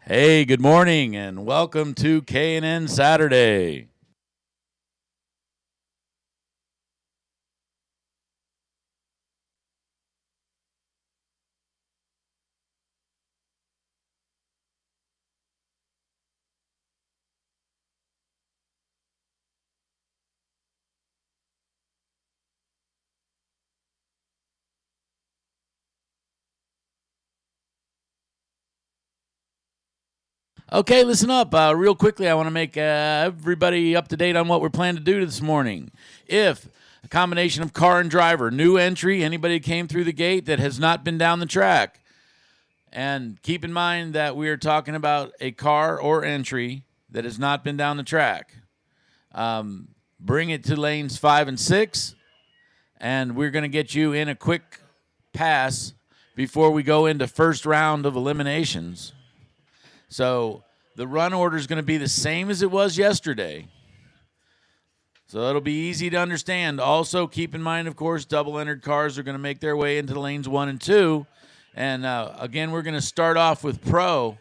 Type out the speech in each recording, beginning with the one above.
Hey, good morning and welcome to K&N Saturday. Okay, listen up. Real quickly, I want to make everybody up to date on what we're planning to do this morning. If a combination of car and driver, new entry, anybody came through the gate that has not been down the track. And keep in mind that we are talking about a car or entry that has not been down the track. Bring it to lanes 5 and 6, and we're going to get you in a quick pass before we go into first round of eliminations. So the run order is going to be the same as it was yesterday. So it'll be easy to understand. Also, keep in mind, of course, double entered cars are going to make their way into the lanes 1 and 2. And again, we're going to start off with Pro.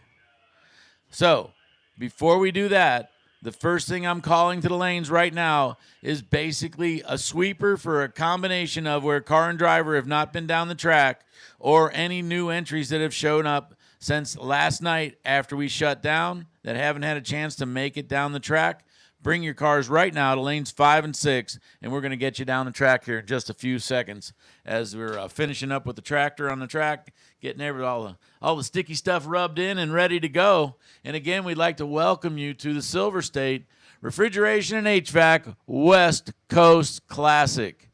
So before we do that, the first thing I'm calling to the lanes right now is basically a sweeper for a combination of where car and driver have not been down the track or any new entries that have shown up since last night after we shut down that haven't had a chance to make it down the track. Bring your cars right now to lanes 5 and 6, and we're going to get you down the track here in just a few seconds as we're finishing up with the tractor on the track, getting all the sticky stuff rubbed in and ready to go. And again, we'd like to welcome you to the Silver State Refrigeration and HVAC West Coast Classic.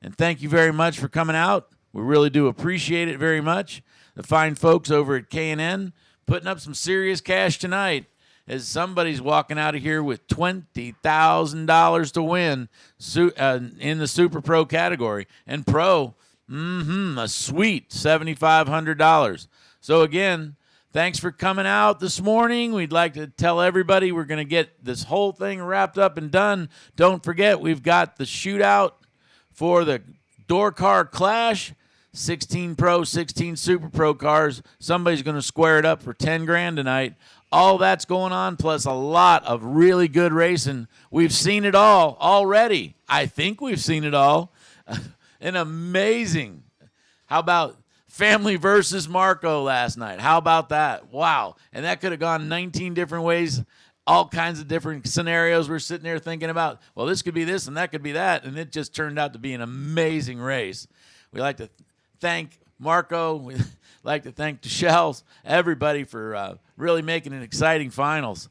And thank you very much for coming out. We really do appreciate it very much. The fine folks over at K&N putting up some serious cash tonight as somebody's walking out of here with $20,000 to win in the Super Pro category. And Pro, a sweet $7,500. So again, thanks for coming out this morning. We'd like to tell everybody we're going to get this whole thing wrapped up and done. Don't forget, we've got the shootout for the Door Car Clash. 16 Pro, 16 Super Pro cars. Somebody's going to square it up for 10 grand tonight. All that's going on, plus a lot of really good racing. We've seen it all already. I think we've seen it all. An amazing. How about Family versus Marco last night? How about that? Wow. And that could have gone 19 different ways, all kinds of different scenarios. We're sitting there thinking about, well, this could be this and that could be that. And it just turned out to be an amazing race. We like to thank Marco. We like to thank Deshelles, everybody for really making it exciting finals.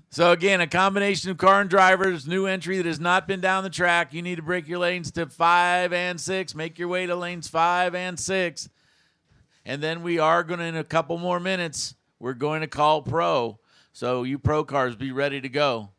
So again, a combination of car and drivers, new entry that has not been down the track. You need to break your lanes to 5 and 6. Make your way to lanes 5 and 6. And then we are going to, in a couple more minutes, we're going to call Pro. So you Pro cars, be ready to go.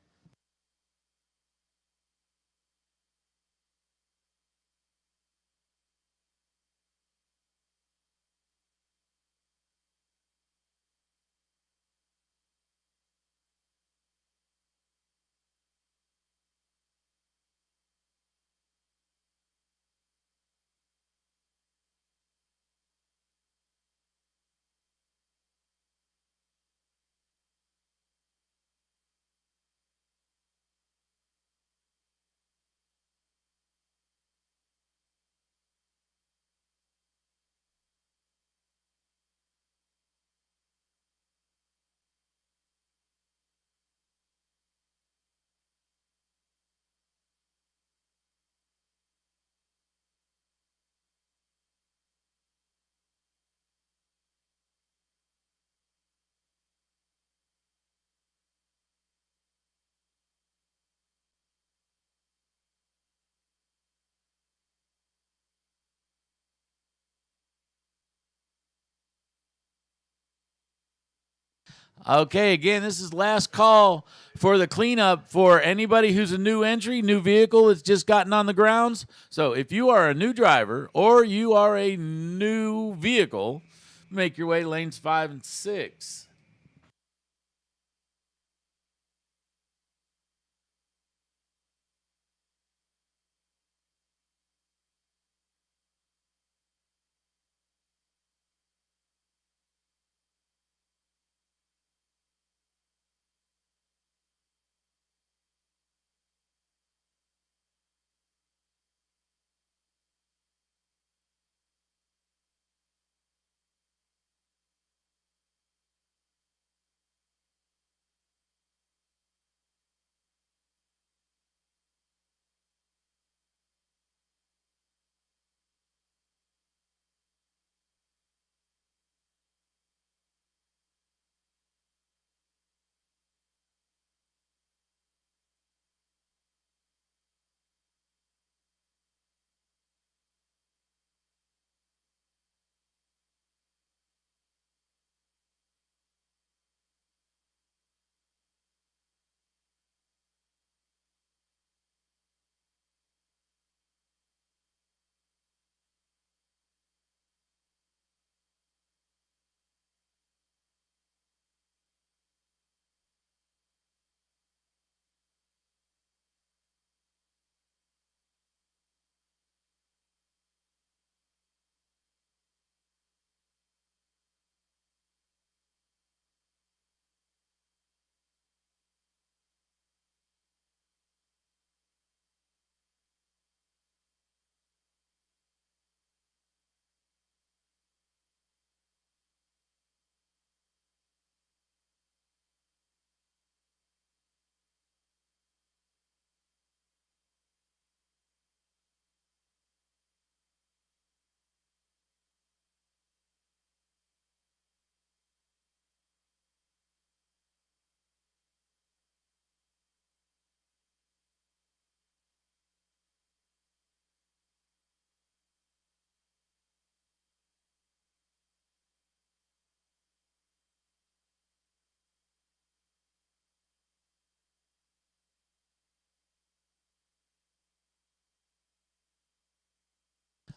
Okay, again, this is last call for the cleanup for anybody who's a new entry, new vehicle that's just gotten on the grounds. So if you are a new driver or you are a new vehicle, make your way lanes 5 and 6.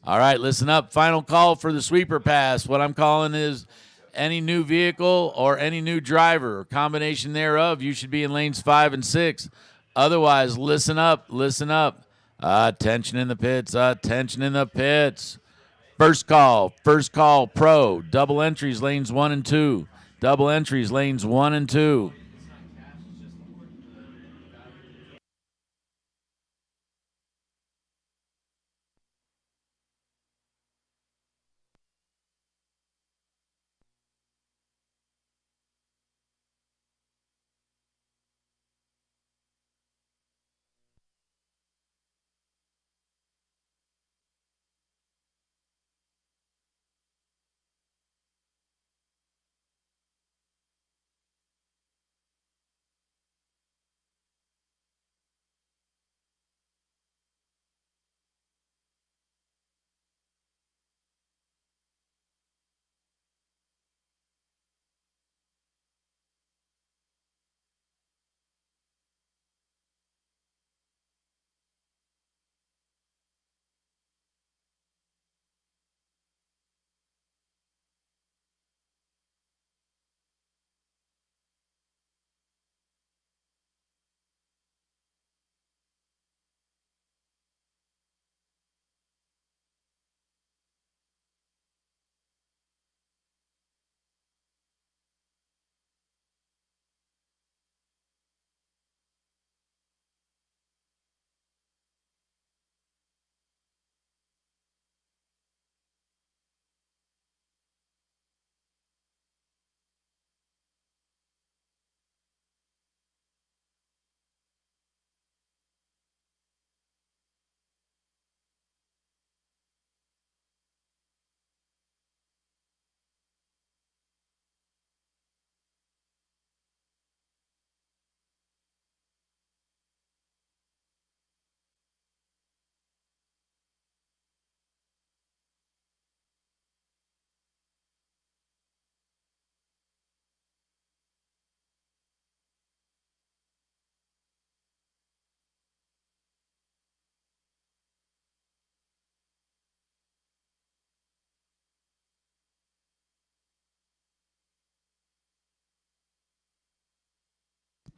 All right, listen up. Final call for the sweeper pass. What I'm calling is any new vehicle or any new driver, or combination thereof, you should be in lanes 5 and 6. Otherwise, listen up, listen up. Attention in the pits, attention in the pits. First call, pro. Double entries, lanes 1 and 2. Double entries, lanes 1 and 2.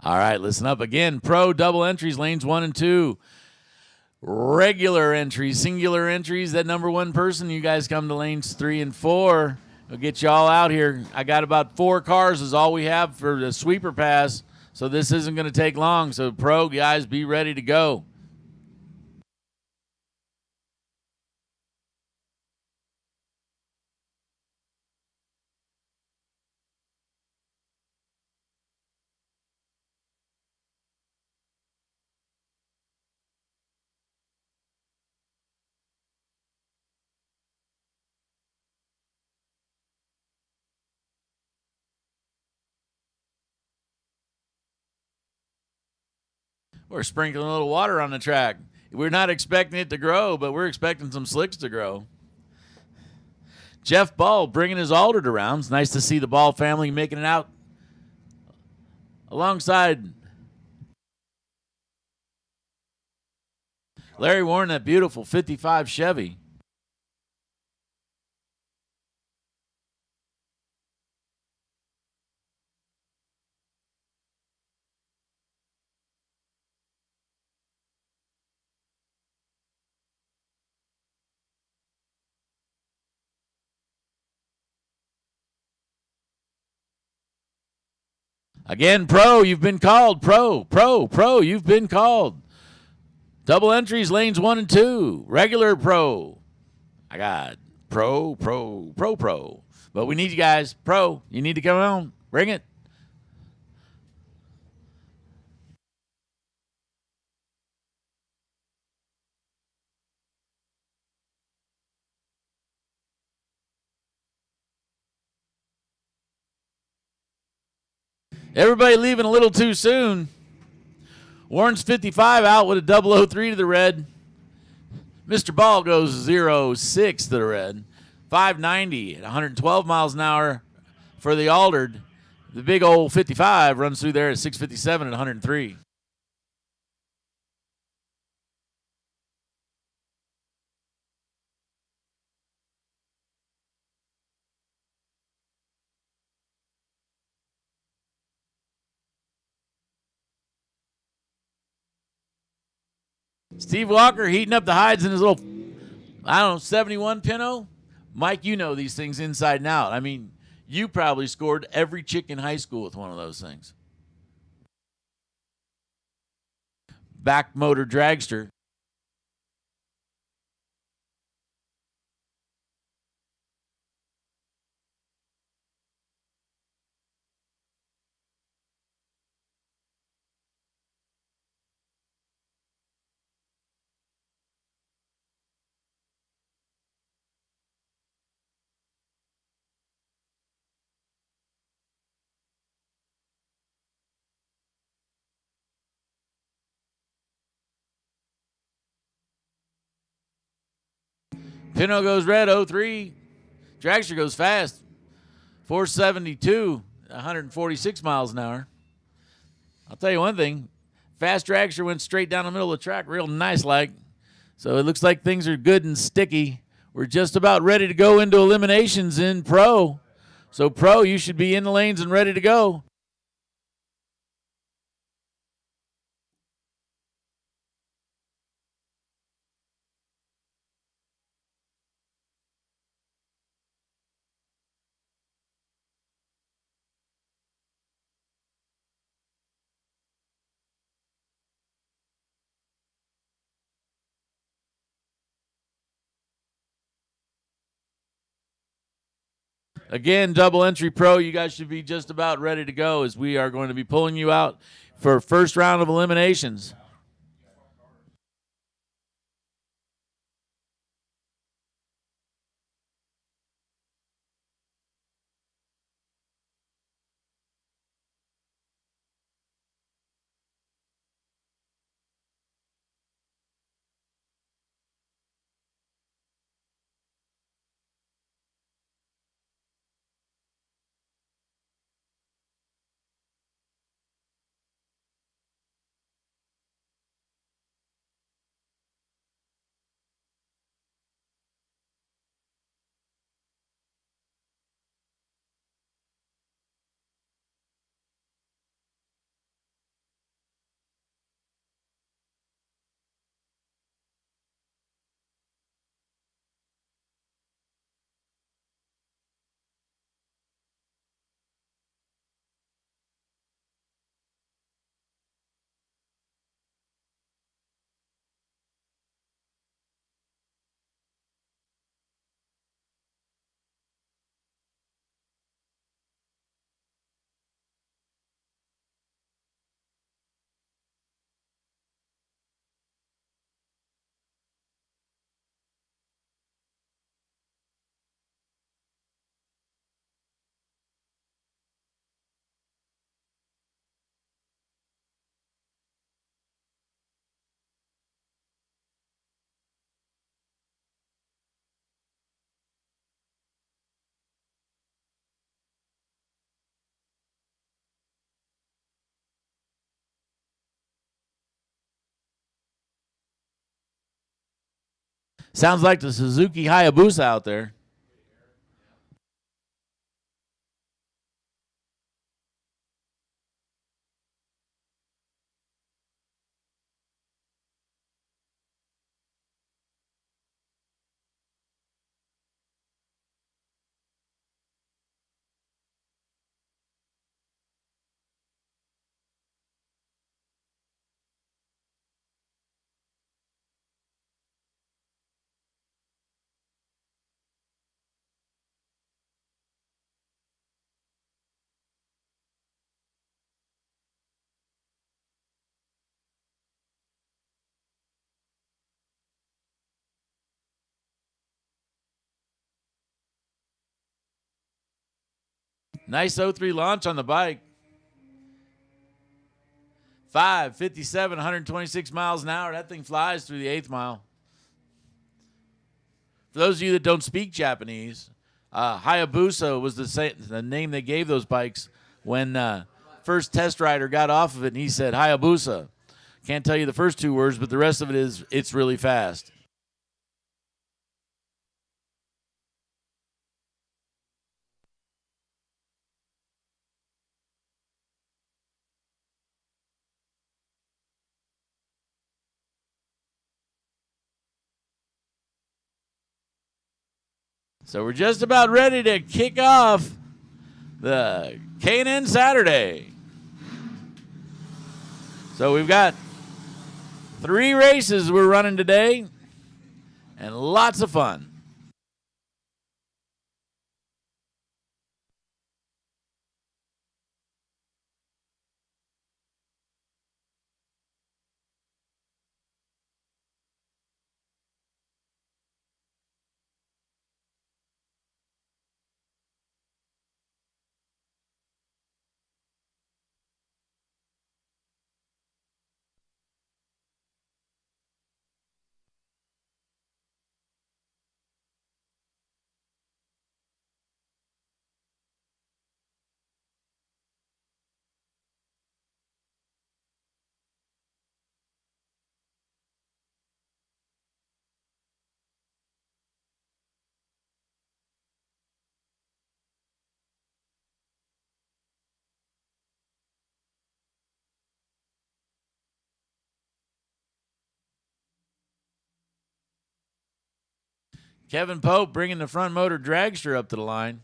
All right, listen up again. Pro double entries, lanes 1 and 2. Regular entries, singular entries. That number 1 person, you guys come to lanes 3 and 4. We'll get you all out here. I got about 4 cars is all we have for the sweeper pass, so this isn't going to take long. So pro guys, be ready to go. We're sprinkling a little water on the track. We're not expecting it to grow, but we're expecting some slicks to grow. Jeff Ball bringing his Alder around. It's nice to see the Ball family making it out alongside Larry Warren, that beautiful 55 Chevy. Again, pro, you've been called. Pro, you've been called. Double entries, lanes 1 and 2. Regular pro. I got pro. But we need you guys. Pro, you need to come on. Bring it. Everybody leaving a little too soon. Warren's 55 out with a 003 to the red. Mr. Ball goes 0.6 to the red. 590 at 112 miles an hour for the Alder. The big old 55 runs through there at 657 at 103. Steve Walker heating up the hides in his little, 71 Pinto. Mike, you know these things inside and out. I mean, you probably scored every chick in high school with one of those things. Back motor dragster. Pinto goes red, 03. Dragster goes fast, 472, 146 miles an hour. I'll tell you one thing. Fast dragster went straight down the middle of the track, real nice like. So it looks like things are good and sticky. We're just about ready to go into eliminations in pro. So pro, you should be in the lanes and ready to go. Again, double entry pro, you guys should be just about ready to go as we are going to be pulling you out for first round of eliminations. Sounds like the Suzuki Hayabusa out there. Nice 03 launch on the bike. 557, 126 miles an hour. That thing flies through the 8th mile. For those of you that don't speak Japanese, Hayabusa was the name they gave those bikes when first test rider got off of it, and he said Hayabusa. Can't tell you the first 2 words, but the rest of it is it's really fast. So we're just about ready to kick off the K&N Saturday. So we've got 3 races we're running today and lots of fun. Kevin Pope bringing the front motor dragster up to the line.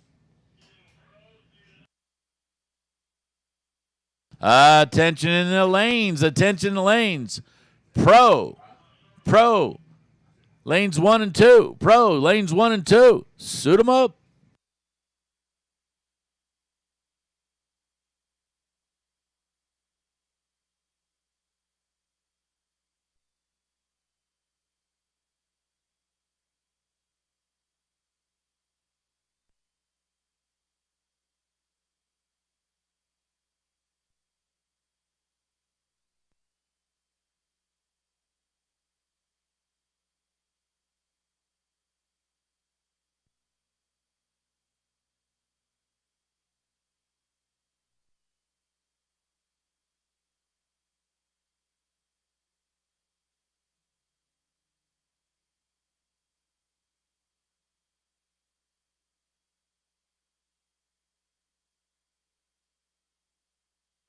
Attention in the lanes. Attention in the lanes. Pro. Lanes 1 and 2. Lanes 1 and 2. Suit them up.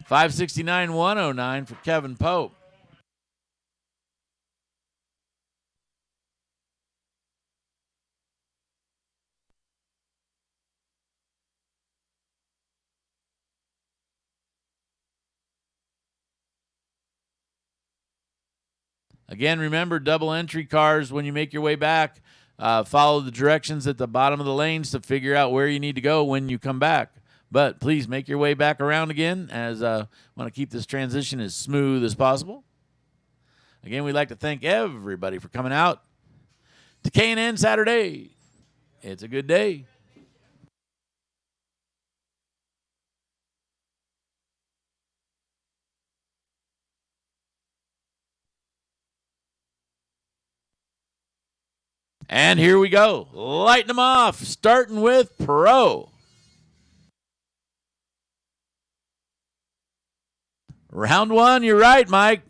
$569,109 for Kevin Pope. Again, remember, double entry cars, when you make your way back, follow the directions at the bottom of the lanes to figure out where you need to go when you come back. But please make your way back around again, as I want to keep this transition as smooth as possible. Again, we'd like to thank everybody for coming out to K&N Saturday. It's a good day. And here we go. Lighting them off, starting with Pro. Round 1, you're right, Mike.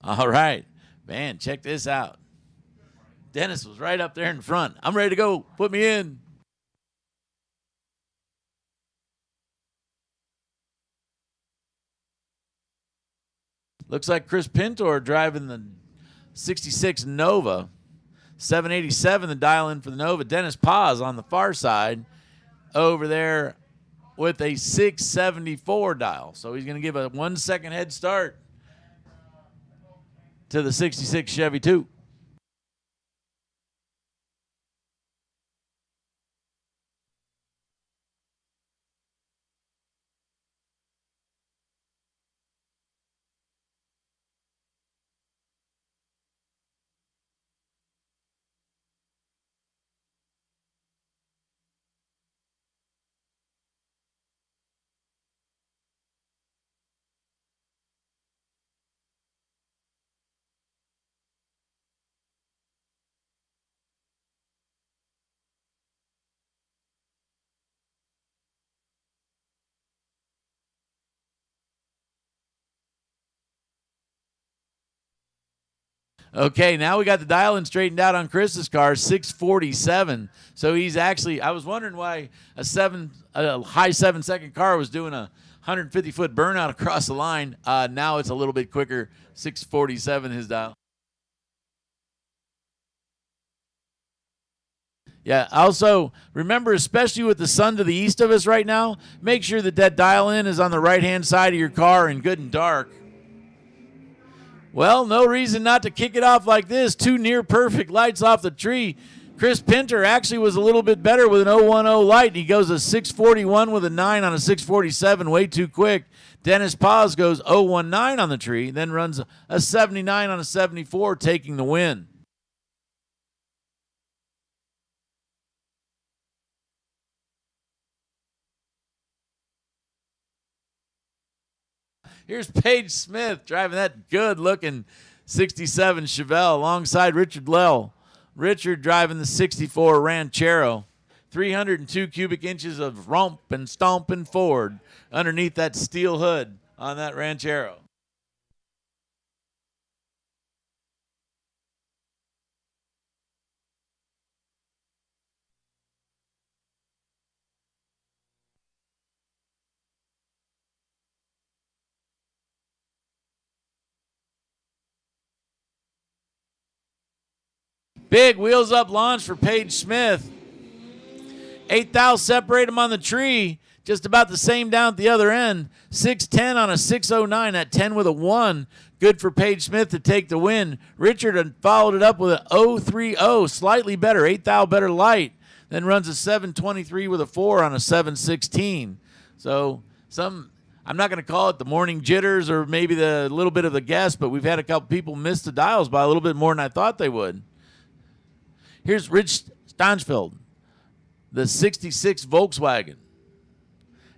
All right. Man, check this out. Dennis was right up there in front. I'm ready to go. Put me in. Looks like Chris Pintor driving the 66 Nova. 787 the dial in for the Nova. Dennis Paz on the far side over there with a 674 dial. So he's going to give a 1 second head start to the 66 Chevy 2. Okay, now we got the dial-in straightened out on Chris's car, 647. So he's actually, I was wondering why a high 7-second car was doing a 150-foot burnout across the line. Now it's a little bit quicker, 647 his dial. Yeah, also, remember, especially with the sun to the east of us right now, make sure that that dial-in is on the right-hand side of your car and good and dark. Well, no reason not to kick it off like this. 2 near-perfect lights off the tree. Chris Pintor actually was a little bit better with an 010 light. He goes a 641 with a 9 on a 647, way too quick. Dennis Paz goes 019 on the tree, then runs a 79 on a 74, taking the win. Here's Paige Smith driving that good-looking 67 Chevelle alongside Richard Lell. Richard driving the 64 Ranchero. 302 cubic inches of romp and stomping Ford underneath that steel hood on that Ranchero. Big wheels up launch for Paige Smith. 8 thou separate them on the tree. Just about the same down at the other end. 610 on a 609. That 10 with a 1. Good for Paige Smith to take the win. Richard followed it up with an 030. Slightly better. 8 thou better light. Then runs a 723 with a 4 on a 716. So I'm not going to call it the morning jitters or maybe the little bit of the guess, but we've had a couple people miss the dials by a little bit more than I thought they would. Here's Rich Stanchfeld, the 66 Volkswagen.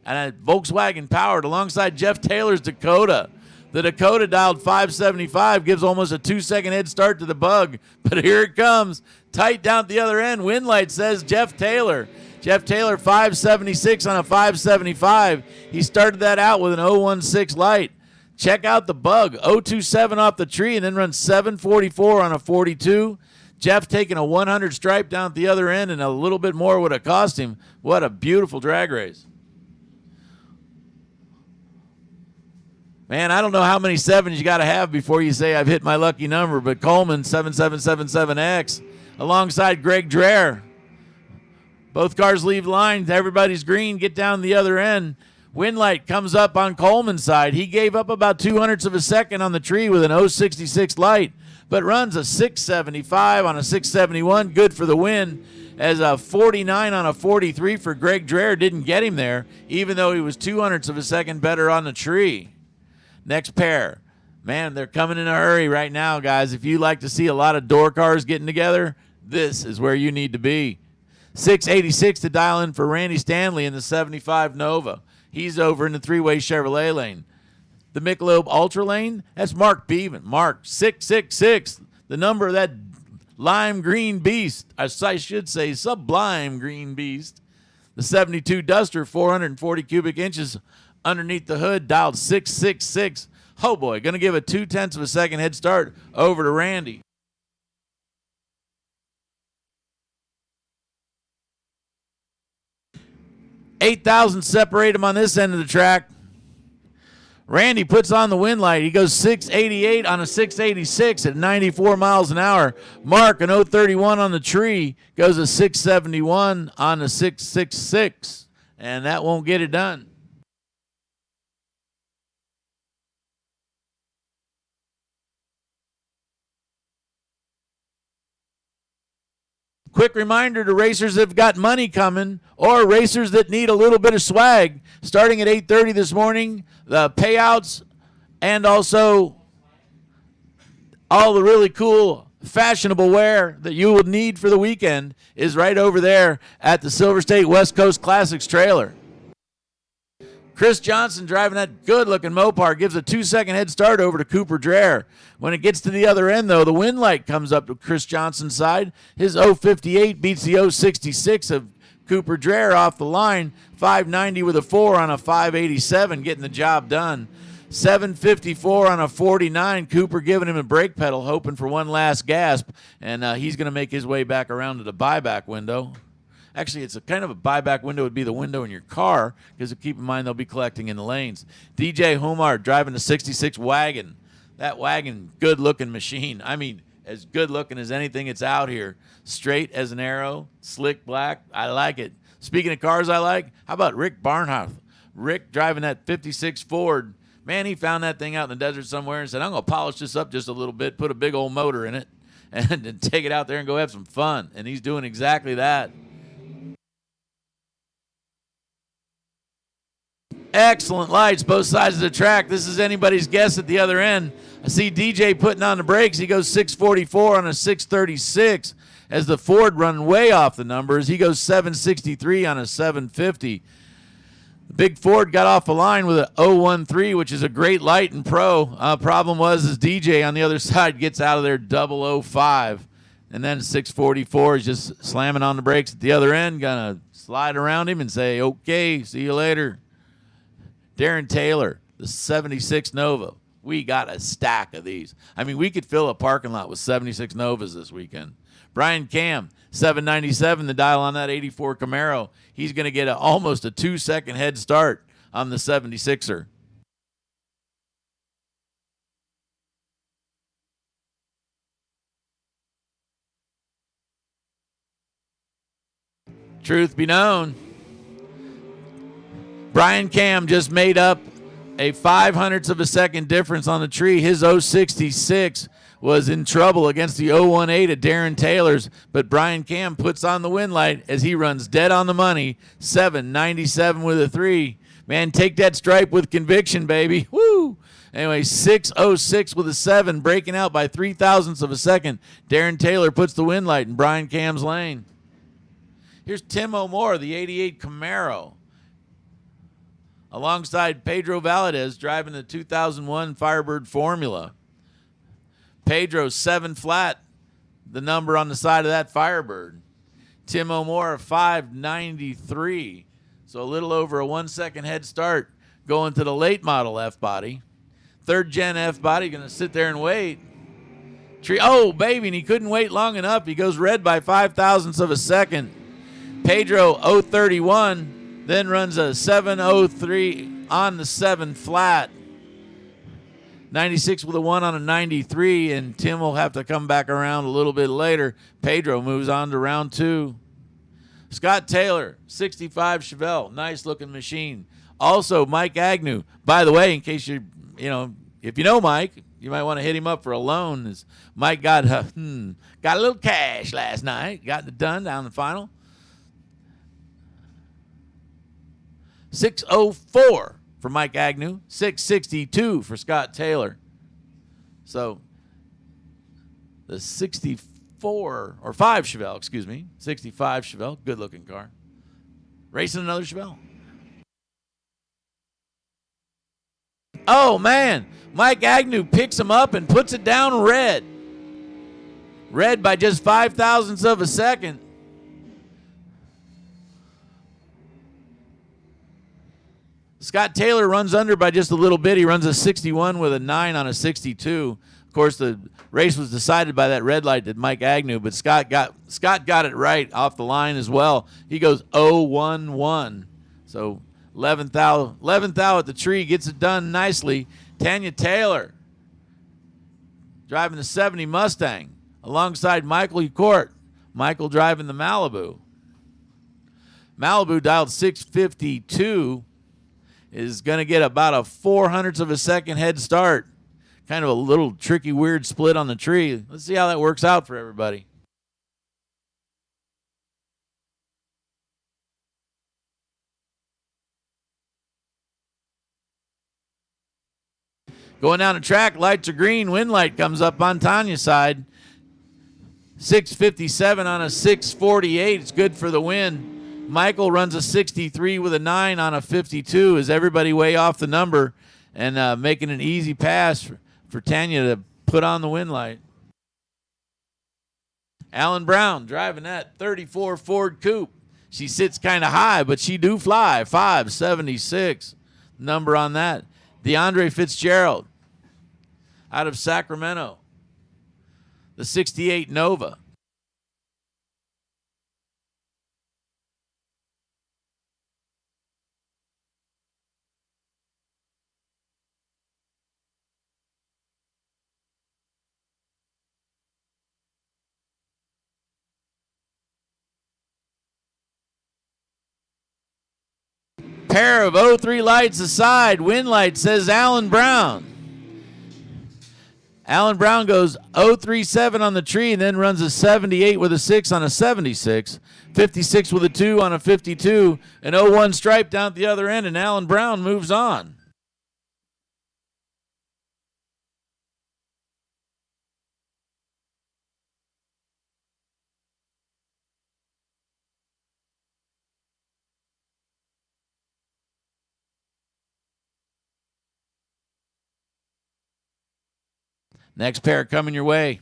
And a Volkswagen powered alongside Jeff Taylor's Dakota. The Dakota dialed 575, gives almost a 2-second head start to the Bug. But here it comes, tight down at the other end. Wind light says Jeff Taylor. Jeff Taylor 576 on a 575. He started that out with an 016 light. Check out the Bug, 027 off the tree and then runs 744 on a 42. Jeff taking a 100 stripe down at the other end, and a little bit more would have cost him. What a beautiful drag race. Man, I don't know how many 7s you got to have before you say I've hit my lucky number, but Coleman, 7777X, alongside Greg Dreher. Both cars leave line. Everybody's green. Get down the other end. Windlight comes up on Coleman's side. He gave up about 200ths of a second on the tree with an 066 light, but runs a 675 on a 671. Good for the win, as a 49 on a 43 for Greg Dreher didn't get him there, even though he was 200ths of a second better on the tree. Next pair. Man, they're coming in a hurry right now, guys. If you like to see a lot of door cars getting together, this is where you need to be. 686 to dial in for Randy Stanley in the 75 Nova. He's over in the three-way Chevrolet lane. The Michelob Ultra lane, that's Mark Beaven. Mark, 666, the number of that lime green beast. I should say sublime green beast. The 72 Duster, 440 cubic inches underneath the hood, dialed 666. Oh boy, going to give a 0.2 of a second head start over to Randy. 8,000 separate him on this end of the track. Randy puts on the wind light. He goes 688 on a 686 at 94 miles an hour. Mark, an 031 on the tree, goes a 671 on the 666, and that won't get it done. Quick reminder to racers that have got money coming or racers that need a little bit of swag. Starting at 8:30 this morning, the payouts and also all the really cool fashionable wear that you will need for the weekend is right over there at the Silver State West Coast Classics trailer. Chris Johnson driving that good-looking Mopar gives a 2-second head start over to Cooper Dreher. When it gets to the other end, though, the wind light comes up to Chris Johnson's side. His 058 beats the 066 of Cooper Dreher off the line. 590 with a 4 on a 587, getting the job done. 754 on a 49. Cooper giving him a brake pedal, hoping for one last gasp, and he's going to make his way back around to the buyback window. Actually, it's a kind of a buyback window would be the window in your car, because keep in mind they'll be collecting in the lanes. DJ Homar driving the 66 wagon. That wagon, good-looking machine. I mean, as good-looking as anything that's out here. Straight as an arrow, slick black. I like it. Speaking of cars I like, how about Rick Barnhoff? Rick driving that 56 Ford. Man, he found that thing out in the desert somewhere and said, I'm going to polish this up just a little bit, put a big old motor in it, and take it out there and go have some fun. And he's doing exactly that. Excellent lights, both sides of the track. This is anybody's guess at the other end. I see DJ putting on the brakes. He goes 644 on a 636 as the Ford run way off the numbers. He goes 763 on a 750. The big Ford got off the line with a 013, which is a great light and pro. Problem was is DJ on the other side gets out of there 005. And then 644 is just slamming on the brakes at the other end. Gonna slide around him and say, okay, see you later. Darren Taylor, the 76 Nova. We got a stack of these. I mean, we could fill a parking lot with 76 Novas this weekend. Brian Cam, 797, the dial on that 84 Camaro. He's going to get almost a 2-second head start on the 76er. Truth be known, Brian Cam just made up a 0.05 of a second difference on the tree. His 066 was in trouble against the 018 at Darren Taylor's, but Brian Cam puts on the wind light as he runs dead on the money, 797 with a 3. Man, take that stripe with conviction, baby. Woo! Anyway, 606 with a 7, breaking out by 0.03 of a second. Darren Taylor puts the wind light in Brian Cam's lane. Here's Tim O'More, the 88 Camaro, alongside Pedro Valadez driving the 2001 Firebird Formula. Pedro 7 flat, the number on the side of that Firebird. Tim O'More 593, so a little over a 1-second head start going to the late model F-body. 3rd gen F-body, going to sit there and wait. Oh, baby, and he couldn't wait long enough. He goes red by 0.05 of a second. Pedro 031. Then runs a 703 on the 7 flat. 96 with a 1 on a 93, and Tim will have to come back around a little bit later. Pedro moves on to round 2. Scott Taylor, 65 Chevelle, nice looking machine. Also, Mike Agnew. By the way, in case if you know Mike, you might want to hit him up for a loan. Mike got a little cash last night, got it done down the final. 604 for Mike Agnew, 662 for Scott Taylor. So the 64 or 5 Chevelle, 65 Chevelle, good looking car. Racing another Chevelle. Oh man, Mike Agnew picks him up and puts it down red. Red by just 0.05 of a second. Scott Taylor runs under by just a little bit. He runs a 61 with a 9 on a 62. Of course, the race was decided by that red light that Mike Agnew, but Scott got it right off the line as well. He goes 0-1-1. So 11th out at the tree, gets it done nicely. Tanya Taylor driving the 70 Mustang alongside Michael Court. Michael driving the Malibu. Malibu dialed 652 is going to get about a 0.04 of a second head start. Kind of a little tricky, weird split on the tree. Let's see how that works out for everybody. Going down the track, lights are green. Wind light comes up on Tanya's side. 657 on a 648. It's good for the win. Michael runs a 63 with a 9 on a 52. Is everybody way off the number and making an easy pass for Tanya to put on the wind light. Alan Brown driving that 34 Ford Coupe. She sits kind of high, but she do fly. 576 number on that. DeAndre Fitzgerald out of Sacramento. The 68 Nova. Pair of 03 lights aside. Wind light says Alan Brown. Alan Brown goes 037 on the tree and then runs a 78 with a 6 on a 76. 56 with a 2 on a 52. An 01 stripe down at the other end, and Alan Brown moves on. Next pair coming your way.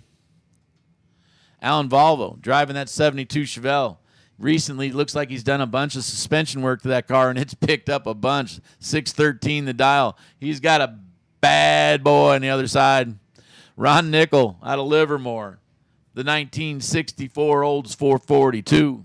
Alan Volvo driving that 72 Chevelle. Recently, looks like he's done a bunch of suspension work to that car, and it's picked up a bunch. 613 the dial. He's got a bad boy on the other side. Ron Nickel out of Livermore. The 1964 Olds 442.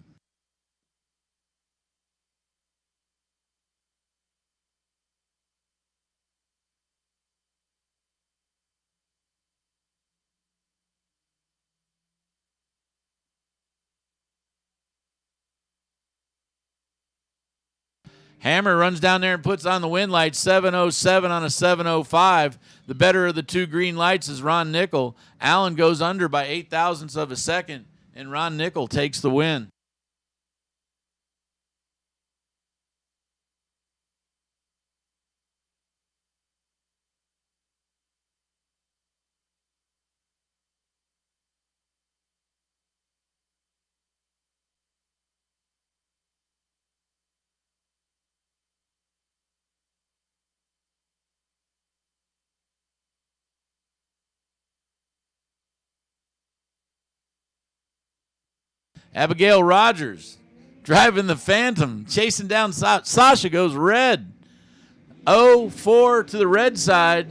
Hammer runs down there and puts on the wind light, 707 on a 705. The better of the two green lights is Ron Nickel. Allen goes under by 0.08 of a second, and Ron Nickel takes the win. Abigail Rogers driving the Phantom, chasing down Sasha, goes red. 0-4 to the red side.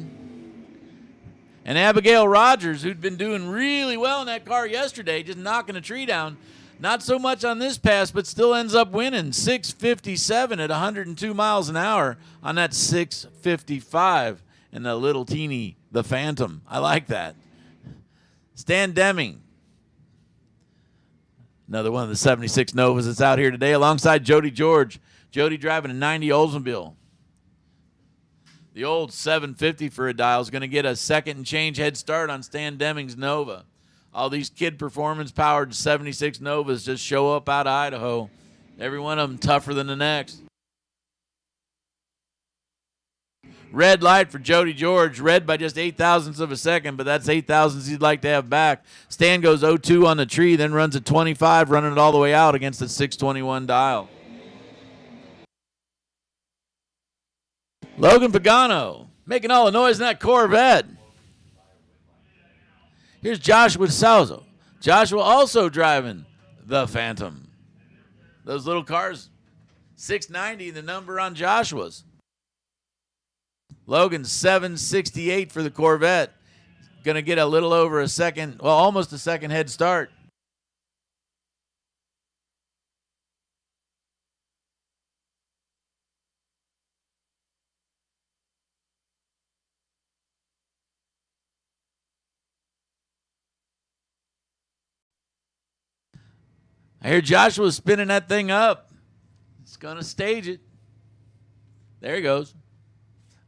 And Abigail Rogers, who'd been doing really well in that car yesterday, just knocking a tree down. Not so much on this pass, but still ends up winning. 657 at 102 miles an hour on that 655. And the little teeny, the Phantom. I like that. Stan Deming. Another one of the 76 Novas that's out here today alongside Jody George. Jody driving a 90 Oldsmobile. The old 750 for a dial is going to get a second and change head start on Stan Deming's Nova. All these kid performance-powered 76 Novas just show up out of Idaho. Every one of them tougher than the next. Red light for Jody George. Red by just 0.08 of a second, but that's 0.08 he'd like to have back. Stan goes 0-2 on the tree, then runs a 25, running it all the way out against the 621 dial. Logan Pagano making all the noise in that Corvette. Here's Joshua Salzo. Joshua also driving the Phantom. Those little cars, 690, the number on Joshua's. Logan 768 for the Corvette. Going to get a little over a second, well, almost a second head start. I hear Joshua spinning that thing up. It's going to stage it. There he goes.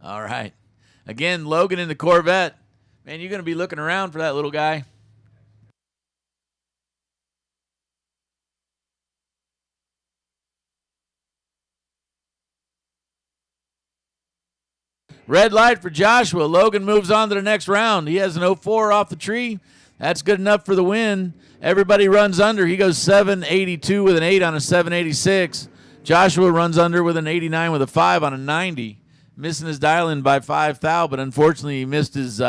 All right. Again, Logan in the Corvette. Man, you're going to be looking around for that little guy. Red light for Joshua. Logan moves on to the next round. He has an 04 off the tree. That's good enough for the win. Everybody runs under. He goes 782 with an 8 on a 786. Joshua runs under with an 89 with a 5 on a 90. Missing his dial-in by 5 thou, but unfortunately he missed his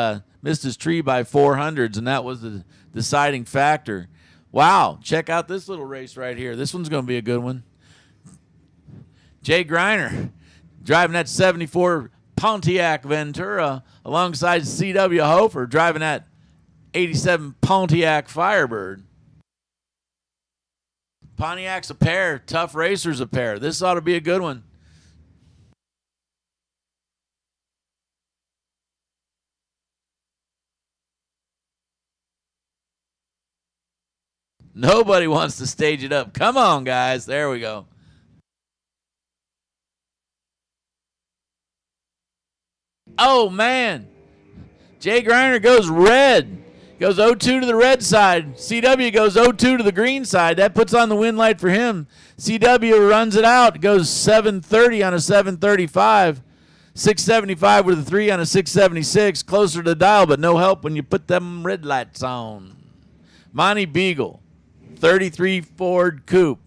tree by 400s, and that was the deciding factor. Wow, check out this little race right here. This one's going to be a good one. Jay Greiner driving that 74 Pontiac Ventura alongside C.W. Hofer driving that 87 Pontiac Firebird. Pontiac's a pair. Tough Racers a pair. This ought to be a good one. Nobody wants to stage it up. Come on, guys. There we go. Oh, man. Jay Greiner goes red. Goes 0-2 to the red side. CW goes 0-2 to the green side. That puts on the win light for him. CW runs it out. Goes 730 on a 735. 675 with a 3 on a 676. Closer to the dial, but no help when you put them red lights on. Monty Beagle, 33 Ford Coupe,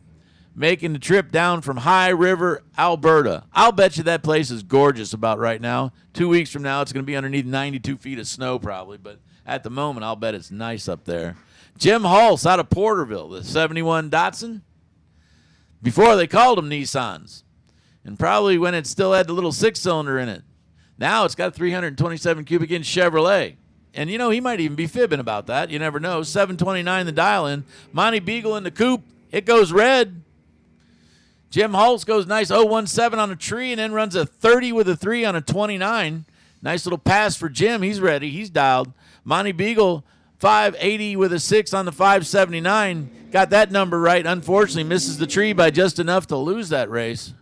making the trip down from High River, Alberta. I'll bet you that place is gorgeous about right now. 2 weeks from now, it's going to be underneath 92 feet of snow probably, but at the moment, I'll bet it's nice up there. Jim Hulse out of Porterville, the 71 Datsun. Before, they called them Nissans, and probably when it still had the little six-cylinder in it. Now it's got a 327 cubic inch Chevrolet. And, you know, he might even be fibbing about that. You never know. 729 the dial-in. Monty Beagle in the coupe. It goes red. Jim Hulse goes nice 017 on a tree and then runs a 30 with a 3 on a 29. Nice little pass for Jim. He's ready. He's dialed. Monty Beagle, 580 with a 6 on the 579. Got that number right. Unfortunately, misses the tree by just enough to lose that race.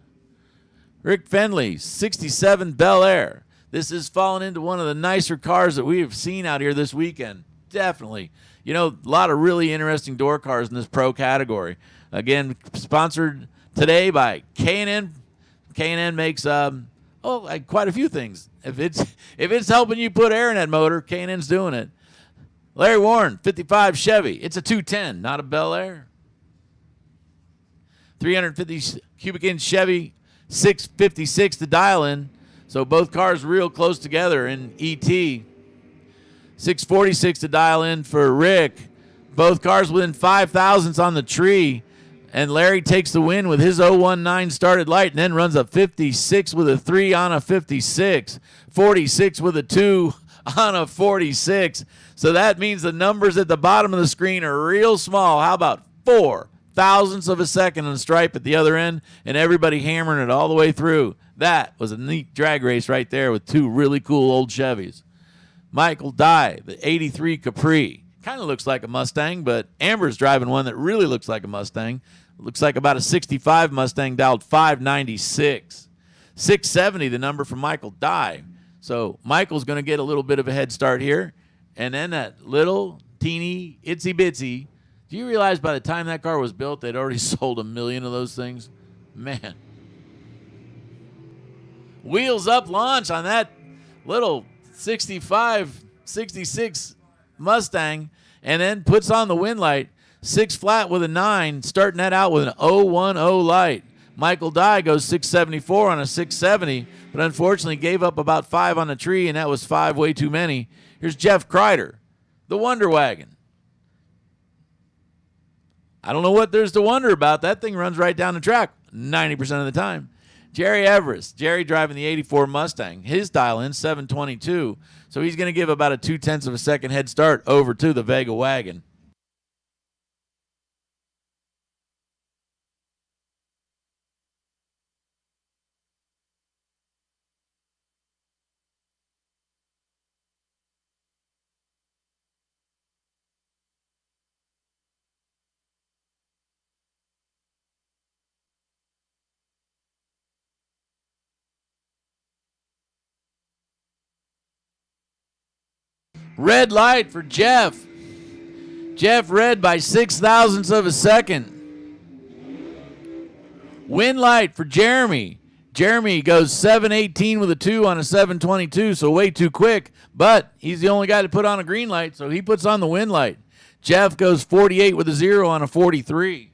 Rick Fenley, 67 Bel Air. This is falling into one of the nicer cars that we have seen out here this weekend. Definitely. You know, a lot of really interesting door cars in this pro category. Again, sponsored today by K&N. K&N makes quite a few things. If it's helping you put air in that motor, K&N's doing it. Larry Warren, 55 Chevy. It's a 210, not a Bel Air. 350 cubic inch Chevy, 656 to dial in. So both cars real close together in ET. 646 to dial in for Rick. Both cars within 5 thousandths on the tree. And Larry takes the win with his 019 started light and then runs a 56 with a 3 on a 56. 46 with a 2 on a 46. So that means the numbers at the bottom of the screen are real small. How about 4 thousandths of a second on the stripe at the other end and everybody hammering it all the way through? That was a neat drag race right there with two really cool old Chevys. Michael Dye, the 83 Capri. Kind of looks like a Mustang, but Amber's driving one that really looks like a Mustang. Looks like about a 65 Mustang dialed 596. 670, the number from Michael Dye. So Michael's going to get a little bit of a head start here. And then that little teeny itsy bitsy. Do you realize by the time that car was built, they'd already sold 1 million of those things? Man. Wheels up launch on that little 65, 66 Mustang, and then puts on the wind light. 6 flat with a 9, starting that out with an 010 light. Michael Dye goes 674 on a 670, but unfortunately gave up about 5 on the tree, and that was 5 way too many. Here's Jeff Kreider, the Wonder Wagon. I don't know what there's to wonder about. That thing runs right down the track 90% of the time. Jerry Everest. Jerry driving the 84 Mustang. His dial in 722. So he's going to give about a 0.2 of a second head start over to the Vega wagon. Red light for Jeff. Jeff red by 0.06 of a second. Win light for Jeremy. Jeremy goes 7:18 with a 2 on a 7:22, so way too quick, but he's the only guy to put on a green light, so he puts on the win light. Jeff goes 48 with a 0 on a 43.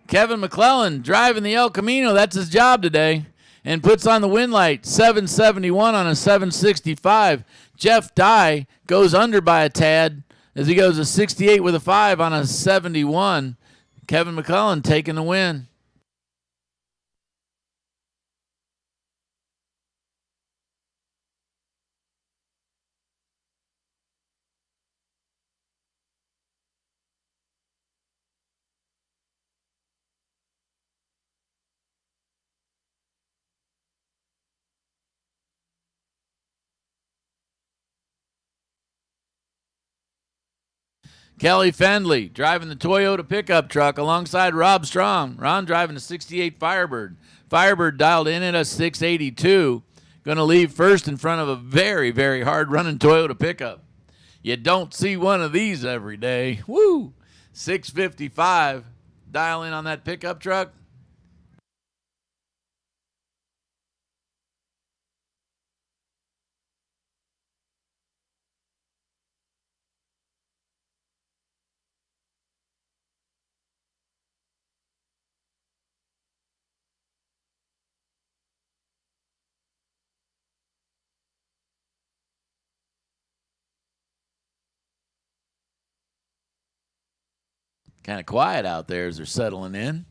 Kevin McClellan driving the El Camino. That's his job today. And puts on the win light. 771 on a 765. Jeff Dye goes under by a tad as he goes a 68 with a 5 on a 71. Kevin McClellan taking the win. Kelly Fendley driving the Toyota pickup truck alongside Rob Strong. Ron driving a 68 Firebird. Firebird dialed in at a 682. Going to leave first in front of a very, very hard-running Toyota pickup. You don't see one of these every day. Woo! 655. Dial in on that pickup truck. Kind of quiet out there as they're settling in.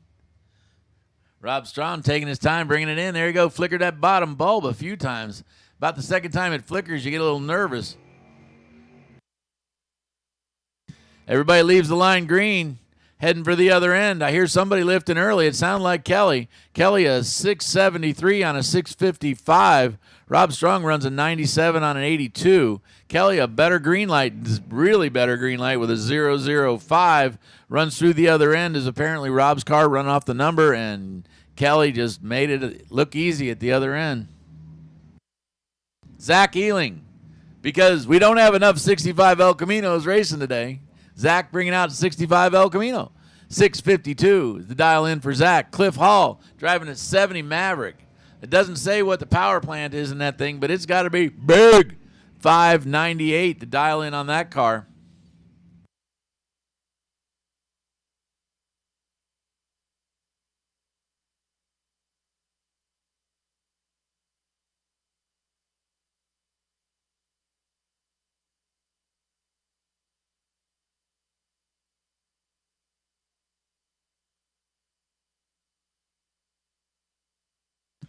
Rob Strong taking his time bringing it in. There you go. Flickered that bottom bulb a few times. About the second time it flickers, you get a little nervous. Everybody leaves the line green, heading for the other end. I hear somebody lifting early. It sounded like Kelly. Kelly a 673 on a 655. Rob Strong runs a 97 on an 82. Kelly a better green light, really better green light with a 005. Runs through the other end as apparently Rob's car run off the number, and Kelly just made it look easy at the other end. Zach Ealing, because we don't have enough 65 El Caminos racing today. Zach bringing out 65 El Camino. 652 is the dial in for Zach. Cliff Hall driving a 70 Maverick. It doesn't say what the power plant is in that thing, but it's got to be big. 598 to dial in on that car.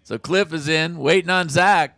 So Cliff is in, waiting on Zach.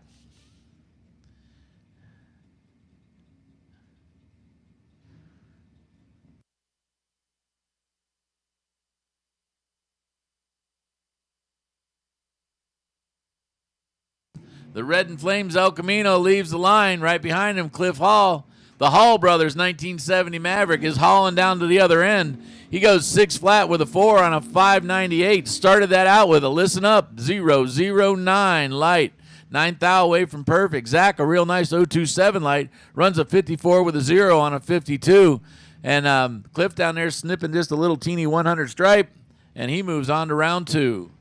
The Red and Flames El Camino leaves the line. Right behind him, Cliff Hall. The Hall brothers 1970 Maverick is hauling down to the other end. He goes 6 flat with a 4 on a 598. Started that out with a listen up 009 light. 9th thou away from perfect. Zach, a real nice 027 light. Runs a 54 with a 0 on a 52. And Cliff down there snipping just a little teeny 100 stripe. And he moves on to round 2.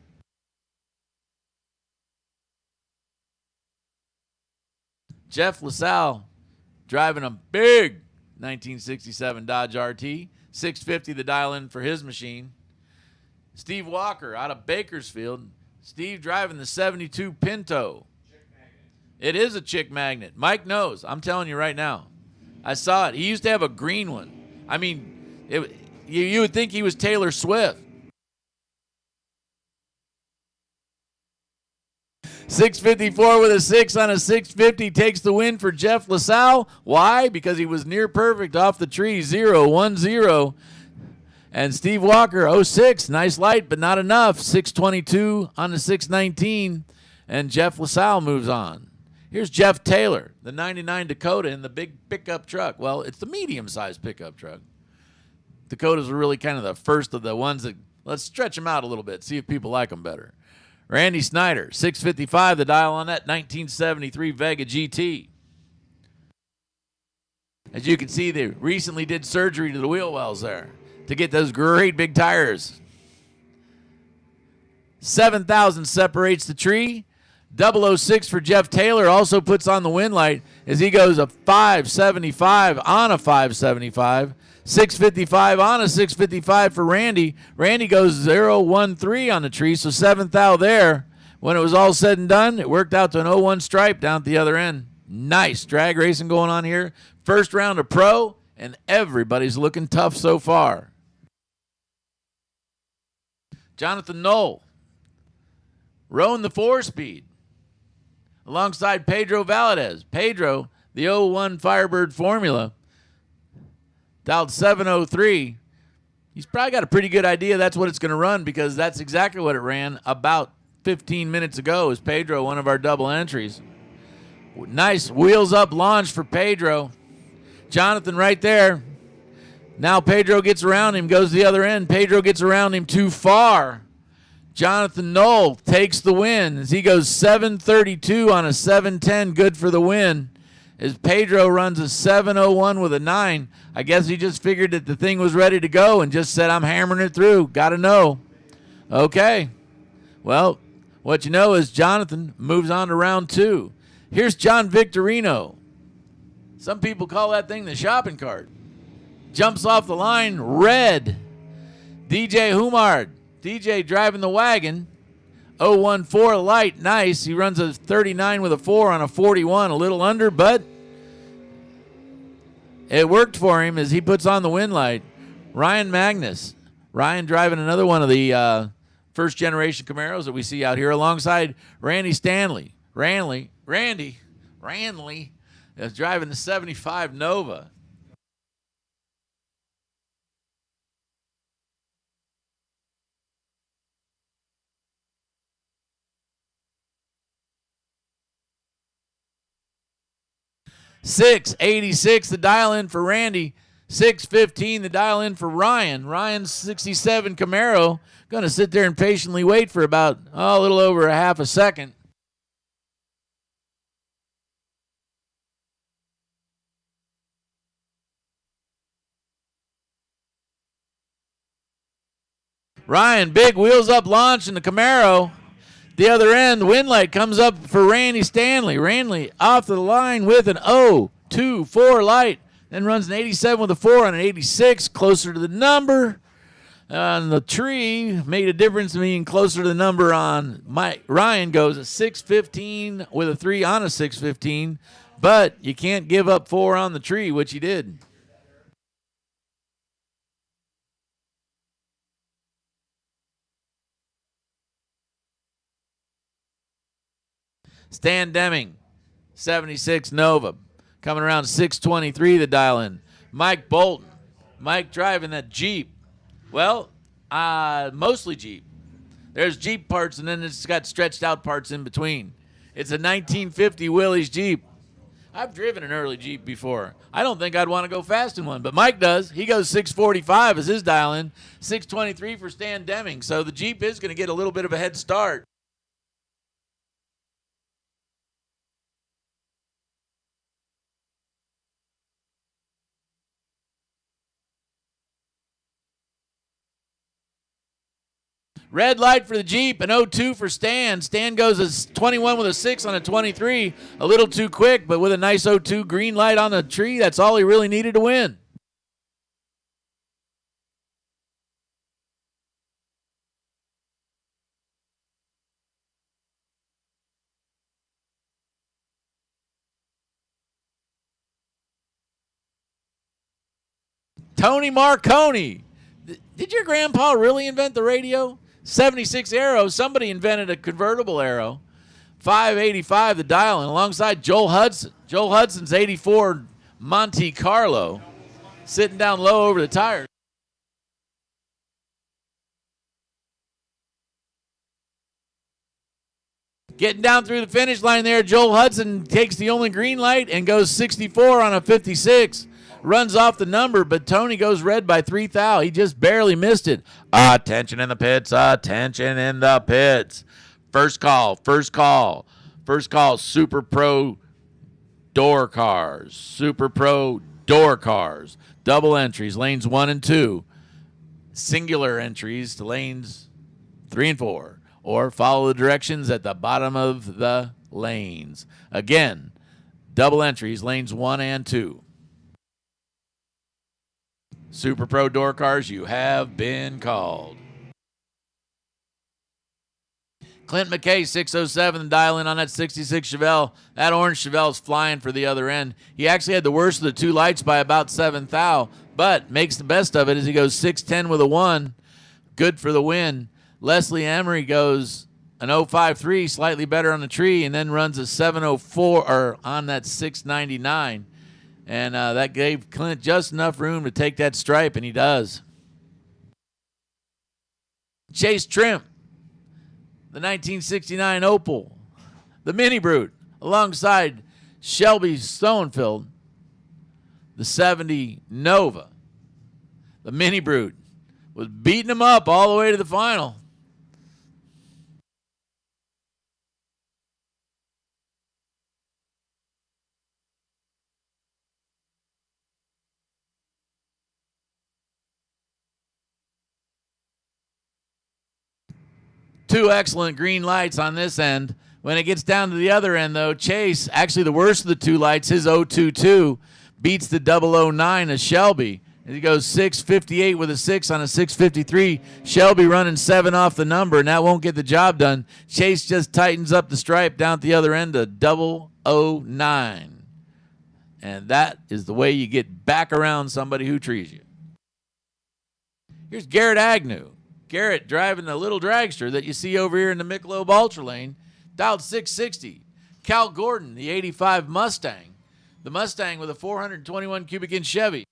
Jeff LaSalle driving a big 1967 Dodge RT. 650 the dial in for his machine. Steve Walker out of Bakersfield. Steve driving the 72 Pinto. It is a chick magnet. Mike knows. I'm telling you right now. I saw it. He used to have a green one. I mean, you would think he was Taylor Swift. 654 with a 6 on a 650 takes the win for Jeff LaSalle. Why? Because he was near perfect off the tree. 0-1-0. And Steve Walker, 06. Nice light, but not enough. 622 on the 619. And Jeff LaSalle moves on. Here's Jeff Taylor, the 99 Dakota in the big pickup truck. Well, it's the medium-sized pickup truck. Dakotas were really kind of the first of the ones that, let's stretch them out a little bit, see if people like them better. Randy Snyder, 655, the dial on that 1973 Vega GT. As you can see, they recently did surgery to the wheel wells there to get those great big tires. 7,000 separates the tree. 006 for Jeff Taylor also puts on the win light as he goes a 575 on a 575. 655 on a 655 for Randy. Randy goes 013 on the tree, so 7th thou there. When it was all said and done, it worked out to an 01 stripe down at the other end. Nice drag racing going on here. First round of pro, and everybody's looking tough so far. Jonathan Knoll, rowing the 4-speed, alongside Pedro Valadez. Pedro, the 01 Firebird Formula, dialed 703. He's probably got a pretty good idea that's what it's going to run because that's exactly what it ran about 15 minutes ago is Pedro, one of our double entries. Nice wheels up launch for Pedro. Jonathan right there. Now Pedro gets around him, goes the other end. Pedro gets around him too far. Jonathan Knoll takes the win as he goes 732 on a 710, good for the win. As Pedro runs a 701 with a 9. I guess he just figured that the thing was ready to go and just said, I'm hammering it through. Got to know. Okay. Well, what you know is Jonathan moves on to round 2. Here's John Victorino. Some people call that thing the shopping cart. Jumps off the line, red. DJ Humard. DJ driving the wagon. 014 light, nice. He runs a 39 with a 4 on a 41, a little under, but it worked for him as he puts on the win light. Ryan Magnus. Ryan driving another one of the first-generation Camaros that we see out here alongside Randy Stanley. Randy is driving the 75 Nova. $6.86 the dial in for Randy. $6.15 the dial in for Ryan. Ryan's 67 Camaro. Going to sit there and patiently wait for about a little over a half a second. Ryan, big wheels up launch in the Camaro. The other end, the win light comes up for Randy Stanley. Randy off the line with an 0-2-4 light. Then runs an 87 with a 4 on an 86, closer to the number. On the tree, made a difference being closer to the number on Mike. Ryan goes a 615 with a 3 on a 615, but you can't give up 4 on the tree, which he did. Stan Deming, 76 Nova, coming around 623 the dial in. Mike Bolton, Mike driving that Jeep. Well, mostly Jeep. There's Jeep parts, and then it's got stretched out parts in between. It's a 1950 Willys Jeep. I've driven an early Jeep before. I don't think I'd want to go fast in one, but Mike does. He goes 645 as his dial in, 623 for Stan Deming. So the Jeep is going to get a little bit of a head start. Red light for the Jeep, an 0-2 for Stan. Stan goes as 21 with a 6 on a 23. A little too quick, but with a nice 0-2 green light on the tree, that's all he really needed to win. Tony Marconi. Did your grandpa really invent the radio? 76 Arrow. Somebody invented a convertible Arrow. 585 the dial, and alongside Joel Hudson. Joel Hudson's 84 Monte Carlo, sitting down low over the tires. Getting down through the finish line there, Joel Hudson takes the only green light and goes 64 on a 56. Runs off the number, but Tony goes red by 3 thou. He just barely missed it. Attention in the pits, attention in the pits. First call, first call. First call, Super Pro door cars. Super Pro door cars. Double entries, lanes 1 and 2. Singular entries to lanes 3 and 4. Or follow the directions at the bottom of the lanes. Again, double entries, lanes 1 and 2. Super Pro door cars, you have been called. Clint McKay, 607, dial in on that 66 Chevelle. That orange Chevelle's flying for the other end. He actually had the worst of the two lights by about 7 thou, but makes the best of it as he goes 610 with a 1. Good for the win. Leslie Emery goes an 053, slightly better on the tree, and then runs a 704 or on that 699. And that gave Clint just enough room to take that stripe, and he does. Chase Trimp, the 1969 Opel, the Mini Brute, alongside Shelby Stonefield, the 70 Nova. The Mini Brute was beating him up all the way to the final. Two excellent green lights on this end. When it gets down to the other end, though, Chase, actually the worst of the two lights, his 022, beats the 009 of Shelby. He goes 658 with a 6 on a 653. Shelby running 7 off the number, and that won't get the job done. Chase just tightens up the stripe down at the other end to 009. And that is the way you get back around somebody who trees you. Here's Garrett Agnew. Garrett driving the little dragster that you see over here in the Michelob Ultra Lane, dialed 660. Cal Gordon, the 85 Mustang. The Mustang with a 421 cubic inch Chevy.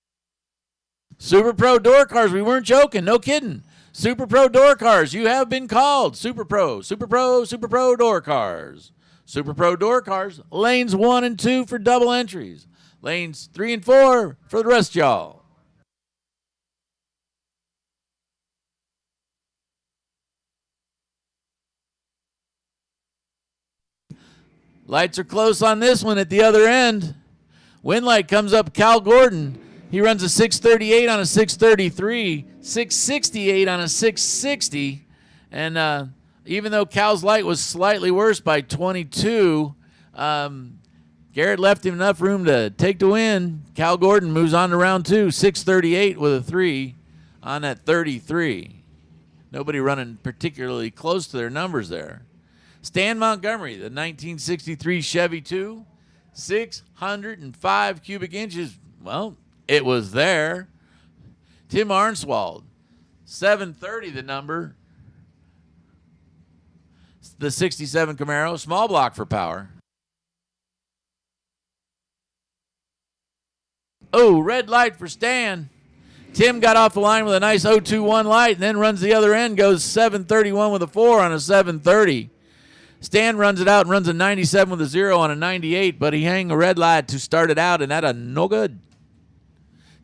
Super Pro door cars, we weren't joking, no kidding. Super Pro door cars, you have been called. Super Pro, Super Pro, Super Pro door cars. Super Pro door cars, lanes 1 and 2 for double entries. Lanes 3 and 4 for the rest of y'all. Lights are close on this one at the other end. Win light comes up Cal Gordon. He runs a 638 on a 633, 668 on a 660. And even though Cal's light was slightly worse by 22, Garrett left him enough room to take the win. Cal Gordon moves on to round 2, 638 with a 3 on that 33. Nobody running particularly close to their numbers there. Stan Montgomery, the 1963 Chevy 2, 605 cubic inches. Well, it was there. Tim Arnswald, 730 the number. The 67 Camaro, small block for power. Oh, red light for Stan. Tim got off the line with a nice 021 light and then runs the other end, goes 731 with a 4 on a 730. Stan runs it out and runs a 97 with a 0 on a 98, but he hang a red light to start it out, and that a no good.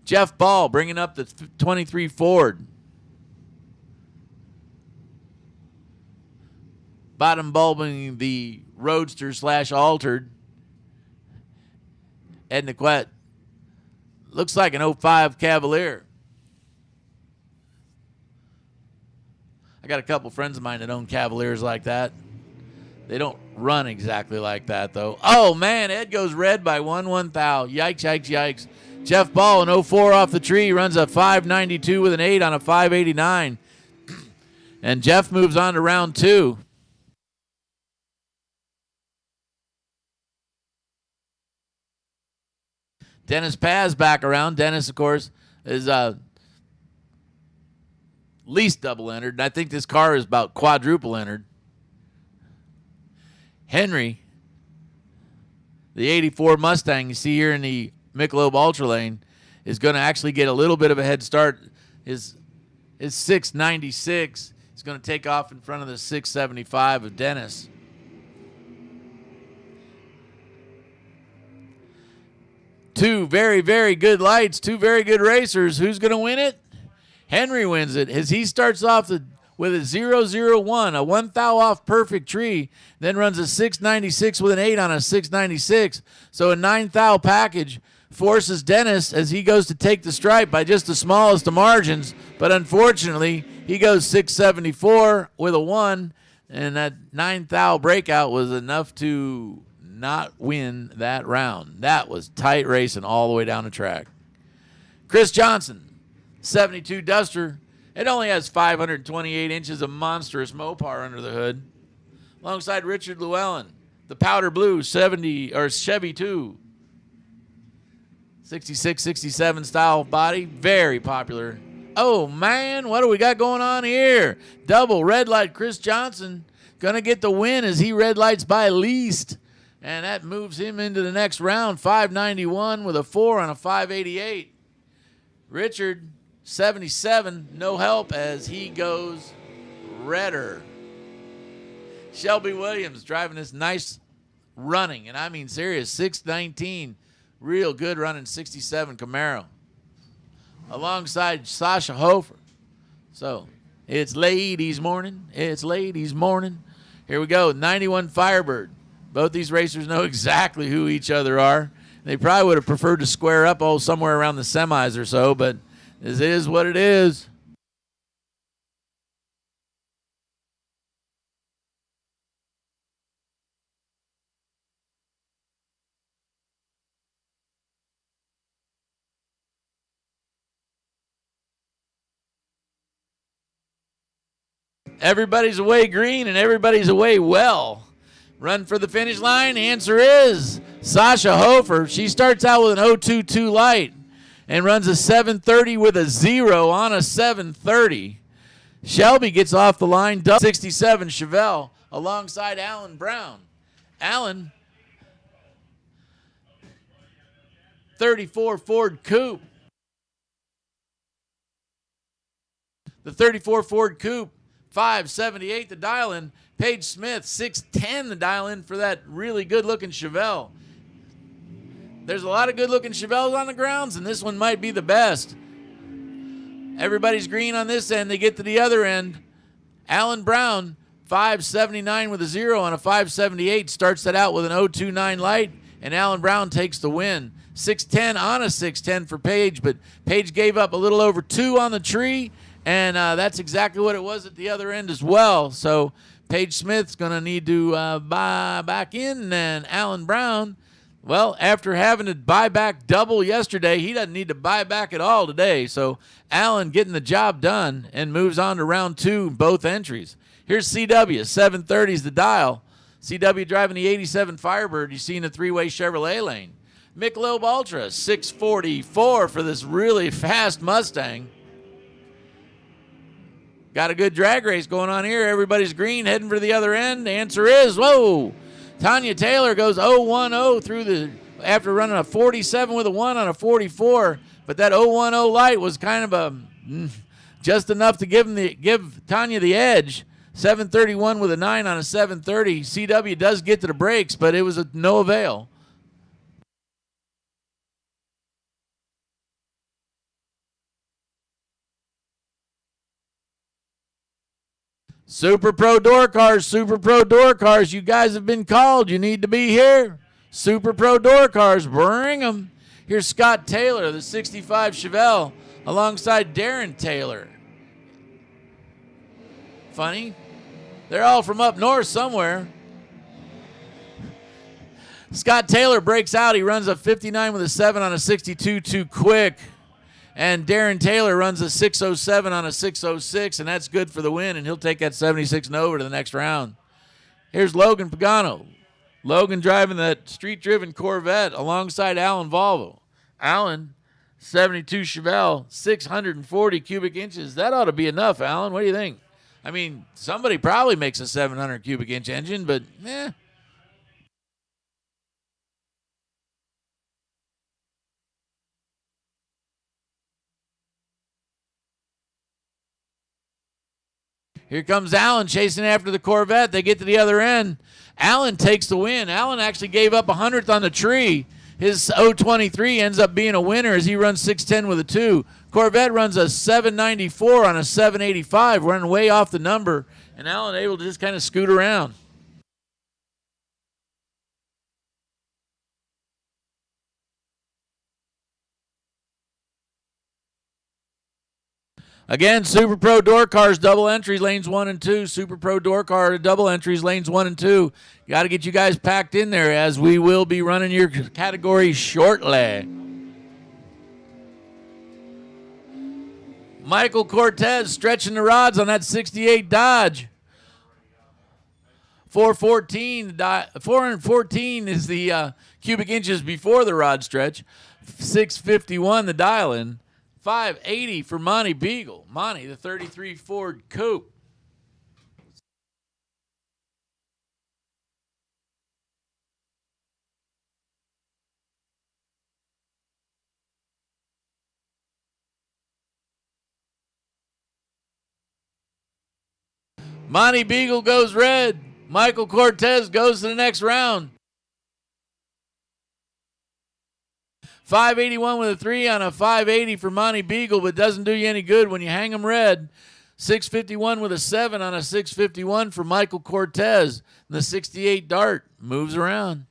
Jeff Ball bringing up the 23 Ford. Bottom bulbing the Roadster / altered. Ed Niquette. Looks like an 05 Cavalier. I got a couple friends of mine that own Cavaliers like that. They don't run exactly like that, though. Oh, man, Ed goes red by 1/1000. Yikes, yikes, yikes. Jeff Ball, an 04 off the tree, runs a 592 with an 8 on a 589. And Jeff moves on to round 2. Dennis Paz back around. Dennis, of course, is least double entered, and I think this car is about quadruple entered. Henry, the 84 Mustang you see here in the Michelob Ultra Lane, is going to actually get a little bit of a head start. His 696 is going to take off in front of the 675 of Dennis. Two very, very good lights, two very good racers. Who's going to win it? Henry wins it as he starts off with a 001, a 1 thou off perfect tree, then runs a 696 with an 8 on a 696. So a 9 thou package forces Dennis as he goes to take the stripe by just the smallest of margins. But unfortunately, he goes 674 with a 1, and that 9 thou breakout was enough to not win that round. That was tight racing all the way down the track. Chris Johnson, 72 Duster. It only has 528 inches of monstrous Mopar under the hood. Alongside Richard Llewellyn, the powder blue 70 or Chevy 2. 66, 67 style body, very popular. Oh man, what do we got going on here? Double red light Chris Johnson gonna get the win as he red lights by least. And that moves him into the next round, 591 with a 4 on a 588. Richard, 77, no help as he goes redder. Shelby Williams driving this nice running, and I mean serious, 619, real good running 67 Camaro. Alongside Sasha Hofer. So, it's ladies morning. It's ladies morning. Here we go, 91 Firebird. Both these racers know exactly who each other are. They probably would have preferred to square up somewhere around the semis or so, but this is what it is. Everybody's away green and everybody's away well. Run for the finish line. Answer is Sasha Hofer. She starts out with an 022 light and runs a 730 with a 0 on a 730. Shelby gets off the line. 67 Chevelle alongside Alan Brown. Alan, 34 Ford Coupe. The 34 Ford Coupe, 578 the dial in. Paige Smith, 610 the dial in for that really good-looking Chevelle. There's a lot of good-looking Chevelles on the grounds, and this one might be the best. Everybody's green on this end. They get to the other end. Alan Brown, 579 with a 0 on a 578, starts that out with an 029 light, and Alan Brown takes the win. 610 on a 610 for Paige, but Paige gave up a little over 2 on the tree, and that's exactly what it was at the other end as well. So Paige Smith's going to need to buy back in, and Alan Brown, well, after having to buy back double yesterday, he doesn't need to buy back at all today. So Alan getting the job done and moves on to round 2 in both entries. Here's CW, 730 is the dial. CW driving the 87 Firebird you see in the three-way Chevrolet lane. Michelob Ultra, 644 for this really fast Mustang. Got a good drag race going on here. Everybody's green, heading for the other end. The answer is, whoa. Tanya Taylor goes 010 through after running a 47 with a 1 on a 44. But that 010 light was kind of just enough to give Tanya the edge. 731 with a 9 on a 730. CW does get to the brakes, but it was no avail. Super Pro Door Cars, you guys have been called. You need to be here. Super Pro Door Cars, bring them. Here's Scott Taylor, the 65 Chevelle, alongside Darren Taylor. funny? They're all from up north somewhere. Scott Taylor breaks out. He runs a 59 with a 7 on a 62 too quick. And Darren Taylor runs a 607 on a 606, and that's good for the win, and he'll take that 76 and over to the next round. Here's Logan Pagano. Logan driving that street-driven Corvette alongside Alan Volvo. Alan, 72 Chevelle, 640 cubic inches. That ought to be enough, Alan. What do you think? I mean, somebody probably makes a 700 cubic inch engine, but Here comes Allen chasing after the Corvette. They get to the other end. Allen takes the win. Allen actually gave up 100th on the tree. His 023 ends up being a winner as he runs 610 with a 2. Corvette runs a 794 on a 785, running way off the number, and Allen able to just kind of scoot around. Again, Super Pro Door Cars double entries, lanes 1 and 2. Super Pro Door Car double entries, lanes 1 and 2. Got to get you guys packed in there as we will be running your category shortly. Michael Cortez stretching the rods on that 68 Dodge. 414 is the cubic inches before the rod stretch. 651 the dial-in. 580 for Monty Beagle. Monty, the 33 Ford Coupe. Monty Beagle goes red. Michael Cortez goes to the next round. 581 with a 3 on a 580 for Monty Beagle, but doesn't do you any good when you hang them red. 651 with a 7 on a 651 for Michael Cortez. And the 68 Dart moves around.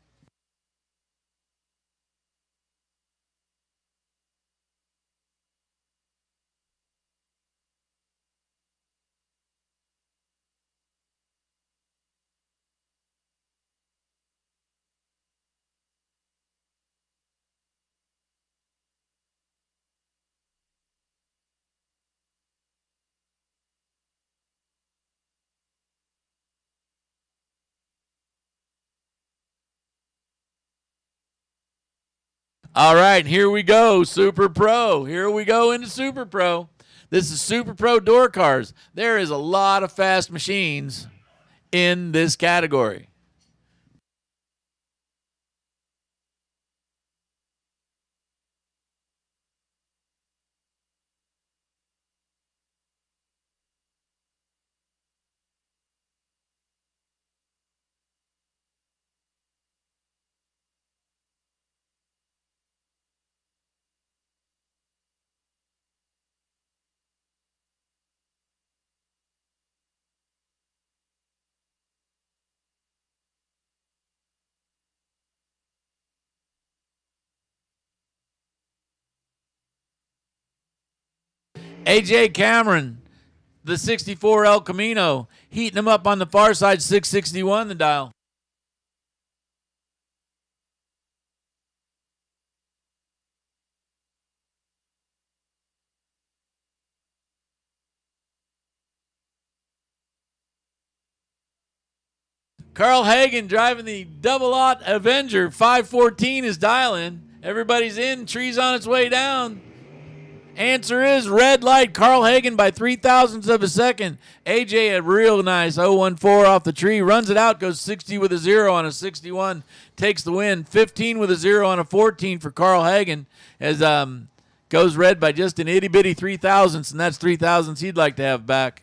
All right, here we go, Super Pro. Here we go into Super Pro. This is Super Pro Door Cars. There is a lot of fast machines in this category. AJ Cameron, the 64 El Camino, heating him up on the far side, 661 the dial. Carl Hagen driving the double-aught Avenger, 514 is dialing. Everybody's in, tree's on its way down. Answer is red light. Carl Hagen by 0.003 of a second. AJ a real nice 014 off the tree. Runs it out. Goes 60 with a 0 on a 61. Takes the win. 15 with a 0 on a 14 for Carl Hagen. As goes red by just an itty bitty 0.003, and that's 0.003 he'd like to have back.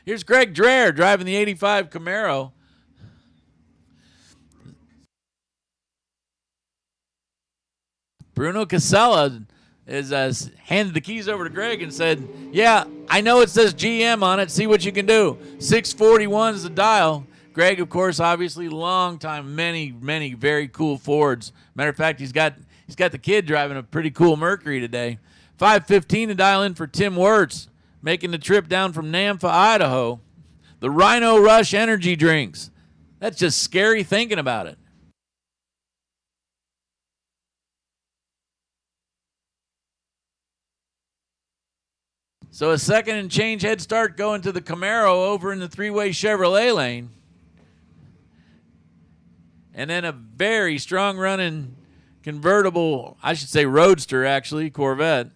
Here's Greg Dreher driving the 85 Camaro. Bruno Casella is handed the keys over to Greg and said, yeah, I know it says GM on it. See what you can do. 641 is the dial. Greg, of course, obviously long time, many very cool Fords. Matter of fact, he's got the kid driving a pretty cool Mercury today. 515 to dial in for Tim Wirtz, making the trip down from Nampa, Idaho. The Rhino Rush energy drinks. That's just scary thinking about it. So a second and change head start going to the Camaro over in the three-way Chevrolet lane. And then a very strong running convertible, I should say roadster actually, Corvette.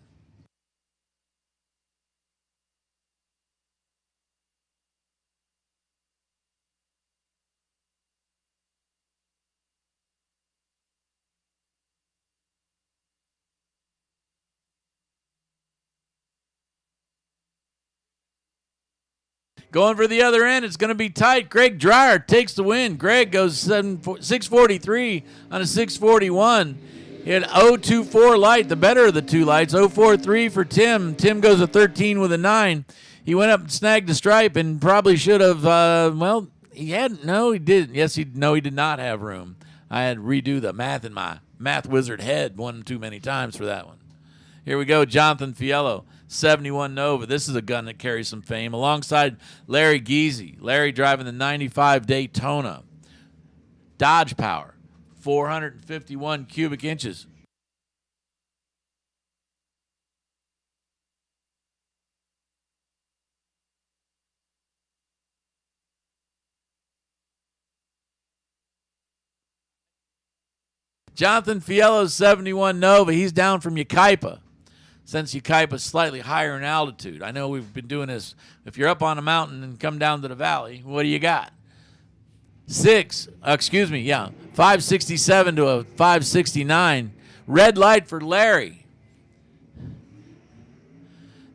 Going for the other end, it's going to be tight. Greg Dreyer takes the win. Greg goes 643 on a 641. He had 024 light, the better of the two lights. 043 for Tim. Tim goes a 13 with a 9. He went up and snagged the stripe and probably should have, he hadn't. No, he didn't. Yes, he did not have room. I had to redo the math in my math wizard head one too many times for that one. Here we go, Jonathan Fiello. 71 Nova. This is a gun that carries some fame. Alongside Larry Giese. Larry driving the 95 Daytona. Dodge Power. 451 cubic inches. Jonathan Fiello's 71 Nova. He's down from Yucaipa. Since Yucaipa's slightly higher in altitude. I know we've been doing this. If you're up on a mountain and come down to the valley, what do you got? 567 to a 569. Red light for Larry.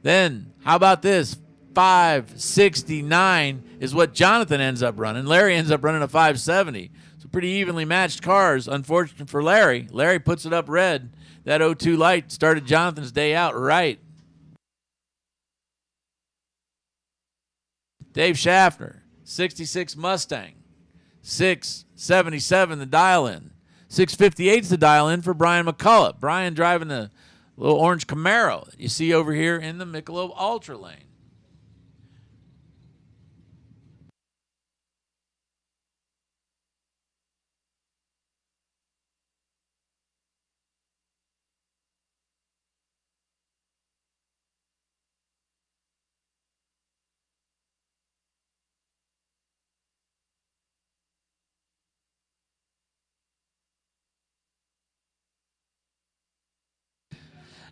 Then, how about this? 569 is what Jonathan ends up running. Larry ends up running a 570. So pretty evenly matched cars. Unfortunate for Larry. Larry puts it up red. That 02 light started Jonathan's day out right. Dave Schaffner, 66 Mustang. 677 the dial-in. 658 is the dial-in for Brian McCullough. Brian driving the little orange Camaro that you see over here in the Michelob Ultra lane.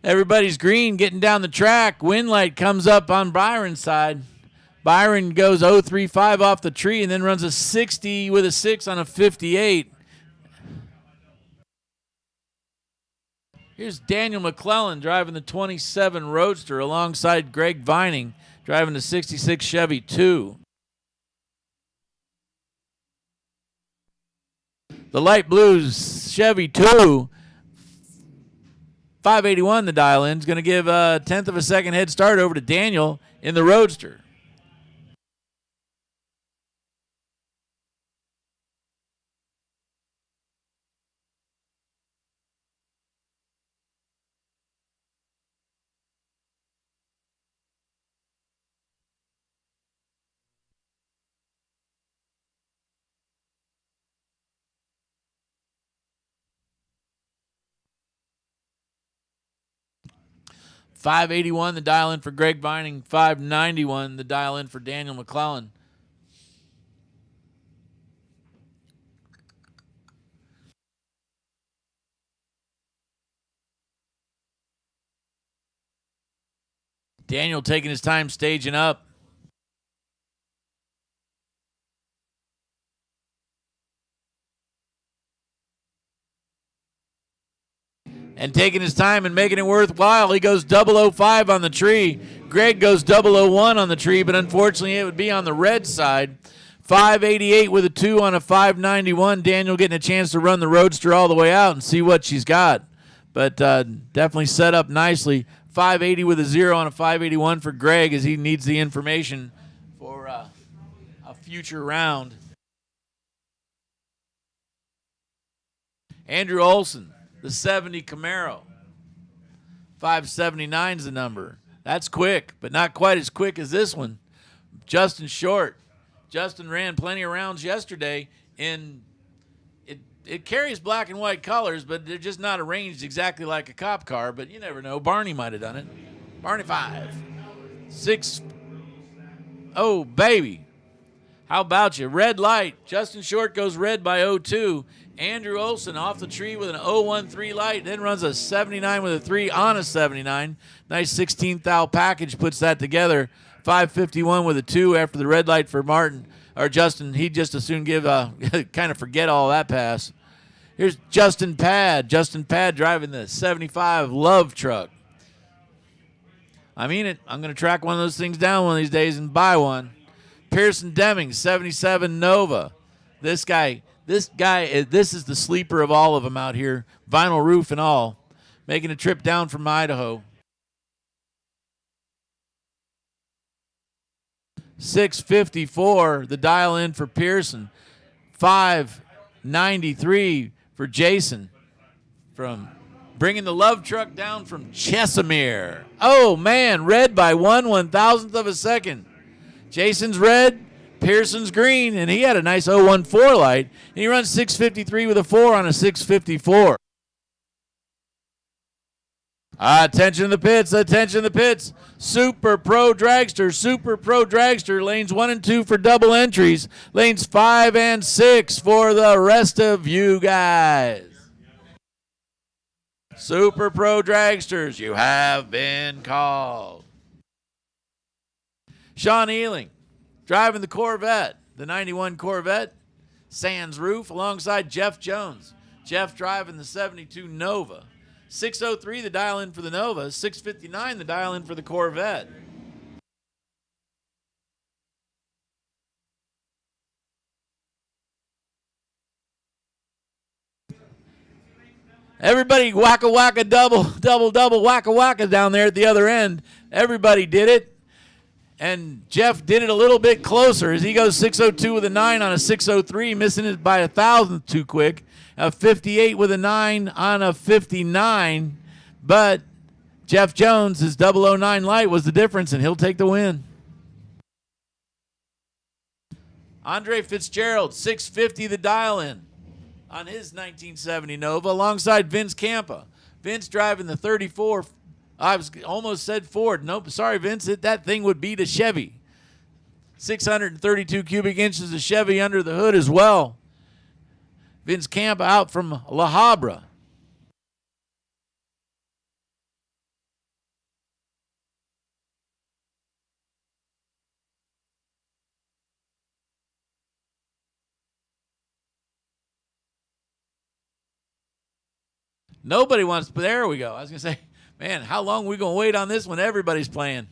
Everybody's green getting down the track. Wind light comes up on Byron's side. Byron goes 035 off the tree and then runs a 60 with a 6 on a 58. Here's Daniel McClellan driving the 27 Roadster alongside Greg Vining driving the 66 Chevy 2. The light blues Chevy 2. 581 the dial in is going to give a tenth of a second head start over to Daniel in the Roadster. .581 the dial in for Greg Vining. 591 the dial in for Daniel McClellan. Daniel taking his time staging up. And taking his time and making it worthwhile. He goes 005 on the tree. Greg goes 001 on the tree, but unfortunately it would be on the red side. 588 with a 2 on a 591. Daniel getting a chance to run the Roadster all the way out and see what she's got. but definitely set up nicely. 580 with a 0 on a 581 for Greg as he needs the information for a future round. Andrew Olson, the 70 Camaro. 579 is the number. That's quick, but not quite as quick as this one. Justin Short. Justin ran plenty of rounds yesterday in it carries black and white colors, but they're just not arranged exactly like a cop car, but you never know. Barney might have done it. Barney 5. 6. Oh, baby. How about you? Red light. Justin Short goes red by 02. Andrew Olson off the tree with an 013 light, then runs a 79 with a 3 on a 79. Nice 16th thou package puts that together. 551 with a 2 after the red light for Martin. Or Justin, he'd just as soon give kind of forget all that pass. Here's Justin Pad. Justin Pad driving the 75 Love Truck. I mean it. I'm going to track one of those things down one of these days and buy one. Pearson Deming, 77 Nova. This is the sleeper of all of them out here. Vinyl roof and all. Making a trip down from Idaho. 654, the dial in for Pearson. 593 for Jason from bringing the Love Truck down from Chesimir. Oh, man, red by 1/1000th of a second. Jason's red, Pearson's green, and he had a nice 014 light, and he runs 653 with a 4 on a 654. Attention to the pits, attention to the pits. Super Pro Dragster, lanes 1 and 2 for double entries, lanes 5 and 6 for the rest of you guys. Super Pro Dragsters, you have been called. Sean Ealing, driving the Corvette, the 91 Corvette, sans roof, alongside Jeff Jones. Jeff driving the 72 Nova. 603, the dial in for the Nova. 659, the dial in for the Corvette. Everybody wacka wacka double wacka wacka down there at the other end. Everybody did it. And Jeff did it a little bit closer as he goes 602 with a 9 on a 603, missing it by 1,000th too quick. A 58 with a 9 on a 59. But Jeff Jones, his 009 light was the difference, and he'll take the win. Andre Fitzgerald, 650 the dial-in on his 1970 Nova alongside Vince Campa. Vince driving the 34. I almost said Ford. Nope, sorry, Vince. That thing would beat a Chevy. 632 cubic inches of Chevy under the hood as well. Vince Campa out from La Habra. Nobody wants, but there we go. I was going to say, man, how long are we going to wait on this when everybody's playing?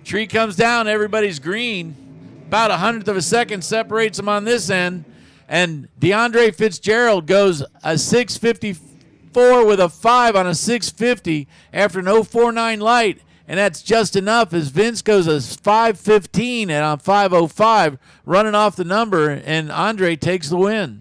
Tree comes down, everybody's green. About 100th of a second separates them on this end. And DeAndre Fitzgerald goes a 654 with a 5 on a 650 after an 049 light. And that's just enough as Vince goes a 515 and on 505 running off the number, and Andre takes the win.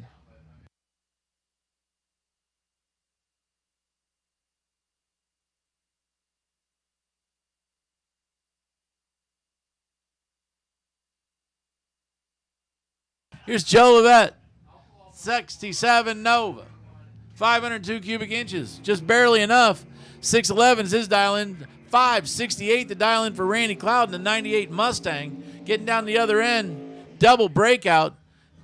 Here's Joe Levette, 67 Nova, 502 cubic inches, just barely enough. 611's his dial-in, 568 the dial-in for Randy Cloud in the 98 Mustang. Getting down the other end, double breakout,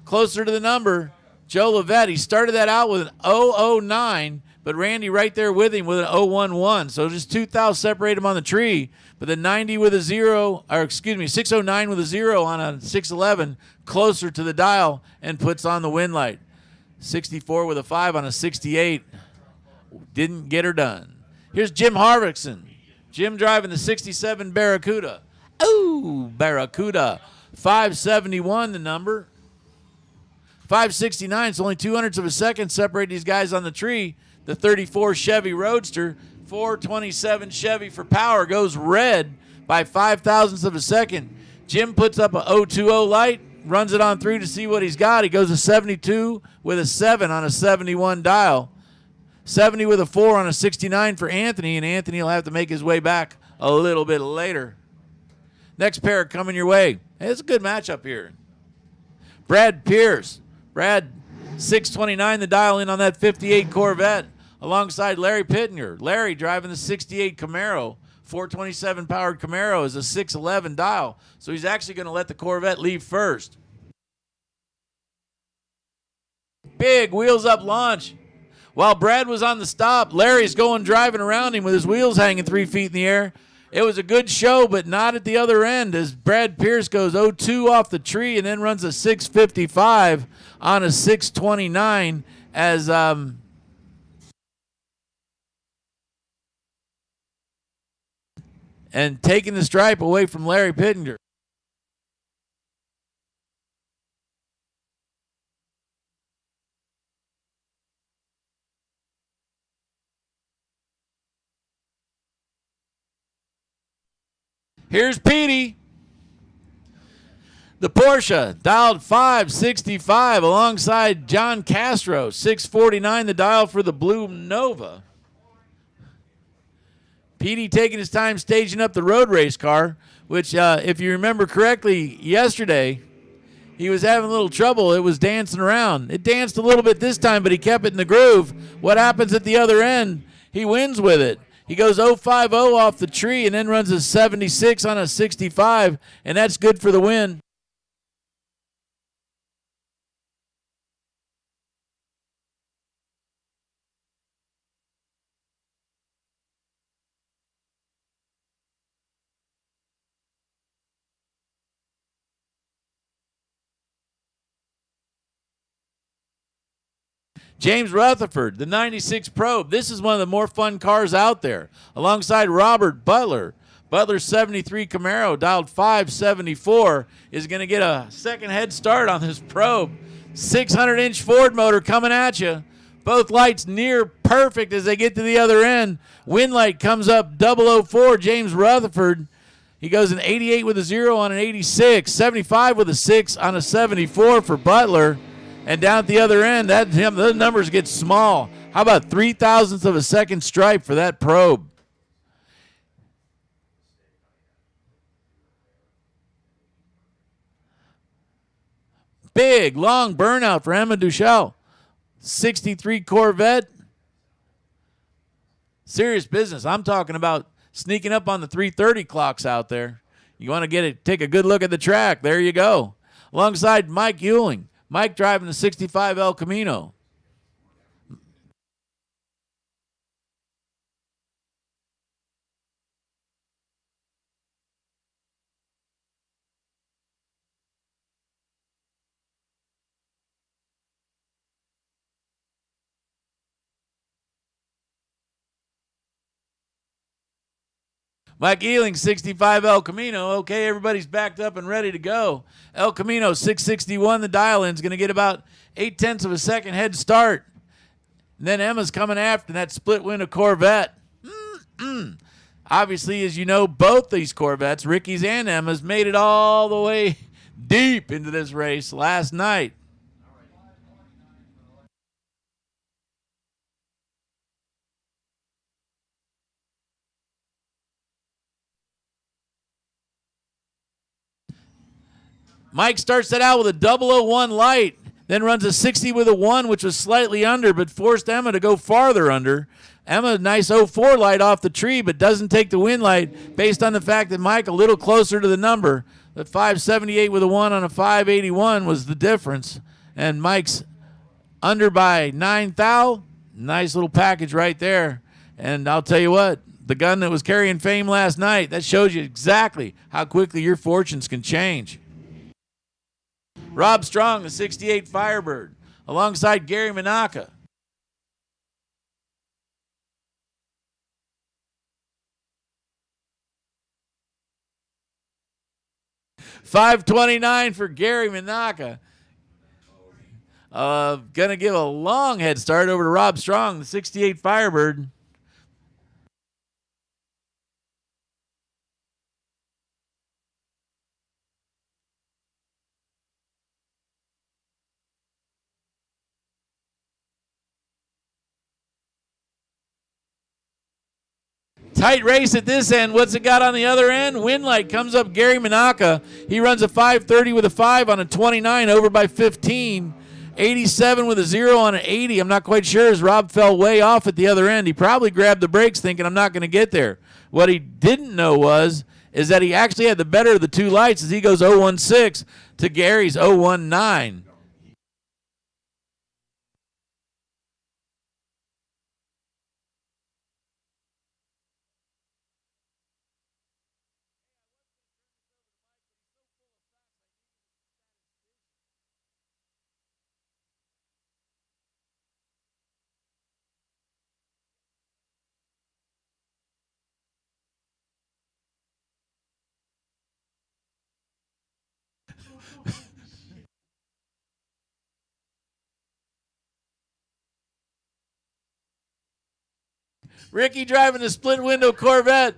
closer to the number. Joe Levette, he started that out with an 009, but Randy right there with him with an 011. So just 2,000 separate him on the tree. But the 90 with a 0, or excuse me, 609 with a 0 on a 611, closer to the dial and puts on the win light. 64 with a 5 on a 68. Didn't get her done. Here's Jim Harvickson. Jim driving the 67 Barracuda. Ooh, Barracuda. 571 the number. 569, it's only 200ths of a second separate these guys on the tree. The 34 Chevy Roadster, 427 Chevy for power goes red by 5,000ths of a second. Jim puts up a 020 light, runs it on through to see what he's got. He goes a 72 with a 7 on a 71 dial. 70 with a 4 on a 69 for Anthony, and Anthony will have to make his way back a little bit later. Next pair coming your way. Hey, it's a good matchup here. Brad Pierce. Brad, 629 the dial in on that 58 Corvette, alongside Larry Pittenger. Larry driving the 68 Camaro. 427 powered Camaro is a 611 dial, so he's actually going to let the Corvette leave first. Big wheels up launch. While Brad was on the stop, Larry's driving around him with his wheels hanging 3 feet in the air. It was a good show, but not at the other end, as Brad Pierce goes 0-2 off the tree and then runs a 655 on a 629 as and taking the stripe away from Larry Pittenger. Here's Petey. The Porsche dialed 565 alongside John Castro. 649 the dial for the Blue Nova. Petey taking his time staging up the road race car, which if you remember correctly yesterday, he was having a little trouble. It was dancing around. It danced a little bit this time, but he kept it in the groove. What happens at the other end? He wins with it. He goes 050 off the tree and then runs a 76 on a 65, and that's good for the win. James Rutherford, the 96 Probe. This is one of the more fun cars out there, alongside Robert Butler. Butler's 73 Camaro, dialed 574, is going to get a second head start on this Probe. 600-inch Ford motor coming at you. Both lights near perfect as they get to the other end. Wind light comes up 004, James Rutherford. He goes an 88 with a 0 on an 86, 75 with a 6 on a 74 for Butler. And down at the other end, the numbers get small. How about 0.003 of a second stripe for that Probe? Big, long burnout for Emma Duchel. 63 Corvette. Serious business. I'm talking about sneaking up on the 330 clocks out there. You want to take a good look at the track. There you go. Alongside Mike Euling. Mike driving the 65 El Camino. Mike Ealing, 65 El Camino. Okay, everybody's backed up and ready to go. El Camino, 661. The dial-in's going to get about 0.8 of a second head start. And then Emma's coming after that split window Corvette. Obviously, as you know, both these Corvettes, Ricky's and Emma's, made it all the way deep into this race last night. Mike starts that out with a 001 light, then runs a 60 with a 1, which was slightly under, but forced Emma to go farther under. Emma, nice 04 light off the tree, but doesn't take the win light based on the fact that Mike a little closer to the number. The 578 with a 1 on a 581 was the difference. And Mike's under by 9 thou. Nice little package right there. And I'll tell you what, the gun that was carrying fame last night, that shows you exactly how quickly your fortunes can change. Rob Strong, the 68 Firebird, alongside Gary Manaka. $529 for Gary Manaka. Gonna give a long head start over to Rob Strong, the 68 Firebird. Tight race at this end. What's it got on the other end? Winlight comes up Gary Manaka. He runs a 5:30 with a 5 on a 29, over by 15. 87 with a 0 on an 80. I'm not quite sure as Rob fell way off at the other end. He probably grabbed the brakes thinking I'm not going to get there. What he didn't know is that he actually had the better of the two lights as he goes 016 to Gary's 019. Ricky driving the split window Corvette.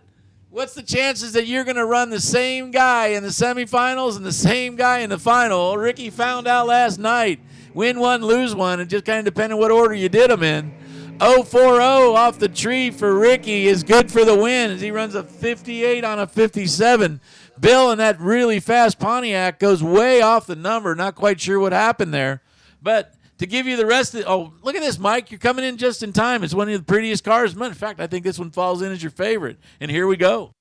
What's the chances that you're going to run the same guy in the semifinals and the same guy in the final? Well, Ricky found out last night. Win one, lose one. It just kind of depended what order you did them in. 040 off the tree for Ricky is good for the win as he runs a 58 on a 57. Bill in that really fast Pontiac goes way off the number. Not quite sure what happened there. But to give you the rest of look at this, Mike. You're coming in just in time. It's one of the prettiest cars. In fact, I think this one falls in as your favorite. And here we go.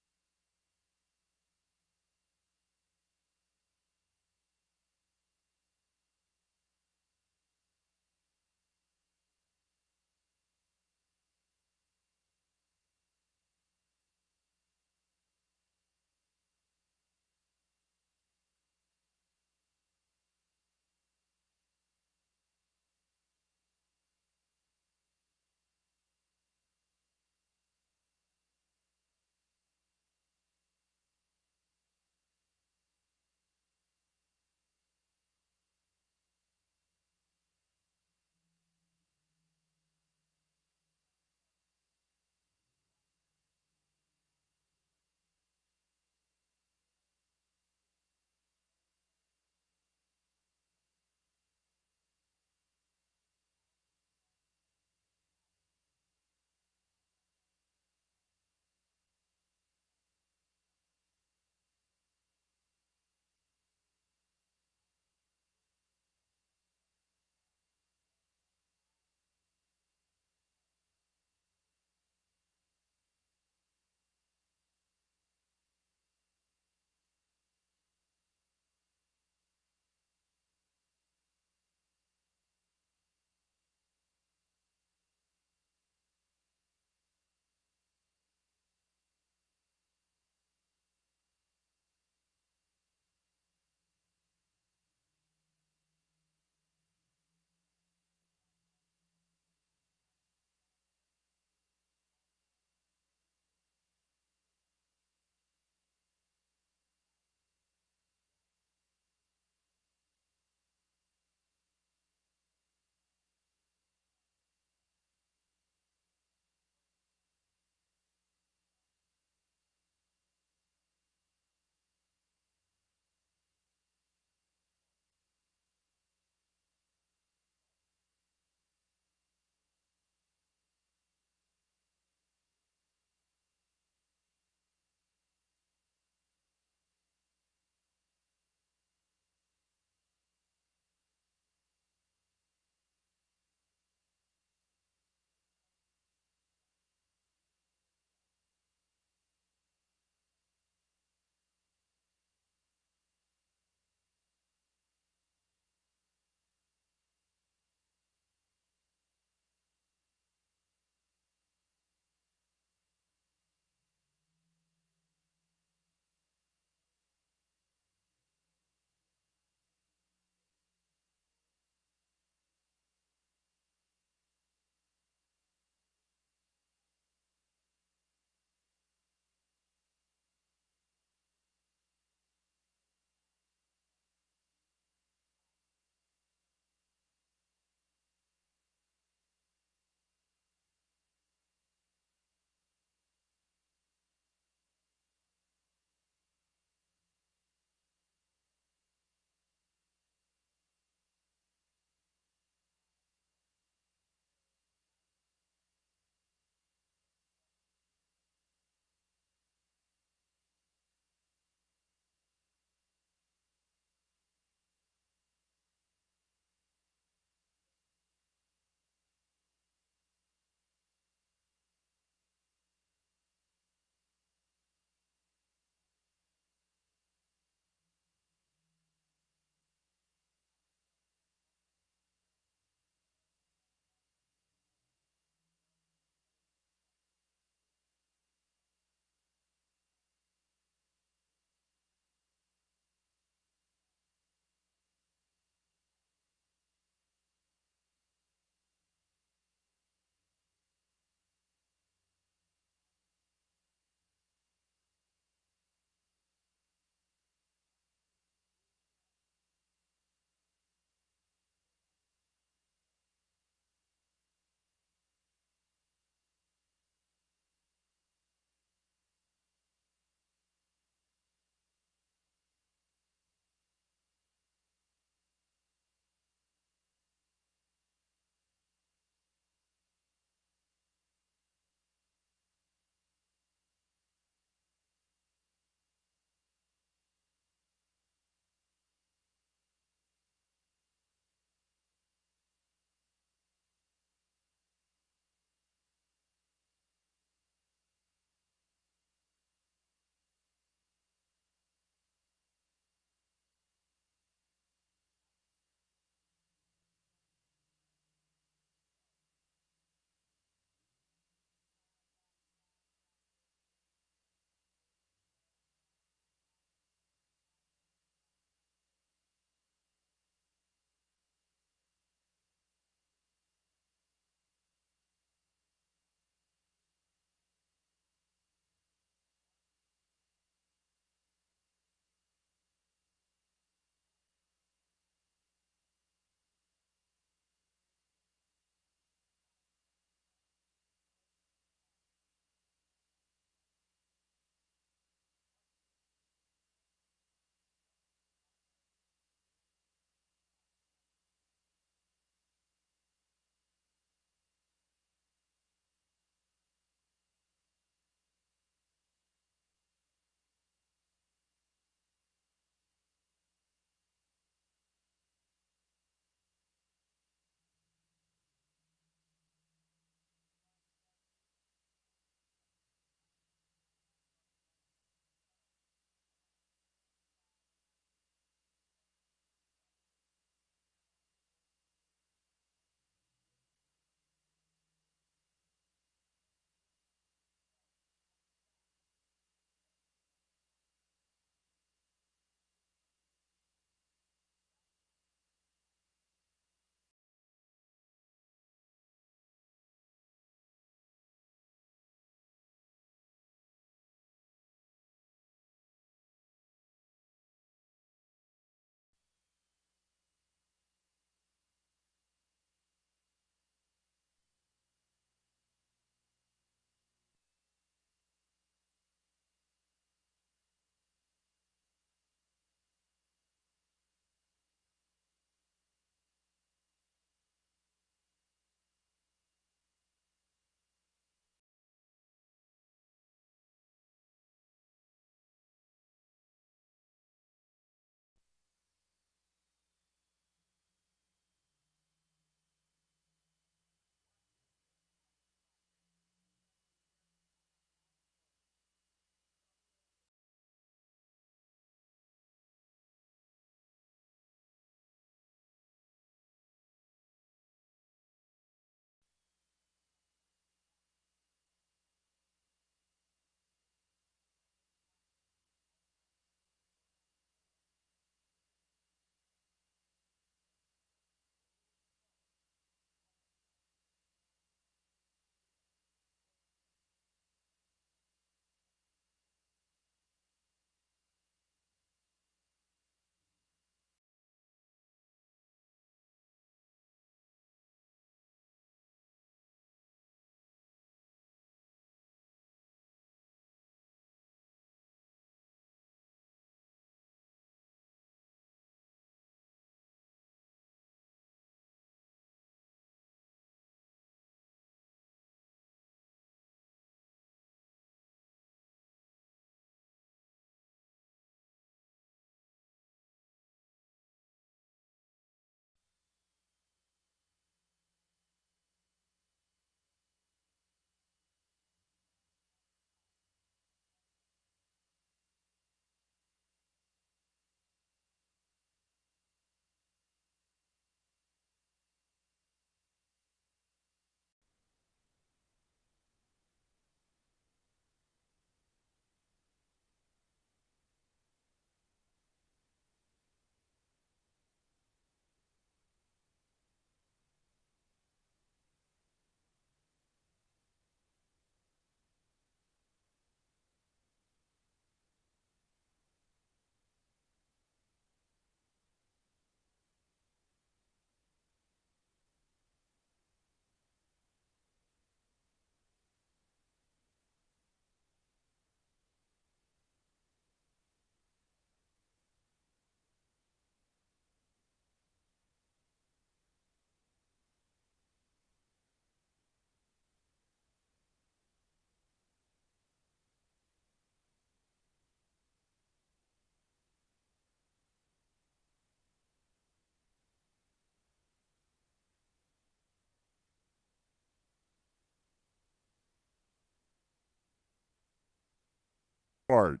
start.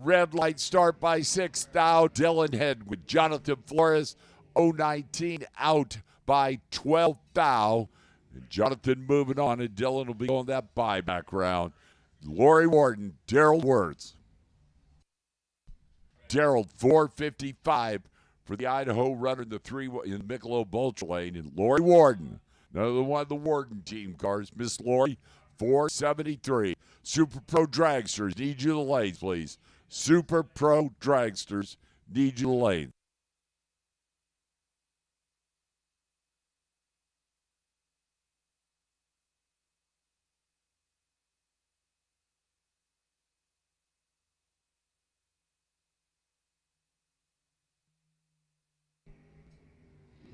Red light start by 6 now. Dylan Head with Jonathan Flores. 019 out by 12 thou. And Jonathan moving on, and Dylan will be on that buyback round. Lori Warden, Daryl Wirtz. Daryl 455 for the Idaho runner in the Michelob Ultra Lane. And Lori Warden, another one of the Warden team cars. Miss Lori 473. Super Pro Dragsters, need you the lanes, please. Super Pro Dragsters, need you the lanes.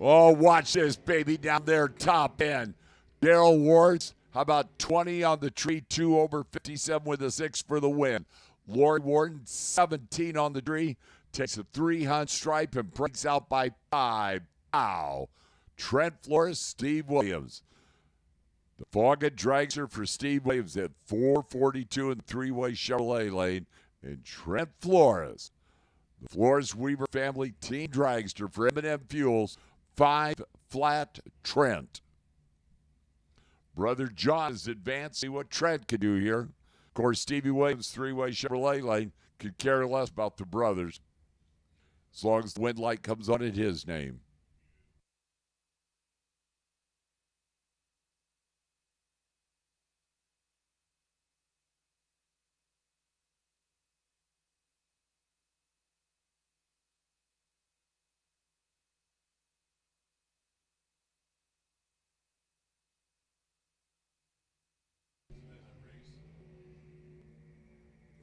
Oh, watch this, baby, down there, top end. Daryl Wirtz, how about 20 on the tree, 2 over 57 with a 6 for the win. Lori Warden, 17 on the tree, takes a 3-hunt stripe and breaks out by 5. Ow. Trent Flores, Steve Williams. The Fogga Dragster for Steve Williams at 442 in the three-way Chevrolet lane. And Trent Flores, the Flores Weaver family team dragster for M&M Fuels, 5 flat Trent. Brother John is advanced. See what Trent can do here. Of course, Stevie Williams, three-way Chevrolet lane, could care less about the brothers as long as the wind light comes on in his name.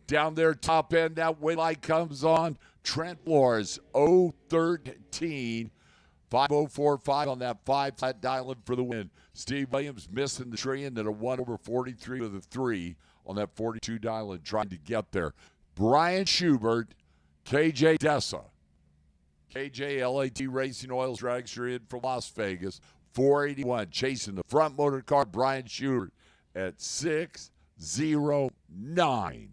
Down there, top end, that way light comes on. Trent Flores, 013, 5045 on that 5 flat dialing for the win. Steve Williams missing the tree, and then a 1 over 43 with a 3 on that 42 dialing, trying to get there. Brian Schubert, KJ Dessa. KJ LAT Racing Oils dragster in from Las Vegas, 481, chasing the front motor car, Brian Schubert at 609.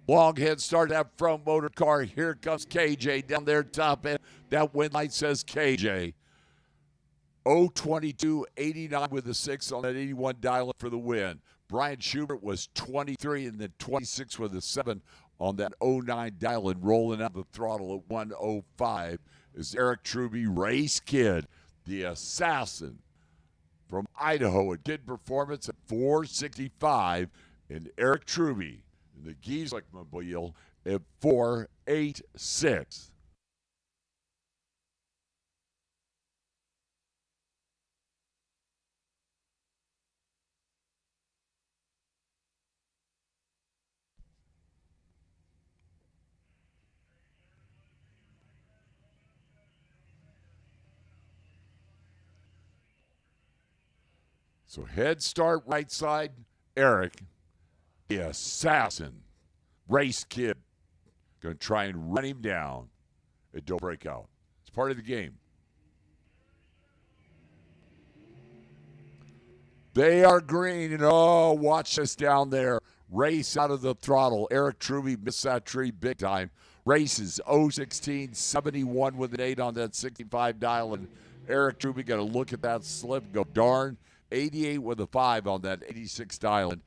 Long head start that front motor car. Here comes KJ down there top end. That wind light says KJ. 022, 89 with a 6 on that 81 dial for the win. Brian Schubert was 23 and then 26 with a 7 on that 09 dial and rolling out the throttle at 105 is Eric Truby, race kid, the assassin from Idaho. A good performance at 465 and Eric Truby in the Giesecke Mobile at 486. So head start right side, Eric, the assassin, race kid, going to try and run him down. It don't break out. It's part of the game. They are green, and oh, watch this down there. Race out of the throttle. Eric Truby missed that tree big time. Races 016, 71 with an 8 on that 65 dial, and Eric Truby got to look at that slip and go, darn, 88 with a 5 on that 86 dial, and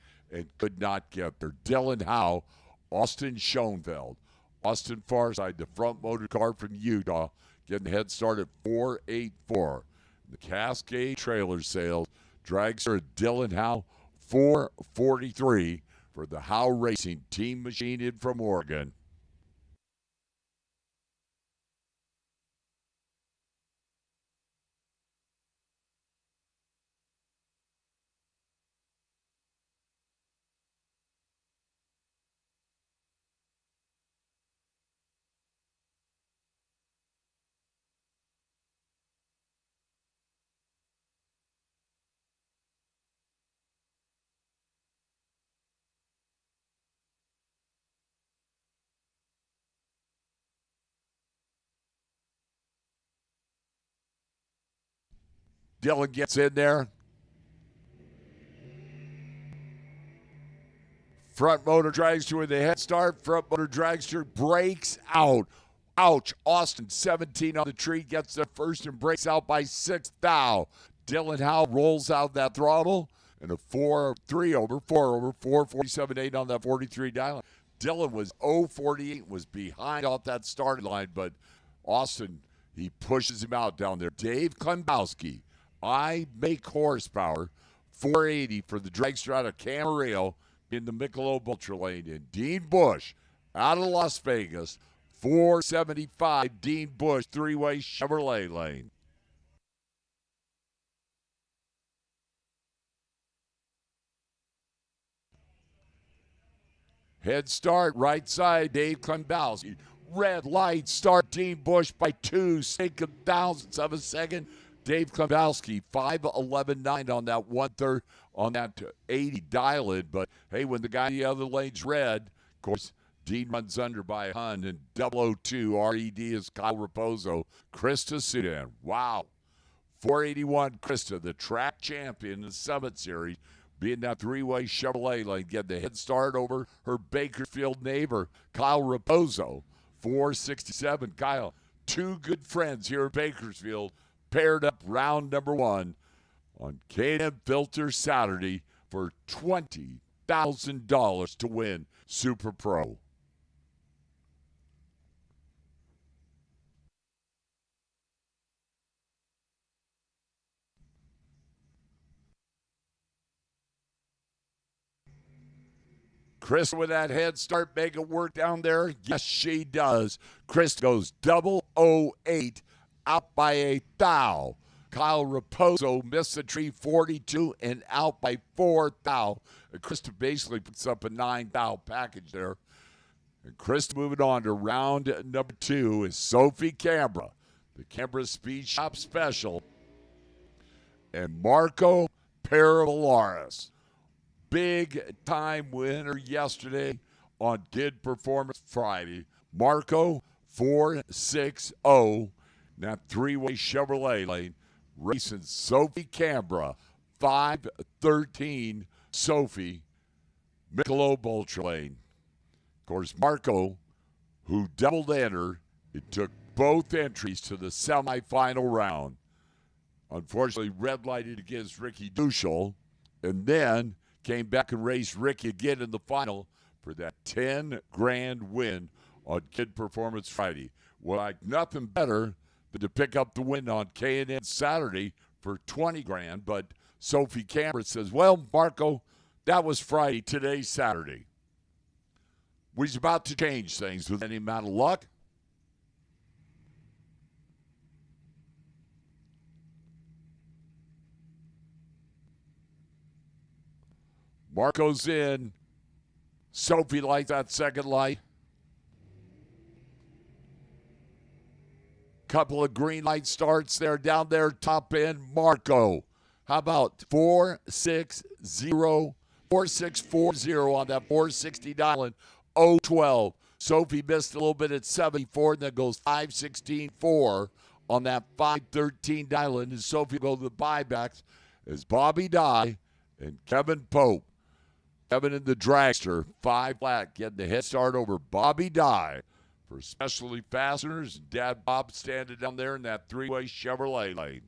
could not get there. Dylan Howe, Austin Schoenfeld, Austin Farside, the front motor car from Utah, getting the head start at 484. The Cascade Trailer Sales, dragster Dylan Howe, 4:43 for the Howe Racing Team Machine in from Oregon. Dylan gets in there. Front motor dragster with a head start. Front motor dragster breaks out. Ouch. Austin, 17 on the tree, gets there first and breaks out by 6 thou. Dylan Howe rolls out that throttle. And a 4-3 over, 4 over, 4:47.8 on that 43 dial. Dylan was 0:48, was behind off that starting line, but Austin, he pushes him out down there. Dave Klembowski, I Make Horsepower, 480 for the dragster out of Camarillo in the Michelob Ultra lane. And Dean Bush out of Las Vegas, 475, Dean Bush, three-way Chevrolet lane. Head start, right side, Dave Klembowski. Red light start, Dean Bush by 2 thousandths of a second. Dave Klembowski, 5:11.9 on that 1/3 on that 80 dial-in. But, hey, when the guy in the other lane's red, of course, Dean runs under by a Hun. And 002 RED is Kyle Raposo. Krista Sudan, wow. 481 Krista, the track champion in the Summit Series, being that three-way Chevrolet lane, getting the head start over her Bakersfield neighbor, Kyle Raposo. 467, Kyle. Two good friends here in Bakersfield paired up round number 1 on K&M Filter Saturday for $20,000 to win Super Pro. Chris with that head start, make it work down there. Yes, she does. Chris goes 008 out by a thou. Kyle Raposo missed the tree 42 and out by 4 thou. And Krista basically puts up a 9 thou package there. And Krista moving on to round number 2 is Sophie Cambra, the Cambra Speed Shop Special, and Marco Paravalaris. Big time winner yesterday on Kid Performance Friday. Marco 460, that three-way Chevrolet lane, racing Sophie Cambra 513 Sophie Michelob Ultra lane. Of course, Marco, who doubled enter, it took both entries to the semifinal round. Unfortunately, red lighted against Ricky Duschel, and then came back and raced Ricky again in the final for that 10 grand win on Kid Performance Friday. Well, like nothing better than to pick up the win on K&N Saturday for 20 grand. But Sophie Cambra says, well, Marco, that was Friday. Today's Saturday. We're about to change things with any amount of luck. Marco's in. Sophie lights that second light. Couple of green light starts there down there, top end. Marco, how about 460 on that 460 dial-in, 012. Sophie missed a little bit at 74, and then goes 516.4 on that 513 dial-in. And Sophie will go to the buybacks as Bobby Dye and Kevin Pope. Kevin in the dragster, 5 flat, getting the head start over Bobby Dye for Specialty Fasteners. Dad Bob standing down there in that three-way Chevrolet lane.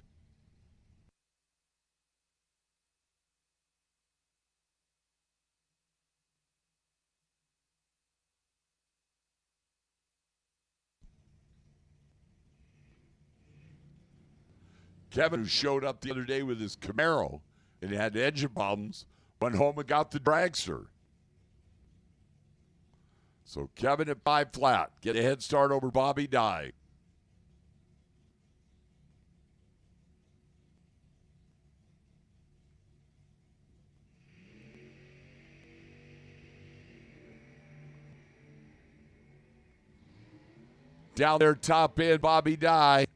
Kevin, who showed up the other day with his Camaro and had engine problems, went home and got the dragster. So Kevin at 5 flat. Get a head start over Bobby Dye. Down there, top end, Bobby Dye.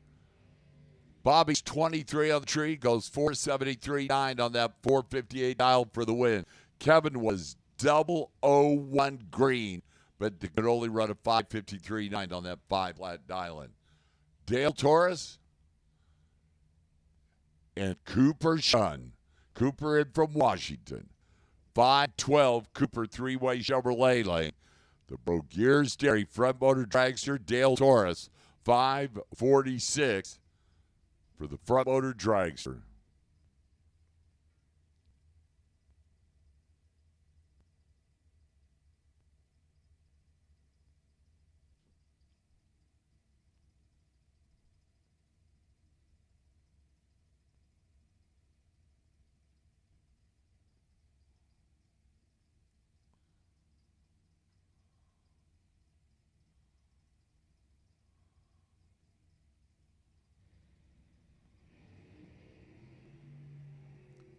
Bobby's 23 on the tree, goes 473.9 on that 458 dial for the win. Kevin was 001 green, but they could only run a 553.9 on that 5 flat dial-in. Dale Torres and Cooper Shun. Cooper in from Washington. 512 Cooper three-way Chevrolet lane. The Broguiers Dairy front motor dragster Dale Torres, 546 for the front motor dragster.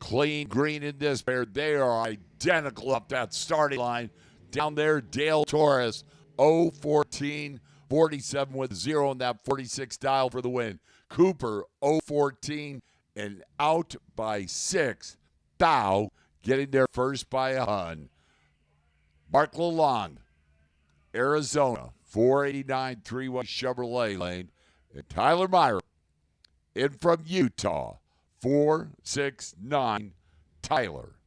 Clean green in this pair. They are identical up that starting line. Down there, Dale Torres, 014, 47 with 0 on that 46 dial for the win. Cooper, 014 and out by 6. Dow getting there first by a hun. Mark Lalonde, Arizona, 489 three-way Chevrolet lane. And Tyler Meyer in from Utah, 469 Tyler.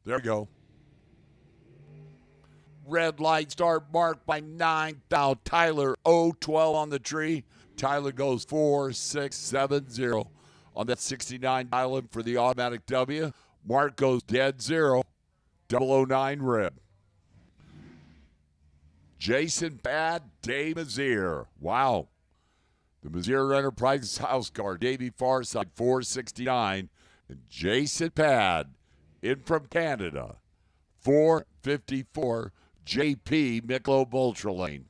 There we go. Red light start marked by 9. Now Tyler 012 on the tree. Tyler goes 4670 on that 69 island for the automatic W. Mark goes dead 0. 009 red. Jason Bad, Dave Mazier. Wow. The Mazier Enterprises house car, Davey Farside, 469. And Jason Pad in from Canada, 454 JP Michelob Ultra Lane.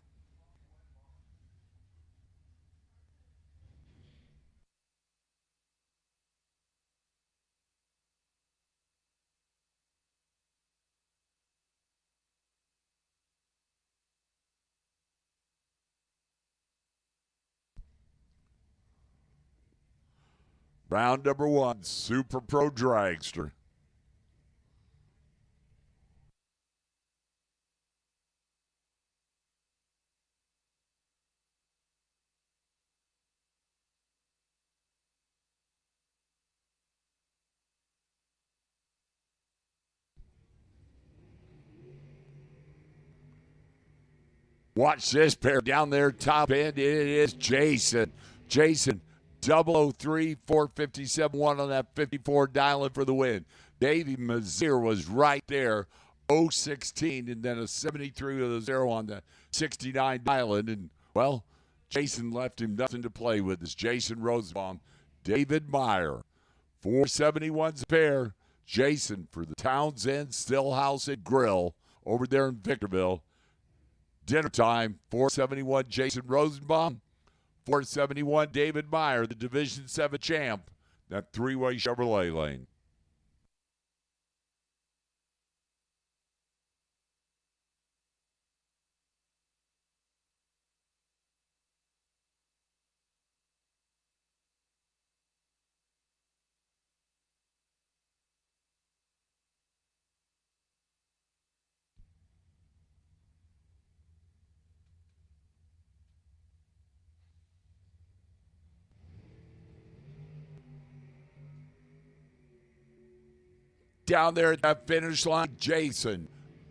Round number 1, Super Pro Dragster. Watch this pair down there, top end. It is Jason. Jason, 003, 457, 1 on that 54 dialing for the win. Davey Mazier was right there, 016, and then a 73 with a 0 on the 69 dialing. And, well, Jason left him nothing to play with. It's Jason Rosenbaum. David Meyer, 471's a pair. Jason for the Townsend Stillhouse and Grill over there in Victorville. Dinner time, 471 Jason Rosenbaum, 471 David Meyer, the Division 7 champ, that three-way Chevrolet lane. down there at that finish line. Jason,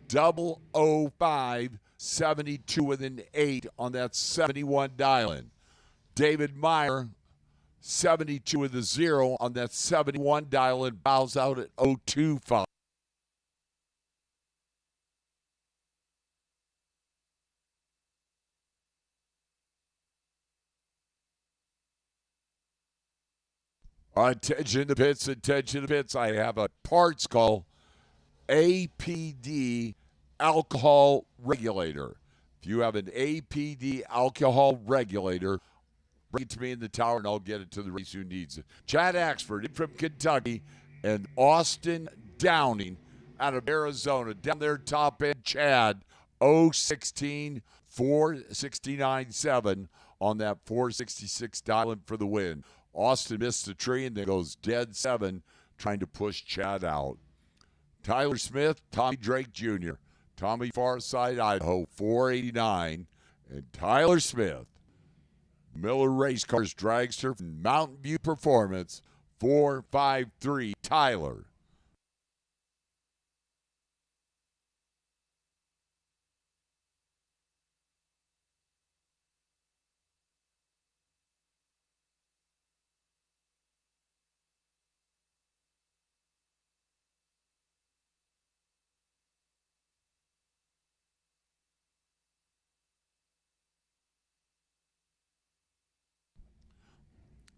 005-72 with an 8 on that 71 dial-in. David Meyer, 72 with a 0 on that 71 dial-in, bows out at 025. Attention to pits, attention to pits. I have a parts call, APD alcohol regulator. If you have an APD alcohol regulator, bring it to me in the tower and I'll get it to the race who needs it. Chad Axford from Kentucky and Austin Downing out of Arizona. Down there, top end, Chad, 016 469.7 on that 466 dial-in for the win. Austin missed the tree and then goes dead 7, trying to push Chad out. Tyler Smith, Tommy Drake Jr., Tommy Farside, Idaho, 489. And Tyler Smith, Miller Race Cars dragster from Mountain View Performance, 453. Tyler.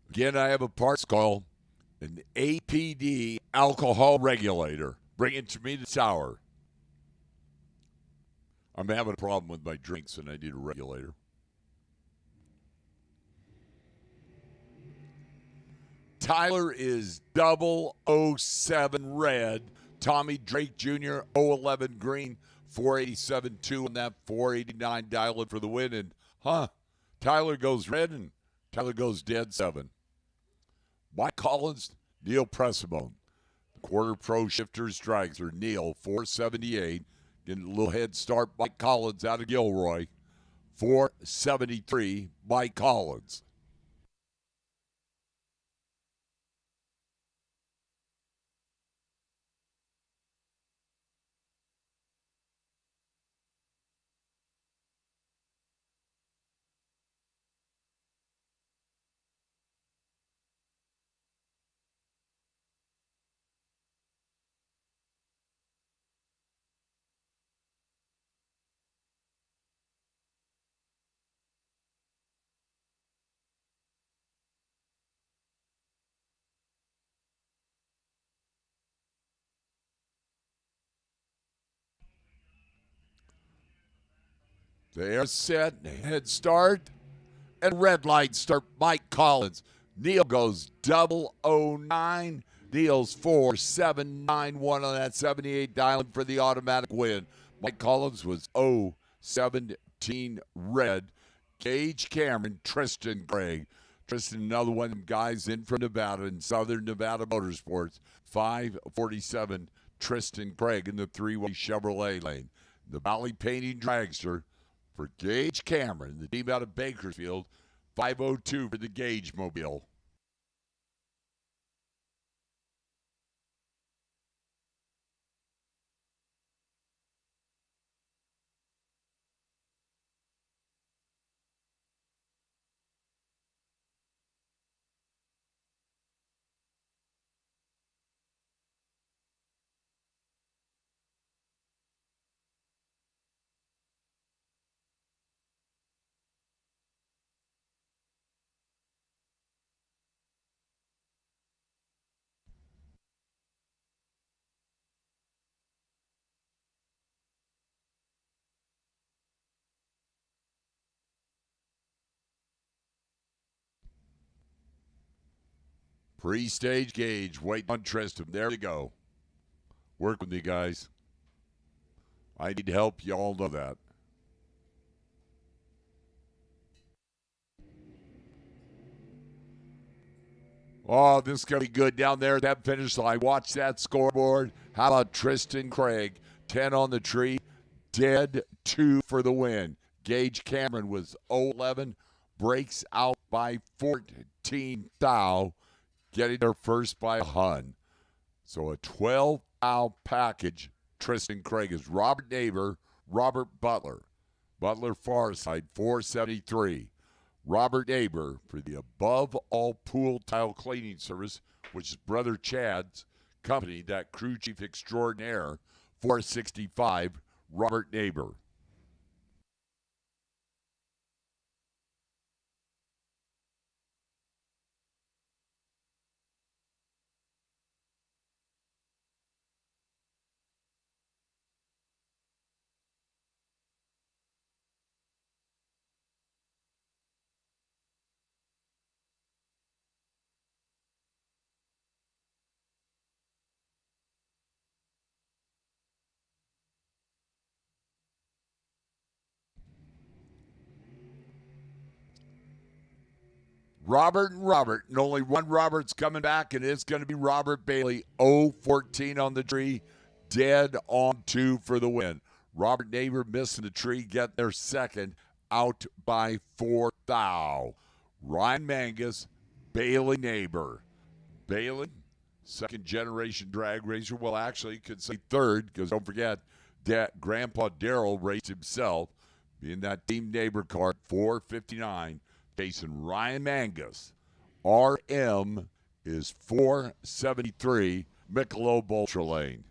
Again, I have a parts call, an APD alcohol regulator. Bring it to me to the tower. I'm having a problem with my drinks and I need a regulator. Tyler is 007 red. Tommy Drake Jr., 011 green, 487.2 on that 489 dial-in for the win. And, Tyler goes red and Tyler goes dead 7. Mike Collins, Neil Pressimone. Quarter Pro Shifters dragster, Neil, 478. Getting a little head start, Mike Collins out of Gilroy, 473, Mike Collins. They are set, head start, and red light start. Mike Collins. Neil goes 009. Neil's 4791 on that 78 dial-in for the automatic win. Mike Collins was 017 red. Gage Cameron, Tristan Gregg. Tristan, another one of them guys in from Nevada in Southern Nevada Motorsports. 547, Tristan Gregg in the three-way Chevrolet lane. The Valley Painting dragster for Gage Cameron, the team out of Bakersfield, 502 for the Gage Mobile. Pre-stage Gage, waiting on Tristan. There you go. Work with me, guys. I need help. You all know that. Oh, this is going to be good down there at that finish line. Watch that scoreboard. How about Tristan Craig? 10 on the tree. Dead 2 for the win. Gage Cameron was 011. Breaks out by 14 thou. Getting there first by a hun. So a 12 foul package. Tristan Craig is Robert Neighbor, Robert Butler. Butler far side, 473. Robert Neighbor for the Above All Pool Tile Cleaning Service, which is Brother Chad's company, that crew chief extraordinaire, 465. Robert Neighbor. Robert and Robert, and only one Robert's coming back, and it's going to be Robert Bailey. 0-14 on the tree, dead on 2 for the win. Robert Neighbor missing the tree, getting their second, out by 4 thou. Ryan Mangus, Bailey Neighbor. Bailey, second generation drag racer. Well, actually, you could say third, because don't forget that Grandpa Darrell raced himself, being that Team Neighbor car, 459. Facing Ryan Mangus. RM is 473, Michelob Ultra Lane.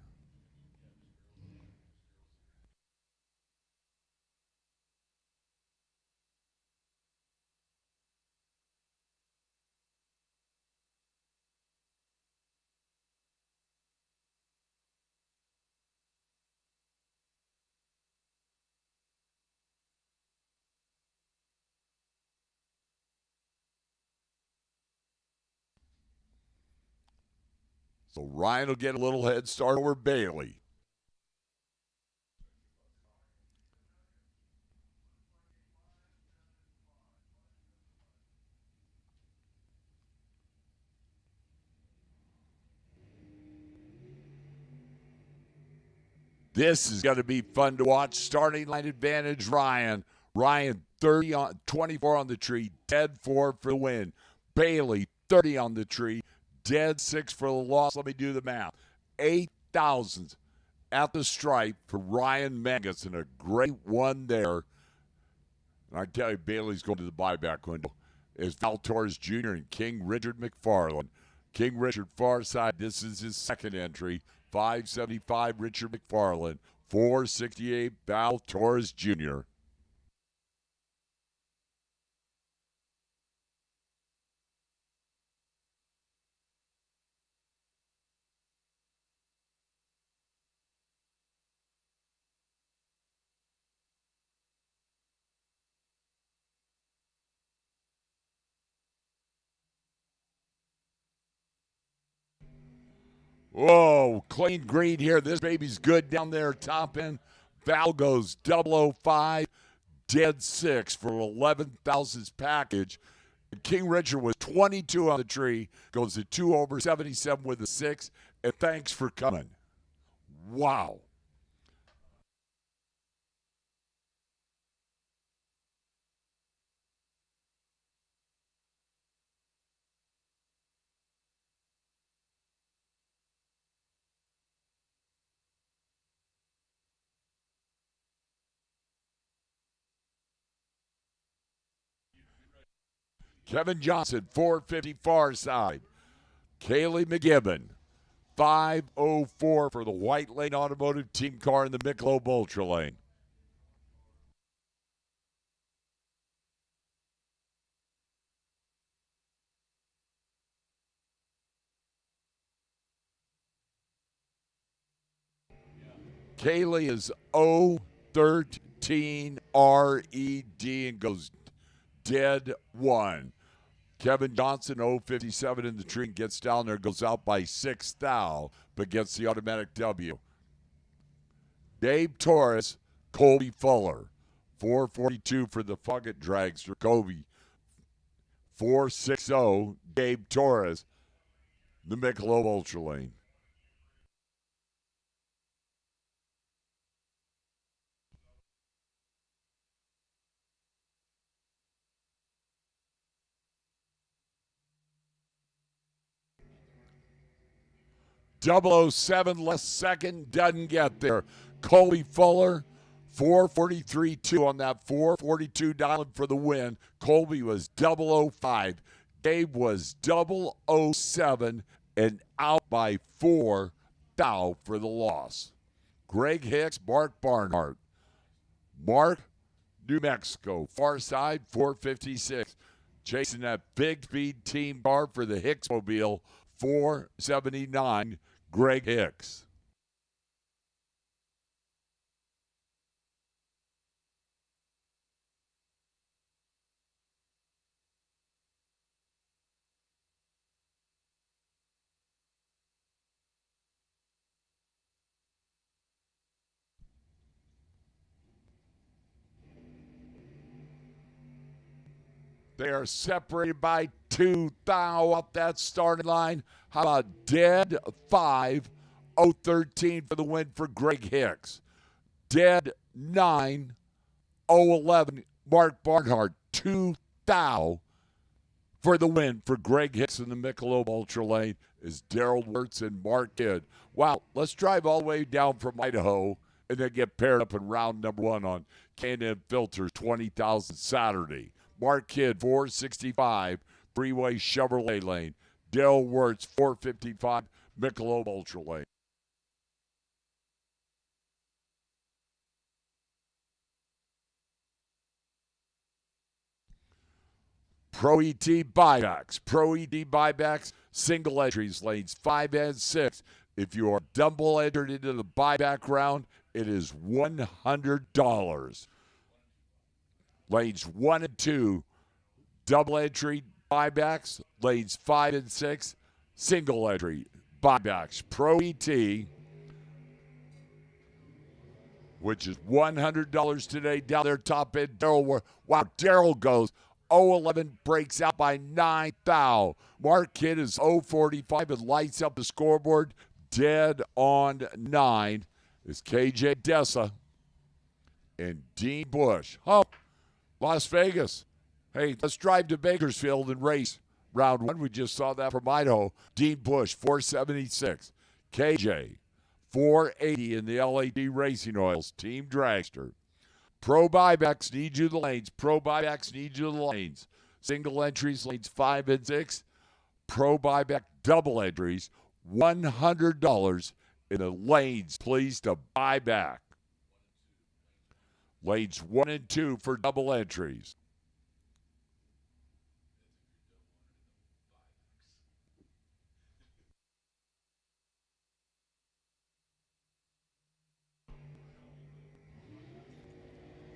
So Ryan will get a little head start over Bailey. This is going to be fun to watch. Starting line advantage, Ryan. Ryan 30 on 24 on the tree, dead 4 for the win. Bailey 30 on the tree, dead 6 for the loss. Let me do the math. 8,000 at the stripe for Ryan Mangus, and a great one there. And I tell you, Bailey's going to the buyback window. Is Val Torres Jr. and King Richard McFarland. King Richard far side. This is his second entry. 575 Richard McFarland. 468 Val Torres Jr. Whoa, clean green here. This baby's good down there, top end. Val goes 005, dead 6 for 11,000's package. And King Richard was 22 on the tree, goes to 2 over 77 with a 6. And thanks for coming. Wow. Kevin Johnson, 450 far side. Kaylee McGibbon, 504 for the White Lane Automotive Team car in the Michelob Ultra Lane. Kaylee is 013 RED and goes dead 1. Kevin Johnson, 057 in the tree, gets down there, goes out by 6 thou, but gets the automatic W. Dave Torres, Colby Fuller, 442 for the Fuckett Dragster. Kobe, 460, Dave Torres, the Michelob Ultra Lane. 007 less second, doesn't get there. Colby Fuller, 443.2 on that 442 dialing for the win. Colby was 005. Gabe was 007 and out by 4 thou for the loss. Greg Hicks, Mark Barnhart. Mark, New Mexico, far side, 456. Chasing that big speed team car for the Hicksmobile, 479, Greg Hicks. They are separated by 2 thou up that starting line. How about dead 5, 013 for the win for Greg Hicks. Dead 9, 011, Mark Barnhart. 2 thou for the win for Greg Hicks in the Michelob Ultra Lane is Daryl Wirtz and Mark Kidd. Wow, let's drive all the way down from Idaho and then get paired up in round number 1 on Can-Am Filters 20,000 Saturday. Mark Kidd, 465, Freeway Chevrolet Lane. Daryl Wirtz, 455, Michelob Ultra Lane. Pro ET buybacks. Pro ET buybacks, single entries, lanes 5 and 6. If you are double entered into the buyback round, it is $100. Lanes 1 and 2, double entry buybacks. Lanes 5 and 6, single entry buybacks. Pro ET, which is $100 today down there top end. Daryl, wow, Daryl goes 011, breaks out by 9 thou. Mark Kidd is 045 and lights up the scoreboard. Dead on 9 is KJ Dessa and Dean Bush. Oh, Las Vegas. Hey, let's drive to Bakersfield and race round 1. We just saw that from Idaho. Dean Bush, 476. KJ, 480 in the LAD Racing Oils Team Dragster. Pro buybacks need you the lanes. Pro buybacks need you the lanes. Single entries, lanes 5 and 6. Pro buyback double entries, $100 in the lanes, please, to buy back. Lanes 1 and 2 for double entries.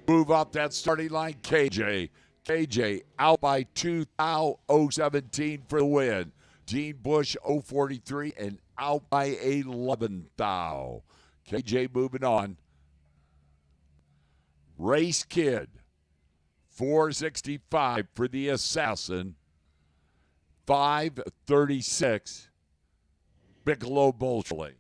Move up that starting line, KJ. KJ out by 2 thou, 017 for the win. Dean Bush, 043, and out by 11 thou. KJ moving on. Race Kid, 465 for the Assassin. 536, Michelob Ultra Lane.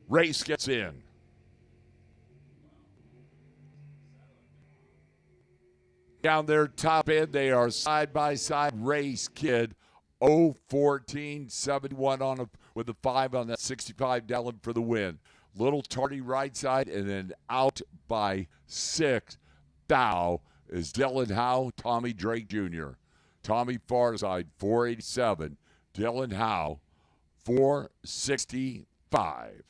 Race gets in. Down there, top end, they are side by side. Race Kid, 014, 71 on a, with a 5 on that 65 down for the win. Little tardy right side, and then out by 6 thou is Dylan Howe, Tommy Drake Jr. Tommy far side, 487. Dylan Howe, 465.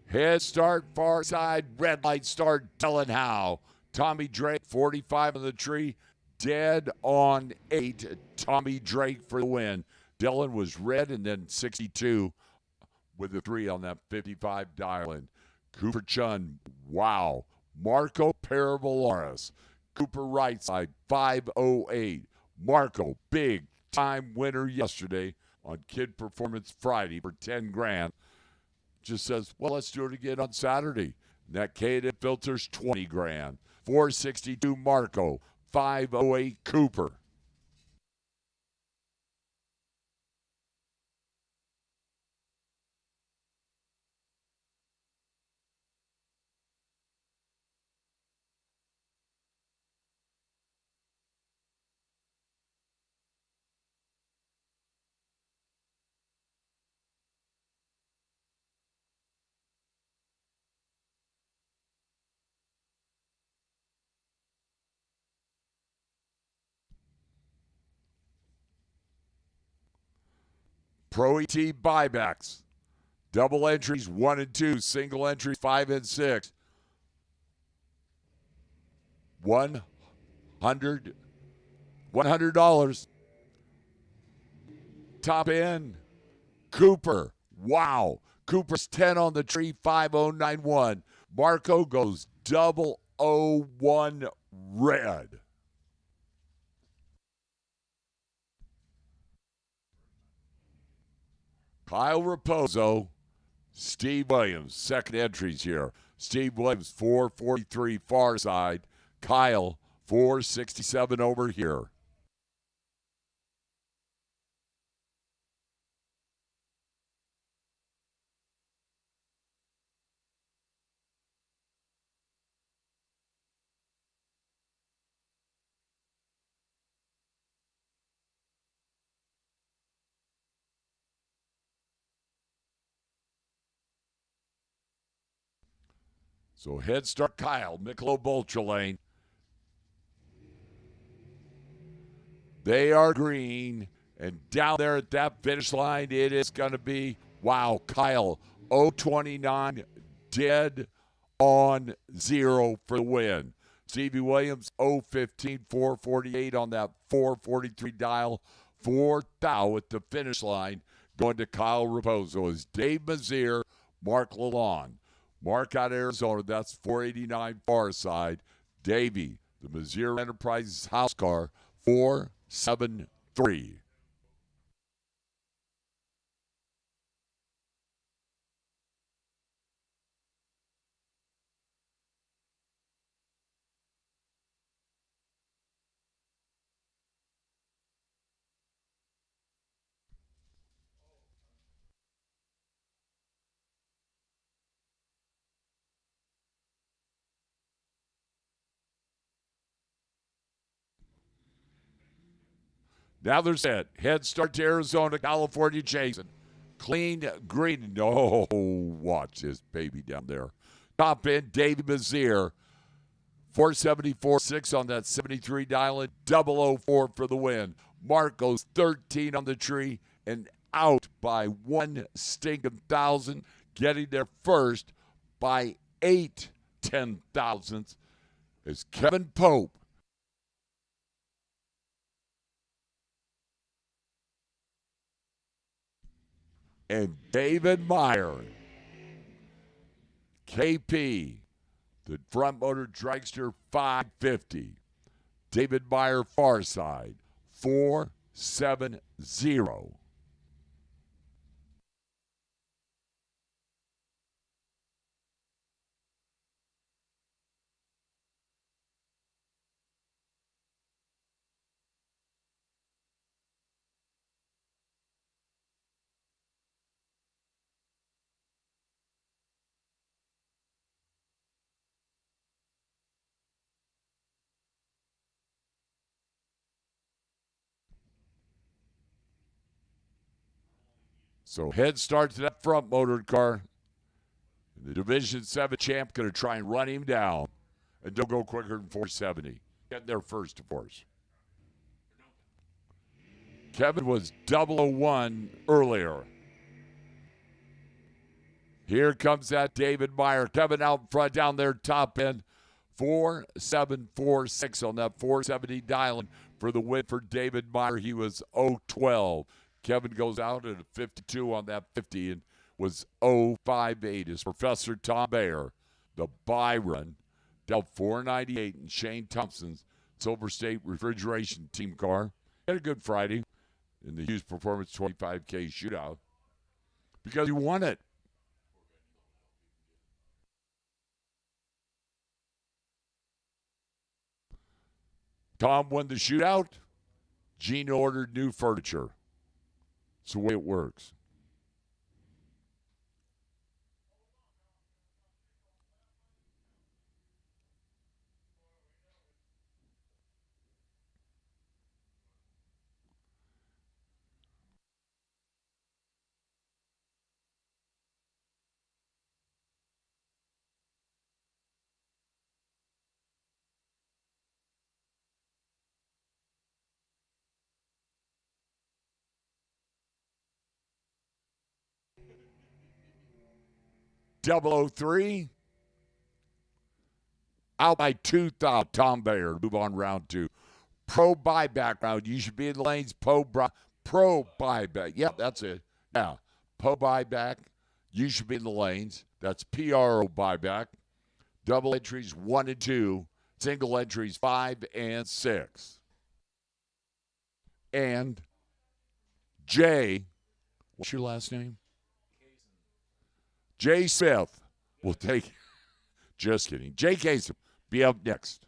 Head start, far side, red light start, Dylan Howe. Tommy Drake, 45 on the tree, dead on 8. Tommy Drake for the win. Dylan was red and then 62 with the 3 on that 55 dial-in. Cooper Chun, wow. Marco Paravolaris. Cooper right side, 508. Marco, big time winner yesterday on Kid Performance Friday for 10 grand. Just says, well, let's do it again on Saturday. That Caden Filters, 20 grand. 462 Marco, 508 Cooper. Pro ET buybacks. Double entries 1 and 2. Single entries 5 and 6. $100. Top end. Cooper. Wow. Cooper's 10 on the tree, 5091. Marco goes 001 red. Kyle Raposo, Steve Williams, second entries here. Steve Williams, 443 far side. Kyle, 467 over here. So head start Kyle, Michelob Ultra Lane. They are green, and down there at that finish line, it is going to be, wow, Kyle, 029, dead on 0 for the win. Stevie Williams, 015, 448 on that 443 dial. 4 thou at the finish line, going to Kyle Raposo is Dave Mazier, Mark Lalonde. Mark out of Arizona, that's 489 far side. Davey, the Mazier Enterprises house car, 473. Now they're set. Head start to Arizona, California, Jason. Clean green. No, watch this baby down there. Top end, Davey Mazier. 474.6 on that 73 dial-in. 004 for the win. Marcos 13 on the tree and out by 1 stinking thousand. Getting there first by 8 10,000ths is Kevin Pope. And David Meyer. KP, the front motor dragster, 550. David Meyer, far side, 470. So head start to that front motor car. The Division 7 champ going to try and run him down. And don't go quicker than 470. Get there first, of course. Kevin was 001 earlier. Here comes that David Meyer coming out in front down there top end. 4746 on that 470 dialing for the win for David Meyer. He was 012. Kevin goes out at a 52 on that 50 and was 058. Is Professor Tom Bayer, the Byron, dealt 498 in Shane Thompson's Silver State Refrigeration Team car. Had a good Friday in the Hughes Performance 25K shootout because he won it. Tom won the shootout. Gene ordered new furniture. It's the way it works. Double 03. Out by 2,000. Tom Bayer. Move on round 2. Pro buyback round. You should be in the lanes. Pro buyback. Yep, that's it. Yeah. Pro buyback. You should be in the lanes. That's PRO buyback. Double entries 1 and 2. Single entries 5 and 6. And Jay, what's your last name? Jay Smith will take, just kidding. Jay Kasem be up next.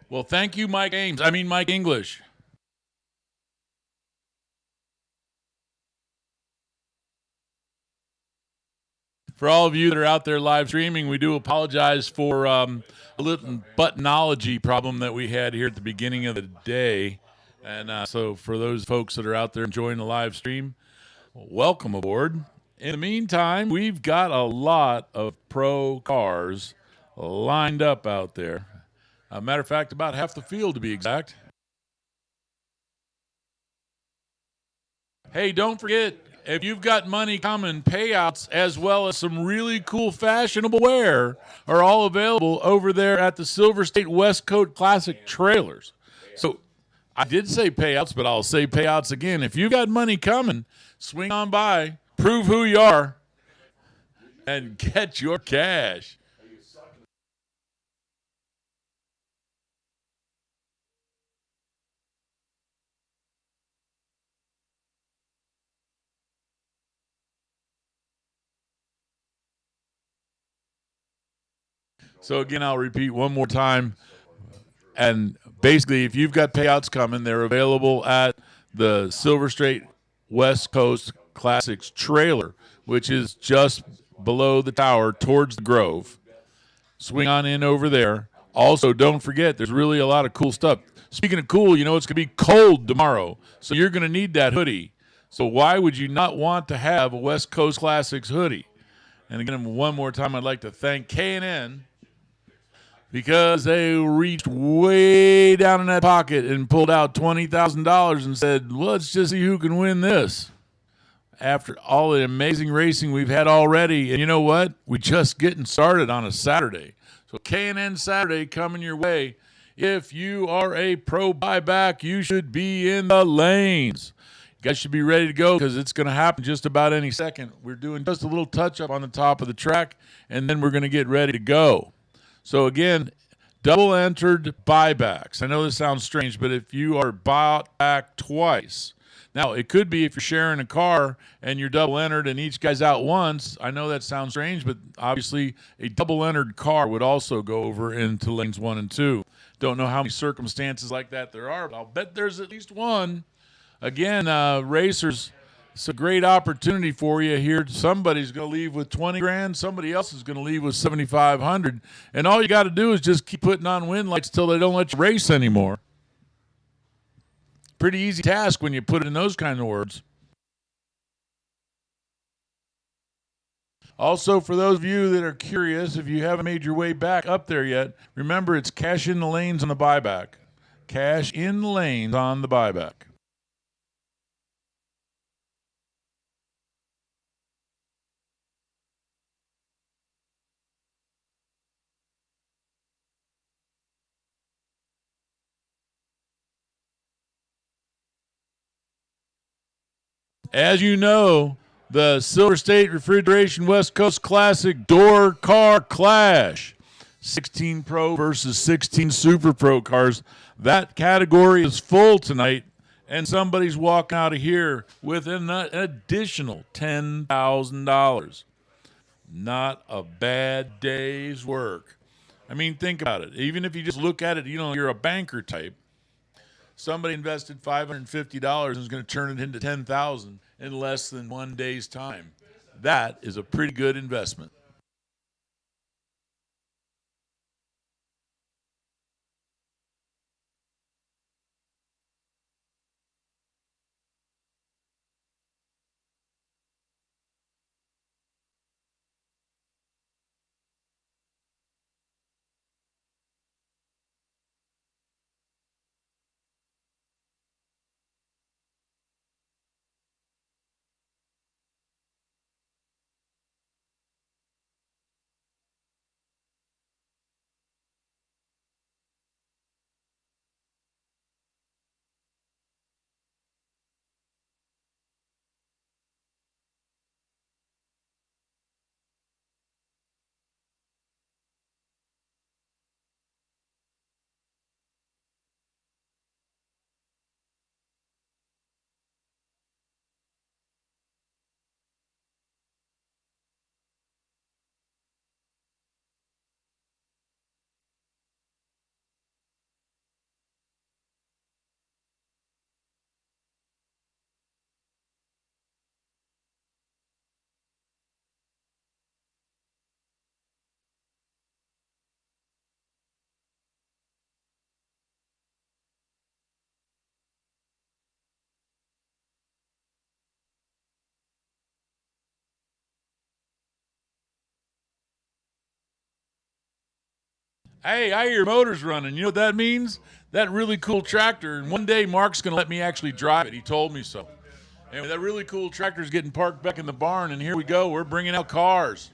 Well, thank you, Mike English. For all of you that are out there live streaming, we do apologize for a little buttonology problem that we had here at the beginning of the day. And so for those folks that are out there enjoying the live stream, welcome aboard. In the meantime, we've got a lot of pro cars lined up out there. A matter of fact, about half the field to be exact. Hey, don't forget, if you've got money coming, payouts as well as some really cool fashionable wear are all available over there at the Silver State West Coast Classic Trailers. So I did say payouts, but I'll say payouts again. If you've got money coming, swing on by, prove who you are, and get your cash. So, again, I'll repeat one more time. And basically, if you've got payouts coming, they're available at the Silver State West Coast Classics trailer, which is just below the tower towards the Grove. Swing on in over there. Also, don't forget, there's really a lot of cool stuff. Speaking of cool, you know it's going to be cold tomorrow, so you're going to need that hoodie. So why would you not want to have a West Coast Classics hoodie? And again, one more time, I'd like to thank K&N because they reached way down in that pocket and pulled out $20,000 and said, let's just see who can win this. After all the amazing racing we've had already, and you know what? We're just getting started on a Saturday. So K&N Saturday coming your way. If you are a pro buyback, you should be in the lanes. You guys should be ready to go because it's going to happen just about any second. We're doing just a little touch-up on the top of the track, and then we're going to get ready to go. So, again, double entered buybacks. I know this sounds strange, but if you are bought back twice, now it could be if you're sharing a car and you're double entered and each guy's out once. I know that sounds strange, but obviously a double entered car would also go over into lanes 1 and 2. Don't know how many circumstances like that there are, but I'll bet there's at least one. Again, racers, it's a great opportunity for you here. Somebody's going to leave with 20 grand. Somebody else is going to leave with 7,500. And all you got to do is just keep putting on wind lights till they don't let you race anymore. Pretty easy task when you put it in those kind of words. Also, for those of you that are curious, if you haven't made your way back up there yet, remember it's cash in the lanes on the buyback. Cash in the lanes on the buyback. As you know, the Silver State Refrigeration West Coast Classic Door Car Clash. 16 Pro versus 16 Super Pro cars. That category is full tonight, and somebody's walking out of here with an additional $10,000. Not a bad day's work. I mean, think about it. Even if you just look at it, you're a banker type. Somebody invested $550 and is going to turn it into $10,000 in less than 1 day's time. That is a pretty good investment. Hey, I hear your motor's running. You know what that means? That really cool tractor. And one day Mark's going to let me actually drive it. He told me so. And that really cool tractor is getting parked back in the barn. And here we go. We're bringing out cars.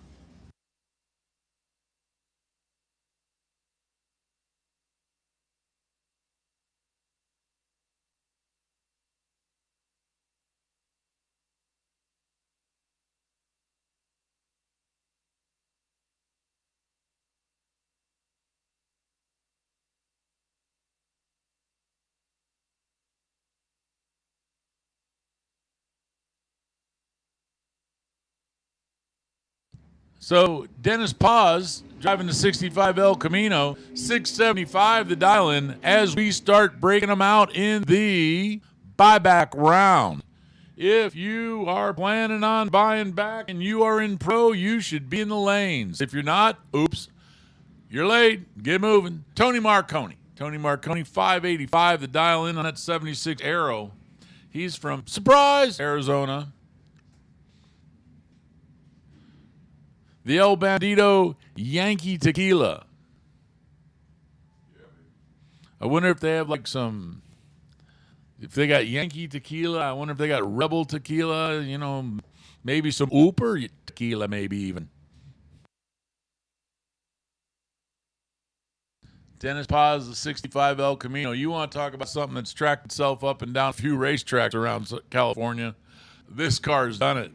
So Dennis Paz driving the 65 El Camino, 675 the dial-in as we start breaking them out in the buyback round. If you are planning on buying back and you are in pro, you should be in the lanes. If you're not, oops, you're late. Get moving. Tony Marconi, 585 the dial-in on that 76 Aero. He's from Surprise, Arizona. The El Bandito Yankee Tequila. I wonder if they have if they got Yankee Tequila. I wonder if they got Rebel Tequila, maybe some Ooper Tequila, maybe even. Dennis Paz, the 65 El Camino. You want to talk about something that's tracked itself up and down a few racetracks around California. This car's done it.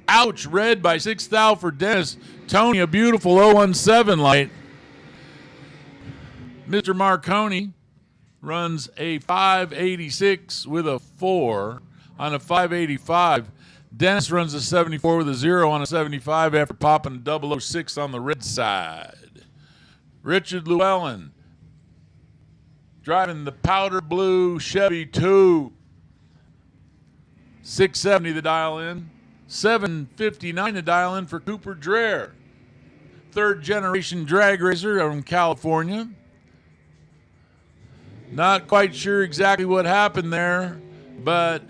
Ouch, red by 6 thou for Dennis. Tony, a beautiful 017 light. Mr. Marconi runs a 586 with a 4 on a 585. Dennis runs a 74 with a 0 on a 75 after popping a 006 on the red side. Richard Llewellyn driving the powder blue Chevy 2. 670 the dial in. 759 the dial in for Cooper Dreher. Third generation drag racer from California. Not quite sure exactly what happened there, but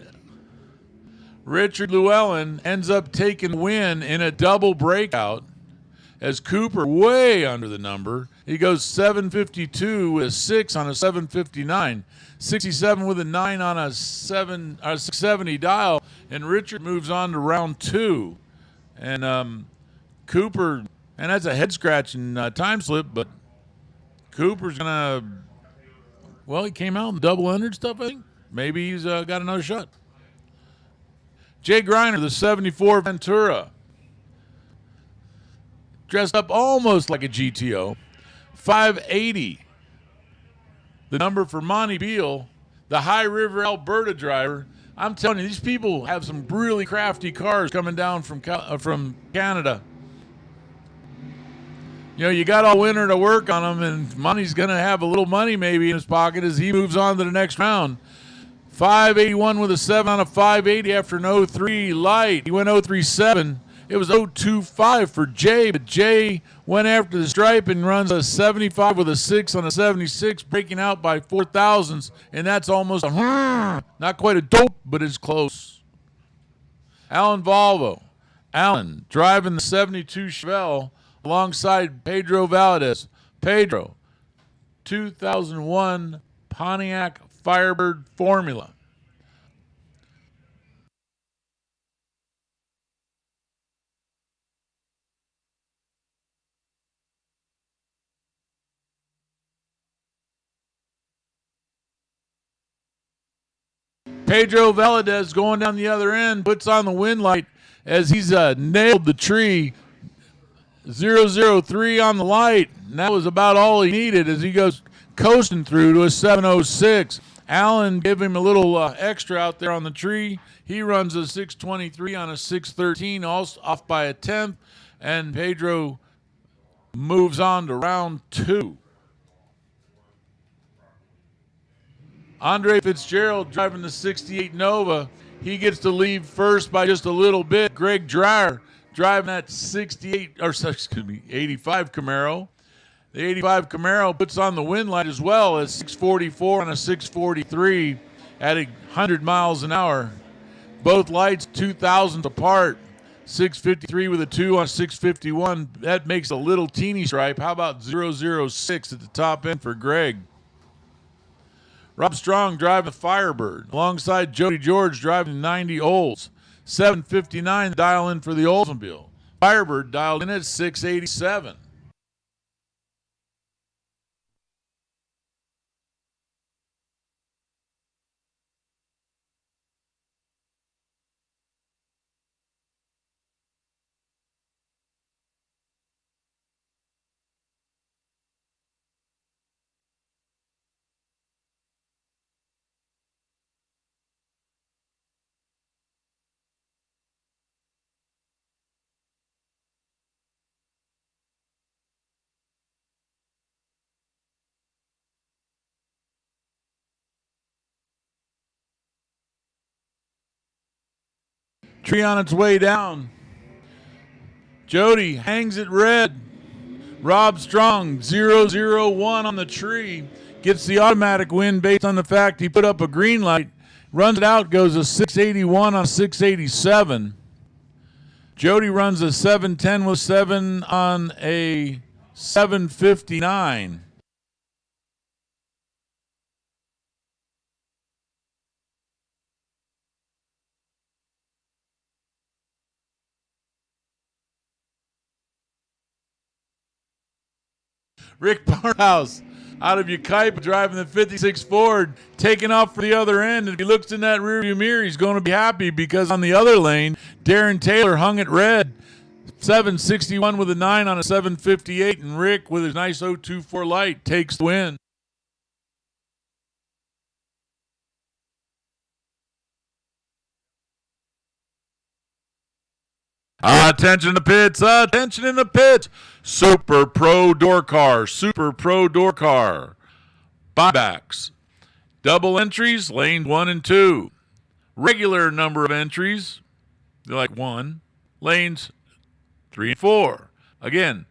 Richard Llewellyn ends up taking the win in a double breakout as Cooper way under the number. He goes 752 with a 6 on a 759, 67 with a 9 on a 670 dial, and Richard moves on to round 2. And Cooper, and that's a head-scratching time slip, but Cooper's going to, well, he came out in the double-entered stuff, I think. Maybe he's got another shot. Jay Griner, the 74 Ventura. Dressed up almost like a GTO. 580. The number for Monty Beal, the High River, Alberta driver. I'm telling you, these people have some really crafty cars coming down from Canada. You know, you got all winter to work on them, and Monty's going to have a little money maybe in his pocket as he moves on to the next round. 581 with a 7 on a 580 after an 03 light. He went 037. It was 025 for Jay, but Jay went after the stripe and runs a 75 with a 6 on a 76, breaking out by 4 thousandths, and that's almost a not quite a dope, but it's close. Alan Volvo. Alan driving the 72 Chevelle alongside Pedro Valadez. Pedro, 2001 Pontiac Firebird Formula. Pedro Valadez going down the other end, puts on the wind light as he's nailed the tree. 003 on the light, and that was about all he needed as he goes coasting through to a 706. Allen gave him a little extra out there on the tree. He runs a 623 on a 613, also off by a tenth, and Pedro moves on to round 2. Andre Fitzgerald driving the 68 Nova. He gets to leave first by just a little bit. Greg Dreyer driving that 85 Camaro. The 85 Camaro puts on the wind light as well as 644 and a 643 at 100 miles an hour. Both lights 2,000 apart. 653 with a 2 on 651. That makes a little teeny stripe. How about 006 at the top end for Greg? Rob Strong driving the Firebird alongside Jody George driving 90 Olds. 759 dial in for the Oldsmobile. Firebird dialed in at 687. Tree on its way down. Jody hangs it red. Rob Strong, 001 on the tree. Gets the automatic win based on the fact he put up a green light. Runs it out, goes a 681 on 687. Jody runs a 710 with 7 on a 759. Rick Barnhouse out of Yucaipa driving the 56 Ford, taking off for the other end. And if he looks in that rearview mirror, he's going to be happy because on the other lane, Darren Taylor hung it red. 761 with a 9 on a 758, and Rick with his nice 024 light takes the win. Attention in the pits, attention in the pits. Super Pro Door Car, Super Pro Door Car. Buybacks. Double entries, lane 1 and 2. Regular number of entries, like 1. Lanes 3 and 4. Again,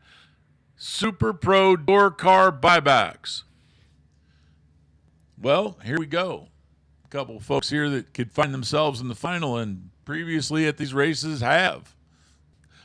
Super Pro Door Car buybacks. Well, here we go. A couple of folks here that could find themselves in the final and previously at these races have.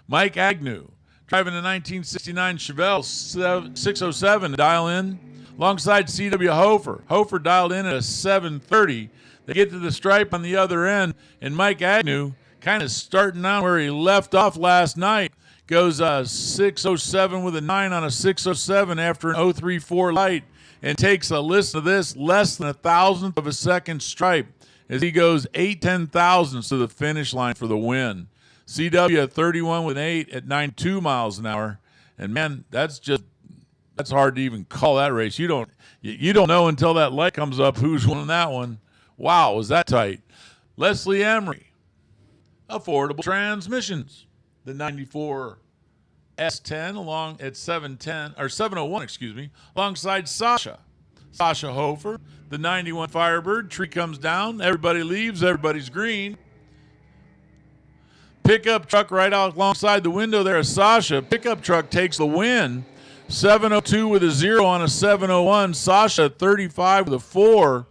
Mike Agnew, driving a 1969 Chevelle 607 to dial in, alongside C.W. Hofer. Hofer dialed in at a 730. They get to the stripe on the other end, and Mike Agnew, kind of starting out where he left off last night, goes 607 with a 9 on a 607 after an 034 light, and takes a, listen to this, less than a thousandth of a second stripe as he goes 8/10,000ths to the finish line for the win. CW at 31 with an 8 at 92 miles an hour. And, man, that's hard to even call that race. You don't know until that light comes up who's winning that one. Wow, was that tight. Leslie Emery, Affordable Transmissions, the 94 S10 along at 701, alongside Sasha Hofer, the 91 Firebird. Tree comes down, everybody leaves, everybody's green. Pickup truck right out alongside the window there is Sasha. Pickup truck takes the win. 702 with a 0 on a 701. Sasha 35 with a 4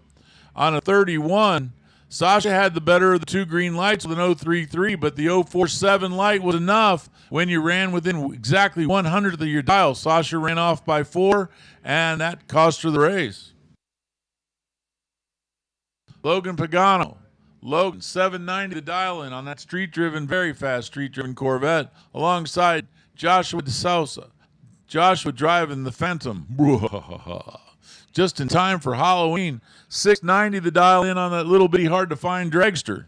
on a 31. Sasha had the better of the two green lights with an 033, but the 047 light was enough when you ran within exactly 100th of your dial. Sasha ran off by 4, and that cost her the race. Logan Pagano. Logan, 790 the dial in on that street-driven, very fast street-driven Corvette, alongside Joshua DeSouza. Joshua driving the Phantom. Just in time for Halloween. 690 the dial in on that little bitty hard-to-find dragster.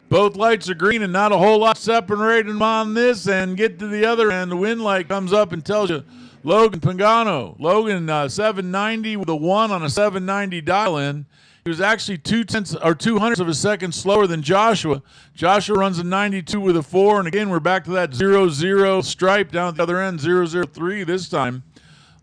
Both lights are green and not a whole lot separating them on this end. Get to the other end. The wind light comes up and tells you Logan Pagano. Logan 790 with a 1 on a 790 dial-in. He was actually 2/200ths of a second slower than Joshua. Joshua runs a 92 with a 4, and again we're back to that 0-0 stripe down at the other end, 0-0-3 this time.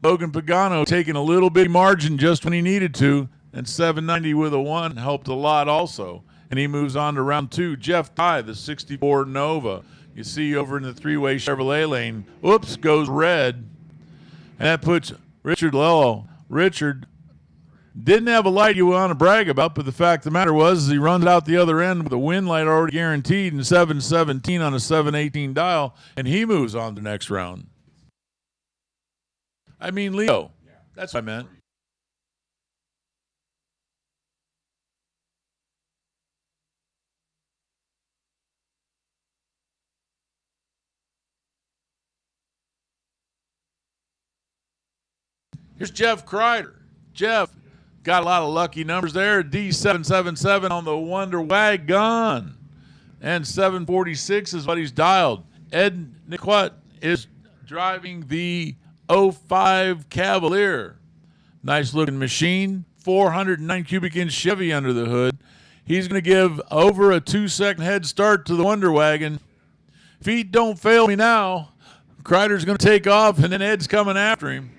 Logan Pagano taking a little bit margin just when he needed to, and 790 with a 1 helped a lot also. And he moves on to round 2. Jeff Ty, the 64 Nova. You see over in the three-way Chevrolet lane. Oops, goes red. And that puts Richard Lello. Richard didn't have a light you want to brag about, but the fact of the matter was he runs out the other end with a wind light already guaranteed and 717 on a 718 dial, and he moves on to the next round. I mean, Leo. That's what I meant. Here's Jeff Kreider. Jeff got a lot of lucky numbers there. D777 on the Wonder Wagon. And 746 is what he's dialed. Ed Niquette is driving the 05 Cavalier. Nice looking machine. 409 cubic inch Chevy under the hood. He's going to give over a 2-second head start to the Wonder Wagon. Feet don't fail me now. Kreider's going to take off, and then Ed's coming after him.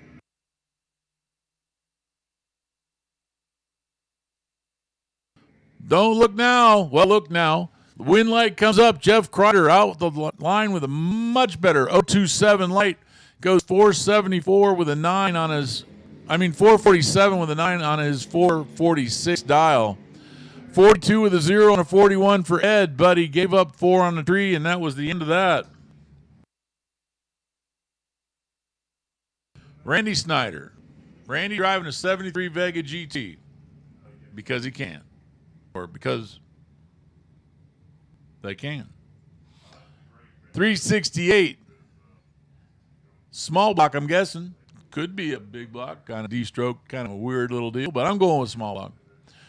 Don't look now. Well, look now. The wind light comes up. Jeff Kreider out the line with a much better 027 light. Goes 474 with a 9 on his, 447 with a 9 on his 446 dial. 42 with a 0 and a 41 for Ed, but he gave up 4 on the tree, and that was the end of that. Randy Snyder. Randy driving a 73 Vega GT because he can, or because they can. 368. Small block, I'm guessing. Could be a big block, kind of D-stroke, kind of a weird little deal, but I'm going with small block.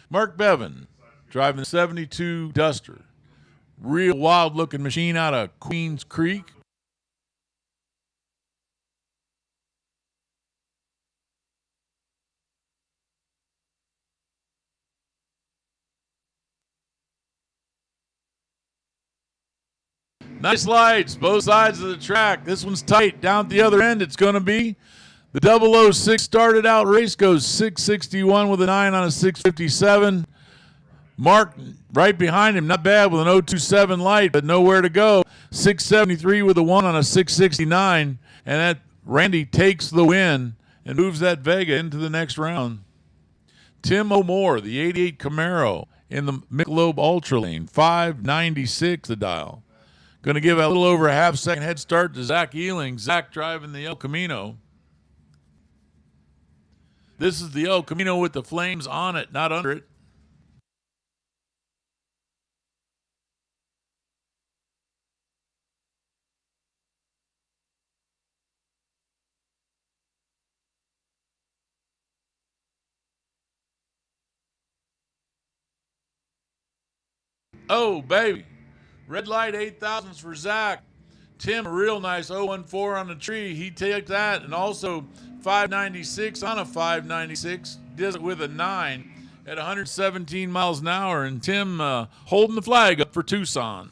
Mark Bevan driving a 72 Duster. Real wild-looking machine out of Queens Creek. Nice lights, both sides of the track. This one's tight. Down at the other end, it's going to be the 006 started out race, goes 661 with a 9 on a 657. Mark right behind him, not bad with an 027 light, but nowhere to go. 673 with a 1 on a 669. And that Randy takes the win and moves that Vega into the next round. Tim O'More, the 88 Camaro in the Michelob Ultra Lane, 596 the dial. Going to give a little over a half-second head start to Zach Ealing. Zach driving the El Camino. This is the El Camino with the flames on it, not under it. Oh, baby. Red light 8,000s for Zach. Tim, a real nice 014 on the tree. He took that, and also 596 on a 596. Does it with a 9 at 117 miles an hour. And Tim holding the flag up for Tucson.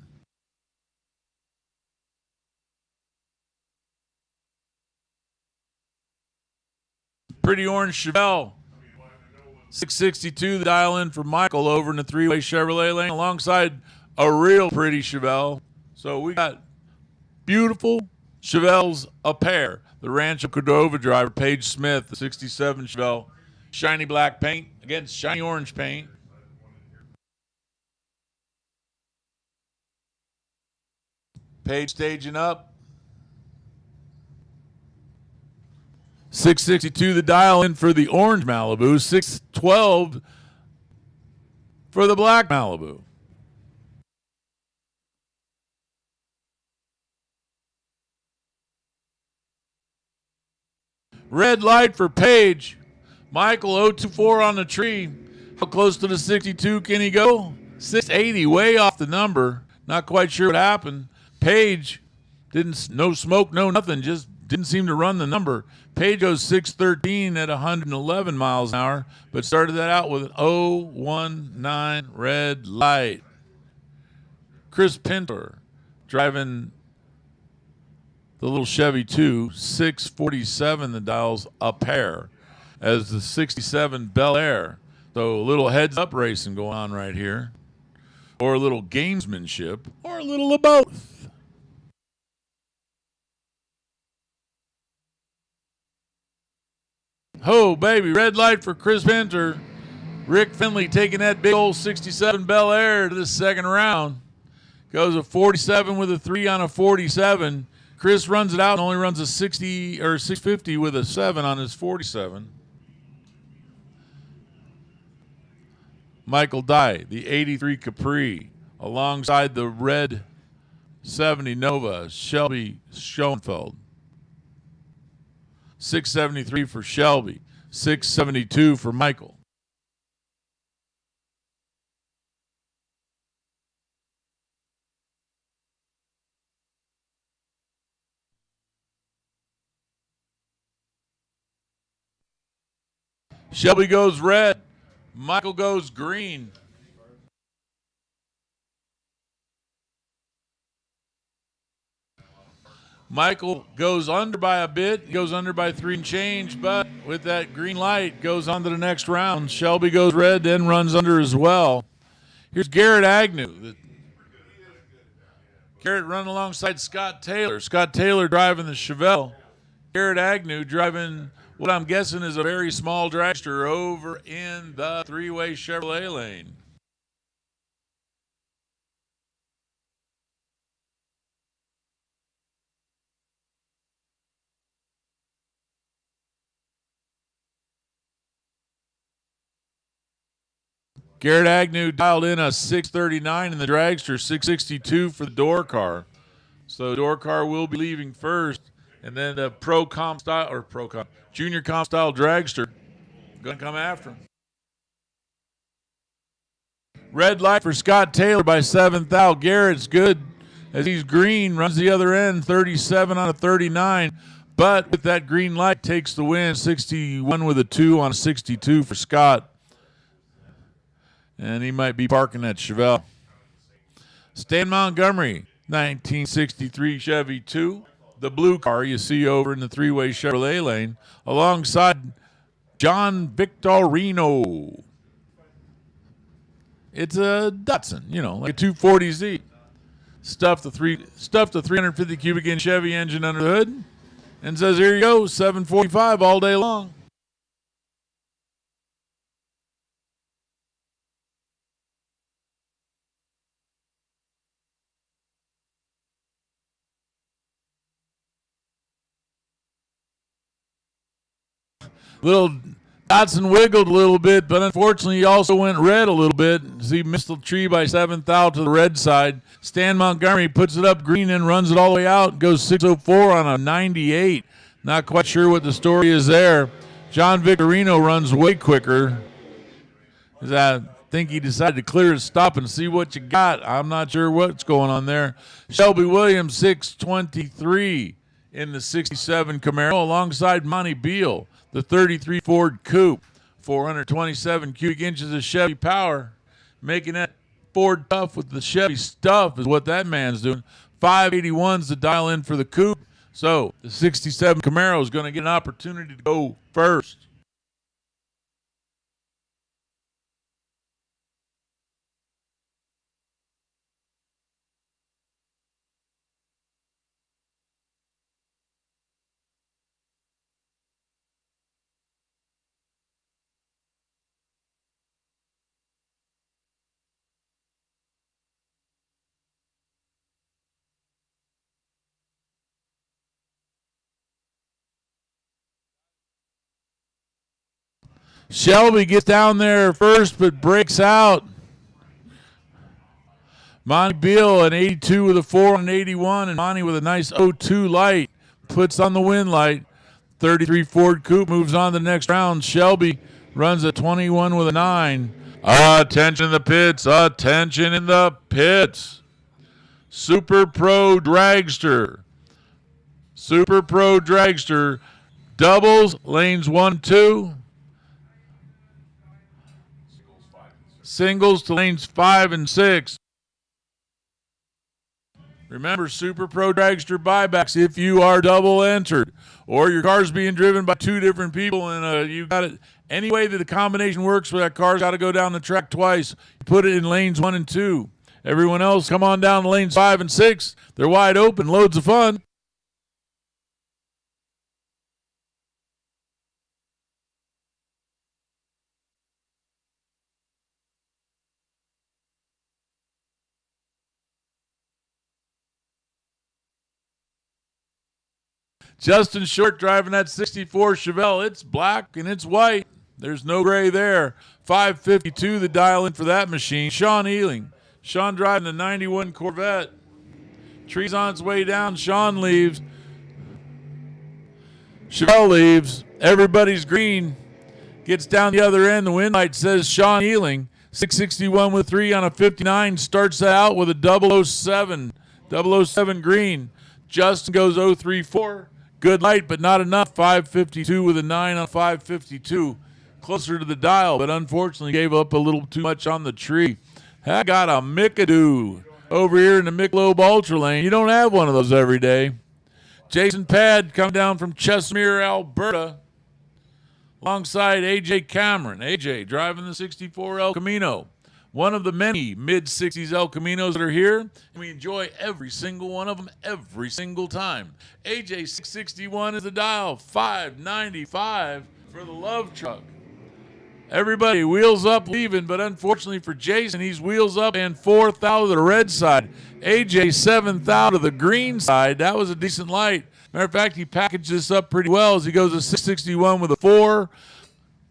Pretty orange Chevelle. 662 the dial in for Michael over in the three-way Chevrolet lane alongside a real pretty Chevelle. So we got beautiful Chevelles a pair. The Rancho Cordova driver, Paige Smith, the 67 Chevelle. Shiny black paint against shiny orange paint. Paige staging up. 662 the dial in for the orange Malibu. 612 for the black Malibu. Red light for Paige. Michael 024 on the tree. How close to the 62 can he go? 680, way off the number. Not quite sure what happened. Paige didn't, no smoke, no nothing, just didn't seem to run the number. Paige goes 613 at 111 miles an hour, but started that out with an 019 red light. Chris Pinter driving the little Chevy 2, 647 the dials a pair as the 67 Bel Air. So a little heads-up racing going on right here, or a little gamesmanship, or a little of both. Oh, baby, red light for Chris Pinter. Rick Finley taking that big old 67 Bel Air to the second round. Goes a 47 with a 3 on a 47. Chris runs it out and only runs a 60 or 650 with a 7 on his 47. Michael Dye, the 83 Capri, alongside the red 70 Nova, Shelby Schoenfeld. 673 for Shelby, 672 for Michael. Shelby goes red. Michael goes green. Michael goes under by a bit, goes under by 3 and change, but with that green light, goes on to the next round. Shelby goes red, then runs under as well. Here's Garrett Agnew. Garrett running alongside Scott Taylor. Scott Taylor driving the Chevelle. Garrett Agnew driving what I'm guessing is a very small dragster over in the three-way Chevrolet lane. Garrett Agnew dialed in a 639 in the dragster, 662 for the door car. So door car will be leaving first, and then the junior comp style dragster going to come after him. Red light for Scott Taylor by 7th out. Garrett's good as he's green, runs the other end, 37 on a 39. But with that green light, takes the win, 61 with a 2 on a 62 for Scott. And he might be parking at Chevelle. Stan Montgomery, 1963 Chevy 2. The blue car you see over in the three-way Chevrolet lane, alongside John Victorino. It's a Datsun, like a 240Z. Stuffed the 350 cubic inch Chevy engine under the hood, and says, here you go, 745 all day long. Little Dotson wiggled a little bit, but unfortunately he also went red a little bit. So he missed the tree by 7th out to the red side. Stan Montgomery puts it up green and runs it all the way out. Goes 604 on a 98. Not quite sure what the story is there. John Victorino runs way quicker. I think he decided to clear his stop and see what you got. I'm not sure what's going on there. Shelby Williams, 623 in the 67 Camaro, alongside Monty Beal, the 33 Ford Coupe, 427 cubic inches of Chevy power, making that Ford tough with the Chevy stuff is what that man's doing. 581's the dial in for the Coupe. So the 67 Camaro is going to get an opportunity to go first. Shelby gets down there first, but breaks out. Monty Beal, an 82 with a 4 on an 81, and Monty with a nice 02 light. Puts on the win light. 33 Ford Coupe moves on to the next round. Shelby runs a 21 with a 9. Attention in the pits. Attention in the pits. Super Pro Dragster. Super Pro Dragster. Doubles, lanes 1, 2. Singles to lanes 5 and 6. Remember, Super Pro Dragster buybacks if you are double entered or your car's being driven by two different people and you got it. Any way that the combination works for that car's got to go down the track twice. You put it in lanes 1 and 2. Everyone else, come on down to lanes 5 and 6. They're wide open, loads of fun. Justin Short driving that 64 Chevelle. It's black and it's white. There's no gray there. 552 the dial in for that machine. Sean Ealing. Sean driving the 91 Corvette. Tree's on its way down. Sean leaves. Chevelle leaves. Everybody's green. Gets down the other end. The wind light says Sean Ealing. 661 with 3 on a 59. Starts out with a 007. 007 green. Justin goes 034. Good light, but not enough. 552 with a 9 on 552. Closer to the dial, but unfortunately gave up a little too much on the tree. I got a Mickadoo over here in the Michelob Ultra lane. You don't have one of those every day. Jason Pad come down from Chesimir, Alberta, alongside A.J. Cameron. A.J. driving the 64 El Camino. One of the many mid-60s El Caminos that are here, and we enjoy every single one of them every single time. AJ 661 is the dial, 595 for the Love Truck. Everybody wheels up leaving, but unfortunately for Jason, he's wheels up and 4th out of the red side. AJ 7th out of the green side. That was a decent light. Matter of fact, he packaged this up pretty well as he goes to 661 with a 4.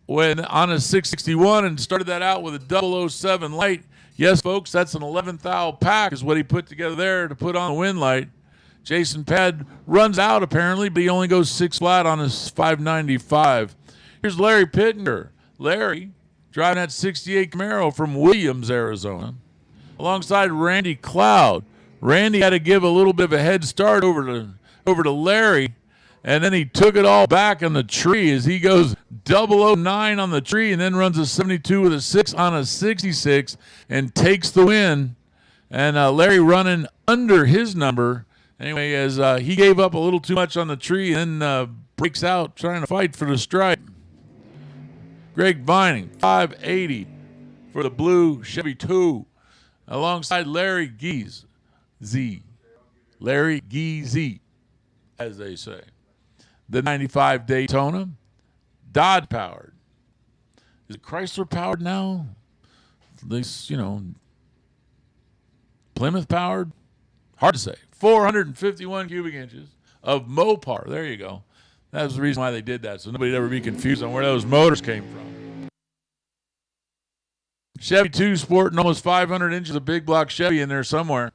when on a 661 and started that out with a 007 light. Yes, folks, that's an 11th hour pack is what he put together there to put on the wind light. Jason Pad runs out apparently, but he only goes 6 flat on his 595. Here's Larry Pittenger. Larry driving that 68 Camaro from Williams, Arizona, alongside Randy Cloud. Randy had to give a little bit of a head start over to Larry, and then he took it all back on the tree as he goes 009 on the tree and then runs a 72 with a 6 on a 66 and takes the win. And Larry under his number. Anyway, as he gave up a little too much on the tree and then breaks out trying to fight for the stripe. Greg Vining, 580 for the blue Chevy 2, alongside Larry Gies. Larry Gies, as they say. The 95 Daytona, Dodge powered. Is it Chrysler powered now? This, Plymouth powered? Hard to say. 451 cubic inches of Mopar. There you go. That was the reason why they did that, so nobody'd ever be confused on where those motors came from. Chevy 2 sporting almost 500 inches of big block Chevy in there somewhere.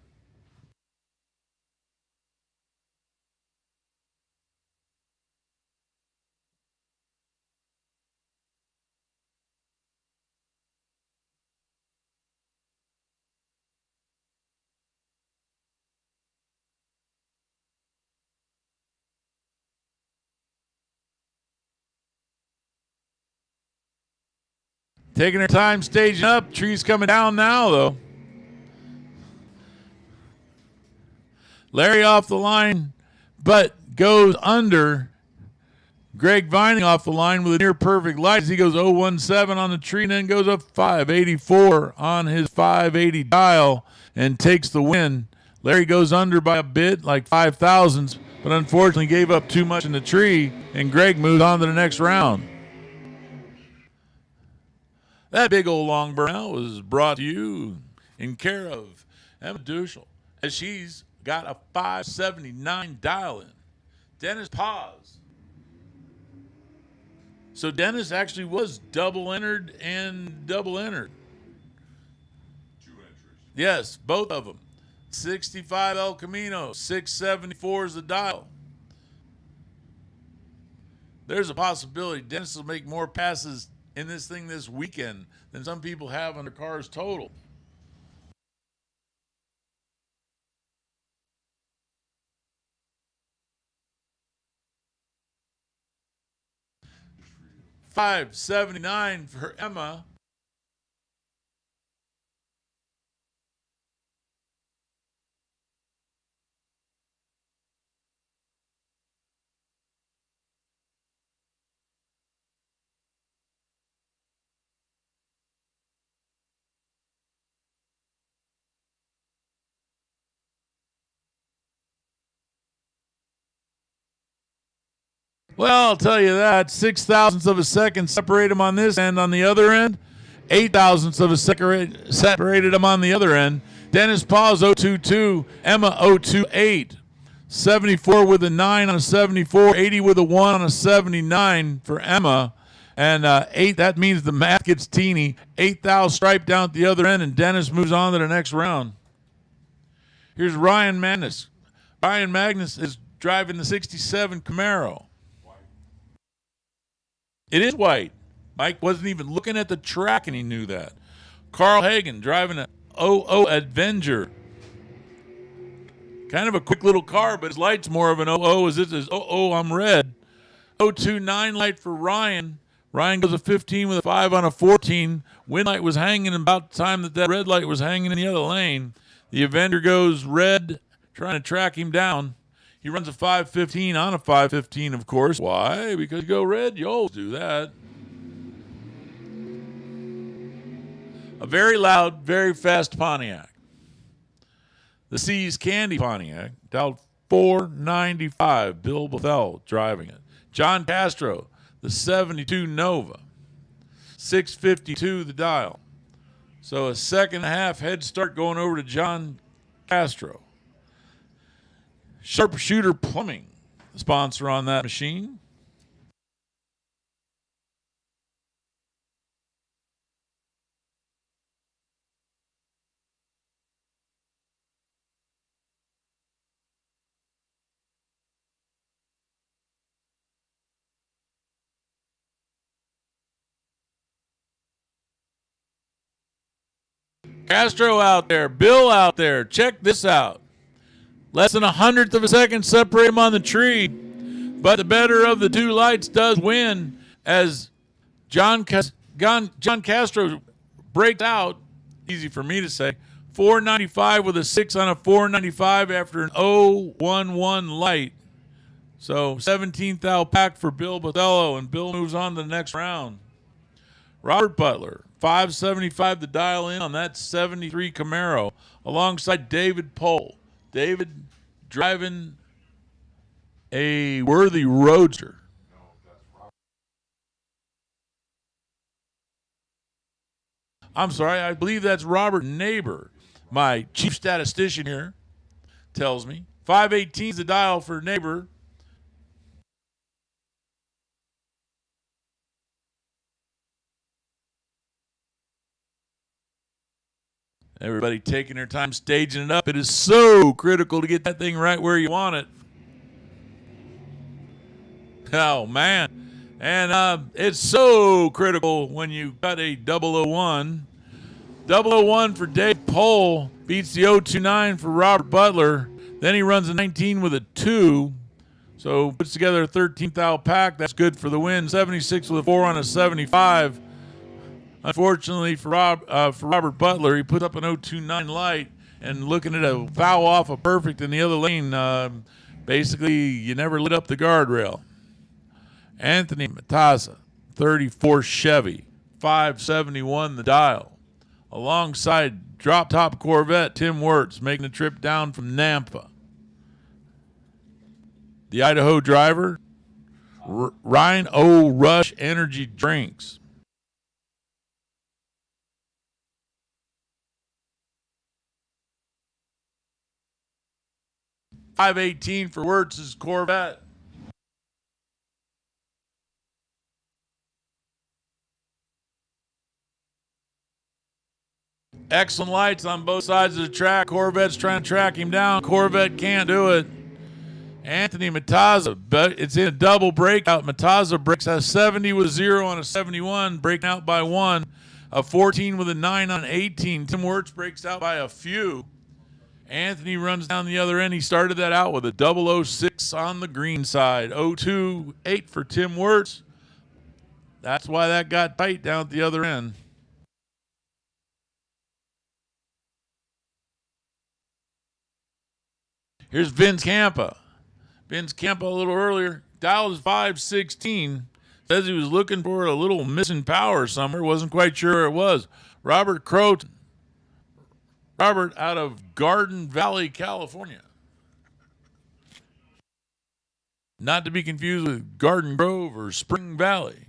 Taking their time staging up. Trees coming down now, though. Larry off the line, but goes under. Greg Vining off the line with a near perfect light as he goes 017 on the tree and then goes up 584 on his 580 dial and takes the win. Larry goes under by a bit, like 5 thousandths, but unfortunately gave up too much in the tree, and Greg moves on to the next round. That big old long burnout was brought to you in care of Emma Duschel, as she's got a 579 dial in. Dennis Paz. So Dennis actually was double entered and double entered. 2 entries. Yes, both of them. 65 El Camino, 674 is the dial. There's a possibility Dennis will make more passes in this thing this weekend than some people have on their cars total. $579 for Emma. Well, I'll tell you that. 6 thousandths of a second separate them on this end. On the other end, 8 thousandths of a second separated them on the other end. Dennis Paz 022, Emma 028. 74 with a 9 on a 74, 80 with a 1 on a 79 for Emma. And 8, that means the math gets teeny. 8 thou stripe down at the other end, and Dennis moves on to the next round. Here's Ryan Magnus. Ryan Magnus is driving the 67 Camaro. It is white. Mike wasn't even looking at the track, and he knew that. Carl Hagen driving an 00 Avenger. Kind of a quick little car, but his light's more of an 00 as it is 00 I'm red. 029 light for Ryan. Ryan goes a 15 with a 5 on a 14. Wind light was hanging about the time that red light was hanging in the other lane. The Avenger goes red, trying to track him down. He runs a 515 on a 515, of course. Why? Because you go red, you always do that. A very loud, very fast Pontiac. The Seas Candy Pontiac, dialed 495. Bill Bethel driving it. John Castro, the 72 Nova. 652 the dial. So a second and a half head start going over to John Castro. Sharpshooter Plumbing, the sponsor on that machine. Castro out there, Bill out there. Check this out. Less than 100th of a second separate him on the tree, but the better of the two lights does win as John Castro breaks out. Easy for me to say. 495 with a 6 on a 495 after an 011 light. So 17th out pack for Bill Bothello, and Bill moves on to the next round. Robert Butler, 575 to dial in on that 73 Camaro, alongside David Pohl. David driving a worthy roadster. I'm sorry, I believe that's Robert Neighbor. My chief statistician here tells me. 518 is the dial for Neighbor. Everybody taking their time staging it up. It is so critical to get that thing right where you want it. Oh, man. And it's so critical when you got a 001. 001 for Dave Pohl beats the 029 for Robert Butler. Then he runs a 19 with a 2. So puts together a 13th out pack. That's good for the win. 76 with a 4 on a 75. Unfortunately for Robert Butler, he put up an 029 light and looking at a foul off a perfect in the other lane. Basically, you never lit up the guardrail. Anthony Mataza, 34 Chevy, 571 the dial. Alongside drop-top Corvette, Tim Wirtz making the trip down from Nampa. The Idaho driver, Ryan O. Rush Energy Drinks. $518 for Wirtz's Corvette. Excellent lights on both sides of the track. Corvette's trying to track him down. Corvette can't do it. Anthony Mataza, but it's in a double breakout. Mataza breaks a 70 with a 0 on a 71, breaking out by 1. A 14 with a 9 on 18. Tim Wirtz breaks out by a few. Anthony runs down the other end. He started that out with a 006 on the green side. 028 for Tim Wirtz. That's why that got tight down at the other end. Here's Vince Campa. Vince Campa a little earlier. Dialed is 516. Says he was looking for a little missing power somewhere. Wasn't quite sure where it was. Robert Croton. Robert out of Garden Valley, California. Not to be confused with Garden Grove or Spring Valley.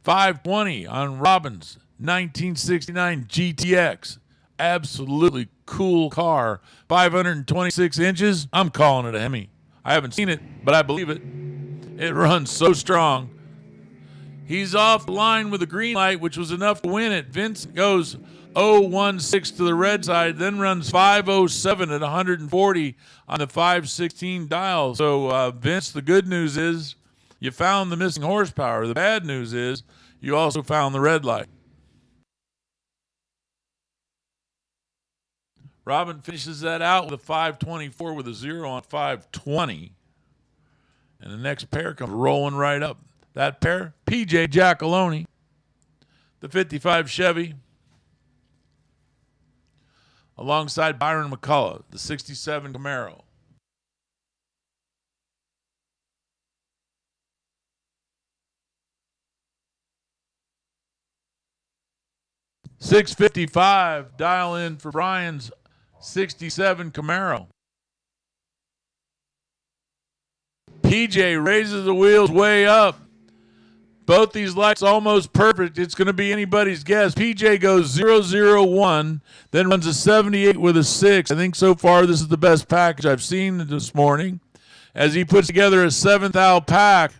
520 on Robbins, 1969 GTX. Absolutely cool car. 526 inches. I'm calling it a Hemi. I haven't seen it, but I believe it. It runs so strong. He's off the line with a green light, which was enough to win it. Vince goes 016 to the red side, then runs 507 at 140 on the 516 dial. So, Vince, the good news is you found the missing horsepower. The bad news is you also found the red light. Robin finishes that out with a 524 with a 0 on 520. And the next pair comes rolling right up. That pair, PJ Giacalone, the 55 Chevy, alongside Byron McCullough, the 67 Camaro. $655 dial in for Brian's 67 Camaro. PJ raises the wheels way up. Both these lights almost perfect. It's going to be anybody's guess. PJ goes 001, then runs a 78 with a 6. I think so far this is the best package I've seen this morning. As he puts together a 7th out pack,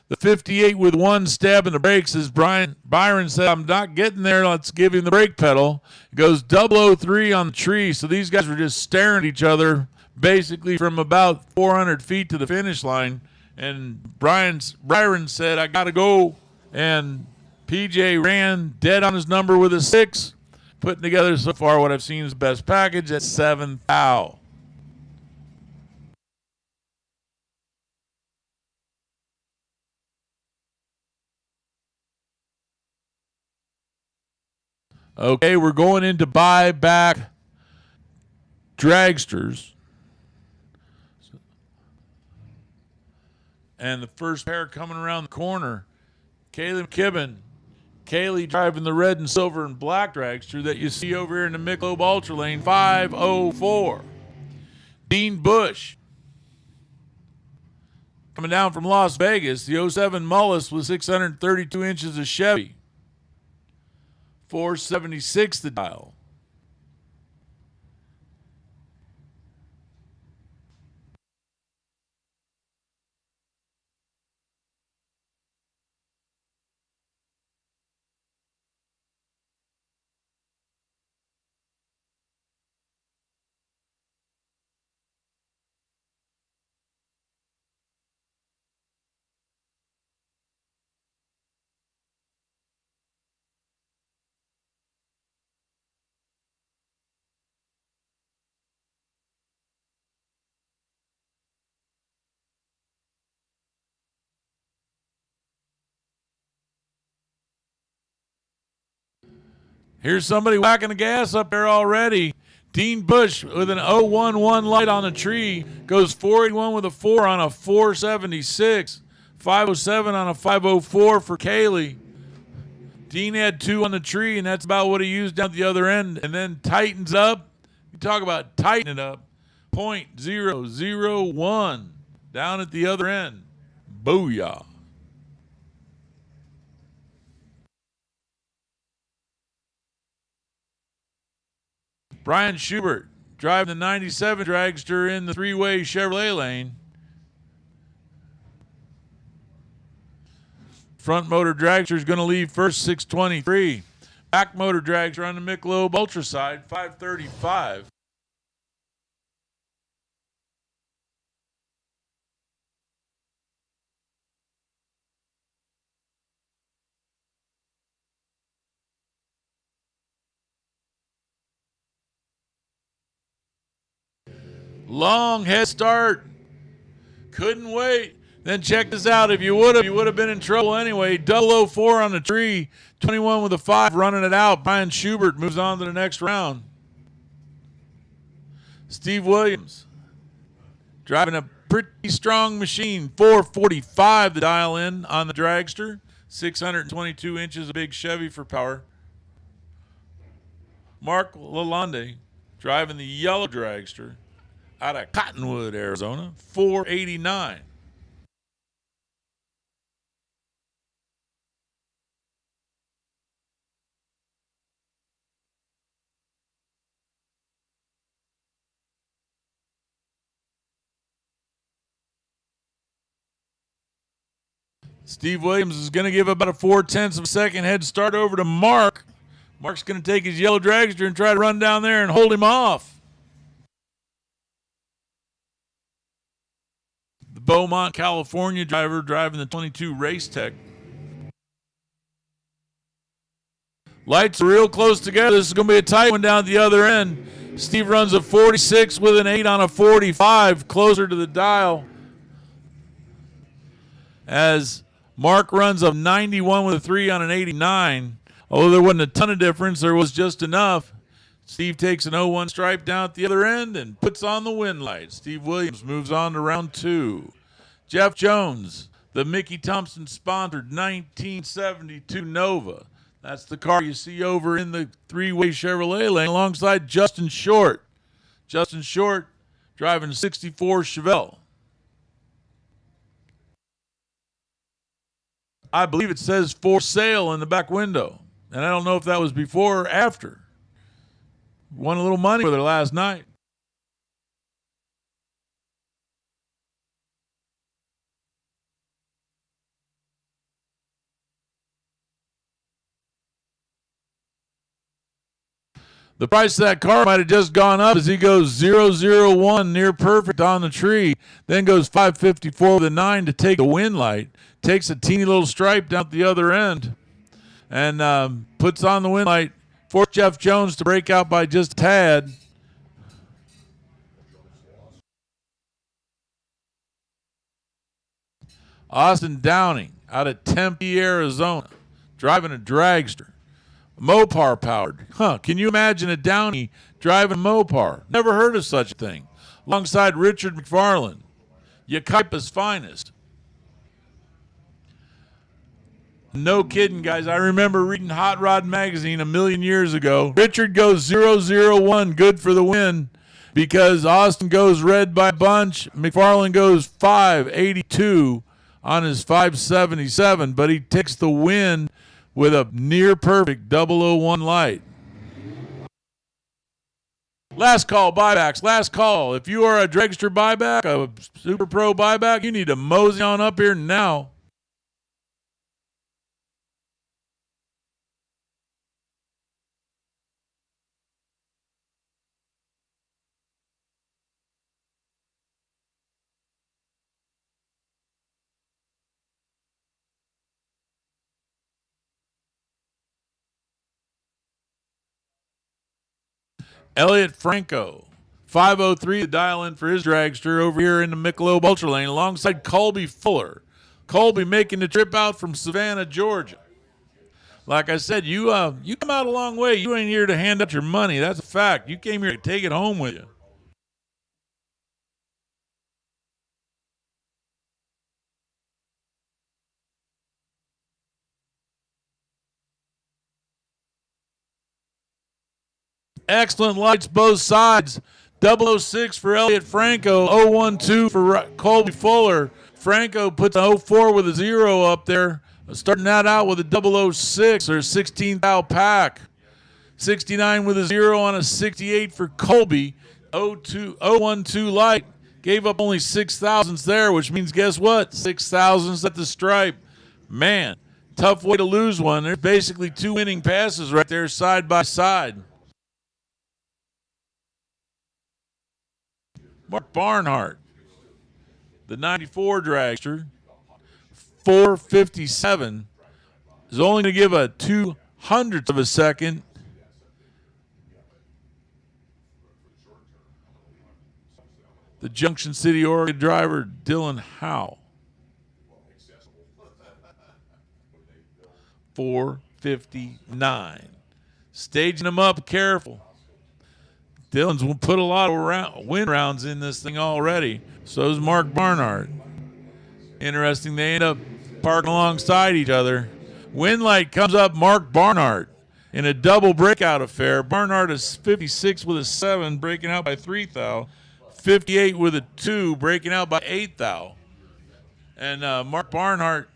the 58 with 1 stab in the brakes, as Byron said, I'm not getting there. Let's give him the brake pedal. It goes 003 on the tree. So these guys were just staring at each other basically from about 400 feet to the finish line. And Byron said, I got to go. And PJ ran dead on his number with a 6. putting together so far what I've seen is the best package at 7 thou. Okay, we're going into buyback dragsters. And the first pair coming around the corner, Kaylee McKibben. Kaylee driving the red and silver and black dragster that you see over here in the Michelob Ultra Lane, 504. Dean Bush. Coming down from Las Vegas, the 07 Mullis with 632 inches of Chevy. 476 the dial. Here's somebody whacking the gas up there already. Dean Bush with an 011 light on the tree. Goes 481 with a 4 on a 476. 507 on a 504 for Kaylee. Dean had 2 on the tree, and that's about what he used down at the other end. And then tightens up. You talk about tightening it up. 0.001 down at the other end. Booyah. Brian Schubert driving the 97 dragster in the three-way Chevrolet lane. Front motor dragster is going to leave first, 623. Back motor dragster on the Michelob Ultra side, 535. Long head start. Couldn't wait. Then check this out. If you would have been in trouble anyway. 004 on the tree. 21 with a 5 running it out. Brian Schubert moves on to the next round. Steve Williams driving a pretty strong machine. 445 to dial in on the dragster. 622 inches of big Chevy for power. Mark Lalonde driving the yellow dragster out of Cottonwood, Arizona, 489. Steve Williams is going to give about a 0.4 of a second head start over to Mark. Mark's going to take his yellow dragster and try to run down there and hold him off. The Beaumont, California driver driving the 22 Race Tech. Lights are real close together. This is going to be a tight one down at the other end. Steve runs a 46 with an 8 on a 45, closer to the dial. As Mark runs a 91 with a 3 on an 89. Although there wasn't a ton of difference, there was just enough. Steve takes an 0-1 stripe down at the other end and puts on the win light. Steve Williams moves on to round 2. Jeff Jones, the Mickey Thompson sponsored 1972 Nova. That's the car you see over in the three-way Chevrolet lane alongside Justin Short. Justin Short driving 64 Chevelle. I believe it says for sale in the back window. And I don't know if that was before or after. Won a little money for their last night. The price of that car might have just gone up as he goes 001 near perfect on the tree. Then goes 554 with a 9 to take the win light. Takes a teeny little stripe down at the other end. And puts on the win light. Forced Jeff Jones to break out by just a tad. Austin Downing out of Tempe, Arizona, driving a dragster. Mopar powered. Can you imagine a Downey driving a Mopar? Never heard of such a thing. Alongside Richard McFarland, Yucaipa's finest. No kidding, guys. I remember reading Hot Rod Magazine a million years ago. Richard goes 001, good for the win, because Austin goes red by a bunch. McFarland goes 582 on his 577, but he takes the win with a near perfect 001 light. Last call, buybacks. Last call. If you are a dragster buyback, a Super Pro buyback, you need to mosey on up here now. Elliot Franco, 503 to dial in for his dragster over here in the Michelob Ultra Lane alongside Colby Fuller. Colby making the trip out from Savannah, Georgia. Like I said, you come out a long way. You ain't here to hand out your money. That's a fact. You came here to take it home with you. Excellent lights both sides. 006 for Elliot Franco, 012 for Colby Fuller. Franco puts a 04 with a 0 up there. Starting that out with a 006 or a 16 thou pack. 69 with a 0 on a 68 for Colby. 012 light. Gave up only 6 thousandths there, which means guess what? 6 thousandths at the stripe. Man, tough way to lose one. There's basically 2 winning passes right there side by side. Mark Barnhart, the 94 dragster, 457, is only going to give a 200th of a second. The Junction City, Oregon driver, Dylan Howe, 459. Staging them up careful. Dylan's put a lot of win rounds in this thing already. So is Mark Barnhart. Interesting, they end up parking alongside each other. Win light comes up Mark Barnhart in a double breakout affair. Barnhart is 56 with a 7, breaking out by 3 thou. 58 with a 2, breaking out by 8 thou. And Mark Barnhart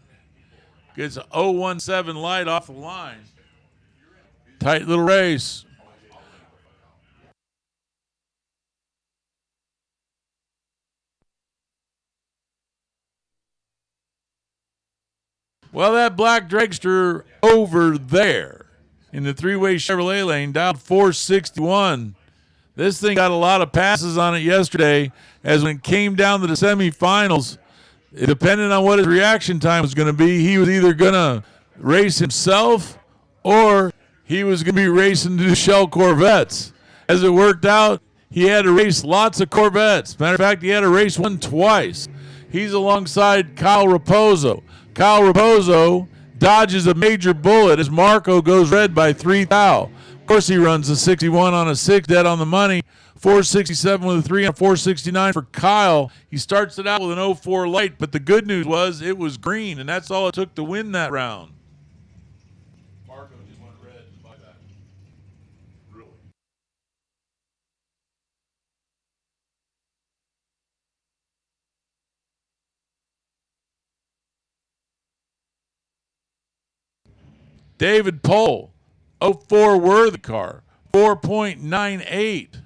gets a 017 light off the line. Tight little race. Well, that black dragster over there in the three-way Chevrolet lane down 461. This thing got a lot of passes on it yesterday as when it came down to the semifinals, depending on what his reaction time was going to be, he was either going to race himself or he was going to be racing the Shell Corvettes. As it worked out, he had to race lots of Corvettes. Matter of fact, he had to race one twice. He's alongside Kyle Raposo. Kyle Raposo dodges a major bullet as Marco goes red by 3 thou. Of course, he runs a 61 on a 6, dead on the money. 467 with a 3 and a 469 for Kyle. He starts it out with an 04 light, but the good news was it was green, and that's all it took to win that round. Marco just went red by that. Really? David Pohl, 04 Worthy car, 4.98.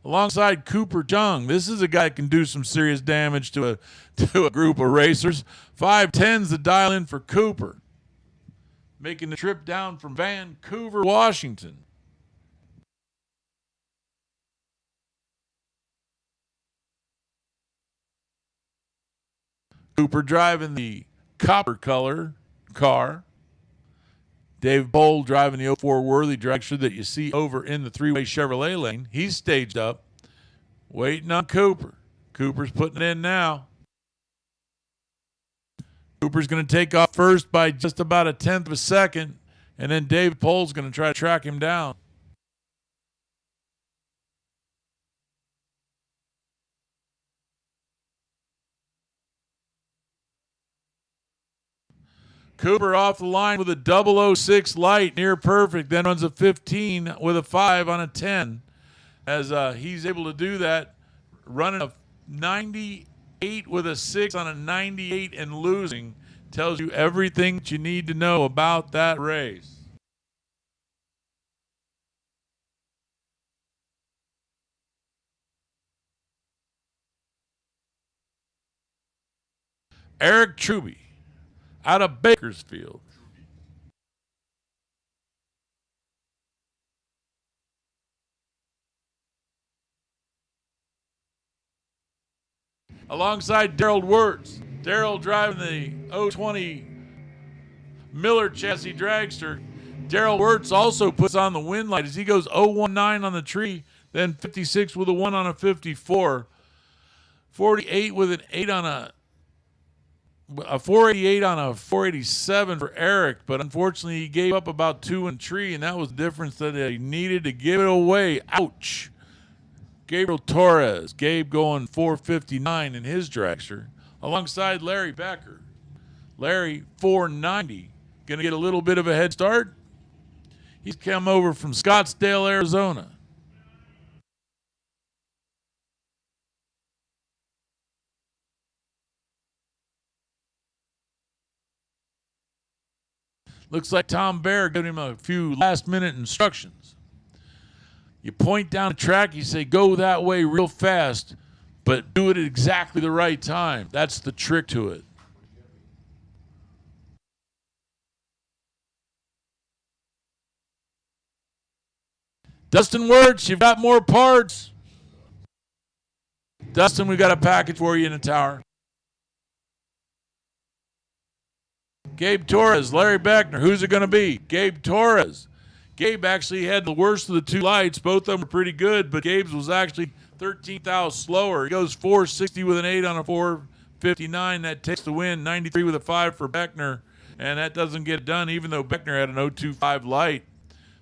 Alongside Cooper Jung. This is a guy that can do some serious damage to a group of racers. 510's the dial in for Cooper. Making the trip down from Vancouver, Washington. Cooper driving the copper color car. Dave Bowl driving the 04 Worthy dragster that you see over in the three-way Chevrolet lane. He's staged up, waiting on Cooper. Cooper's putting it in now. Cooper's going to take off first by just about a tenth of a second, and then Dave Bowl's going to try to track him down. Cooper off the line with a 006 light, near perfect, then runs a 15 with a 5 on a 10. As he's able to do that, running a 98 with a 6 on a 98 and losing, tells you everything that you need to know about that race. Eric Truby out of Bakersfield. Alongside Daryl Wirtz. Daryl driving the 020 Miller chassis dragster. Daryl Wirtz also puts on the win light as he goes 019 on the tree, then 56 with a 1 on a 54. 48 with an 8 on a 488 on a 487 for Eric, but unfortunately he gave up about 2 in tree, and that was the difference that he needed to give it away. Ouch. Gabriel Torres. Gabe going 459 in his dragster, alongside Larry Becker. Larry 490. Going to get a little bit of a head start. He's come over from Scottsdale, Arizona. Looks like Tom Bear giving him a few last-minute instructions. You point down the track, you say, go that way real fast, but do it at exactly the right time. That's the trick to it. Dustin Wirtz, you've got more parts. Dustin, we've got a package for you in the tower. Gabe Torres, Larry Beckner. Who's it going to be? Gabe Torres. Gabe actually had the worst of the 2 lights. Both of them were pretty good, but Gabe's was actually 13,000 slower. He goes 460 with an 8 on a 459. That takes the win. 93 with a 5 for Beckner, and that doesn't get it done, even though Beckner had an 025 light.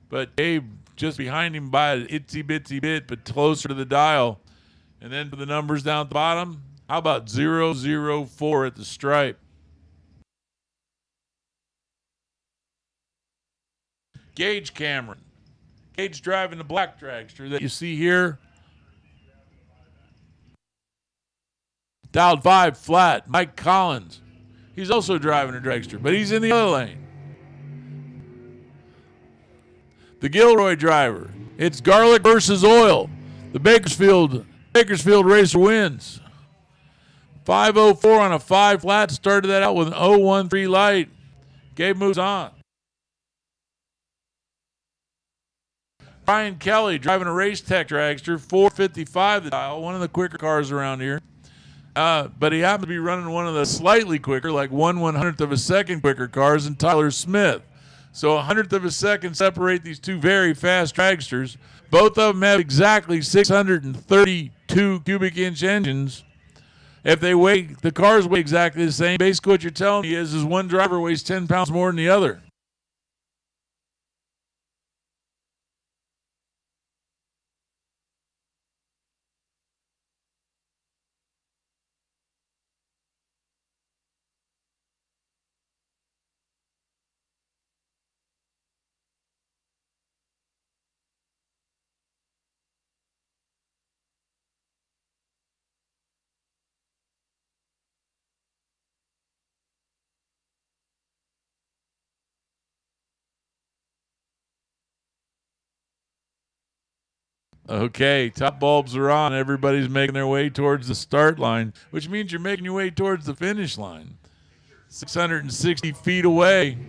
But Gabe just behind him by an itsy-bitsy bit, but closer to the dial. And then for the numbers down at the bottom, how about 004 at the stripe? Gage Cameron. Gage driving the black dragster that you see here. Dialed 5 flat. Mike Collins. He's also driving a dragster, but he's in the other lane. The Gilroy driver. It's garlic versus oil. The Bakersfield racer wins. 504 on a 5 flat. Started that out with an 013 light. Gabe moves on. Brian Kelly driving a Race Tech dragster, 455 the dial, one of the quicker cars around here. But he happened to be running one of the slightly quicker, like 1/100th of a second quicker cars, and Tyler Smith. So 100th of a second separate these 2 very fast dragsters. Both of them have exactly 632 cubic inch engines. If they weigh, the cars weigh exactly the same. Basically what you're telling me is one driver weighs 10 pounds more than the other. Okay, top bulbs are on. Everybody's making their way towards the start line, which means you're making your way towards the finish line. 660 feet away.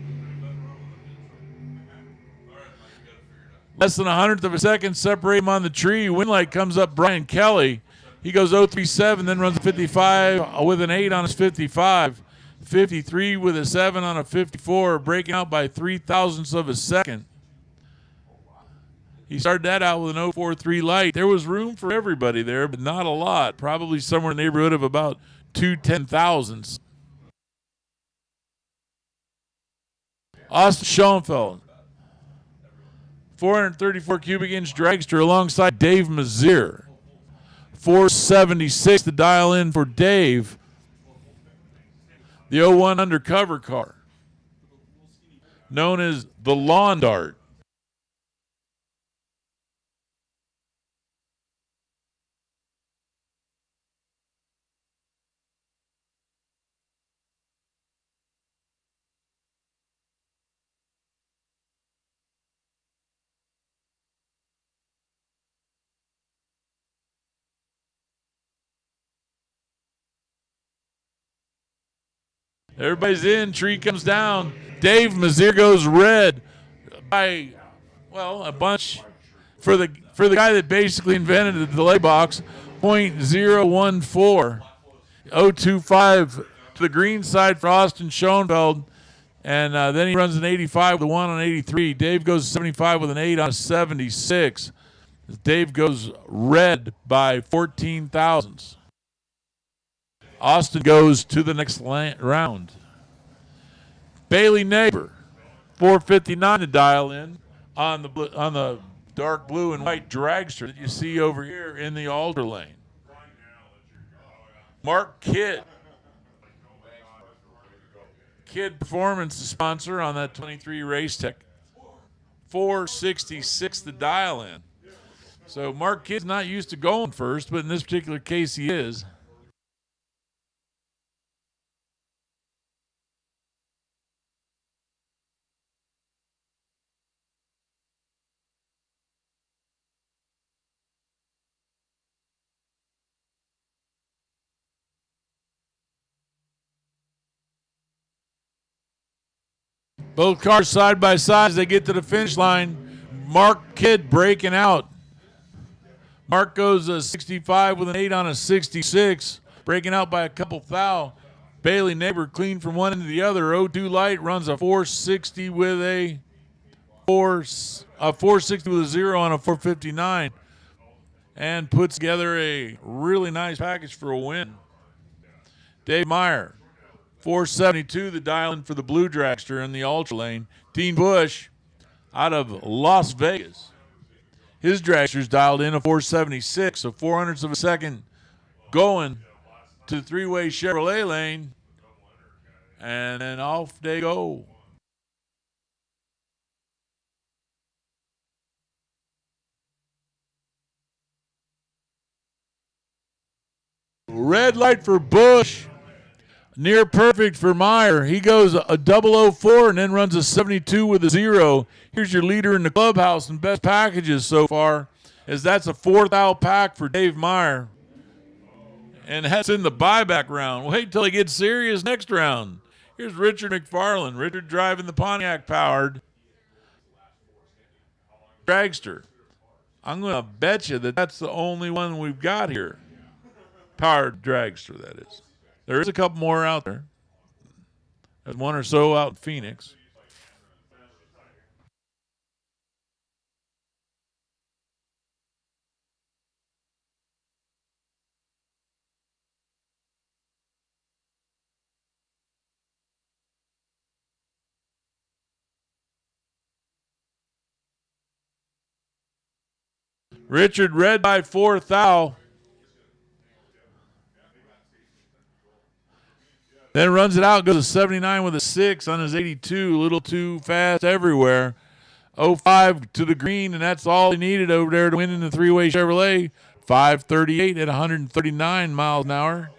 Less than 100th of a second separate him on the tree. Winlight comes up Brian Kelly. He goes 037, then runs a 55 with an 8 on his 55. 53 with a 7 on a 54, breaking out by 0.03 of a second. He started that out with an 0.43 light. There was room for everybody there, but not a lot. Probably somewhere in the neighborhood of about 2/10,000ths. Austin Schoenfeld, 434 cubic inch dragster alongside Dave Mazier. 476 to dial in for Dave. The 01 undercover car, known as the Lawn Dart. Everybody's in. Tree comes down. Dave Mazier goes red by, well, a bunch. For the guy that basically invented the delay box, 0.014. 0.25 to the green side for Austin Schoenfeld. And then he runs an 85 with a 1 on 83. Dave goes 75 with an 8 on a 76. Dave goes red by 14 thousandths. Austin goes to the next round. Bailey Neighbor, 459 to dial in on the dark blue and white dragster that you see over here in the alder lane. Mark Kidd. Kidd Performance, the sponsor on that 23 Race Tech. 466 to dial in. So Mark Kidd's not used to going first, but in this particular case he is. Both cars side by side as they get to the finish line. Mark Kidd breaking out. Mark goes 65 with an 8 on a 66, breaking out by a couple thou. Bailey Neighbor clean from one end to the other. 02 light runs a 460 with a 460 with a 0 on a 459, and puts together a really nice package for a win. Dave Meyer, 472 the dial in for the blue dragster in the ultra lane. Dean Bush out of Las Vegas. His dragster's dialed in a 476, so 400ths of a second going to the three-way Chevrolet lane, and then off they go. Red light for Bush. Near perfect for Meyer. He goes a 004 and then runs a 72 with a 0. Here's your leader in the clubhouse and best packages so far, as that's a 4th pack for Dave Meyer. And that's in the buyback round. Wait till he gets serious next round. Here's Richard McFarland. Richard driving the Pontiac-powered dragster. I'm going to bet you that that's the only one we've got here. Powered dragster, that is. There is a couple more out there. There's one or so out in Phoenix. Richard red by 4 thou. Then runs it out, goes to 79 with a 6 on his 82. A little too fast everywhere. 05 to the green, and that's all he needed over there to win in the three-way Chevrolet. 538 at 139 miles an hour.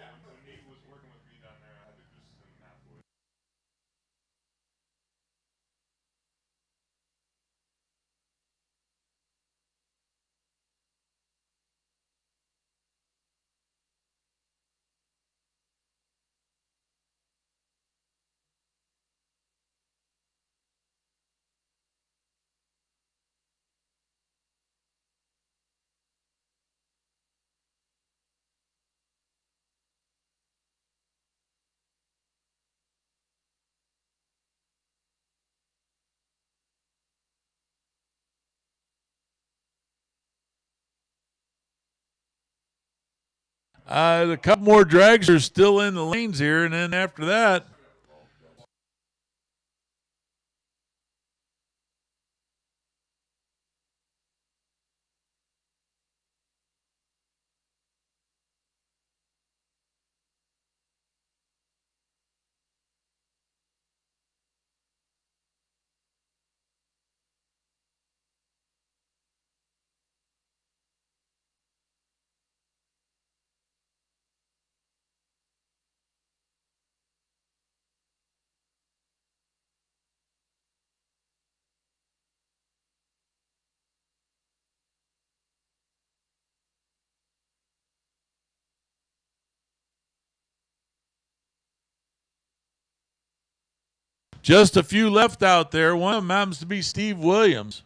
A couple more drags are still in the lanes here, and then after that, just a few left out there. One of them happens to be Steve Williams.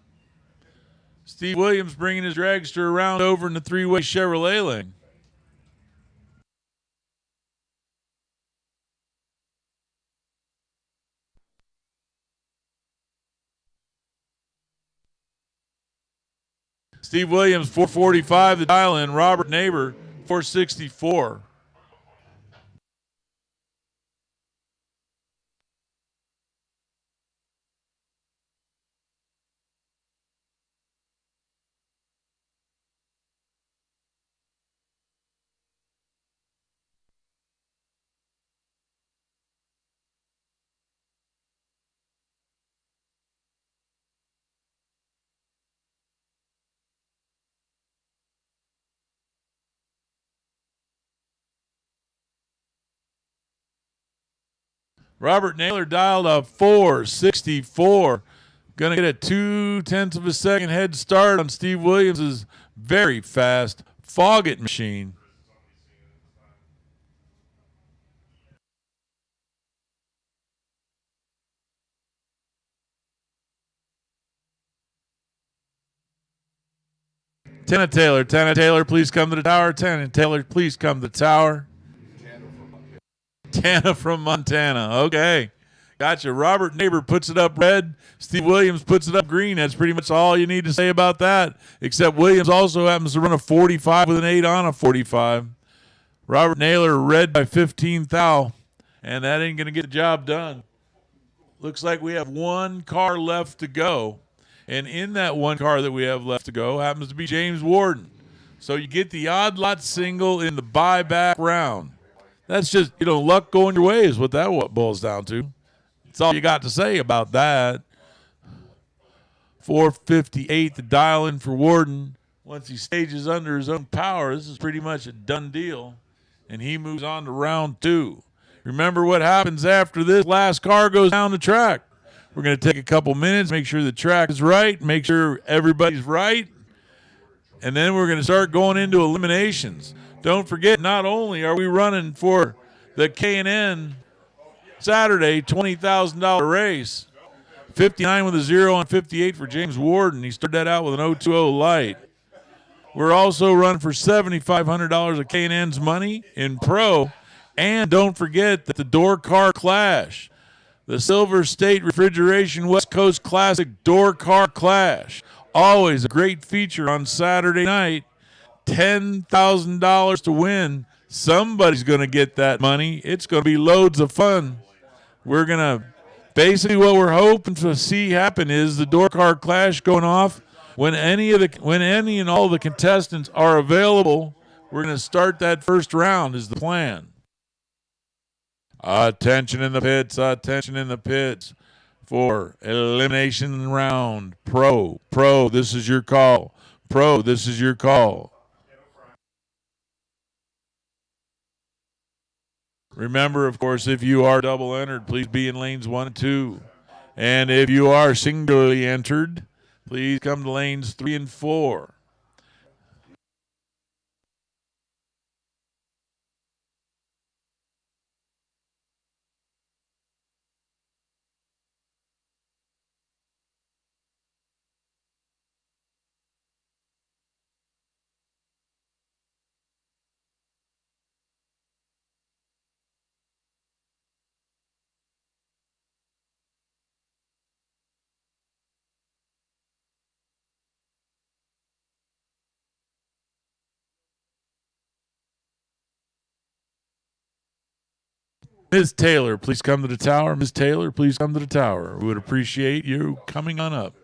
Steve Williams bringing his dragster around over in the three-way Chevrolet lane. Steve Williams, 445, the dial in. Robert Neighbor, 464. Robert Naylor dialed a 464. Going to get a 0.2 of a second head start on Steve Williams' very fast Foggett machine. Tana Taylor, please come to the tower. Tana Taylor, please come to the tower. Tana from Montana. Okay. Gotcha. Robert Neighbor puts it up red. Steve Williams puts it up green. That's pretty much all you need to say about that, except Williams also happens to run a 45 with an 8 on a 45. Robert Naylor red by 15 thou, and that ain't going to get the job done. Looks like we have one car left to go, and in that one car that we have left to go happens to be James Warden. So you get the odd lot single in the buyback round. That's just, luck going your way is what that boils down to. That's all you got to say about that. 458, the dial in for Warden. Once he stages under his own power, this is pretty much a done deal. And he moves on to round 2. Remember what happens after this last car goes down the track. We're going to take a couple minutes, make sure the track is right, make sure everybody's right. And then we're going to start going into eliminations. Don't forget, not only are we running for the K&N Saturday $20,000 race, 59 with a 0 on 58 for James Warden. He started that out with an 020 light. We're also running for $7,500 of K&N's money in pro. And don't forget that the Door Car Clash, the Silver State Refrigeration West Coast Classic Door Car Clash, always a great feature on Saturday night. $10,000 to win. Somebody's going to get that money. It's going to be loads of fun. We're going to basically what we're hoping to see happen is the Door Car Clash going off when any and all the contestants are available. We're going to start that first round is the plan. Attention in the pits for elimination round. Pro, this is your call. Pro, this is your call. Remember, of course, if you are double entered, please be in lanes 1 and 2. And if you are singularly entered, please come to lanes 3 and 4. Ms. Taylor, please come to the tower. Ms. Taylor, please come to the tower. We would appreciate you coming on up.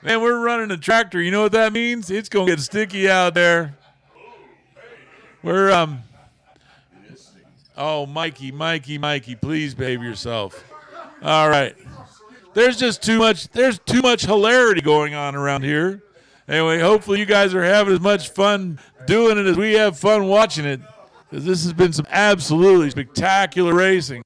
Man, we're running a tractor. You know what that means? It's going to get sticky out there. We're, oh, Mikey, please behave yourself. All right. There's too much hilarity going on around here. Anyway, hopefully you guys are having as much fun doing it as we have fun watching it, because this has been some absolutely spectacular racing.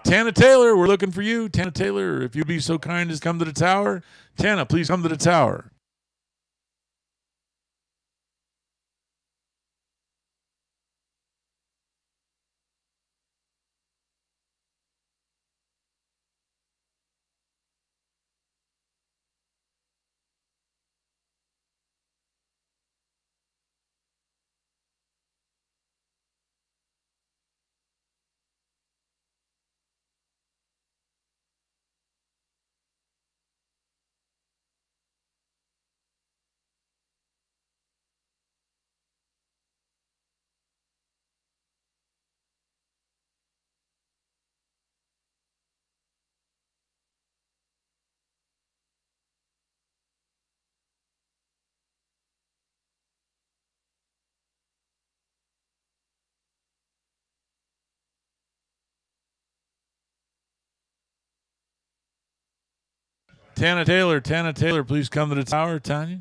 Tana Taylor, we're looking for you. Tana Taylor, if you'd be so kind as come to the tower. Tana, please come to the tower. Tana Taylor, please come to the tower, Tanya.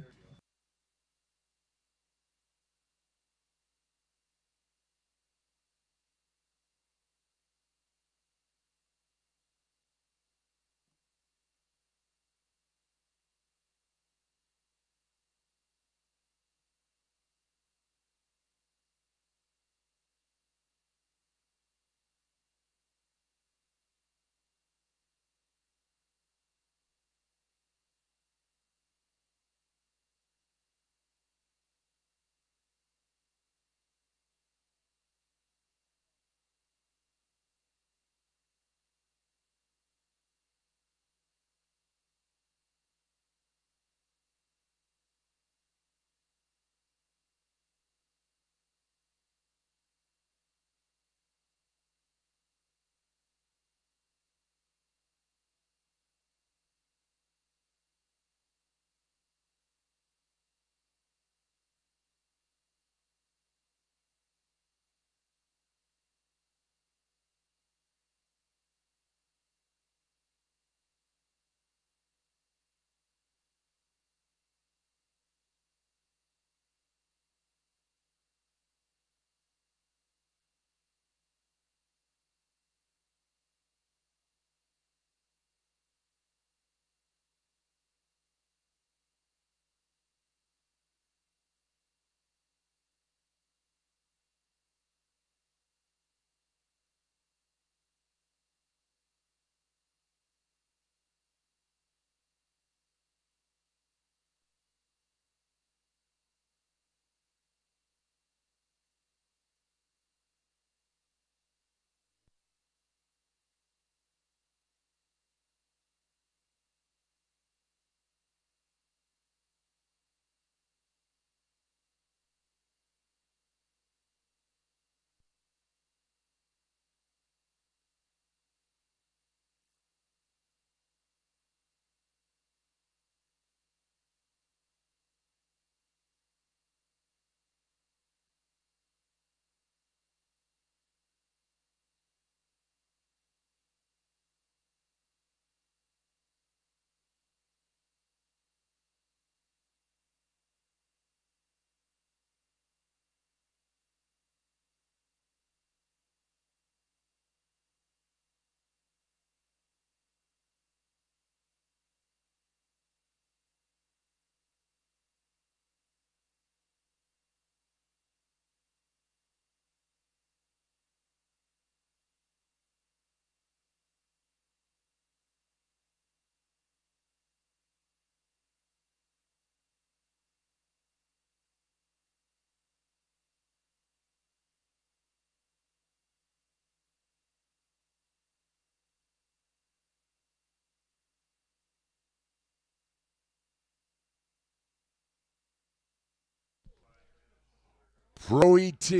Pro ET,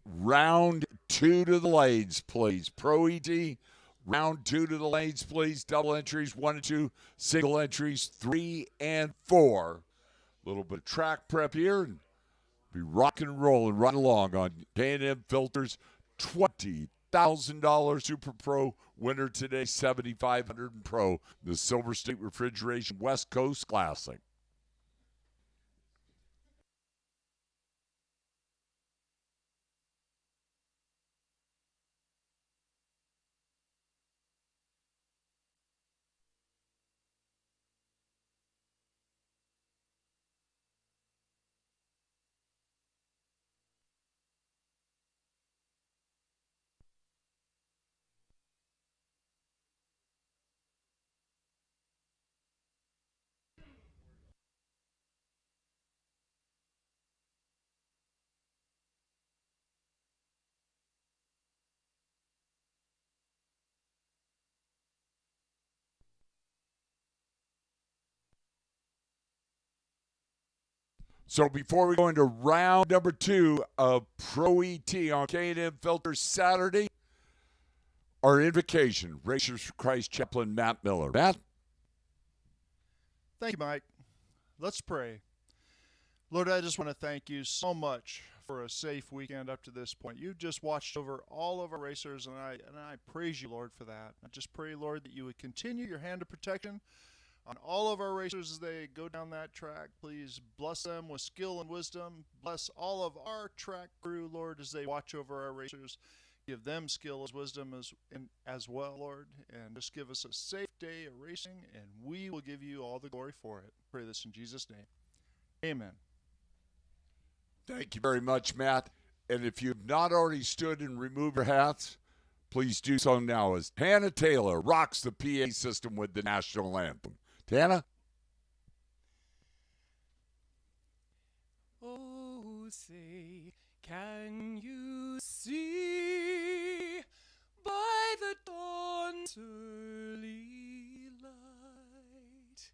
round 2 to the lanes, please. Pro ET, round 2 to the lanes, please. Double entries, 1 and 2. Single entries, 3 and 4. A little bit of track prep here, and be rocking and rolling right along on K&M Filters. $20,000 Super Pro winner today, $7,500 in Pro. The Silver State Refrigeration West Coast Classic. So before we go into round number 2 of Pro ET on K&M Filters Saturday, our invocation, Racers for Christ Chaplain Matt Miller. Matt? Thank you, Mike. Let's pray. Lord, I just want to thank you so much for a safe weekend up to this point. You've just watched over all of our racers, and I praise you, Lord, for that. I just pray, Lord, that you would continue your hand of protection on all of our racers as they go down that track. Please bless them with skill and wisdom. Bless all of our track crew, Lord, as they watch over our racers. Give them skill and wisdom as well, Lord. And just give us a safe day of racing, and we will give you all the glory for it. Pray this in Jesus' name. Amen. Thank you very much, Matt. And if you've not already stood and removed your hats, please do so now as Hannah Taylor rocks the PA system with the national anthem. Tana? Oh, say, can you see by the dawn's early light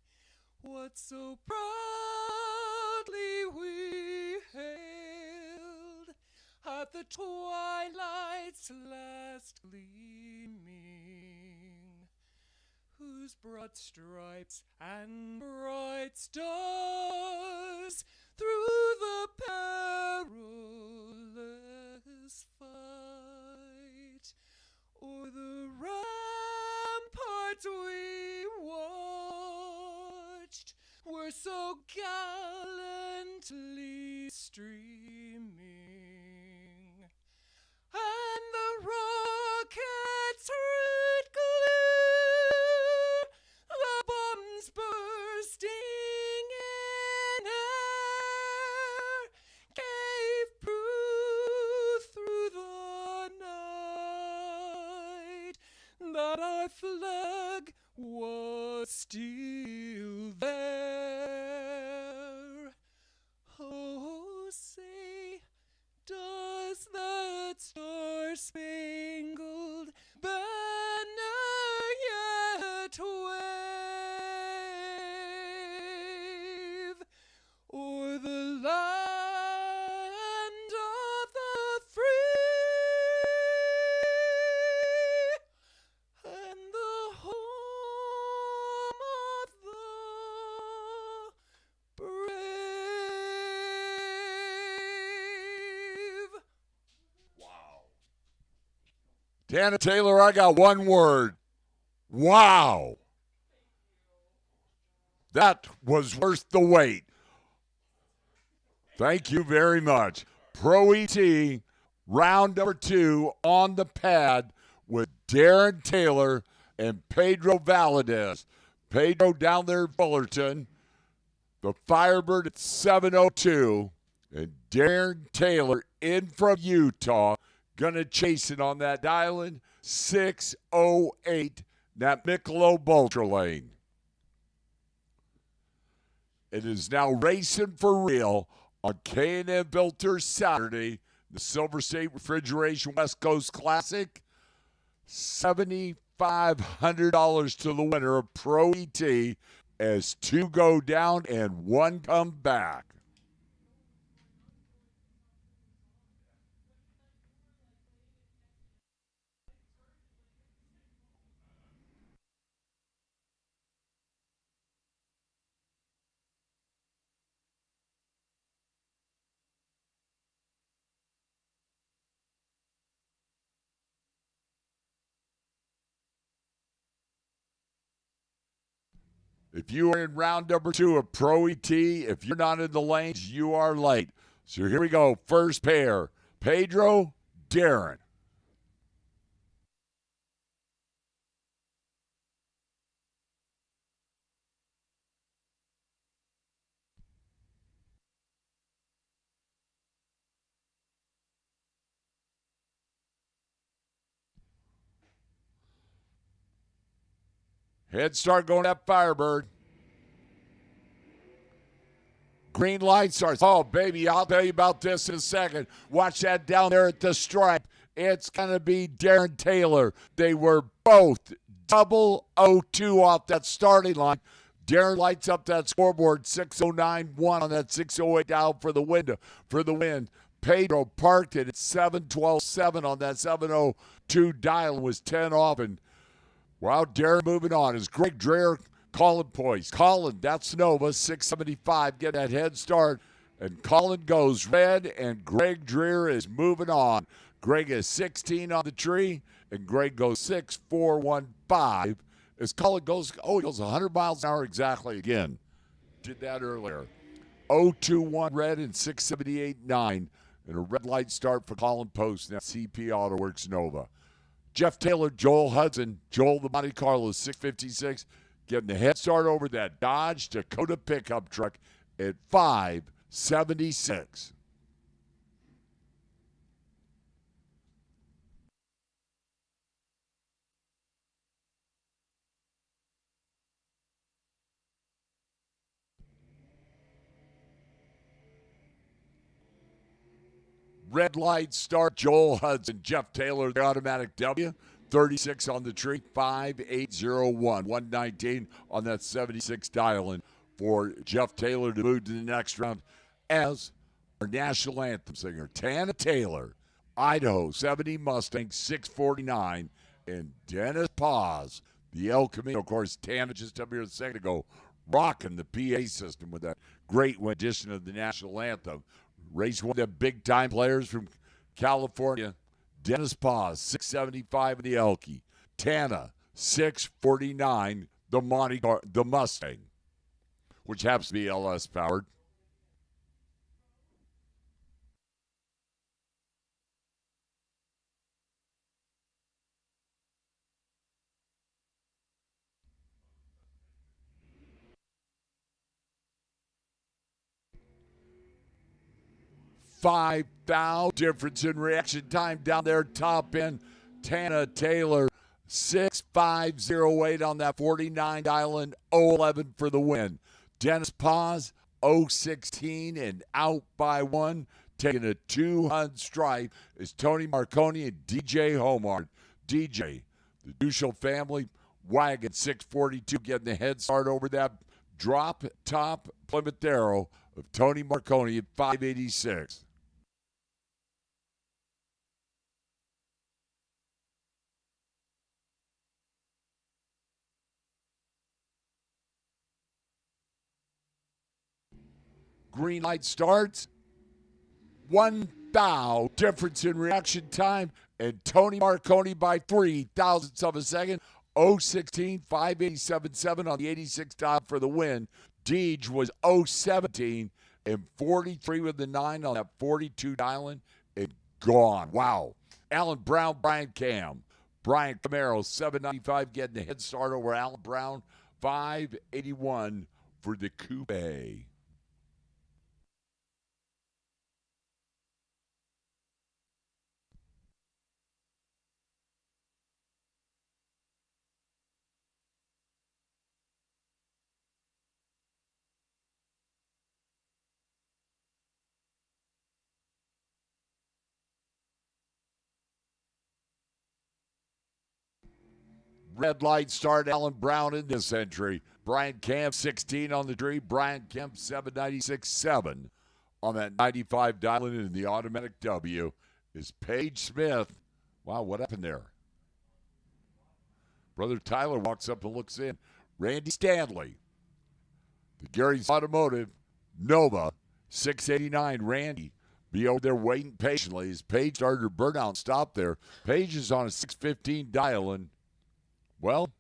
what so proudly we hailed at the twilight's last gleaming, whose broad stripes and bright stars through the perilous fight o'er the ramparts we watched were so gallantly streaming, and the rockets red glare, the bombs bursting in air, gave proof through the night that our flag was still there. Oh, say, does that star-spangled banner yet wave o'er the land of the free and the home of the brave? Tana Taylor, I got one word. Wow. That was worth the wait. Thank you very much. Pro ET, round number 2 on the pad with Darren Taylor and Pedro Valadez. Pedro down there in Fullerton. The Firebird at 7:02. And Darren Taylor in from Utah. Gonna chase it on that dial-in. 6:08. That Michelob Ultra Lane. It is now racing for real on K&M Filters Saturday, the Silver State Refrigeration West Coast Classic. $7,500 to the winner of Pro ET as 2 go down and 1 come back. If you are in round number 2 of Pro ET, if you're not in the lanes, you are late. So here we go. First pair, Pedro, Darren. Head start going at Firebird. Green light starts. Oh, baby, I'll tell you about this in a second. Watch that down there at the stripe. It's going to be Darren Taylor. They were both 002 off that starting line. Darren lights up that scoreboard, 609.1 on that 608 dial for the win. Pedro parked it at 712.7 on that 702 dial and was 10 off. And wow, Darren moving on. Is Greg Dreher Colin poised? Colin, that's Nova, 675, get that head start. And Colin goes red, and Greg Dreher is moving on. Greg is 16 on the tree, and Greg goes 6.415. As Colin goes, he goes 100 miles an hour exactly again. Did that earlier. 021 red and 678.9. And a red light start for Colin Post. Now CP Auto Works Nova. Jeff Taylor, Joel Hudson. Joel the Monte Carlo, 656. Getting the head start over that Dodge Dakota pickup truck at 576. Red light start, Joel Hudson, Jeff Taylor, the automatic W. 36 on the tree, 5801, 119 on that 76 dial-in for Jeff Taylor to move to the next round as our national anthem singer, Tana Taylor, Idaho 70 Mustang, 649, and Dennis Paz, the El Camino. Of course, Tana just up here a second ago, rocking the PA system with that great rendition of the national anthem. Race one of the big-time players from California. Dennis Paz, 675 in the Elkie. Tana, 649, the Mustang, which happens to be LS powered. $5,000 difference in reaction time down there, top end. Tana Taylor, 6508 on that 49 Island, 011 for the win. Dennis Paz, 016 and out by one. Taking a 200 stripe is Tony Marconi and DJ Homard. DJ, the Duchel family wagon, 642, getting the head start over that drop top Plymouth Arrow of Tony Marconi at 586. Green light starts. 1,000 difference in reaction time. And Tony Marconi by 3 thousandths of a second. 016, 587.7 on the 86 dial for the win. Deej was 017 and 43 with the 9 on that 42 dialing and gone. Wow. Alan Brown, Brian Cam. Brian Camaro, 795, getting the head start over Alan Brown. 581 for the Coupe. Red light start, Alan Brown in this entry. Brian Kemp, 16 on the tree. Brian Kemp, 796.7 on that 95 dialing in the automatic W is Paige Smith. Wow, what happened there? Brother Tyler walks up and looks in. Randy Stanley, the Gary's Automotive, Nova, 689. Randy be over there waiting patiently as Paige started her burnout stop there. Paige is on a 615 dial, and well,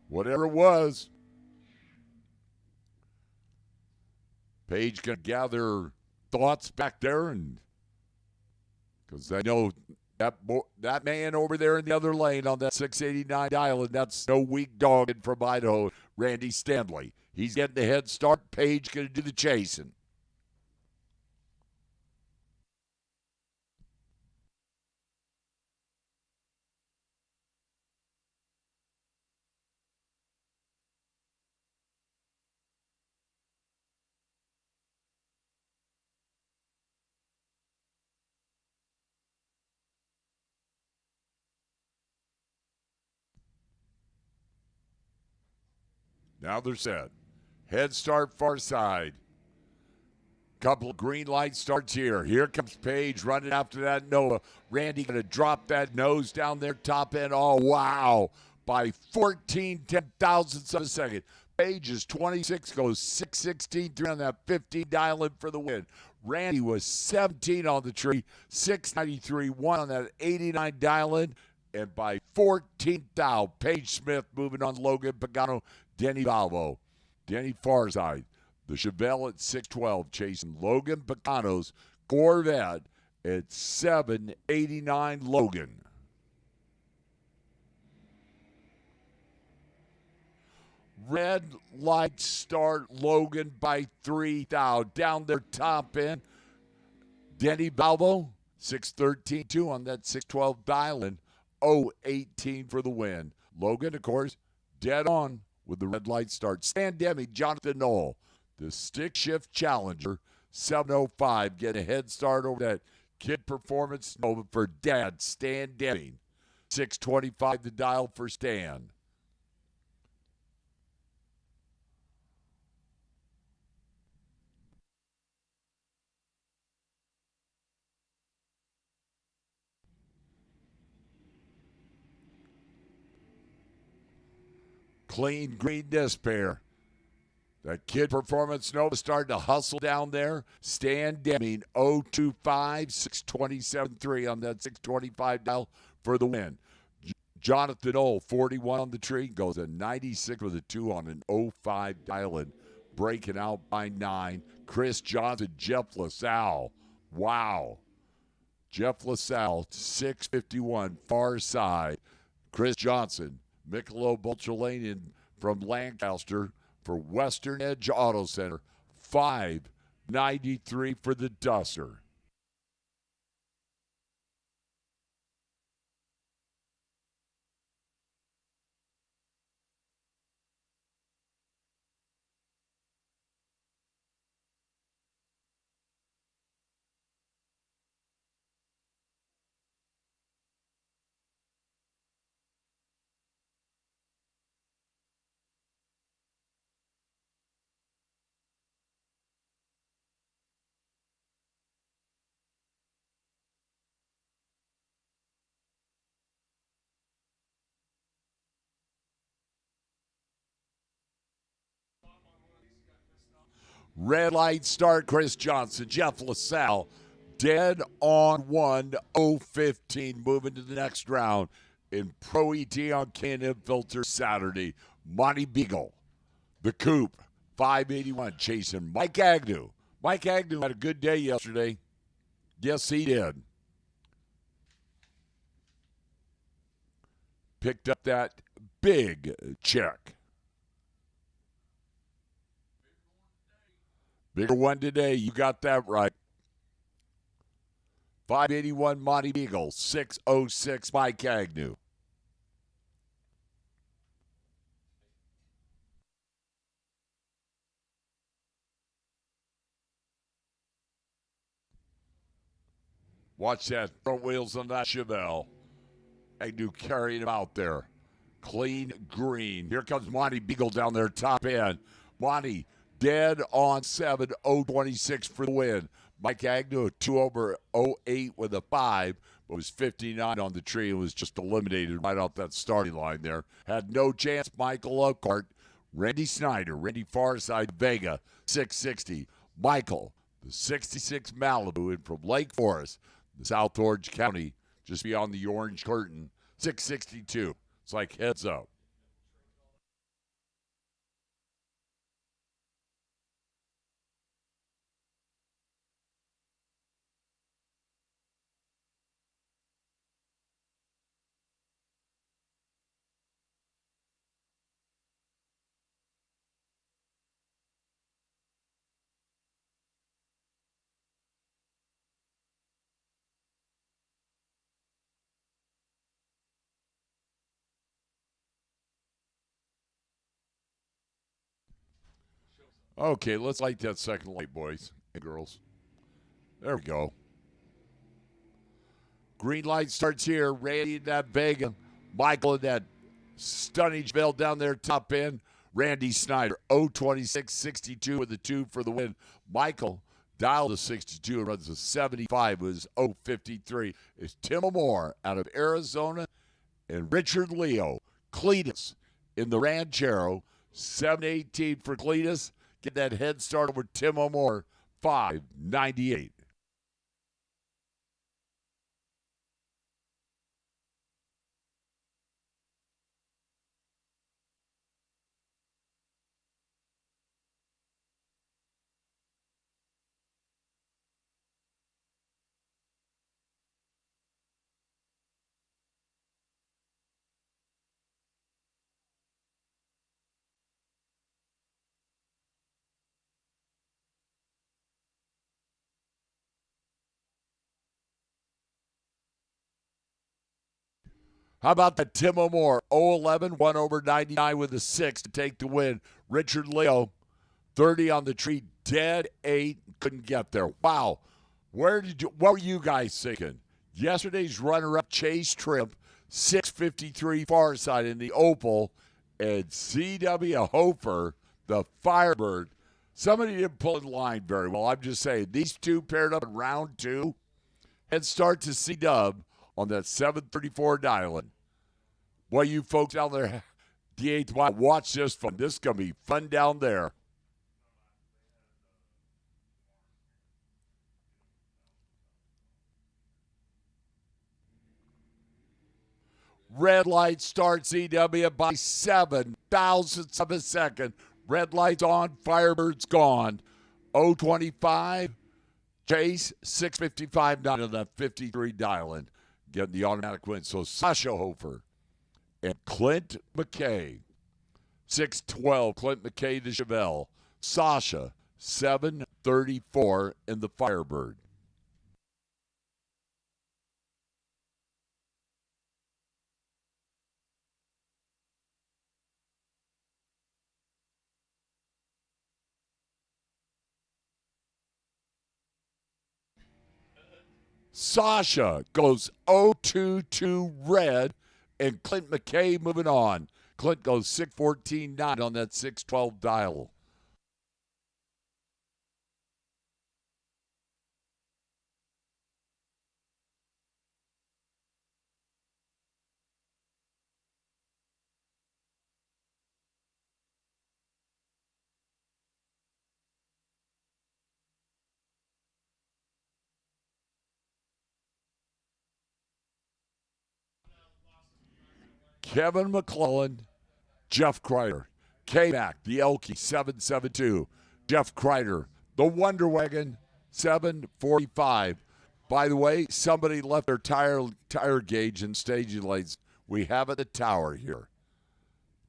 Whatever it was. Paige can gather thoughts back there, and because I know that man over there in the other lane on that 689 Island, that's no weak dog in from Idaho, Randy Stanley. He's getting the head start. Paige going to do the chasing. Now they're set. Head start far side. Couple of green light starts here. Here comes Paige running after that Nova. Randy going to drop that nose down there top end. Oh, wow. By 14 10,000ths of a second. Paige is 26, goes 6:16 on that 15 dial-in for the win. Randy was 17 on the tree, 693, 1 on that 89 dial-in. And by 14 thou, Paige Smith moving on Logan Pagano, Denny Valvo. Denny Farside, the Chevelle at 612, chasing Logan Pagano's Corvette at 789 Logan. Red light start Logan by 3 thou. Down their top end. Denny Valvo, 613-2 on that 612 dial-in. 018 for the win. Logan, of course, dead on with the red light start. Stan Deming, Jonathan Knoll, the stick shift challenger, 705. Get a head start over that Kid Performance Nova for Dad, Stan Deming. 625 the dial for Stan. Clean green Despair. That Kid Performance Nova starting to hustle down there. Stan Deming, 025, 627.3 on that 625 dial for the win. Jonathan Knoll, 41 on the tree, goes a 96 with a 2 on an 05 dial-in. Breaking out by 9. Chris Johnson, Jeff LaSalle. Wow. Jeff LaSalle, 651, far side. Chris Johnson, Michelob Ultralane from Lancaster for Western Edge Auto Center. 593 for the Duster. Red light start, Chris Johnson, Jeff LaSalle, dead on 1:015, moving to the next round in Pro ET on K&M Filter Saturday. Monty Beagle, the Coupe, 581, chasing Mike Agnew. Mike Agnew had a good day yesterday. Yes, he did. Picked up that big check. Bigger one today. You got that right. 581 Monty Beagle, 606 Mike Agnew. Watch that front wheels on that Chevelle. Agnew carrying him out there. Clean green. Here comes Monty Beagle down there, top end. Monty dead on 7:026 for the win. Mike Agnew, a 2 over 08 with a 5, but was 59 on the tree and was just eliminated right off that starting line there. Had no chance. Michael Elkhart, Randy Snyder, Randy Farside, Vega, 660. Michael, the 66 Malibu, and from Lake Forest, the South Orange County, just beyond the orange curtain, 662. It's like heads up. Okay, let's light that second light, boys and girls. There we go. Green light starts here. Randy in that Vega. Michael in that stunning bell down there, top end. Randy Snyder, 026.62 with the 2 for the win. Michael dialed to 62 and runs a 75 with his 053. It's Tim Moore out of Arizona and Richard Leo. Cletus in the Ranchero, 718 for Cletus. Get that head start over Tim Moore, 598. How about the Tim O'More, 011, 1 over 99 with a 6 to take the win. Richard Leo, 30 on the tree, dead 8, couldn't get there. Wow. What were you guys thinking? Yesterday's runner-up, Chase Trimp, 653 far side in the Opal, and C.W. Hofer, the Firebird. Somebody didn't pull in line very well. I'm just saying, these two paired up in round 2 and start to C-Dub on that 734 dialing. Well, you folks out there, DHY, watch this fun. This is going to be fun down there. Red light starts EW by 7 thousandths of a second. Red light's on, Firebird's gone. 025, Chase, 655, not on that 53 dialing. Getting the automatic win. So Sasha Hofer and Clint McKay. 612, Clint McKay to Chevelle. Sasha, 734 in the Firebird. Sasha goes 022 red, and Clint McKay moving on. Clint goes 614.9 on that 612 dial. Kevin McClellan, Jeff Kreider. K-Mac, the Elkie, 772. Jeff Kreider, the Wonder Wagon, 745. By the way, somebody left their tire gauge and staging lights. We have at the tower here.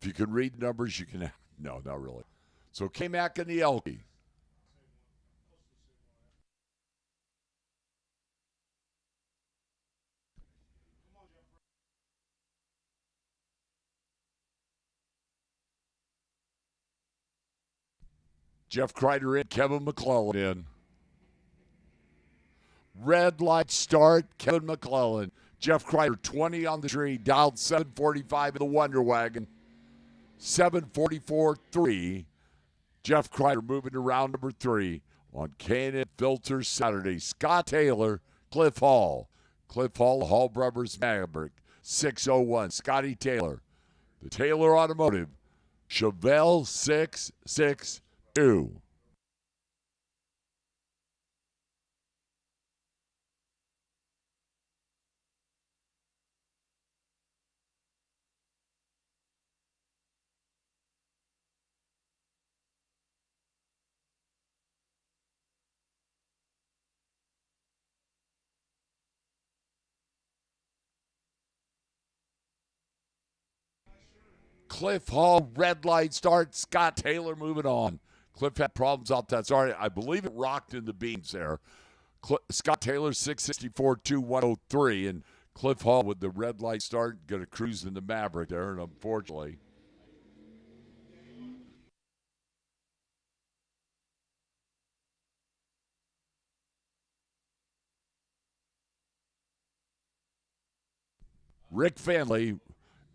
If you can read numbers, you can. No, not really. So K-Mac and the Elkie. Jeff Kreider in, Kevin McClellan in. Red light start, Kevin McClellan. Jeff Kreider, 20 on the tree, dialed 745 in the Wonder Wagon. 744.3. Jeff Kreider moving to round number 3 on K&N Filters Saturday. Scott Taylor, Cliff Hall. Cliff Hall, Hall Brothers Maverick, 601. Scotty Taylor, the Taylor Automotive. Chevelle, 662. Cliff Hall, red light start. Scott Taylor moving on. Cliff had problems out that. Sorry, I believe it rocked in the beams there. Scott Taylor, 664.2, and Cliff Hall with the red light start, going to cruise in the Maverick there, and unfortunately. Rick Finley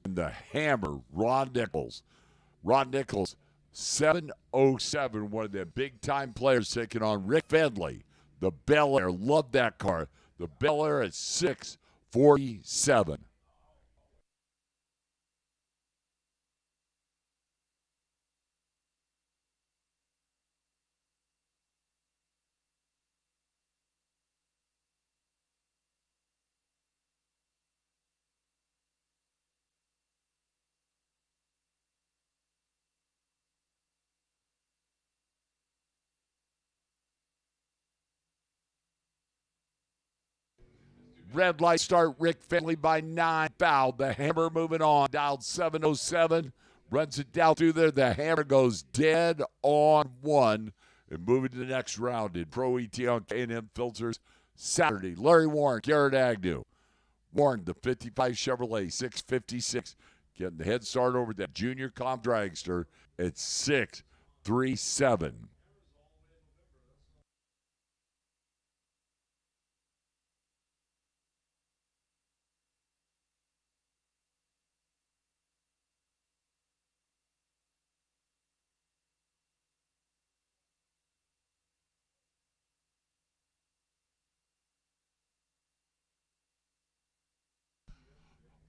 and the Hammer, Ron Nichols. Ron Nichols, 707, one of the big-time players taking on Rick Finley. The Bel Air, love that car. The Bel Air at 647. Red light start, Rick Finley by 9, fouled. The Hammer moving on, dialed 707, runs it down through there. The Hammer goes dead on 1 and moving to the next round in Pro ET on K&M Filters Saturday. Larry Warren, Garrett Agnew. Warren, the 55 Chevrolet, 656, getting the head start over that Junior Comp Dragster at 637.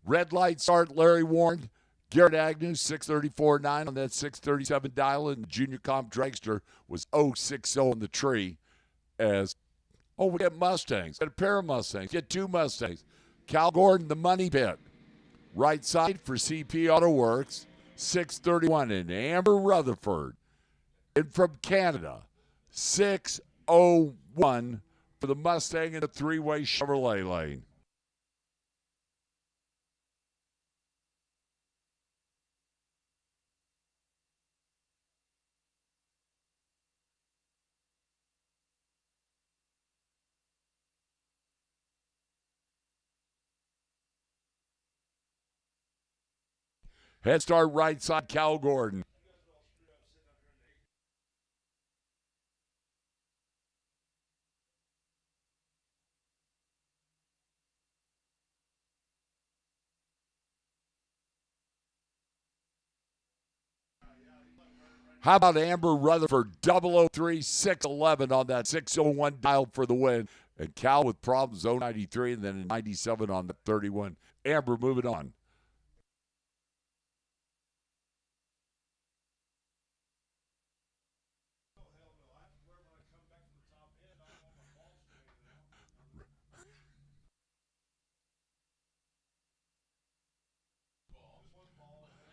Red light start, Larry Warren, Garrett Agnew, 634.9 on that 637 dial, and the Junior Comp Dragster was 060 on the tree. As we get Mustangs, get a pair of Mustangs, get 2 Mustangs. Cal Gordon, the money pit, right side for CP Auto Works, 631, and Amber Rutherford, in from Canada, 601 for the Mustang in the 3-way Chevrolet lane. Head start right side, Cal Gordon. How about Amber Rutherford, 003, 611 on that 601 dial for the win. And Cal with problems, 093, and then 97 on the 31. Amber moving on.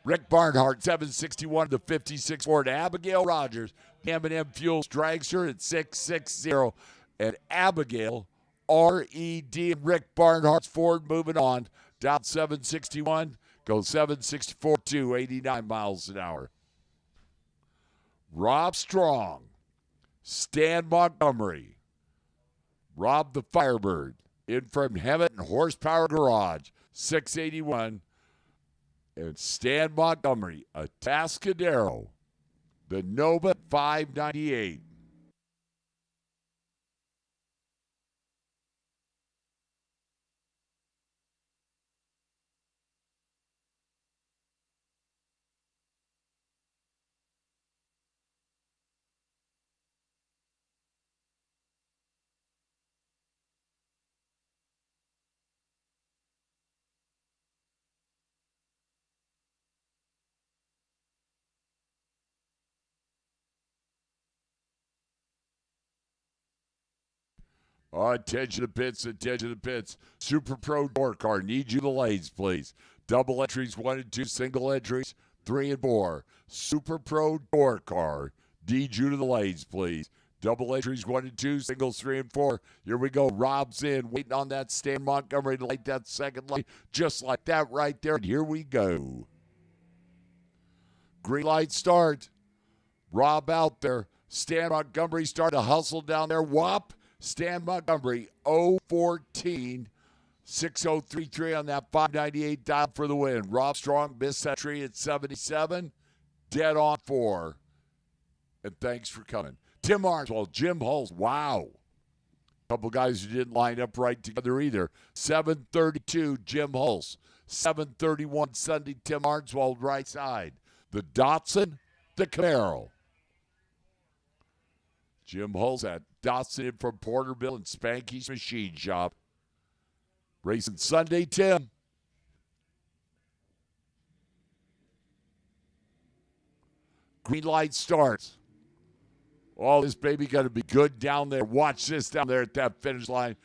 Rick Barnhart, 761 to 56 Ford. Abigail Rogers, M&M Fuels Dragster at 660. And Abigail, R-E-D, and Rick Barnhart's Ford moving on. Down 761, goes 764 to 89 miles an hour. Rob Strong, Stan Montgomery, Rob the Firebird, in from Hemet and Horsepower Garage, 681. And Stan Montgomery, a Tascadero, the Nova 598. Attention to pits, attention to pits. Super Pro Door Car, need you the lanes, please. Double entries 1 and 2, single entries 3 and 4. Super Pro Door Car, need you to the lanes, please. Double entries 1 and 2, singles 3 and 4. Here we go. Rob's in, waiting on that Stan Montgomery to light that second light, just like that right there. And here we go. Green light start. Rob out there. Stan Montgomery starting to hustle down there. Whop. Stan Montgomery, 014, 6033 on that 598 dial for the win. Rob Strong missed that tree at 77, dead on 4. And thanks for coming. Tim Arnswell, Jim Hulse, wow. A couple guys who didn't line up right together either. 732, Jim Hulse. 7:31 Sunday, Tim Arnswald right side. The Datsun, the Camaro. Jim Hulse at Datsun in from Porterville and Spanky's Machine Shop. Racing Sunday, Tim. Green light starts. Oh, this baby got to be good down there. Watch this down there at that finish line.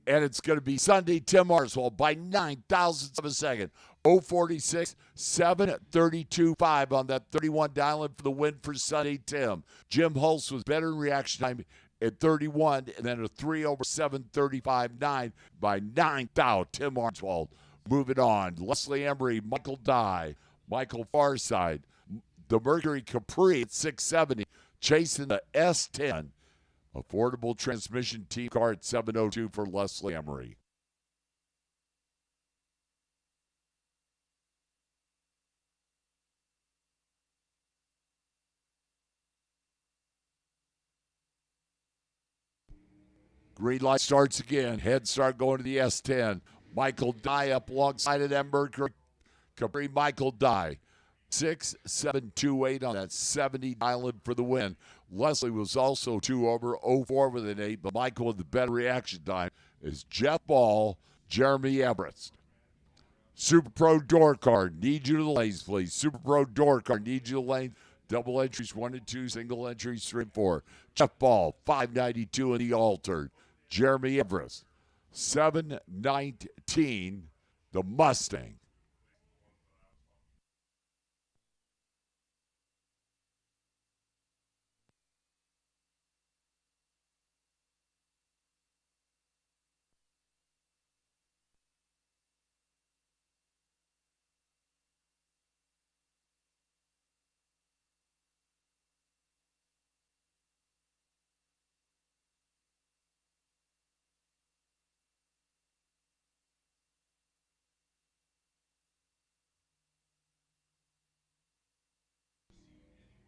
And it's going to be Sunday, Tim Arnswald by 9 thousandths of a second. 046, 7:32.5 on that 31 dial-in for the win for Sunday, Tim. Jim Hulse was better in reaction time at 31, and then a 3 over 7:35.9 by 9 thou. Tim Arnswald moving on. Leslie Emery, Michael Dye, Michael Farside, the Mercury Capri at 670, chasing the S10. Affordable transmission team car at 702 for Leslie Emery. Green light starts again. Head start going to the S10. Michael Dye up alongside of that Mercury Capri. Michael Dye. 6.728 on that 70 island for the win. Leslie was also 2 over 04 with an 8, but Michael with the better reaction time is Jeff Ball, Jeremy Everest. Super Pro door card, need you to the lanes, please. Super Pro door card, need you to the lanes. Double entries 1 and 2, single entries 3 and 4. Jeff Ball, 592 in the altered. Jeremy Everest, 719, the Mustang.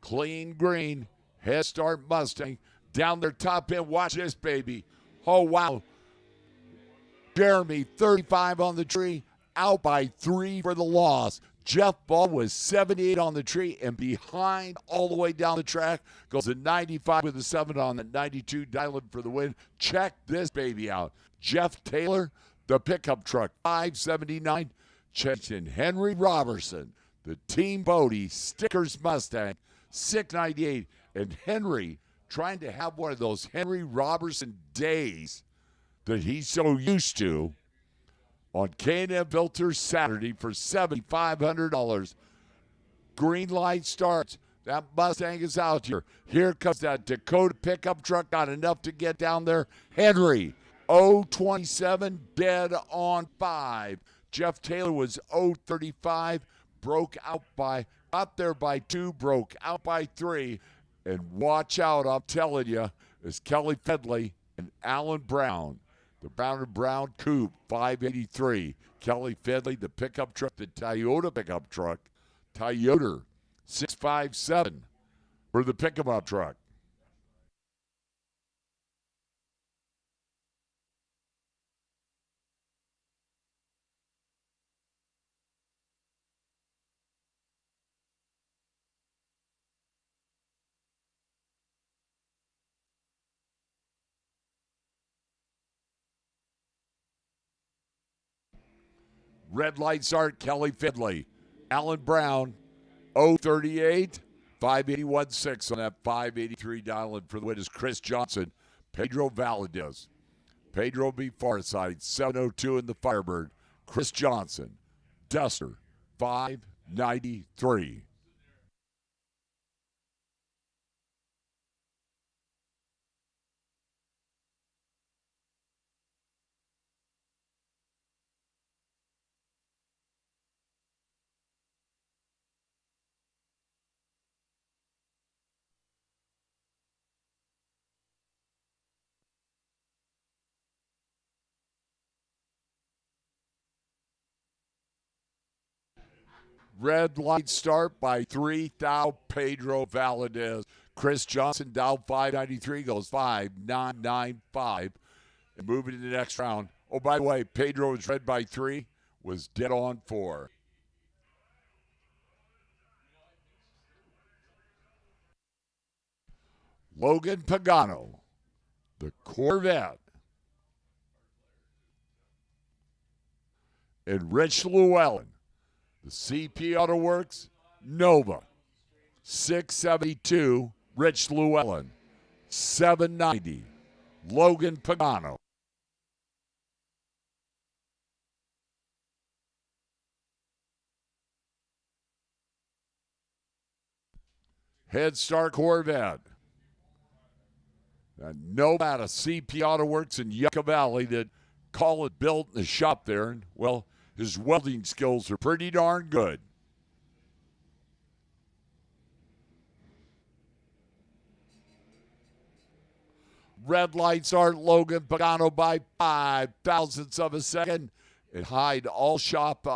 Clean green, head start Mustang. Down their top end, watch this baby. Oh, wow. Jeremy, 35 on the tree, out by 3 for the loss. Jeff Ball was 78 on the tree and behind all the way down the track. Goes to 95 with a 7 on the 92, dialing for the win. Check this baby out. Jeff Taylor, the pickup truck, 579. Chasing Henry Robertson, the Team Bodie Stickers Mustang, 698. And Henry trying to have one of those Henry Robertson days that he's so used to on K&M Filters Saturday for $7,500. Green light starts. That Mustang is out here. Here comes that Dakota pickup truck. Got enough to get down there. Henry, 027, dead on 5. Jeff Taylor was 035, broke out by, got there by 2, broke out by 3. And watch out, I'm telling you, is Kelly Fedley and Alan Brown. The Brown and Brown Coupe, 583. Kelly Fedley, the pickup truck, the Toyota pickup truck. Toyota, 657 for the pickup truck. Red light start, Kelly Fidley. Alan Brown, 038, 581.6 on that 583 dial. And for the win is Chris Johnson. Pedro Valadez. Pedro B. Farside, 702 in the Firebird. Chris Johnson, Duster, 593. Red light start by 3, thou Pedro Valadez. Chris Johnson down 593, goes 5,995. And moving to the next round. Oh, by the way, Pedro is red by 3. was dead on 4. Logan Pagano, the Corvette. And Rich Llewellyn, the CP Auto Works Nova. 672, Rich Llewellyn. 790, Logan Pagano. Head Start Corvette. Nomad, CP Auto Works in Yucca Valley that call it built in the shop there. And, well, his welding skills are pretty darn good. Red lights are Logan Pagano by 5 thousandths of a second. And hide all sharp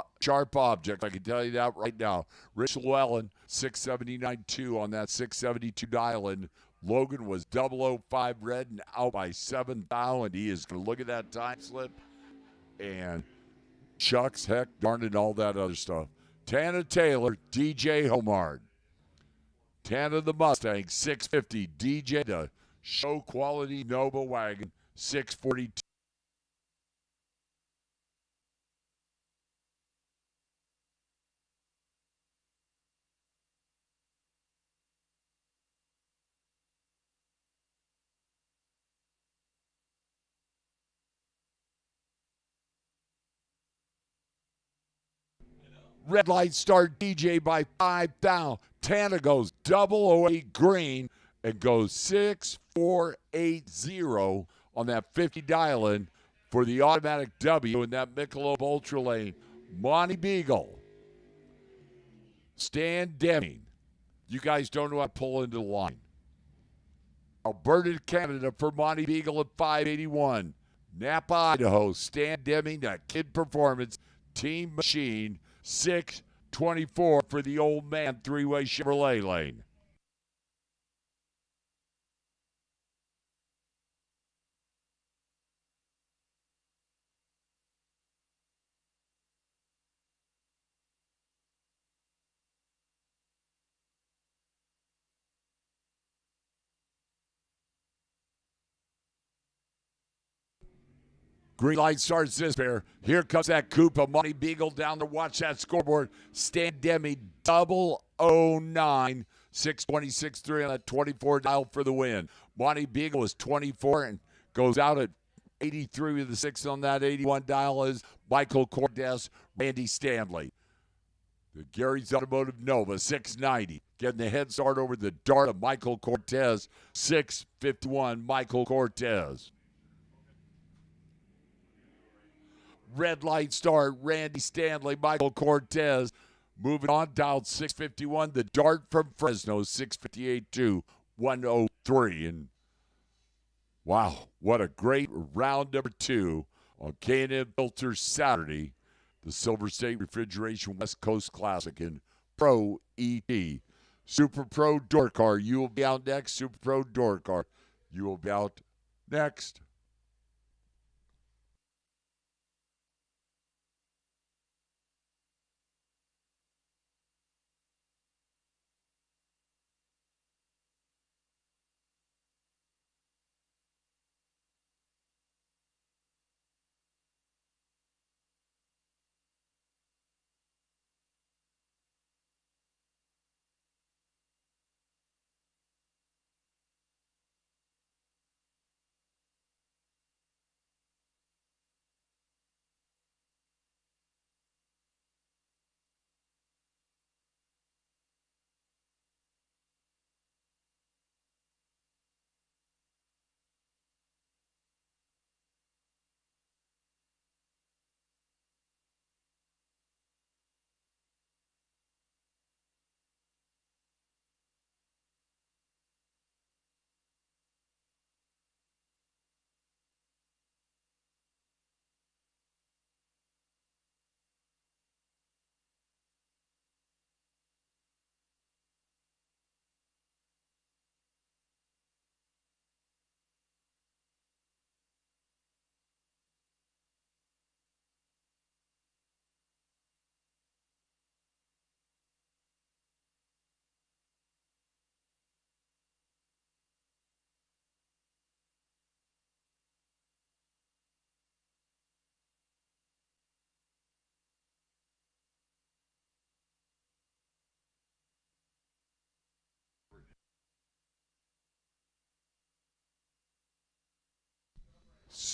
objects. I can tell you that right now. Rich Llewellyn, 679.2 on that 672 dial. And Logan was 005 red and out by 7 thou. And he is going to look at that time slip. And shucks, heck, darn it, all that other stuff. Tana Taylor, DJ Homard. Tana the Mustang, 650. DJ the show quality Nova wagon, 642. Red light start DJ by 5 thou. Tana goes 008 green and goes 6480 on that 50 dial-in for the automatic W in that Michelob Ultra Lane. Monty Beagle. Stan Deming. You guys don't know how to pull into the line. Alberta, Canada for Monty Beagle at 581. Napa, Idaho. Stan Deming, that Kid Performance Team Machine. 624 for the old man three-way Chevrolet lane. Green light starts this pair. Here comes that coupe of Monty Beagle down to watch that scoreboard. Stan Demi 009, 626.3 on that 24 dial for the win. Monty Beagle is 24 and goes out at 83 with the 6 on that 81 dial is Michael Cortez, Randy Stanley. The Gary's Automotive Nova, 690. Getting the head start over the dart of Michael Cortez, 651, Michael Cortez. Red light start, Randy Stanley, Michael Cortez. Moving on down 651, the dart from Fresno, 658-2, 103. And wow, what a great round number 2 on K&N Filters Saturday, the Silver State Refrigeration West Coast Classic in Pro ET. Super Pro Door Car, you will be out next. Super Pro Door Car, you will be out next.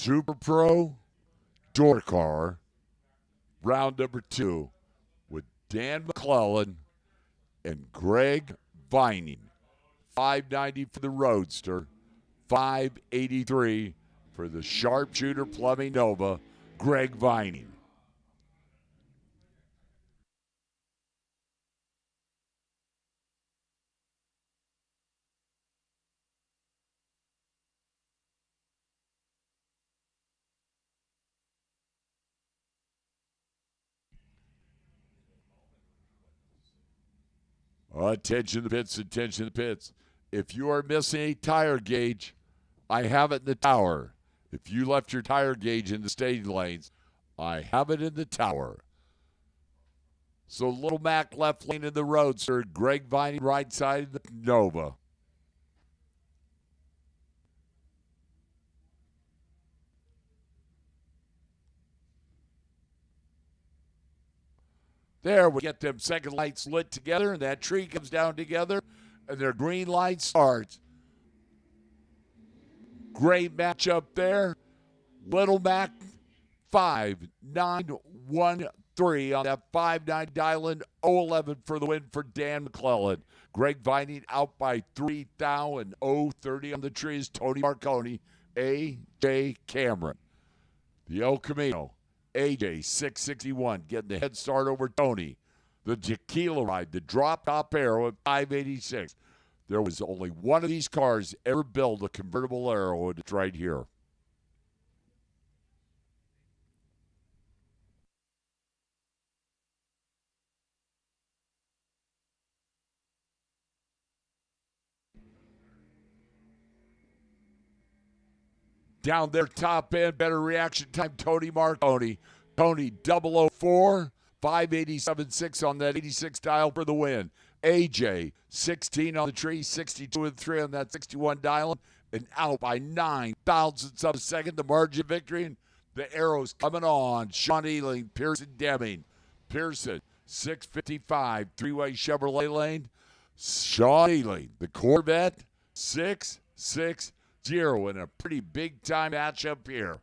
Super Pro Door Car, round number 2, with Dan McClellan and Greg Vining. $590 for the Roadster, $583 for the Sharpshooter Plumbing Nova, Greg Vining. Attention to the pits, attention to the pits. If you are missing a tire gauge, I have it in the tower. If you left your tire gauge in the staging lanes, I have it in the tower. So Little Mac left lane in the Roadster, Greg Vining right side of the Nova. There, we get them second lights lit together, and that tree comes down together, and their green light starts. Great matchup there. Little Mac 5-9-1-3 on that 5-9 dial-in. 0-11 for the win for Dan McClellan. Greg Vining out by 3 thou, and 0-30 on the trees. Tony Marconi, A.J. Cameron. The El Camino. AJ 661 getting the head start over Tony. The Tequila Ride, the drop top arrow at 586. There was only one of these cars ever built a convertible arrow, and it's right here. Down there, top end, better reaction time, Tony Marconi. Tony 004, 587.6 on that 86 dial for the win. AJ 16 on the tree, 62.3 on that 61 dial, and out by 9 thousandths of a second. The margin of victory, and the arrows coming on. Sean Ealing, Pearson Deming. Pearson 655, three-way Chevrolet lane. Sean Ealing, the Corvette 660 in a pretty big-time matchup here.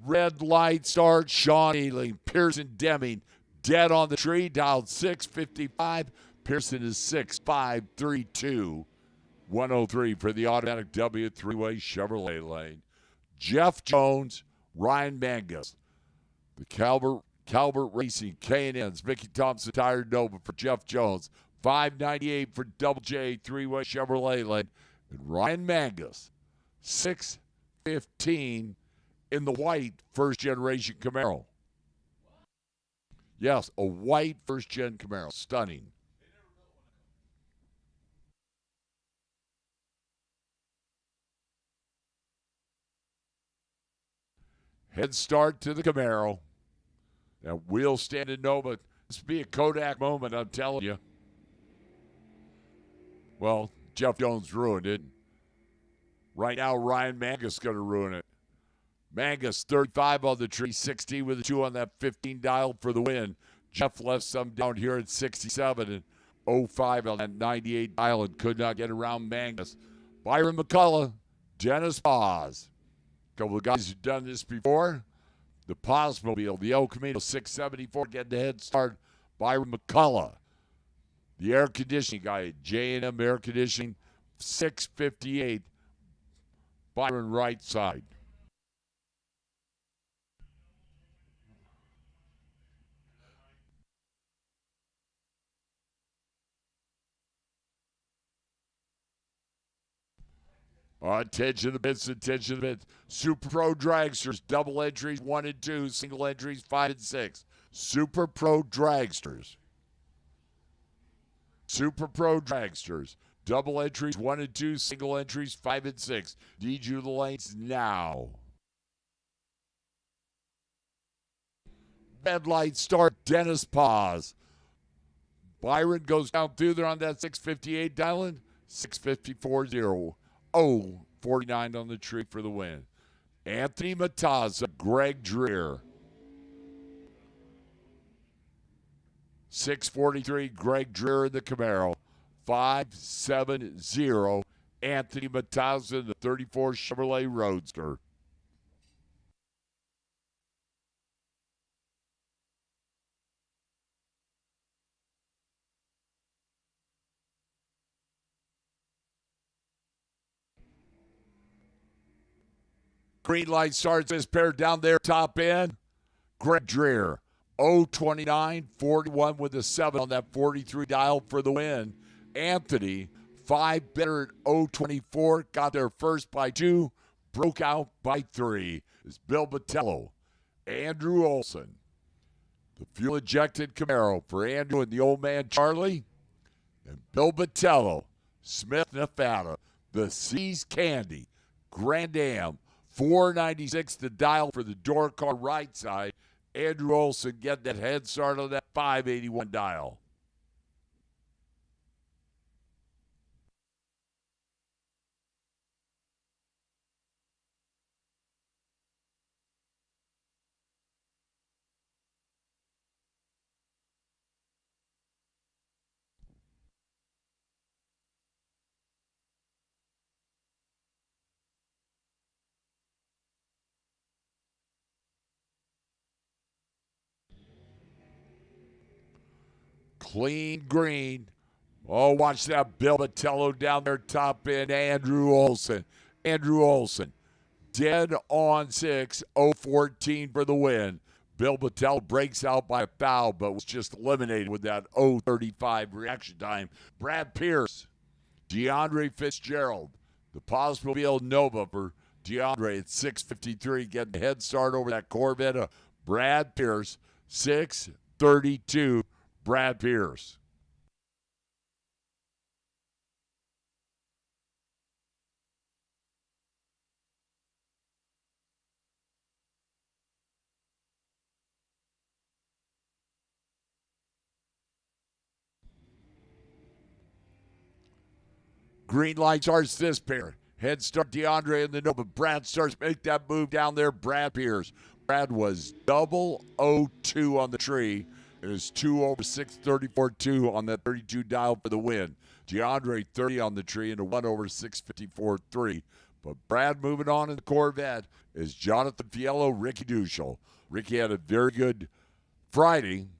Red light start, Sean Ealing, Pearson Deming, dead on the tree, dialed 655. Pearson is 6532. 103 for the automatic W three-way Chevrolet lane. Jeff Jones, Ryan Mangus. The Calvert Racing K&N's Mickey Thompson Tire Nova for Jeff Jones. 598 for Double J three-way Chevrolet lane. And Ryan Mangus, 615 in the white first-generation Camaro. Yes, a white first-gen Camaro. Stunning. Head start to the Camaro. That wheel standing Nova. This will be a Kodak moment, I'm telling you. Well, Jeff Jones ruined it. Right now, Ryan Mangus is going to ruin it. Mangus, 35 on the tree, 60 with a 2 on that 15 dial for the win. Jeff left some down here at 67 and 05 on that 98 dial and could not get around Mangus. Byron McCullough, Dennis Paz. A couple of guys who've done this before. The Pazmobile, the El Camino 674, getting the head start. Byron McCullough, the air conditioning guy at J&M Air Conditioning, 658. Byron right side. Attention to the bits, attention to the bits. Super Pro Dragsters, double entries 1 and 2, single entries 5 and 6. Super Pro Dragsters. Super Pro Dragsters, double entries 1 and 2, single entries 5 and 6. Need you the lanes now. Red light start, Dennis Paz. Byron goes down through there on that 658 dial-in, 654-0. 49 on the tree for the win. Anthony Matazza, Greg Dreer. 643, Greg Dreer in the Camaro. 570, Anthony Mattausen in the 34 Chevrolet Roadster. Green light starts this pair down there, top end. Greg Dreer, 029, 41 with a 7 on that 43 dial for the win. Anthony, 5 better at 024, got there first by 2, broke out by 3. It's Bill Botello. Andrew Olson, the fuel-ejected Camaro for Andrew and the old man Charlie. And Bill Botello, Smith, Nevada, the Seas Candy, Grand Am, 496 to dial for the door car right side. Andrew Olson getting that head start on that 581 dial. Clean green. Oh, watch that Bill Botello down there top end. Andrew Olson. Andrew Olson. Dead on 6. 014 for the win. Bill Botello breaks out by a foul, but was just eliminated with that 035 reaction time. Brad Pierce. DeAndre Fitzgerald. The Posmobile Nova for DeAndre at 6:53. Getting a head start over that Corvette of Brad Pierce. 6:32. Brad Pierce. Green light starts this pair. Head start DeAndre in the Nova. Brad starts make that move down there. Brad Pierce. Brad was 002 on the tree. It was 2 over 634.2 on that 32 dial for the win. DeAndre 30 on the tree and a 1 over 654.3. But Brad moving on in the Corvette is Jonathan Fiello, Ricky Duschel. Ricky had a very good Friday.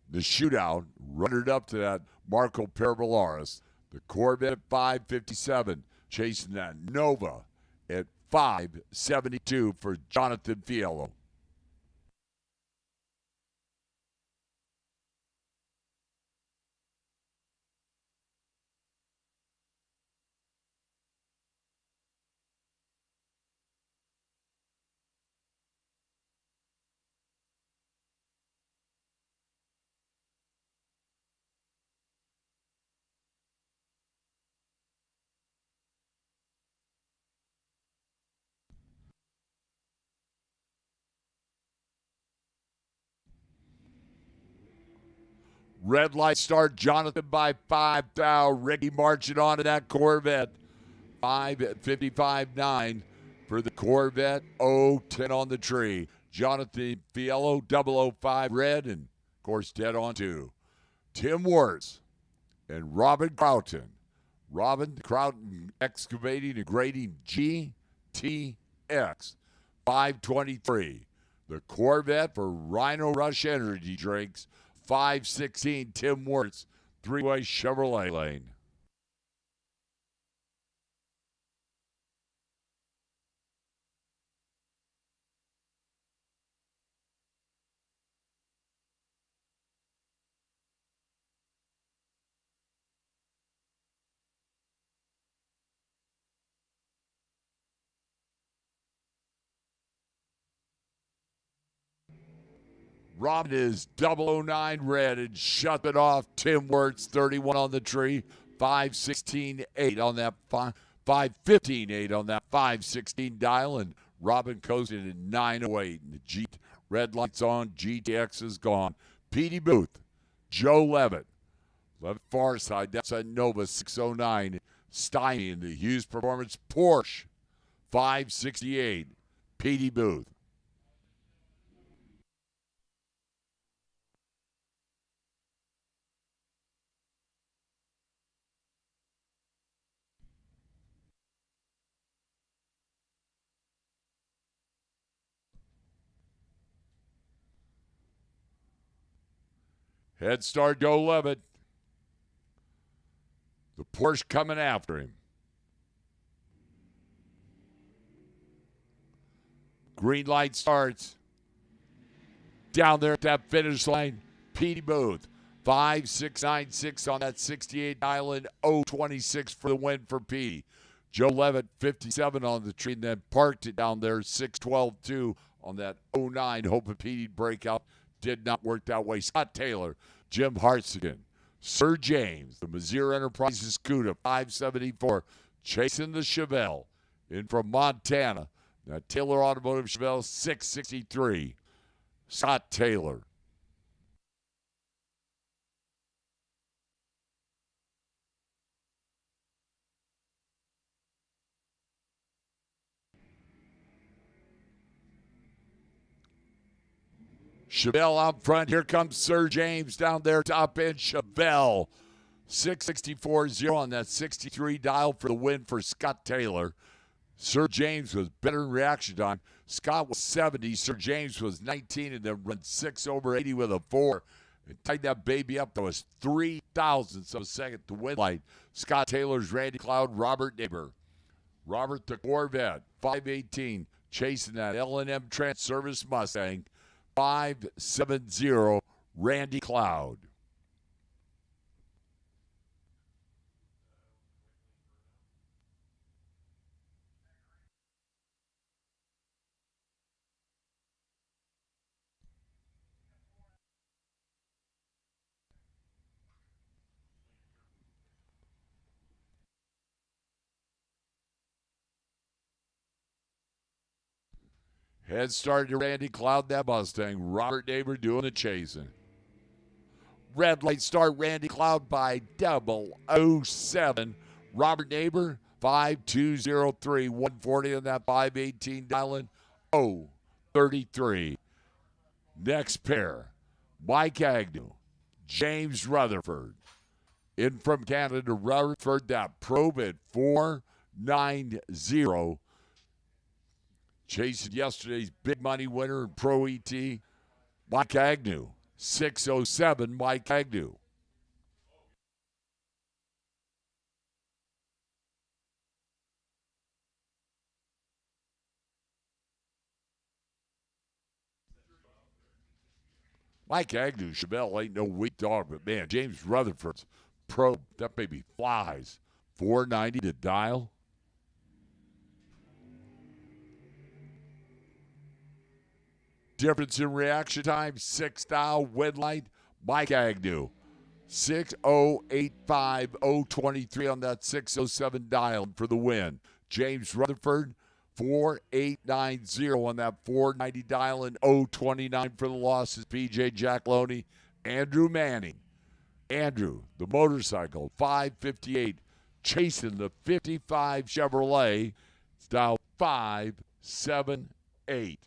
The shootout runnered up to that Marco Parabolaris. The Corvette at 557, chasing that Nova at 572 for Jonathan Fiello. Red light start, Jonathan by 5 thou. Ricky marching on to that Corvette. 5:55.9 for the Corvette. 010 on the tree. Jonathan Fiello, 005 red, and of course dead on 2. Tim Wirtz and Robin Croughton. Robin Croughton excavating and grading GTX. 523. The Corvette for Rhino Rush Energy Drinks. 516, Tim Wirtz, 3-way Chevrolet lane. Robin is 009 red and shut it off. Tim Wirtz, 31 on the tree. 516.8 on that 515.8 on that 516 dial, and Robin coasted at 908. And the red lights on. GTX is gone. Petey Booth, Joe Levitt, far side. That's a Nova 609. Steiny in the Hughes Performance Porsche 568. Petey Booth. Head start, Joe Levitt. The Porsche coming after him. Green light starts. Down there at that finish line, Petey Booth. 5.696 on that 68 Island. 0.26 for the win for Petey. Joe Levitt, 57 on the tree, and then parked it down there, 6.12.2 on that 09. Hoping Petey'd break out. Did not work that way. Scott Taylor, Jim Hartsigan, Sir James, the Mazir Enterprises Cuda, 5.74, chasing the Chevelle in from Montana. Now Taylor Automotive Chevelle, 6.63. Scott Taylor. Chevelle out front. Here comes Sir James down there, top end. Chevelle, 6.64.0 on that 63 dial for the win for Scott Taylor. Sir James was better in reaction time. Scott was 70. Sir James was 19 and then run 6 over 80 with a 4. And tightened that baby up. There was 3 thousandths of a second to win light. Scott Taylor's Randy Cloud, Robert Neighbor. Robert the Corvette, 5.18, chasing that L&M Trans Service Mustang. 5.70, Randy Cloud. Head start to Randy Cloud, that Mustang. Robert Neighbor doing the chasing. Red light start, Randy Cloud by 007. Robert Neighbor, 5.203. 140 on that 5.18 dialing. 0.33. Next pair, Mike Agnew, James Rutherford. In from Canada, Rutherford, that probe at 4.90. Chasing yesterday's big money winner in Pro ET, Mike Agnew. 6.07, Mike Agnew. Mike Agnew, Chevelle ain't no weak dog, but man, James Rutherford's pro, that baby flies. 4.90 to dial. Difference in reaction time, 6 dial, win light, Mike Agnew. 6.085, 0.23 on that 6.07 dial for the win. James Rutherford, 4.890 on that 4.90 dial and 0.29 for the losses. PJ Jack Loney, Andrew Manning. Andrew, the motorcycle, 5.58, chasing the 55 Chevrolet. It's dial 5.78.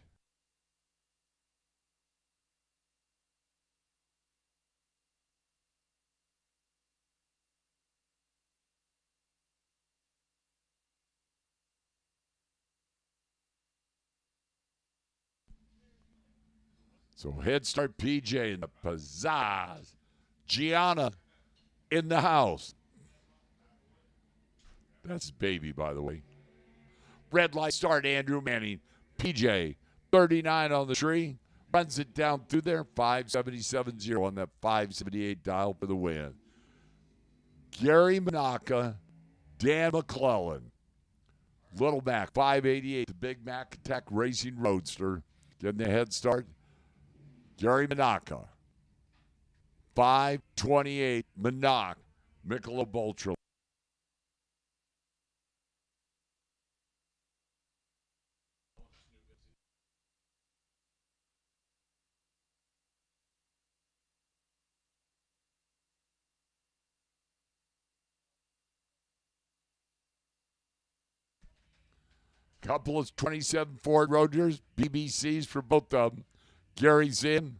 So head start PJ in the pizzazz. Gianna in the house. That's baby, by the way. Red light start, Andrew Manning. PJ, 39 on the tree. Runs it down through there. 5.77.0 on that 5.78 dial for the win. Gary Manaka, Dan McClellan. Little Mac, 5.88. The Big Mac Attack Racing Roadster. Getting the head start. Gary Manaka, 5.28, Manak, Michelob Ultra. Couple of 27 Ford Roadsters, BBCs for both of them. Gary's in.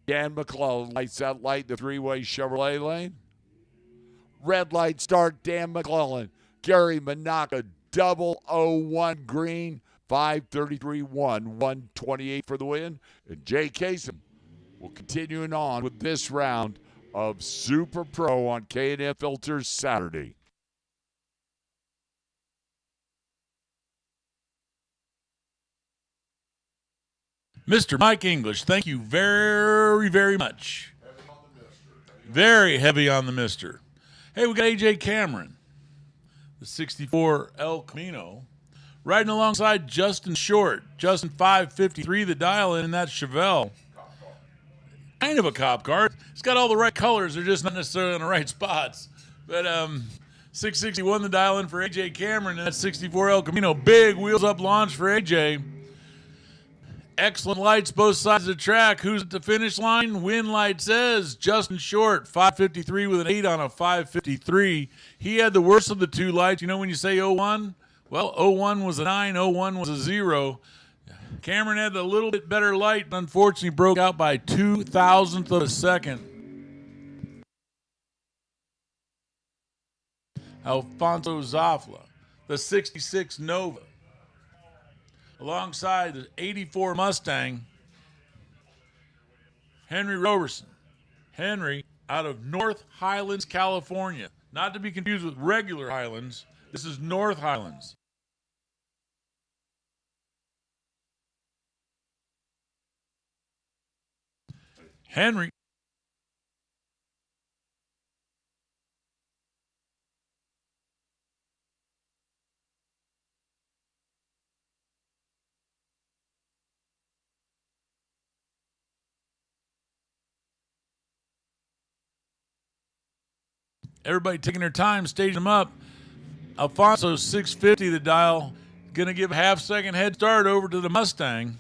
Dan McClellan lights that light, the three-way Chevrolet lane. Red light start, Dan McClellan. Gary Manaka, 001 green, 5.33.1, 1.28 for the win. And Jay Kasem, We're continuing on with this round of Super Pro on K&N Filters Saturday. Mr. Mike English, thank you very, very much. Very heavy on the mister. Hey, we got A.J. Cameron, the 64 El Camino, riding alongside Justin Short. Justin 553, the dial in that Chevelle. Kind of a cop car. It's got all the right colors. They're just not necessarily in the right spots. But 661 the dial in for A.J. Cameron and that 64 El Camino. Big wheels up launch for A.J. Excellent lights both sides of the track. Who's at the finish line? Win light says Justin Short, 553 with an 8 on a 553. He had the worst of the two lights. You know when you say 01? Well, 01 was a 9, 01 was a 0. Cameron had a little bit better light, but unfortunately broke out by 0.02 of a second. Alfonso Zafla, the 66 Nova, alongside the 84 Mustang, Henry Roberson. Henry out of North Highlands, California. Not to be confused with regular Highlands. This is North Highlands. Henry everybody taking their time, staging them up. Alfonso 650 the dial, going to give a half-second head start over to the Mustang.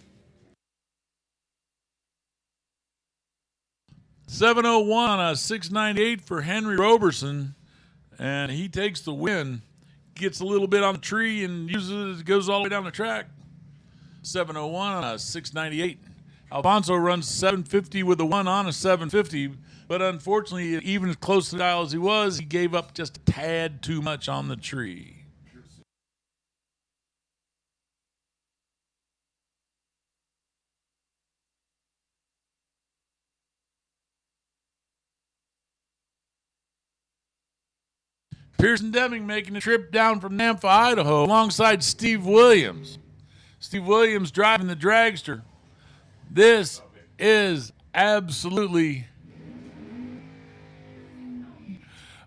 701 on a 698 for Henry Roberson, and he takes the win. Gets a little bit on the tree and uses it, goes all the way down the track. 701 on a 698. Alfonso runs 750 with a 1 on a 750, but unfortunately, even as close to the dial as he was, he gave up just a tad too much on the tree. Pearson Deming making a trip down from Nampa, Idaho, alongside Steve Williams. Steve Williams driving the dragster. This is absolutely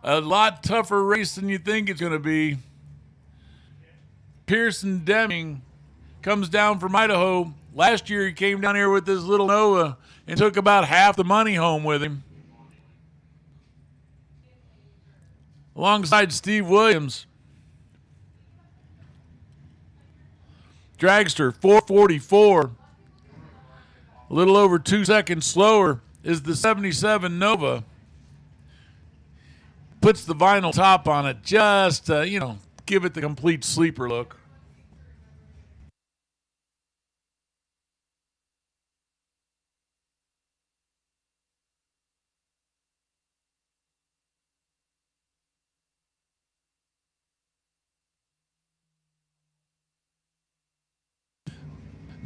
a lot tougher race than you think it's going to be. Pearson Deming comes down from Idaho. Last year he came down here with this little Nova and took about half the money home with him. Alongside Steve Williams. Dragster 444. A little over 2 seconds slower is the 77 Nova. Puts the vinyl top on it just to, give it the complete sleeper look.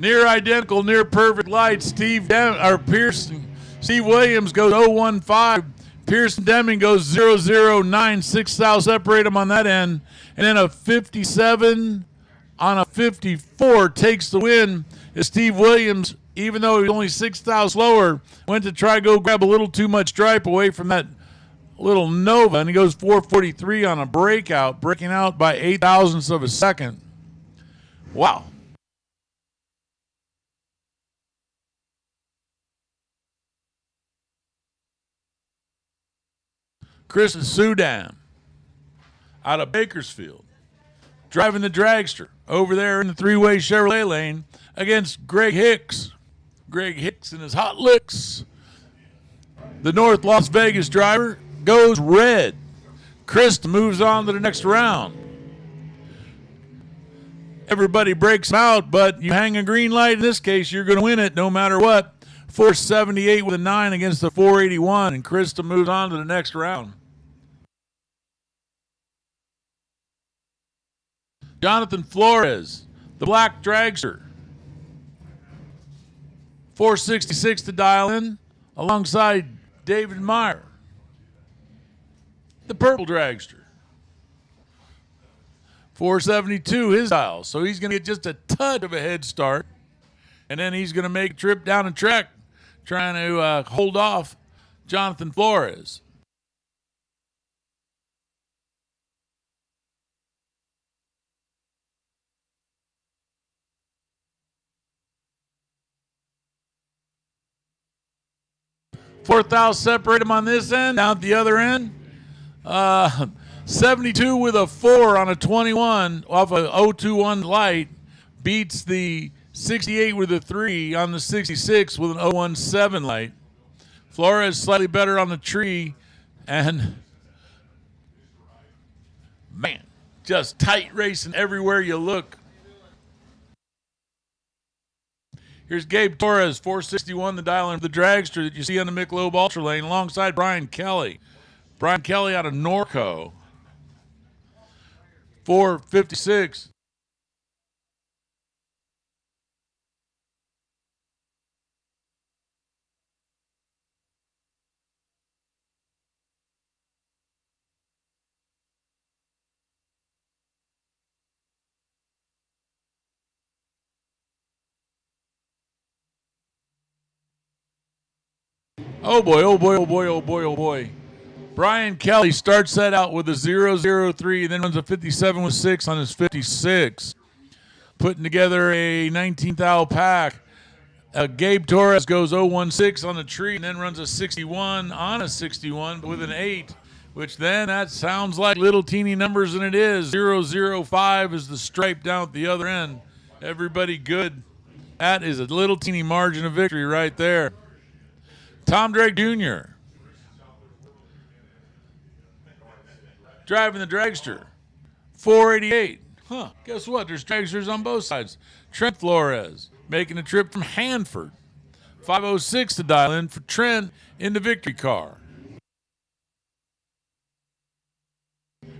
Near identical, near perfect lights. Steve Williams goes 015. Pearson Deming goes 009. 6 thou separate them on that end. And then a 57 on a 54 takes the win. As Steve Williams, even though he was only 6 thou slower, went to try to go grab a little too much stripe away from that little Nova. And he goes 443 on a breakout, breaking out by 8 thousandths of a second. Wow. Chris Sudam out of Bakersfield, driving the dragster over there in the three-way Chevrolet lane against Greg Hicks. Greg Hicks and his hot licks. The North Las Vegas driver goes red. Chris moves on to the next round. Everybody breaks him out, but you hang a green light. In this case, you're going to win it no matter what. 478 with a 9 against the 481, and Krista moves on to the next round. Jonathan Flores, the black dragster. 466 to dial in, alongside David Meyer, the purple dragster. 472 his dial, so he's going to get just a touch of a head start, and then he's going to make a trip down the track trying to hold off Jonathan Flores. Fourth thou separate him on this end, down at the other end. 72 with a 4 on a 21 off a 021 light beats the 68 with a 3 on the 66 with an 017 light. Flores slightly better on the tree, and man, just tight racing everywhere you look. Here's Gabe Torres, 461, the dial in the dragster that you see on the Michelob Ultra Lane, alongside Brian Kelly. Brian Kelly out of Norco, 456. Oh boy, oh boy, oh boy, oh boy, oh boy. Brian Kelly starts that out with a 003, then runs a 57 with 6 on his 56. Putting together a 19th thou pack. Gabe Torres goes 016 on the tree and then runs a 61 on a 61 with an 8, which then that sounds like little teeny numbers, and it is. 005 is the stripe down at the other end. Everybody good. That is a little teeny margin of victory right there. Tom Drake Jr. driving the dragster, 488. Guess what? There's dragsters on both sides. Trent Flores making a trip from Hanford, 506 to dial in for Trent in the victory car.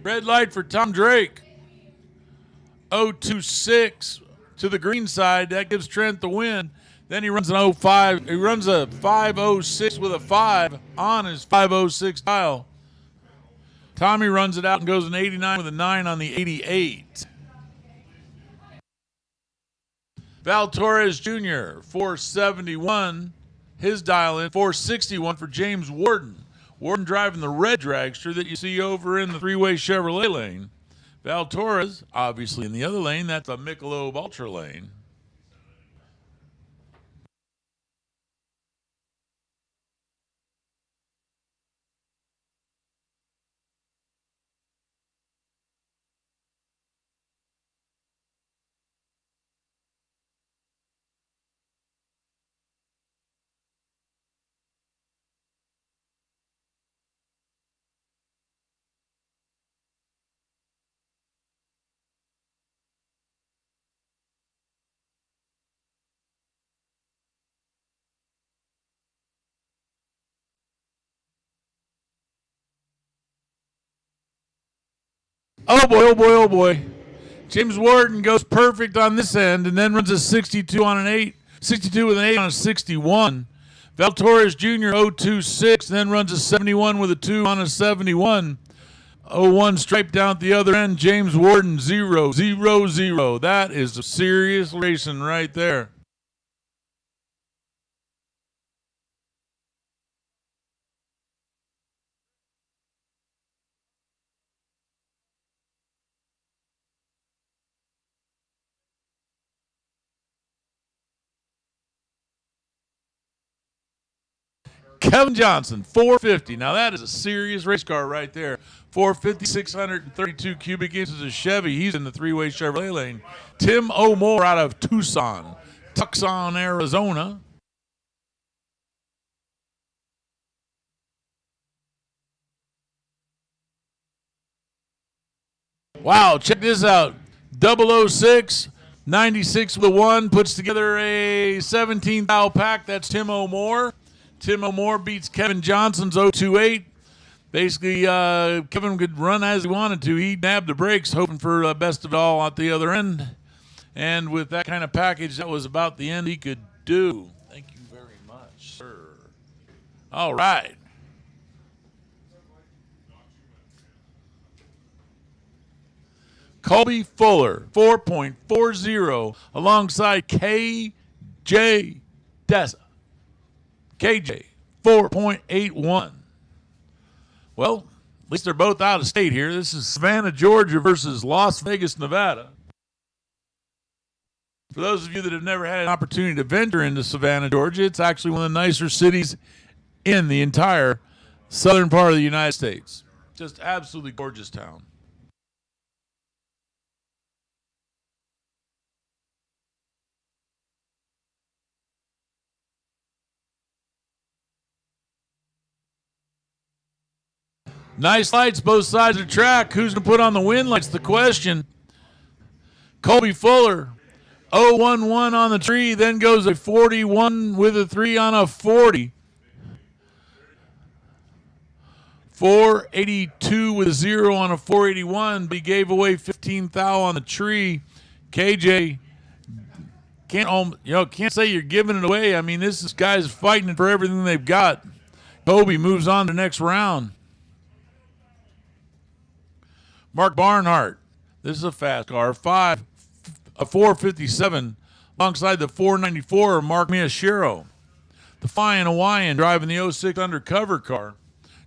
Red light for Tom Drake, 026 to the green side. That gives Trent the win. Then he runs an 05. He runs a 506 with a 5 on his 506 dial. Tommy runs it out and goes an 89 with a 9 on the 88. Val Torres Jr., 471. His dial in, 461 for James Warden. Warden driving the red dragster that you see over in the three-way Chevrolet lane. Val Torres, obviously in the other lane, that's the Michelob Ultra lane. Oh boy, oh boy, oh boy. James Warden goes perfect on this end and then runs a 62 on an 8, 62 with an 8 on a 61. Val Torres Jr. 026, then runs a 71 with a 2 on a 71. 01 stripe down at the other end. James Warden 000. That is a serious racing right there. Kevin Johnson, 450. Now that is a serious race car right there. 450, 632 cubic inches of Chevy. He's in the three-way Chevrolet lane. Tim O'More out of Tucson, Arizona. Wow, check this out. 006, 96 with a 1, puts together a 17 thou pack. That's Tim O'More. Tim O'More beats Kevin Johnson's 028. Basically, Kevin could run as he wanted to. He nabbed the brakes, hoping for best of all at the other end. And with that kind of package, that was about the end he could do. Thank you very much, sir. All right. Colby Fuller, 4.40, alongside KJ Dessa. KJ, 4.81. Well, at least they're both out of state here. This is Savannah, Georgia versus Las Vegas, Nevada. For those of you that have never had an opportunity to venture into Savannah, Georgia, it's actually one of the nicer cities in the entire southern part of the United States. Just absolutely gorgeous town. Nice lights both sides of the track. Who's going to put on the win lights? The question. Colby Fuller, 0-1-1 on the tree, then goes a 41 with a 3 on a 40. 482 with a 0 on a 481, but he gave away 15 thou on the tree. KJ can't say you're giving it away. I mean, this is guys fighting for everything they've got. Colby moves on to the next round. Mark Barnhart, this is a fast car, a 457, alongside the 494, Mark Miyashiro. The Flying Hawaiian driving the 06 undercover car.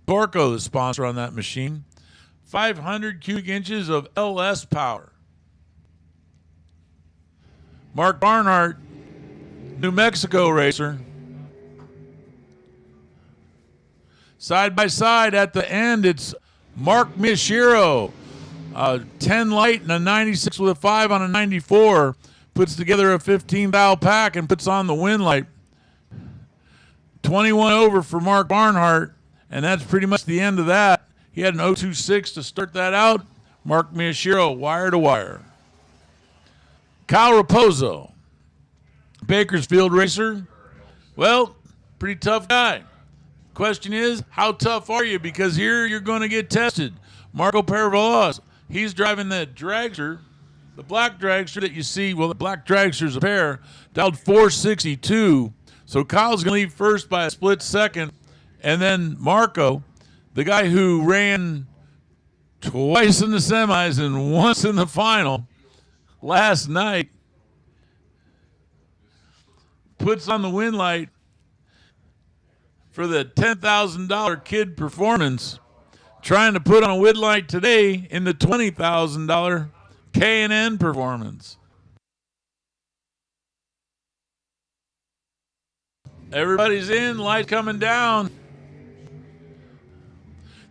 Torco, the sponsor on that machine. 500 cubic inches of LS power. Mark Barnhart, New Mexico racer. Side by side at the end, it's Mark Miyashiro. 10 light and a 96 with a 5 on a 94. Puts together a 15 thou pack and puts on the win light. 21 over for Mark Barnhart, and that's pretty much the end of that. He had an 026 to start that out. Mark Miyashiro, wire to wire. Kyle Raposo, Bakersfield racer. Well, pretty tough guy. Question is, how tough are you? Because here you're going to get tested. Marco Paravelas, he's driving that dragster, the black dragster that you see. Well, the black dragster's a pair, dialed 462. So Kyle's going to leave first by a split second. And then Marco, the guy who ran twice in the semis and once in the final last night, puts on the win light for the $10,000 kid performance, trying to put on a win light today in the $20,000 K&N performance. Everybody's in, light coming down.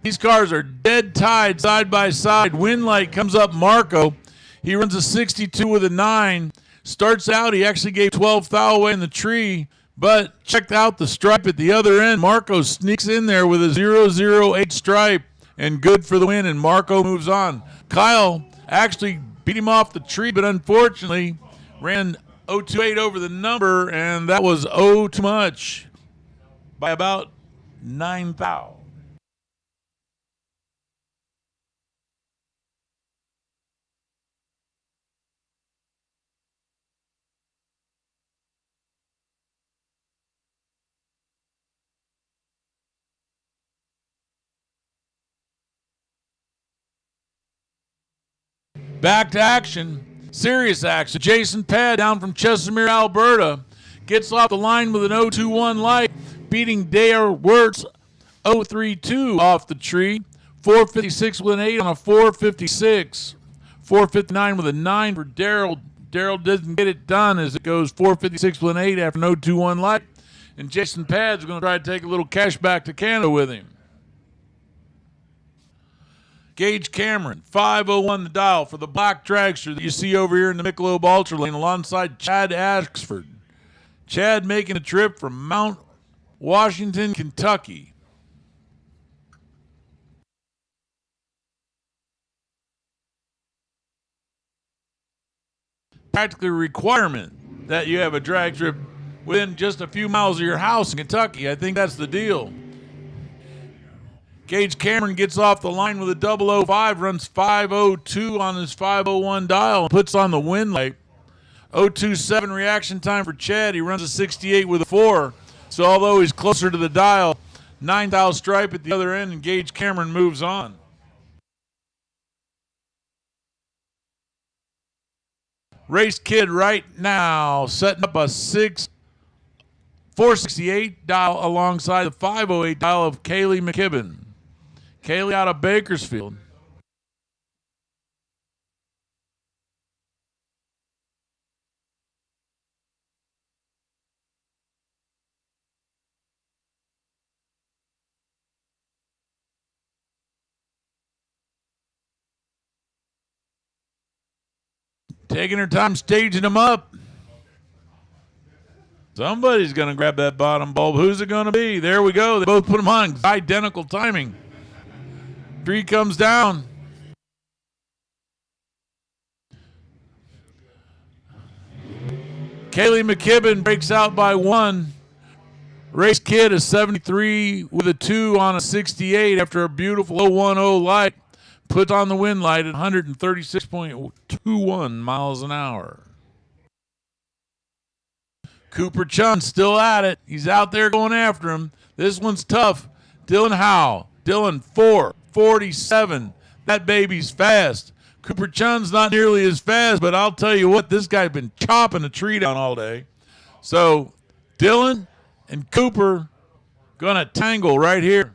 These cars are dead tied side by side. Win light comes up Marco. He runs a 62 with a 9. Starts out, he actually gave 12 thou away in the tree, but checked out the stripe at the other end. Marco sneaks in there with a 008 stripe and good for the win, and Marco moves on. Kyle actually beat him off the tree, but unfortunately ran 028 over the number, and that was too much by about 9 thou. Back to action, serious action. Jason Pad down from Chesimir, Alberta, gets off the line with an 021 light, beating Dale Wirtz 032 off the tree. 456 with an 8 on a 456. 459 with a 9 for Daryl. Daryl doesn't get it done as it goes 456 with an 8 after an 021 light. And Jason Pad's going to try to take a little cash back to Canada with him. Gage Cameron, 501 the dial for the black dragster that you see over here in the Michelob Ultra Lane alongside Chad Axford. Chad making a trip from Mount Washington, Kentucky. Practically a requirement that you have a drag strip within just a few miles of your house in Kentucky. I think that's the deal. Gage Cameron gets off the line with a 005, runs 502 on his 501 dial, and puts on the win light. 027 reaction time for Chad. He runs a 68 with a 4. So although he's closer to the dial, 9,000 stripe at the other end, and Gage Cameron moves on. Race Kid right now setting up a 468 dial alongside the 508 dial of Kaylee McKibben. Kaylee out of Bakersfield. Taking her time staging them up. Somebody's going to grab that bottom bulb. Who's it going to be? There we go. They both put them on. Identical timing. Tree comes down. Kaylee McKibben breaks out by 1. Race Kid a 73 with a 2 on a 68 after a beautiful 010 light. Put on the wind light at 136.21 miles an hour. Cooper Chun still at it. He's out there going after him. This one's tough. Dylan Howe. Dylan 4:47. That baby's fast. Cooper Chun's not nearly as fast, but I'll tell you what, this guy's been chopping a tree down all day. So Dylan and Cooper going to tangle right here.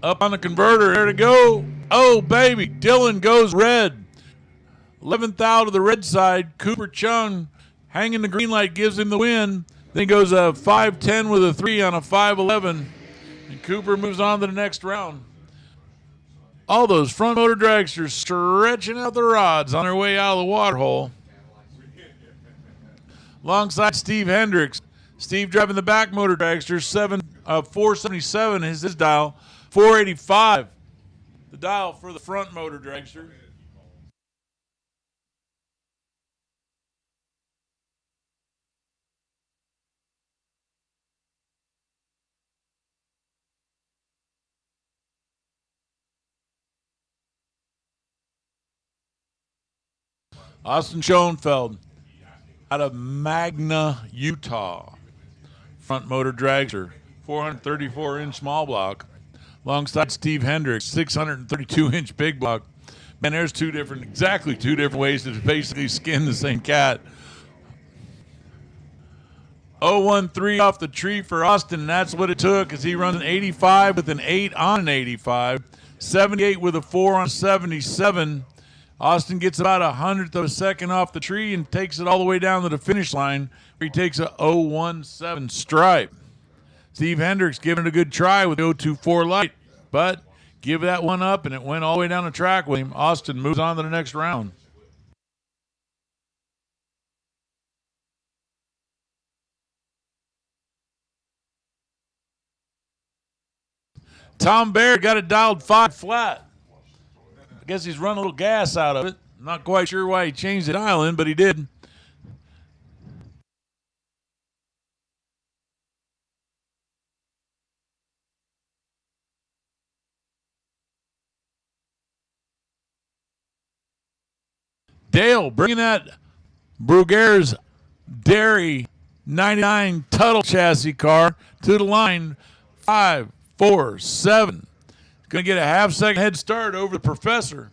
Up on the converter, there to go. Oh, baby, Dylan goes red. 11th out of the red side. Cooper Chung hanging the green light, gives him the win. Then he goes a 5:10 with a 3 on a 5:11. And Cooper moves on to the next round. All those front motor dragsters stretching out the rods on their way out of the water hole. Alongside Steve Hendricks. Steve driving the back motor dragster, 477 is his dial. 485, the dial for the front motor dragster. Austin Schoenfeld out of Magna, Utah. Front motor dragster, 434-inch small block. Alongside Steve Hendricks, 632-inch big block. Man, there's exactly two different ways to basically skin the same cat. 013 off the tree for Austin, and that's what it took, as he runs an 85 with an 8 on an 85, 78 with a 4 on 77. Austin gets about 100th of a second off the tree and takes it all the way down to the finish line, where he takes a 017 stripe. Steve Hendricks giving it a good try with the 024 light, but give that one up, and it went all the way down the track with him. Austin moves on to the next round. Tom Baird got it dialed 5 flat. I guess he's run a little gas out of it. I'm not quite sure why he changed the dial in, but he did. Dale bringing that Bruguer's Dairy 99 Tuttle chassis car to the line. 5, 4, 7. Going to get a half-second head start over the Professor.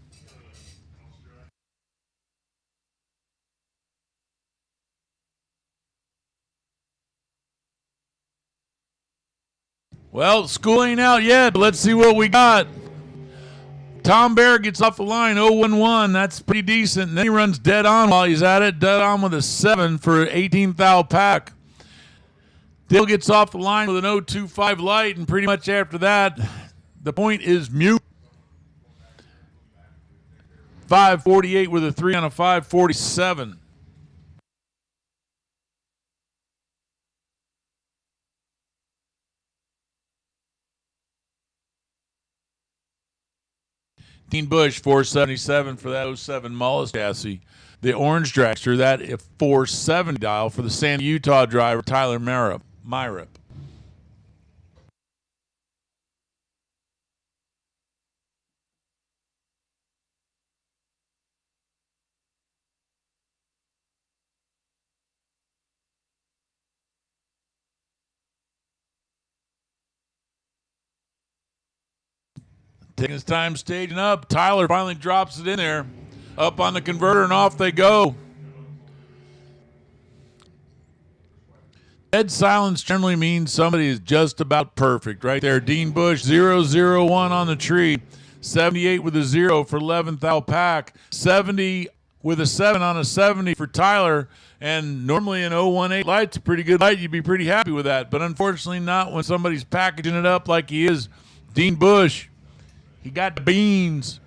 Well, school ain't out yet, but let's see what we got. Tom Baird gets off the line, 011. That's pretty decent. And then he runs dead on while he's at it. Dead on with a 7 for an 18th thou pack. Dale gets off the line with an 025 light, and pretty much after that, the point is mute. 548 with a 3 on a 547. Dean Bush, 477 for that '07 Mullis chassis. The orange dragster, that 470 dial for the Sandy, Utah driver, Tyler Myrip. Taking his time staging up. Tyler finally drops it in there. Up on the converter and off they go. Dead silence generally means somebody is just about perfect. Right there, Dean Bush, 001 on the tree. 78 with a 0 for Leventhal Pack. 70 with a 7 on a 70 for Tyler. And normally an 018 light's a pretty good light. You'd be pretty happy with that. But unfortunately not when somebody's packaging it up like he is. Dean Bush, he got the beans.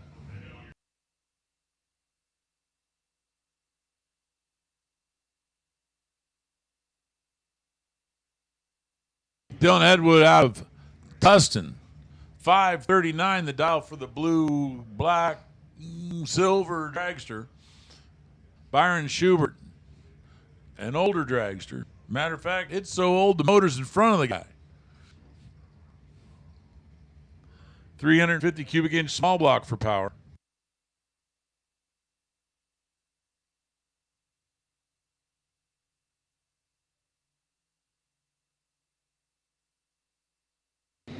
Dylan Edwood out of Tustin. 539 the dial for the blue, black, silver dragster. Byron Schubert, an older dragster. Matter of fact, it's so old the motor's in front of the guy. 350 cubic inch small block for power.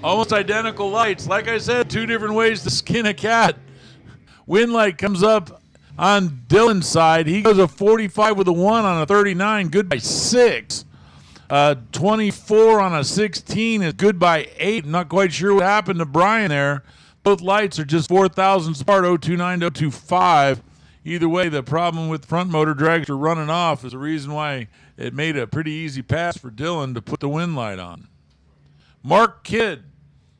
Almost identical lights. Like I said, two different ways to skin a cat. Wind light comes up on Dylan's side. He goes a 45 with a 1 on a 39, good by 6. 24 on a 16 is good by 8. I'm not quite sure what happened to Brian there. Both lights are just 4,000 apart, 029 to 025. Either way, the problem with front motor dragster running off is the reason why it made a pretty easy pass for Dylan to put the wind light on. Mark Kidd.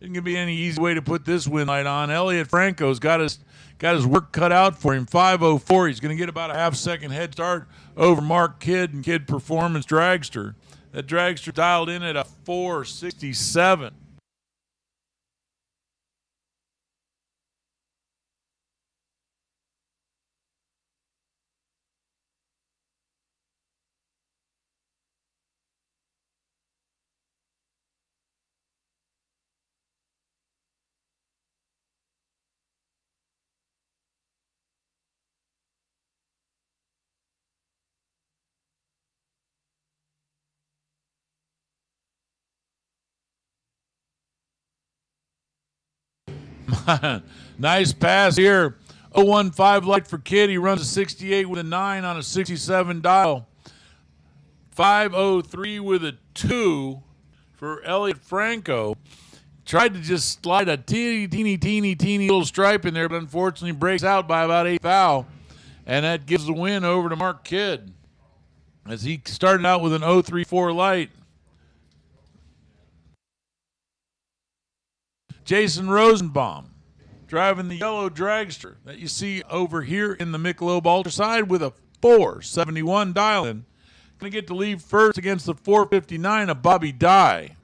Isn't going to be any easy way to put this wind light on. Elliot Franco's got his work cut out for him. 5:04. He's going to get about a half-second head start over Mark Kidd and Kidd Performance Dragster. That dragster dialed in at a 467. Nice pass here. 015 light for Kidd. He runs a 68 with a 9 on a 67 dial. 503 with a 2 for Elliot Franco. Tried to just slide a teeny little stripe in there, but unfortunately breaks out by about 8 thou. And that gives the win over to Mark Kidd, as he started out with an 034 light. Jason Rosenbaum driving the yellow dragster that you see over here in the Michelob Ultra side with a 471 dial-in. Going to get to leave first against the 459 of Bobby Dye.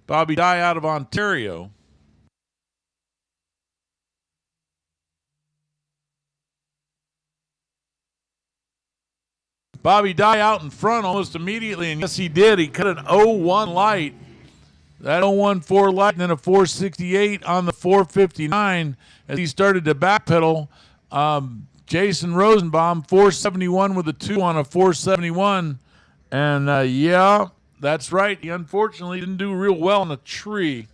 Bobby Dye out of Ontario. Bobby Dye out in front almost immediately, and yes, he did. He cut an 01 light. That 014 light, and then a 468 on the 459 as he started to backpedal. Jason Rosenbaum, 471 with a 2 on a 471. And, yeah, that's right. He unfortunately didn't do real well on the tree.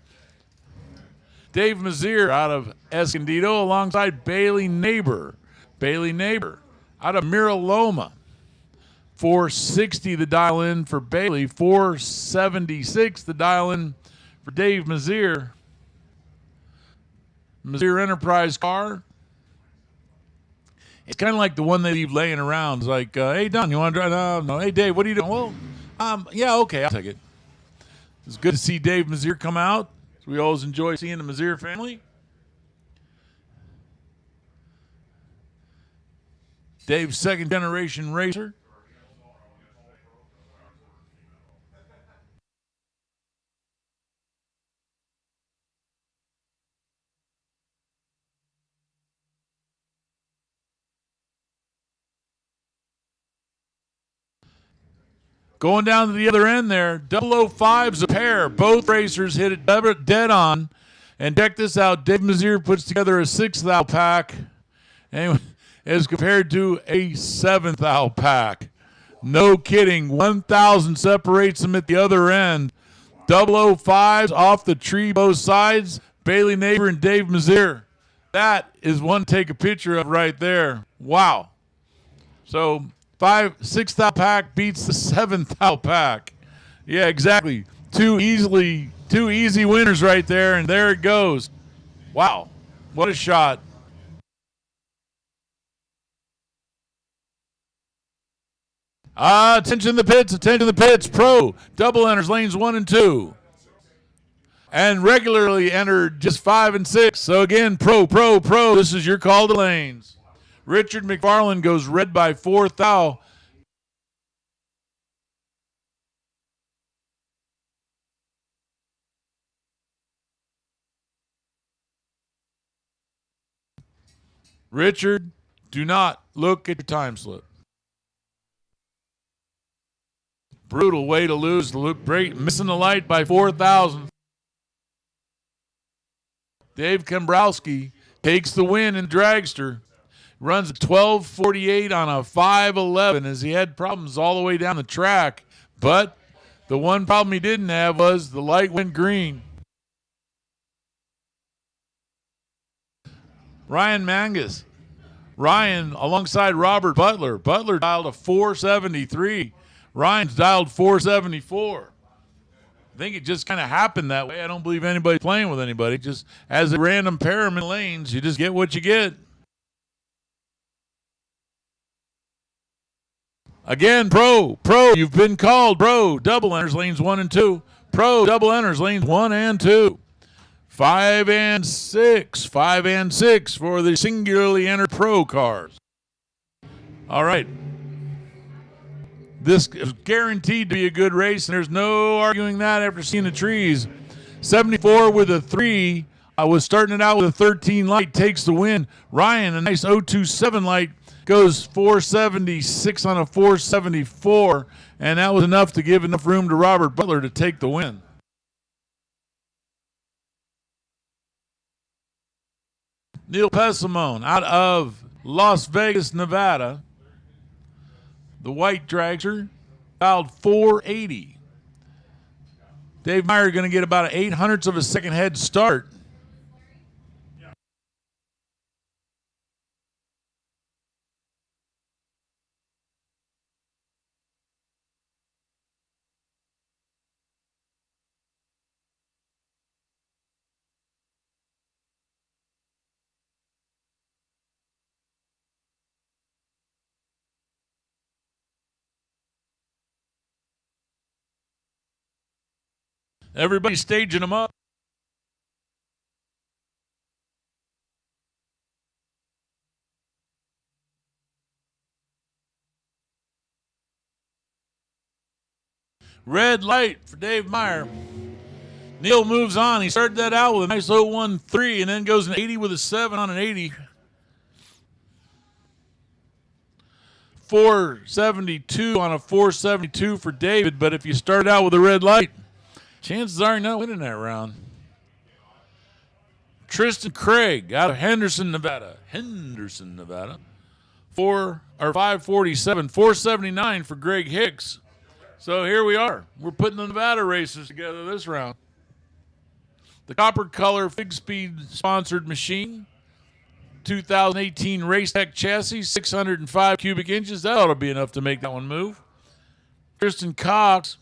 Dave Mazier out of Escondido alongside Bailey Neighbor. Bailey Neighbor out of Miraloma. 460 the dial in for Bailey. 476 the dial in for Dave Mazier. Mazier Enterprise car. It's kind of like the one they leave laying around. It's like, hey, Don, you want to drive? No. Hey, Dave, what are you doing? Well, yeah, okay, I'll take it. It's good to see Dave Mazier come out. We always enjoy seeing the Mazier family. Dave's second generation racer. Going down to the other end there, 005's a pair. Both racers hit it dead on. And check this out. Dave Mazier puts together a 6th thou pack and as compared to a 7th thou pack. No kidding. 1,000 separates them at the other end. 005's off the tree both sides. Bailey Neighbor and Dave Mazier. That is one to take a picture of right there. Wow. So 6th thou pack beats the 7th thou pack. Yeah, exactly. Two easy winners right there, and there it goes. Wow. What a shot. Attention the pits. Pro, double enters lanes 1 and 2. And regularly entered just 5 and 6. So again, pro. This is your call to lanes. Richard McFarland goes red by 4th thou. Richard, do not look at your time slip. Brutal way to lose. Look great. Missing the light by 4,000. Dave Kembrowski takes the win in dragster. Runs a 12:48 on a 5:11 as he had problems all the way down the track. But the one problem he didn't have was the light went green. Ryan Mangus. Ryan alongside Robert Butler. Butler dialed a 473. Ryan's dialed 474. I think it just kind of happened that way. I don't believe anybody's playing with anybody. Just as a random pair of lanes, you just get what you get. Again, pro, you've been called. Pro, double enters lanes 1 and 2. Pro, double enters lanes 1 and 2. 5 and 6 for the singularly entered pro cars. All right. This is guaranteed to be a good race, and there's no arguing that after seeing the trees. 74 with a 3. I was starting it out with a 13 light, takes the win. Ryan, a nice 027 light, goes 476 on a 474, and that was enough to give enough room to Robert Butler to take the win. Neil Pessimone out of Las Vegas, Nevada. The white dragster filed 480. Dave Meyer going to get about an 800th of a second head start. Everybody's staging them up. Red light for Dave Meyer. Neil moves on. He started that out with a nice 013 and then goes an 80 with a 7 on an 80. 472 on a 472 for David, but if you start out with a red light, chances are you're not winning that round. Tristan Craig out of Henderson, Nevada. 547, 479 for Greg Hicks. So here we are. We're putting the Nevada races together this round. The Copper Color Fig Speed sponsored machine. 2018 Race Tech chassis, 605 cubic inches. That ought to be enough to make that one move. Tristan Cox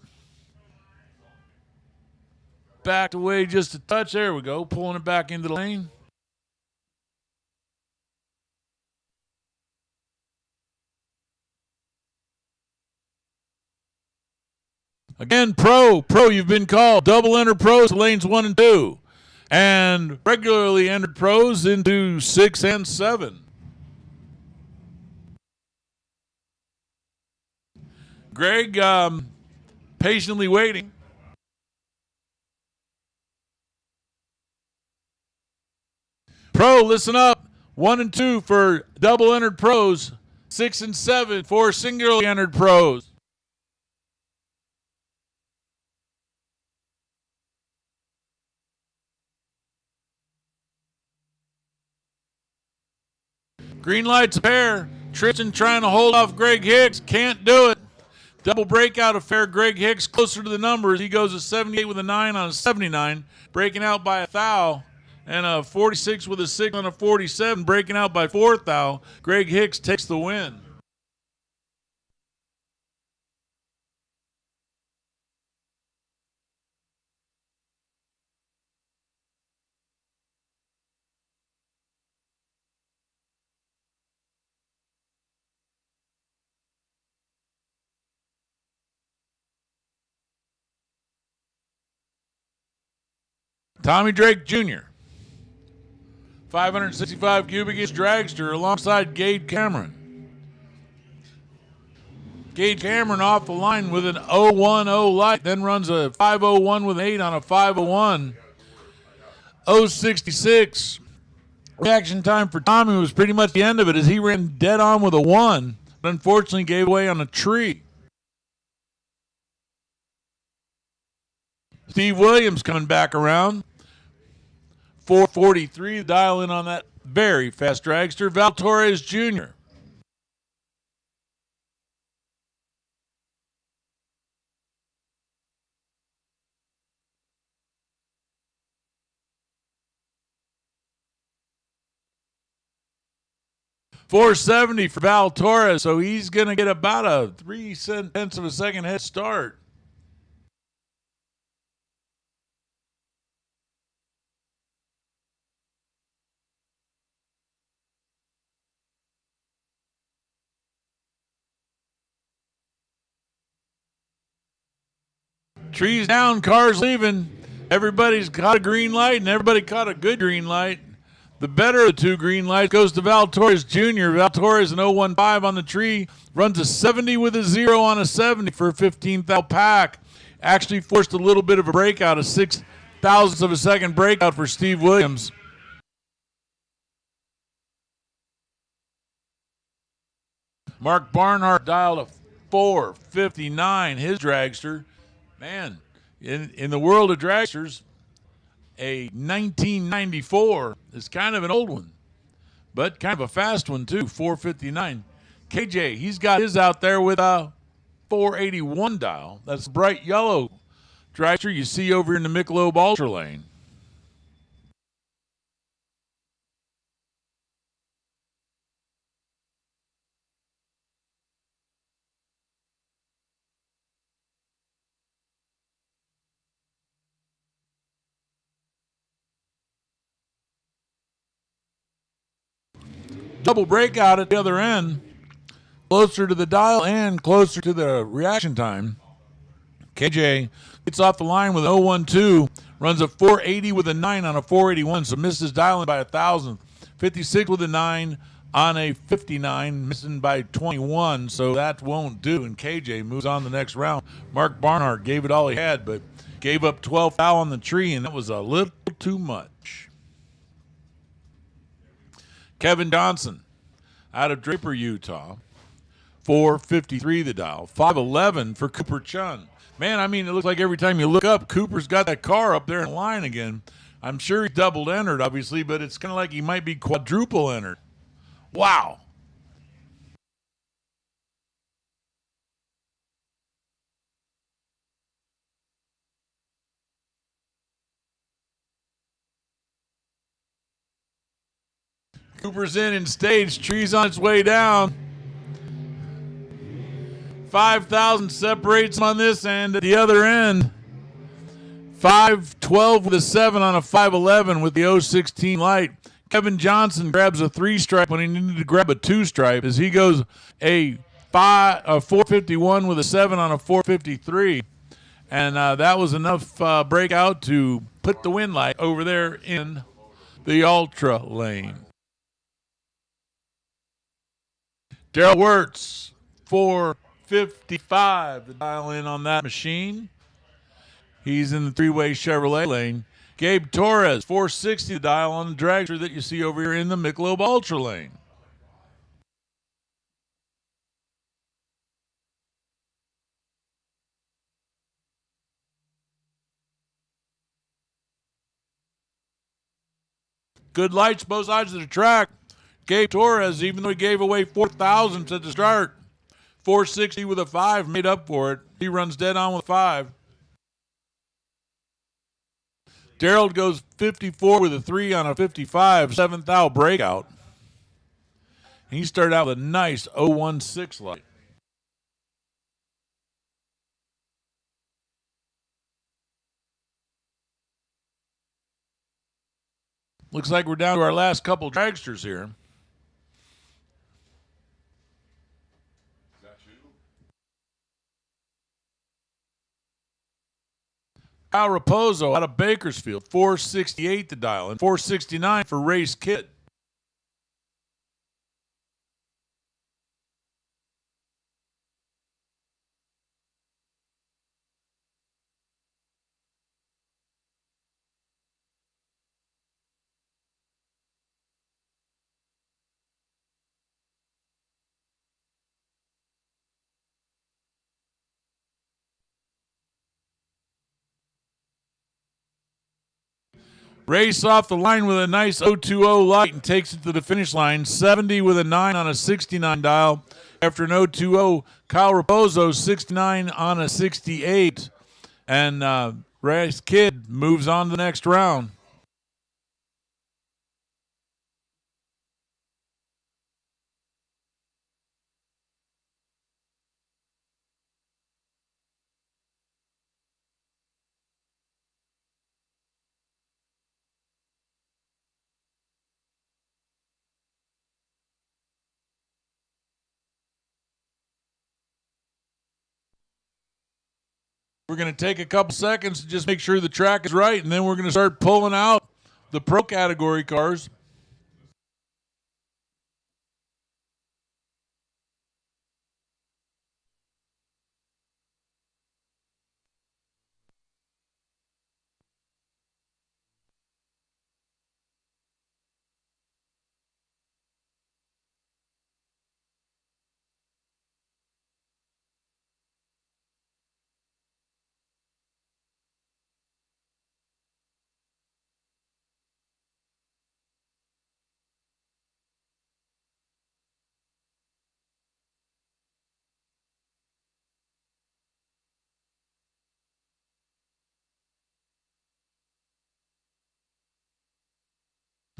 backed away just a touch. There we go. Pulling it back into the lane. Again, pro, you've been called. Double enter pros, lanes 1 and 2. And regularly entered pros into 6 and 7. Greg, patiently waiting. Pro, listen up. 1 and 2 for double entered pros. 6 and 7 for singularly entered pros. Green light's a pair. Tristan trying to hold off Greg Hicks. Can't do it. Double breakout affair. Greg Hicks closer to the numbers. He goes a 78 with a 9 on a 79. Breaking out by a thou. And a 46 with a 6 on a 47. Breaking out by 4 thou. Greg Hicks takes the win. Tommy Drake Jr., 565 cubic inch dragster alongside Gage Cameron. Gage Cameron off the line with an 010 light, then runs a 501 with an 8 on a 501. 066. Reaction time for Tommy was pretty much the end of it as he ran dead on with a 1, but unfortunately gave away on a tree. Steve Williams coming back around. 443, dial in on that very fast dragster. Val Torres Jr. .470 for Val Torres, so he's going to get about a 0.3 of a second head start. Trees down, cars leaving. Everybody's caught a green light, and everybody caught a good green light. The better of the two green lights goes to Val Torres Jr. Val Torres, an 015 on the tree, runs a 70 with a 0 on a 70 for a 15th pack. Actually forced a little bit of a breakout, a 0.006 of a second breakout for Steve Williams. Mark Barnhart dialed a 459, his dragster. Man, in the world of dragsters, a 1994 is kind of an old one, but kind of a fast one too, 459. KJ, he's got his out there with a 481 dial. That's bright yellow dragster you see over in the Michelob Ultra lane. Double breakout at the other end, closer to the dial and closer to the reaction time. KJ gets off the line with an 012, runs a 480 with a 9 on a 481, so misses dialing by 1,000. 56 with a 9 on a 59, missing by 21, so that won't do, and KJ moves on the next round. Mark Barnhart gave it all he had, but gave up 12 foul on the tree, and that was a little too much. Kevin Johnson out of Draper, Utah. 453 the dial. 511 for Cooper Chun. Man, I mean, it looks like every time you look up, Cooper's got that car up there in line again. I'm sure he's doubled entered, obviously, but it's kind of like he might be quadruple entered. Wow. Cooper's in stage. Tree's on its way down. 5,000 separates him on this end. At the other end, 512 with a 7 on a 511 with the 016 light. Kevin Johnson grabs a 3-stripe when he needed to grab a 2-stripe as he goes a 451 with a 7 on a 453. And that was enough breakout to put the win light over there in the ultra lane. Daryl Wirtz, 455, the dial in on that machine. He's in the three-way Chevrolet lane. Gabe Torres, 460, the dial on the dragster that you see over here in the Michelob Ultra lane. Good lights both sides of the track. Gabe Torres, even though he gave away 4,000 at the start, 460 with a 5 made up for it. He runs dead on with 5. Daryl goes 54 with a 3 on a 55, 7th out breakout. He started out with a nice 016 light. Looks like we're down to our last couple dragsters here. Kyle Raposo out of Bakersfield, 468 to dial, and 469 for Race Kid. Race off the line with a nice 020 light and takes it to the finish line. 70 with a 9 on a 69 dial. After an 020, Kyle Raposo 69 on a 68. And Race Kid moves on to the next round. We're going to take a couple seconds to just make sure the track is right, and then we're going to start pulling out the pro category cars.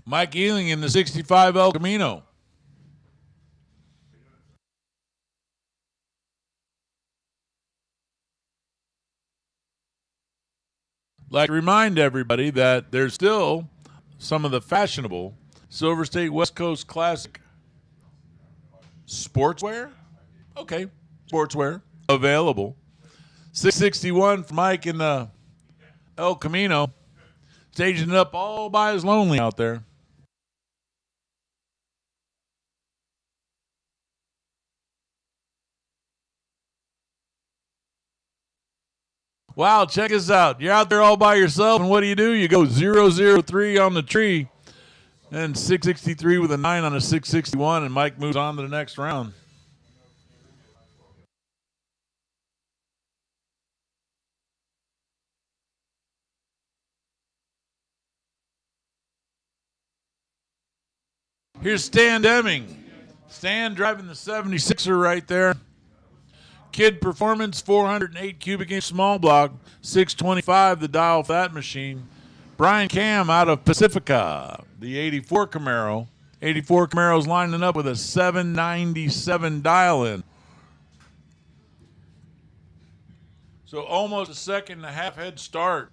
Mike Ealing in the 65 El Camino. Like to remind everybody that there's still some of the fashionable Silver State West Coast Classic sportswear. Okay, sportswear available. 661 for Mike in the El Camino, staging it up all by his lonely out there. Wow, check this out. You're out there all by yourself, and what do? You go 003 on the tree, and 663 with a 9 on a 661, and Mike moves on to the next round. Here's Stan Deming. Stan driving the 76er right there. Kid Performance, 408 cubic inch small block, 625 the dial for that machine. Brian Cam out of Pacifica, the 84 Camaro. 84 Camaro's lining up with a 797 dial in. So almost a second and a half head start.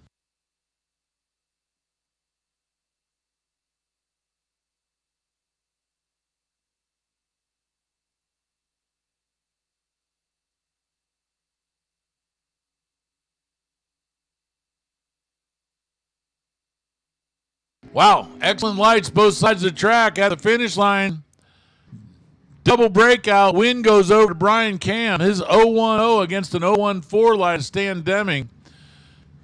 Wow, excellent lights both sides of the track at the finish line. Double breakout. Win goes over to Brian Cam. His 010 against an 014 light of Stan Deming.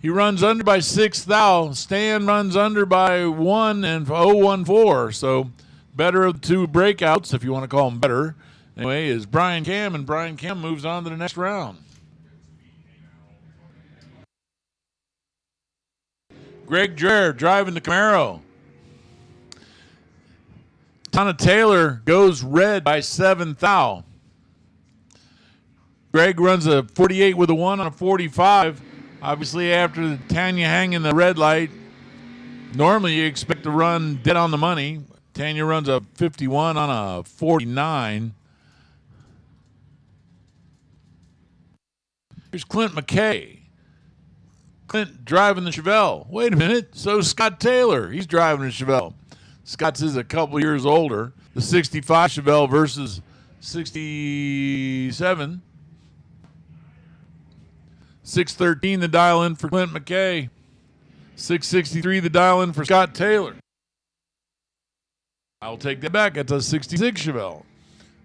He runs under by 6 thou. Stan runs under by 1 and 014. So better of the two breakouts, if you want to call them better. Anyway, is Brian Cam, and Brian Cam moves on to the next round. Greg Dreher driving the Camaro. Tana Taylor goes red by 7 thou. Greg runs a 48 with a 1 on a 45. Obviously, after Tanya hanging the red light, normally you expect to run dead on the money. Tanya runs a 51 on a 49. Here's Clint McKay. Clint driving the Chevelle. Wait a minute. So Scott Taylor. He's driving a Chevelle. Scott's is a couple years older. The 65 Chevelle versus 67. 613 the dial in for Clint McKay. 663 the dial in for Scott Taylor. I'll take that back. That's a 66 Chevelle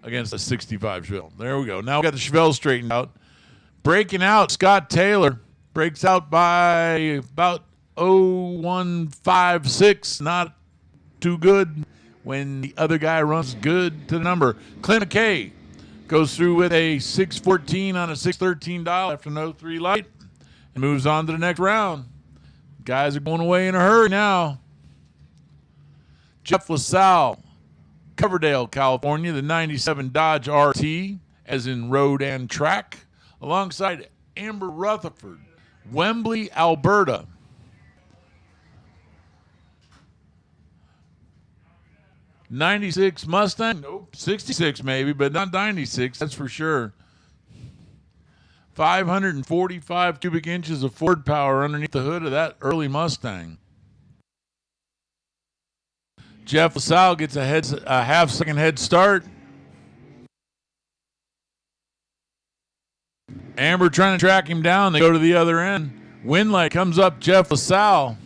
against a 65 Chevelle. There we go. Now we got the Chevelle straightened out. Breaking out, Scott Taylor breaks out by about 0.156. Not too good when the other guy runs good to the number. Clint McKay goes through with a 614 on a 613 dial after no 3 light and moves on to the next round. Guys are going away in a hurry now. Jeff LaSalle, Coverdale, California, the 97 Dodge RT, as in road and track, alongside Amber Rutherford, Wembley, Alberta. '96 Mustang? Nope. 66 maybe, but not 96, that's for sure. 545 cubic inches of Ford power underneath the hood of that early Mustang. Jeff LaSalle gets a half-second head start. Amber trying to track him down. They go to the other end. Winlight comes up Jeff LaSalle.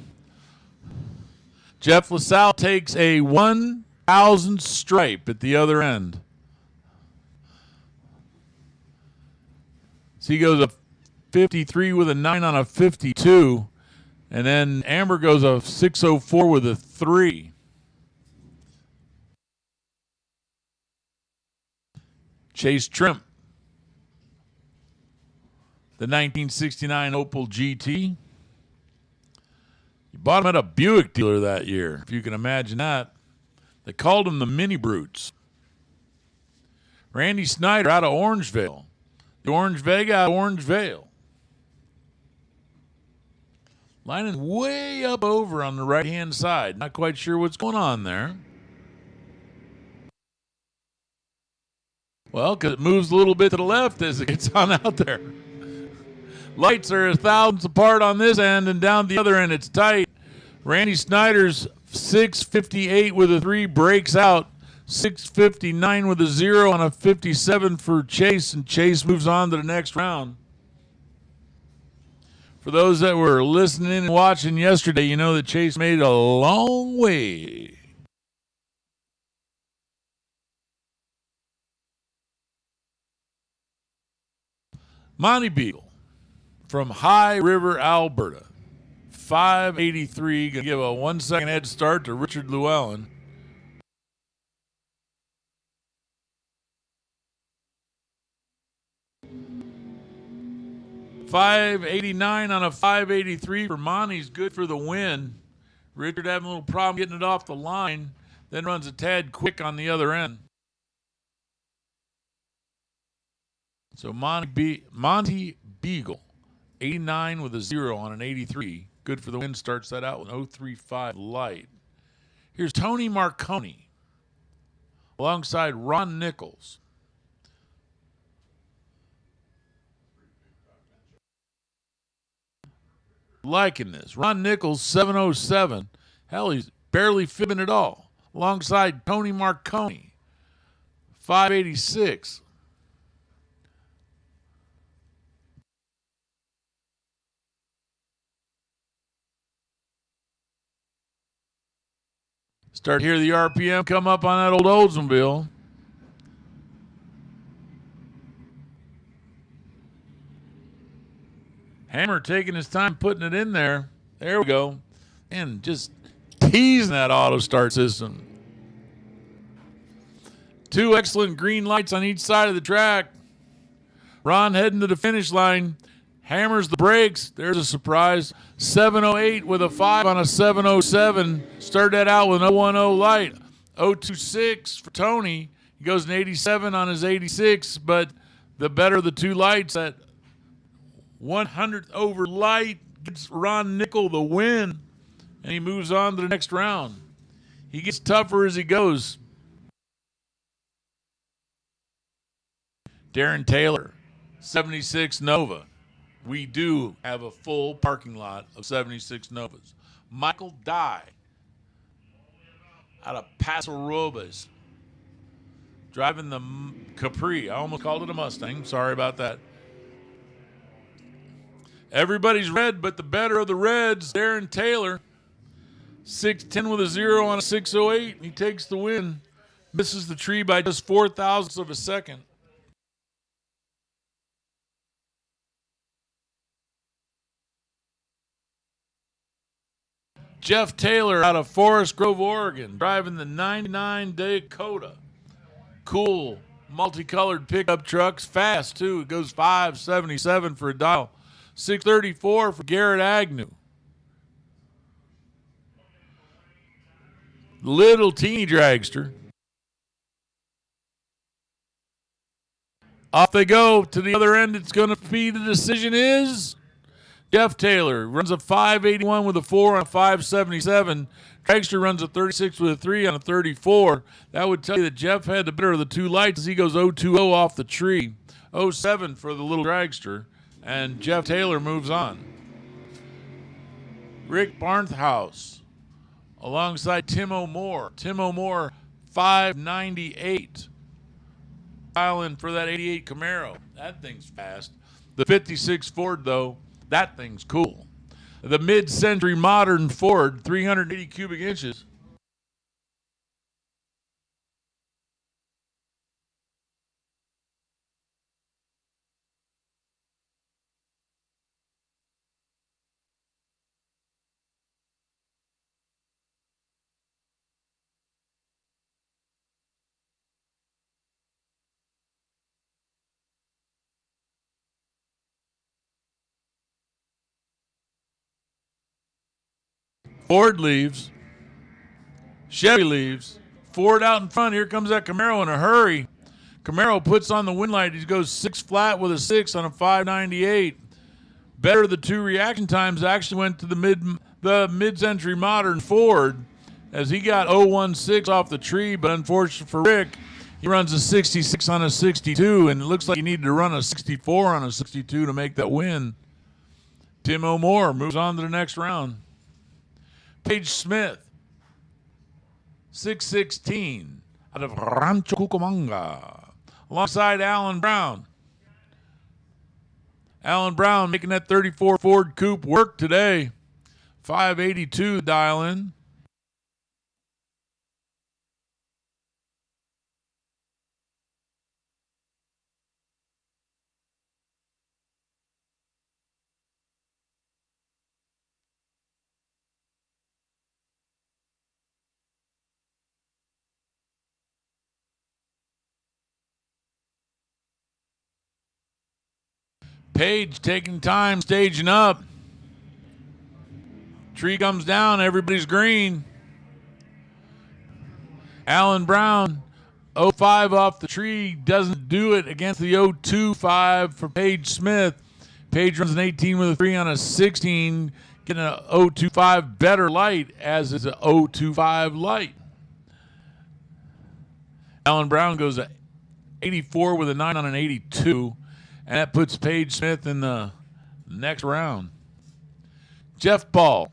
Jeff LaSalle takes a 1,000 stripe at the other end. So he goes a 53 with a 9 on a 52. And then Amber goes a 604 with a 3. Chase Trimp, the 1969 Opel GT. You bought him at a Buick dealer that year, if you can imagine that. They called him the Mini Brutes. Randy Snyder out of Orangevale. The Orange Vega out of Orangevale. Lining way up over on the right-hand side. Not quite sure what's going on there. Well, because it moves a little bit to the left as it gets on out there. Lights are 1,000 apart on this end, and down the other end it's tight. Randy Snyder's 658 with a 3 breaks out. 659 with a 0 on a 57 for Chase, and Chase moves on to the next round. For those that were listening and watching yesterday, you know that Chase made it a long way. Monty Beagle from High River, Alberta. 583, going to give a 1-second head start to Richard Llewellyn. .589 on a 583 for Monty's good for the win. Richard having a little problem getting it off the line, then runs a tad quick on the other end. So Monty Beagle, 89 with a 0 on an 83. Good for the win, starts that out with an 035 light. Here's Tony Marconi alongside Ron Nichols. Liking this. Ron Nichols, 707. Hell, he's barely fibbing at all. Alongside Tony Marconi, 586. Start to hear the RPM come up on that old Oldsmobile. Hammer taking his time putting it in there. There we go. And just teasing that auto start system. 2 excellent green lights on each side of the track. Ron heading to the finish line. Hammers the brakes. There's a surprise. 708 with a 5 on a 707. Start that out with an 010 light. 026 for Tony. He goes an 87 on his 86, but the better of the two lights, that 100th over light gets Ron Nickel the win, and he moves on to the next round. He gets tougher as he goes. Darren Taylor, 76 Nova. We do have a full parking lot of 76 Novas. Michael Dye out of Paso Robles, driving the Capri. I almost called it a Mustang. Sorry about that. Everybody's red, but the better of the reds, Darren Taylor. 610 with a 0 on a 608, and he takes the win. Misses the tree by just 4 thousandths of a second. Jeff Taylor out of Forest Grove, Oregon, driving the 99 Dakota. Cool, multicolored pickup trucks. Fast, too. It goes 577 for a dial. 634 for Garrett Agnew. Little teeny dragster. Off they go to the other end. It's going to be, the decision is Jeff Taylor runs a 581 with a 4 on a 577. Dragster runs a 36 with a 3 on a 34. That would tell you that Jeff had the better of the two lights as he goes 020 off the tree. 07 for the little dragster. And Jeff Taylor moves on. Rick Barnhouse alongside Tim O'More. Tim O'More, 598. Dialing for that 88 Camaro. That thing's fast. The 56 Ford, though, that thing's cool. The mid-century modern Ford, 380 cubic inches. Ford leaves. Chevy leaves. Ford out in front. Here comes that Camaro in a hurry. Camaro puts on the wind light. He goes 6 flat with a 6 on a 598. Better of the two reaction times actually went to the mid-century modern Ford as he got 016 off the tree, but unfortunately for Rick, he runs a 66 on a 62, and it looks like he needed to run a 64 on a 62 to make that win. Tim O'More moves on to the next round. Paige Smith, 616, out of Rancho Cucamonga, alongside Alan Brown. Alan Brown making that 34 Ford Coupe work today. 582 dial in. Page taking time, staging up. Tree comes down, everybody's green. Alan Brown, 05 off the tree, doesn't do it against the 025 for Paige Smith. Page runs an 18 with a 3 on a 16, getting a 025 better light as is a 025 light. Alan Brown goes to 84 with a 9 on an 82. And that puts Paige Smith in the next round. Jeff Ball.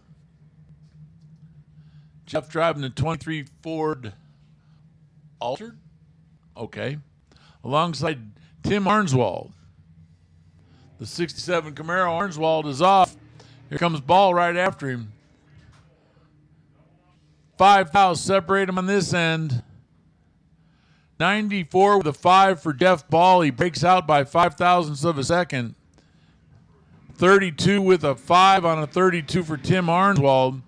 Jeff driving the 23 Ford Altered. Okay. Alongside Tim Arnswald. The 67 Camaro Arnswald is off. Here comes Ball right after him. 5 fouls separate him on this end. 94 with a 5 for Jeff Ball. He breaks out by 5 thousandths of a second. 32 with a 5 on a 32 for Tim Arnswald.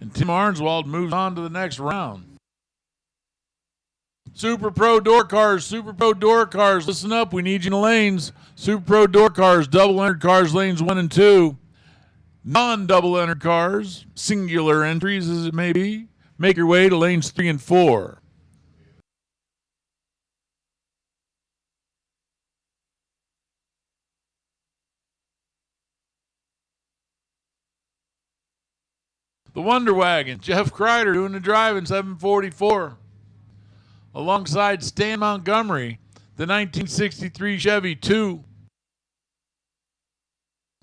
And Tim Arnswald moves on to the next round. Super Pro Door Cars, Super Pro Door Cars, listen up, we need you in the lanes. Super Pro Door Cars, double entered cars, lanes 1 and 2. Non-double entered cars, singular entries as it may be, Make your way to lanes 3 and 4. The Wonder Wagon, Jeff Kreider doing the drive in 744. Alongside Stan Montgomery, the 1963 Chevy 2.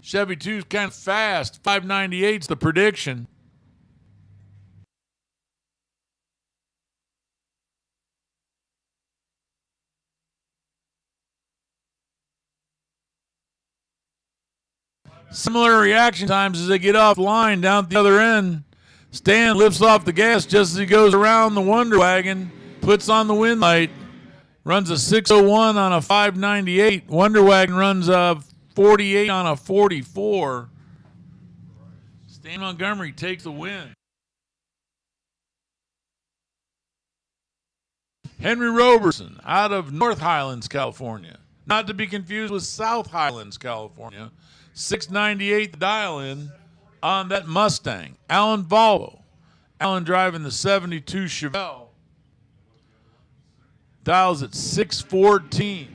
Chevy 2 is kind of fast. 598's the prediction. Similar reaction times as they get off line down at the other end. Stan lifts off the gas just as he goes around the Wonder Wagon, puts on the wind light, runs a 601 on a 598. Wonder Wagon runs a 48 on a 44. Stan Montgomery takes the win. Henry Roberson out of North Highlands, California. Not to be confused with South Highlands, California. 698 the dial-in on that Mustang. Alan Volvo. Alan driving the 72 Chevelle. Dials at 614.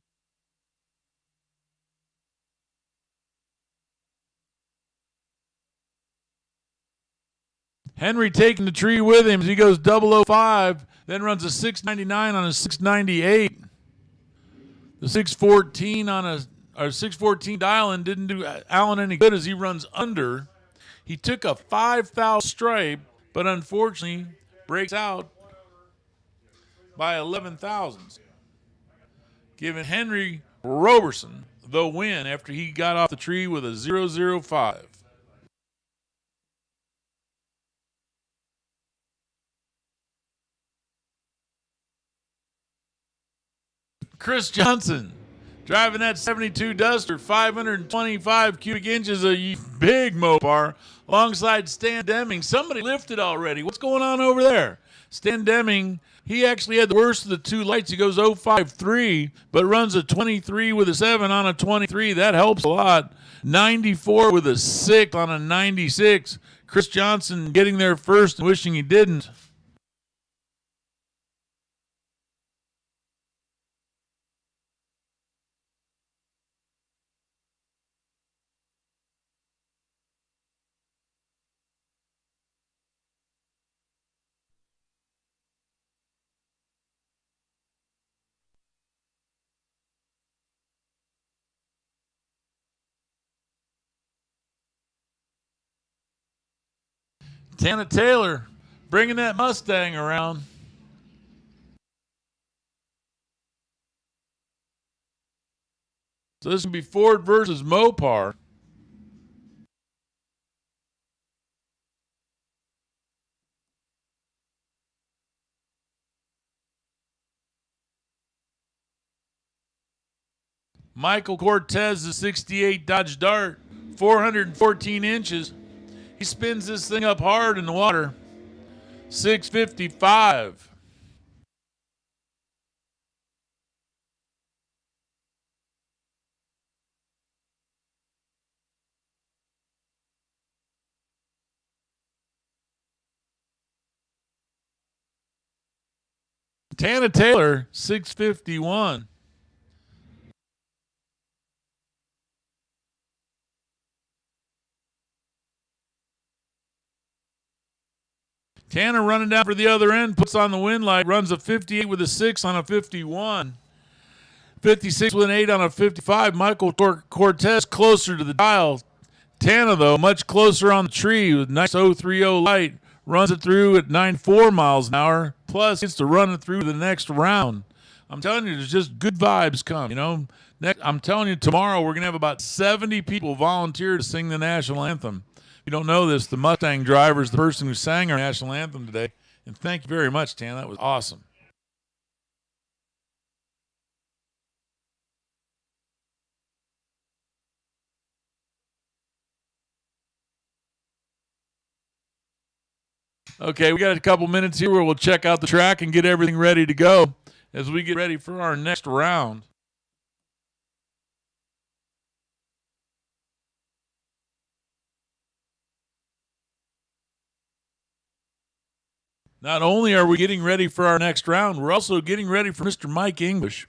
Henry taking the tree with him as he goes 005, then runs a 699 on a 698. The 614 on a 614 dial-in didn't do Allen any good as he runs under. He took a 5,000 stripe, but unfortunately breaks out by 11 thousandths, giving Henry Roberson the win after he got off the tree with a 005. Chris Johnson driving that 72 Duster, 525 cubic inches, a big Mopar, alongside Stan Deming. Somebody lifted already. What's going on over there? Stan Deming, he actually had the worst of the two lights. He goes 053, but runs a 23 with a 7 on a 23. That helps a lot. 94 with a 6 on a 96. Chris Johnson getting there first and wishing he didn't. Tana Taylor bringing that Mustang around. So this can be Ford versus Mopar. Michael Cortez, the 68 Dodge Dart, 414 inches. He spins this thing up hard in the water. 655. Tana Taylor, 651. Tanner running down for the other end, puts on the wind light, runs a 58 with a 6 on a 51. 56 with an 8 on a 55. Michael Cortez closer to the dial. Tanner, though, much closer on the tree with nice 030 light. Runs it through at 94 miles an hour, plus gets to run it through the next round. I'm telling you, there's just good vibes come, you know. I'm telling you, tomorrow we're going to have about 70 people volunteer to sing the national anthem. If you don't know this, the Mustang driver is the person who sang our national anthem today. And thank you very much, Tan. That was awesome. Okay, we got a couple minutes here where we'll check out the track and get everything ready to go as we get ready for our next round. Not only are we getting ready for our next round, we're also getting ready for Mr. Mike English.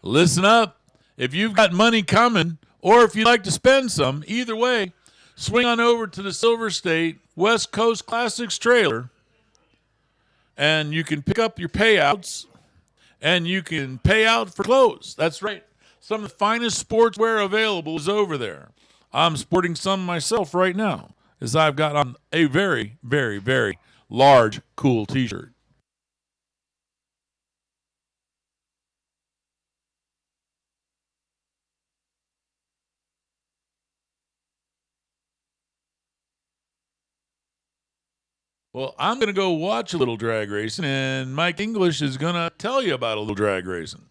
Listen up. If you've got money coming, or if you'd like to spend some, either way, swing on over to the Silver State West Coast Classics trailer, and you can pick up your payouts, and you can pay out for clothes. That's right. Some of the finest sportswear available is over there. I'm sporting some myself right now, as I've got on a very, very, very large, cool t-shirt. Well, I'm going to go watch a little drag racing, and Mike English is going to tell you about a little drag racing.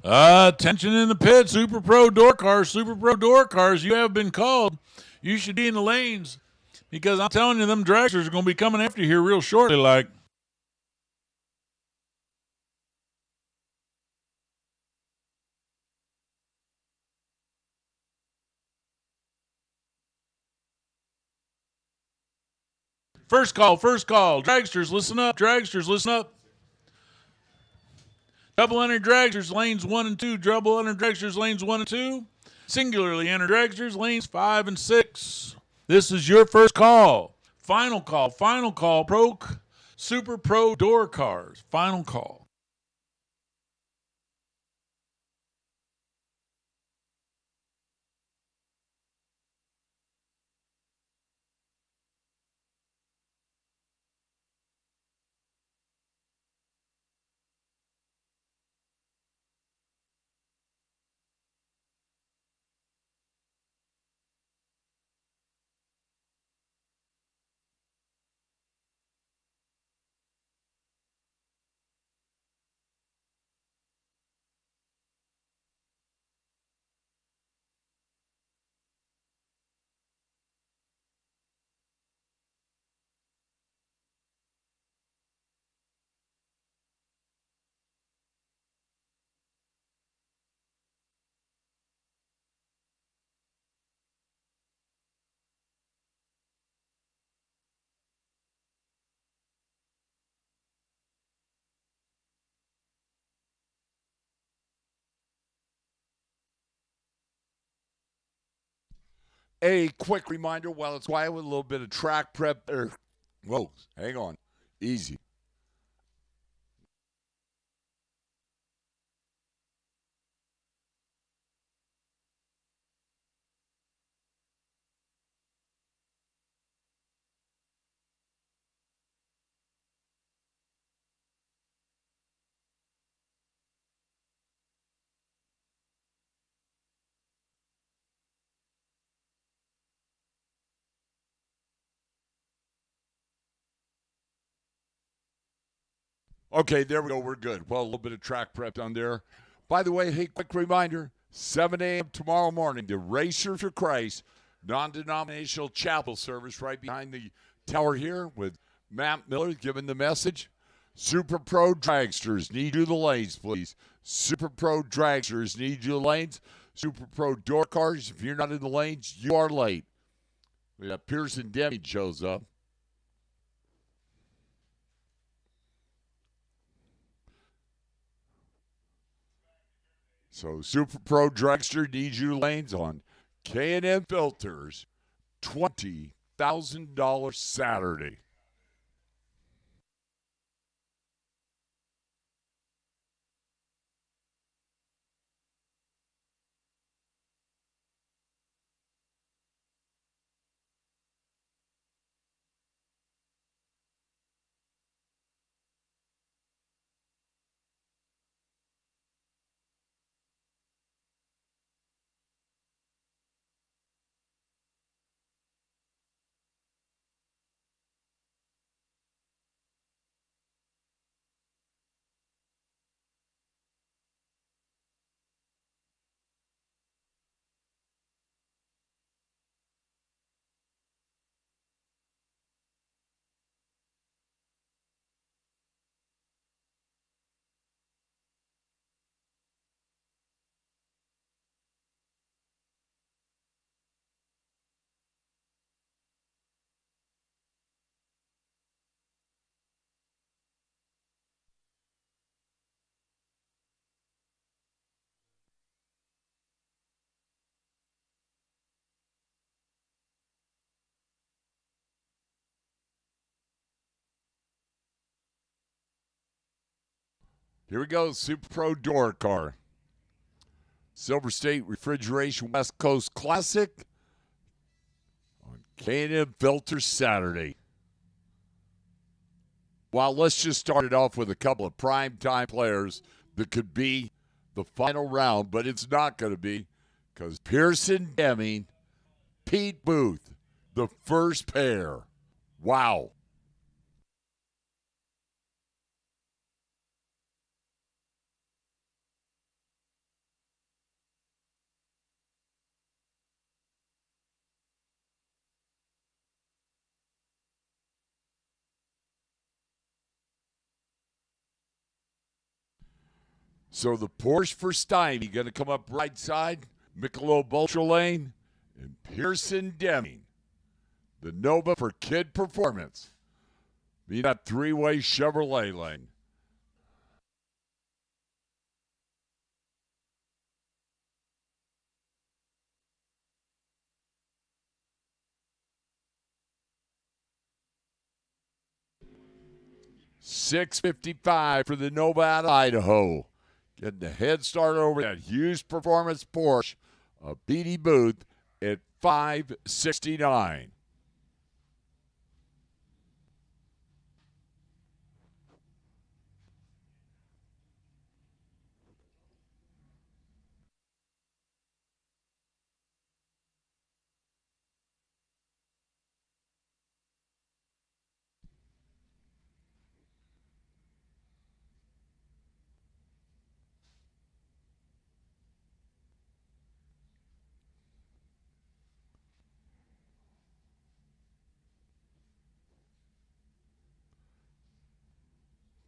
Attention in the pit, Super Pro door cars, Super Pro door cars, you have been called. You should be in the lanes because I'm telling you, them dragsters are going to be coming after you here real shortly, like. First call, dragsters, listen up, dragsters, listen up. Double entered dragsters, lanes 1 and 2. Double entered dragsters, lanes 1 and 2. Singularly entered dragsters, lanes 5 and 6. This is your first call. Final call, Super Pro door cars. Final call. A quick reminder while it's quiet with a little bit of track prep. Whoa, hang on. Easy. Okay, there we go. We're good. Well, a little bit of track prep down there. By the way, hey, quick reminder, 7 a.m. tomorrow morning, the Racers for Christ non-denominational chapel service right behind the tower here with Matt Miller giving the message. Super Pro Dragsters need you the lanes, please. Super Pro Dragsters need you the lanes. Super Pro Door Cars, if you're not in the lanes, you are late. We got Pearson Deming shows up. So Super Pro Dragster needs you lanes on K&N Filters, $20,000 Saturday. Here we go, Super Pro Door Car. Silver State Refrigeration West Coast Classic on K&N Filters Saturday. Well, let's just start it off with a couple of primetime players that could be the final round, but it's not going to be because Pearson Deming, Pete Booth, the first pair. Wow. So the Porsche for Stymie going to come up right side, Michelob Ultra Lane, and Pearson Deming. The Nova for Kid Performance. Be that three-way Chevrolet lane. $655 for the Nova out of Idaho. Getting the head start over that Hughes Performance Porsche of Petey Booth at $569.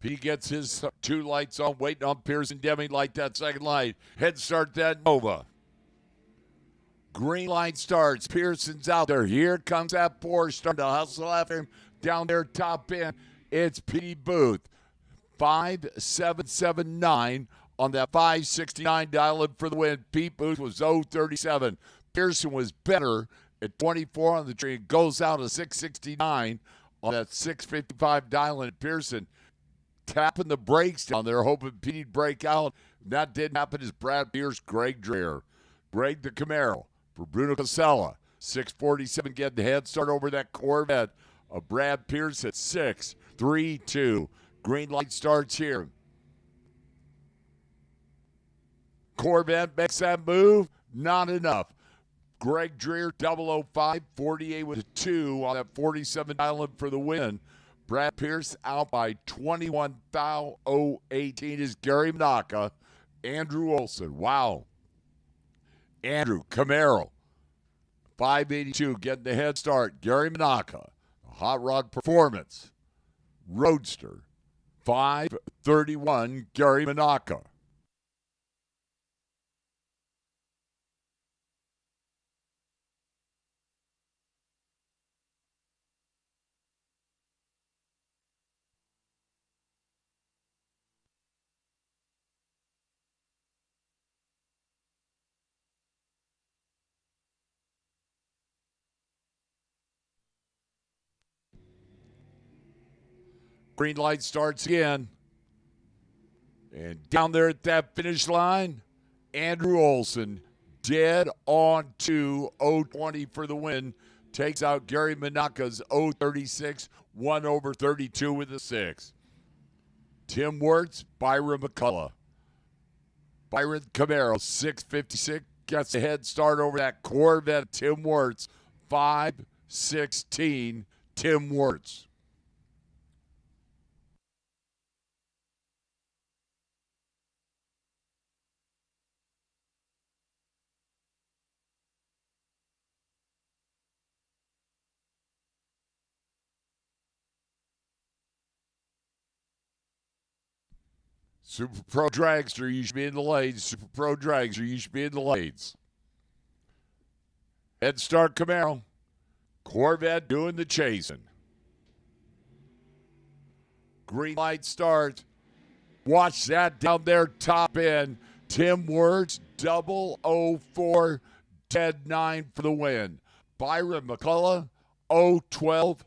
He gets his two lights on, waiting on Pearson Deming, light that second light. Head start that Nova. Green light starts. Pearson's out there. Here comes that Porsche starting to hustle after him down there top end. It's Petey Booth. 5779 on that 569 dial for the win. Pete Booth was 037. Pearson was better at 24 on the tree. Goes out to 669 on that 655 dial. Pearson tapping the brakes down there, hoping Pete'd break out. That didn't happen as Brad Pierce, Greg Dreher. Greg the Camaro for Bruno Casella. 647 getting the head start over that Corvette of Brad Pierce at 632. Green light starts here. Corvette makes that move. Not enough. Greg Dreher, 005, 48 with a 2 on that 47 island for the win. Brad Pierce out by 21 thou 018 is Gary Manaka. Andrew Olson. Wow. Andrew Camaro. 582 getting the head start. Gary Manaka. Hot Rod Performance. Roadster. 531 Gary Manaka. Green light starts again. And down there at that finish line, Andrew Olson, dead on to 020 for the win. Takes out Gary Manaka's 036, 1 over 32 with a 6. Tim Wirtz, Byron McCullough. Byron Camaro, 656, gets a head start over that Corvette. Tim Wirtz, 516, Tim Wirtz. Super Pro Dragster, you should be in the lanes. Super Pro Dragster, you should be in the lanes. Head start Camaro. Corvette doing the chasing. Green light start. Watch that down there, top end. Tim Wirtz, 004, dead 9 for the win. Byron McCullough, 012,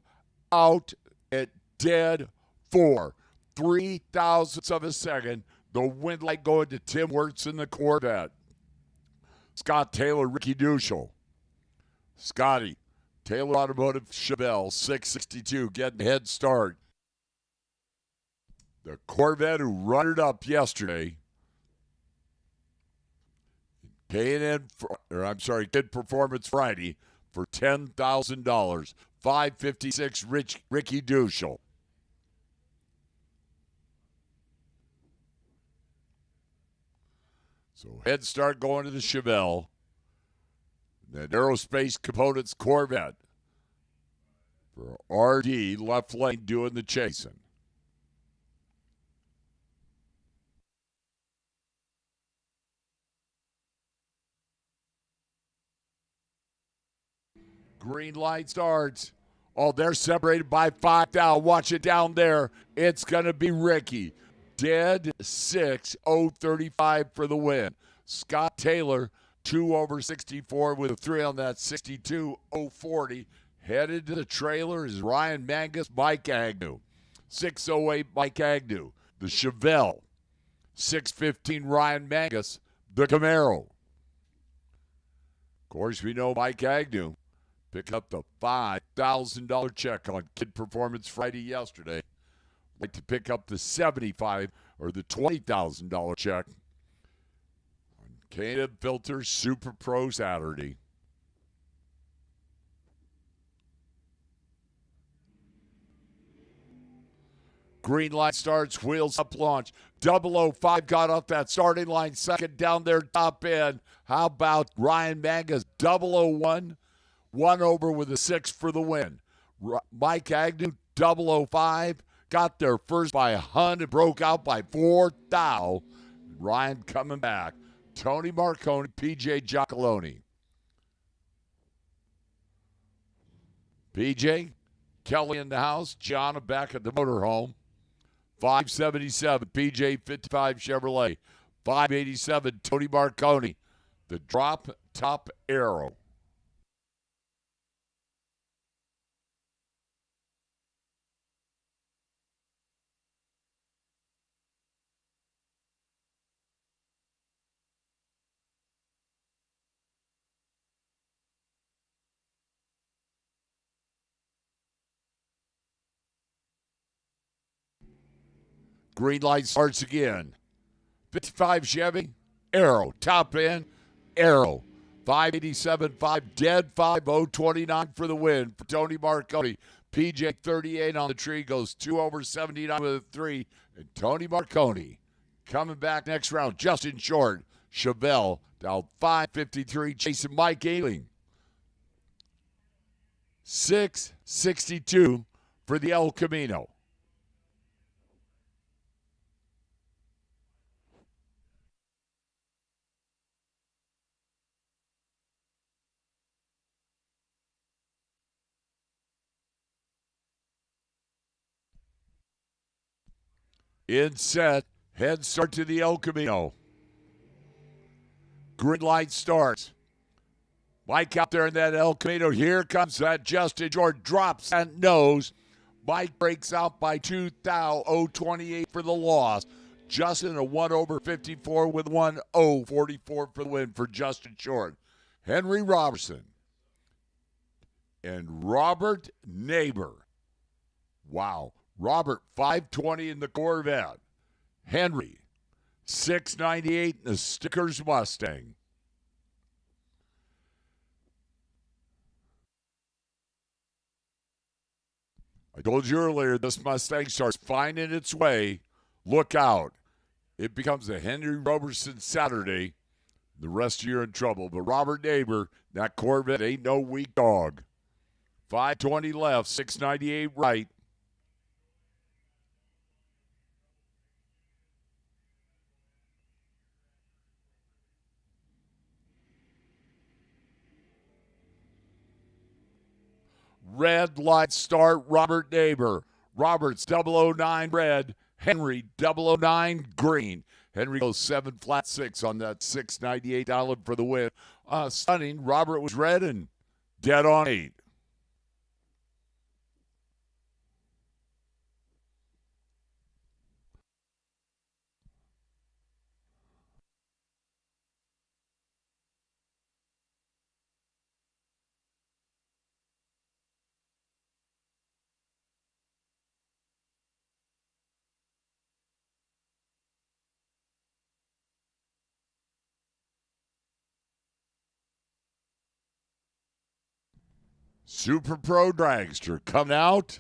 out at dead 4. 3 thousandths of a second. The wind light going to Tim Wirtz in the Corvette. Scott Taylor, Ricky Duschel. Scotty, Taylor Automotive, Chevelle, 662, getting head start. The Corvette who run it up yesterday. Kid Performance Friday for $10,000. 556, Ricky Duschel. So head start going to the Chevelle. Then Aerospace Components Corvette. For RD, left lane doing the chasing. Green light starts. Oh, they're separated by 5 thou. Watch it down there. It's going to be Ricky. Dead 6, 035 for the win. Scott Taylor, 2 over 64 with a 3 on that, 62, 040. Headed to the trailer is Ryan Mangus, Mike Agnew. 608 Mike Agnew. The Chevelle. 615 Ryan Mangus, the Camaro. Of course, we know Mike Agnew picked up the $5,000 check on Kid Performance Friday yesterday. Like to pick up the $75,000 or the $20,000 check on K&M Filters Super Pro Saturday. Green light starts, wheels up, launch. 005 got off that starting line, second down there, top end. How about Ryan Mangus, 001, 1 over with a 6 for the win. Mike Agnew, 005. Got there first by 100, broke out by 4 thou. Ryan coming back. Tony Marconi, PJ Giacalone. PJ, Kelly in the house, Gianna back at the motorhome. 577, PJ 55 Chevrolet. 587, Tony Marconi. The drop top arrow. Green light starts again. 55 Chevy, arrow. Top end, arrow. 587, 5 dead, 5029 for the win for Tony Marconi. PJ 38 on the tree goes 2 over 79 with a 3. And Tony Marconi coming back next round. Justin Short, Chevelle down 553, chasing Mike Ailing. 662 for the El Camino. In set, head start to the El Camino. Green light starts. Mike out there in that El Camino. Here comes that Justin Short. Drops that nose. Mike breaks out by 2,028 for the loss. Justin a 1 over 54 with 1-0-44 for the win for Justin Short. Henry Robertson and Robert Neighbor. Wow. Robert 520 in the Corvette. Henry 698 in the Stickers Mustang. I told you earlier, this Mustang starts finding its way. Look out. It becomes a Henry Robertson Saturday. The rest of you are in trouble. But Robert Neighbor, that Corvette ain't no weak dog. 520 left, 698 right. Red light start, Robert Neighbor. Roberts 009 red. Henry 009 green. Henry goes 7 flat 6 on that 698 island for the win. Stunning. Robert was red and dead on 8. Super Pro Dragster coming out.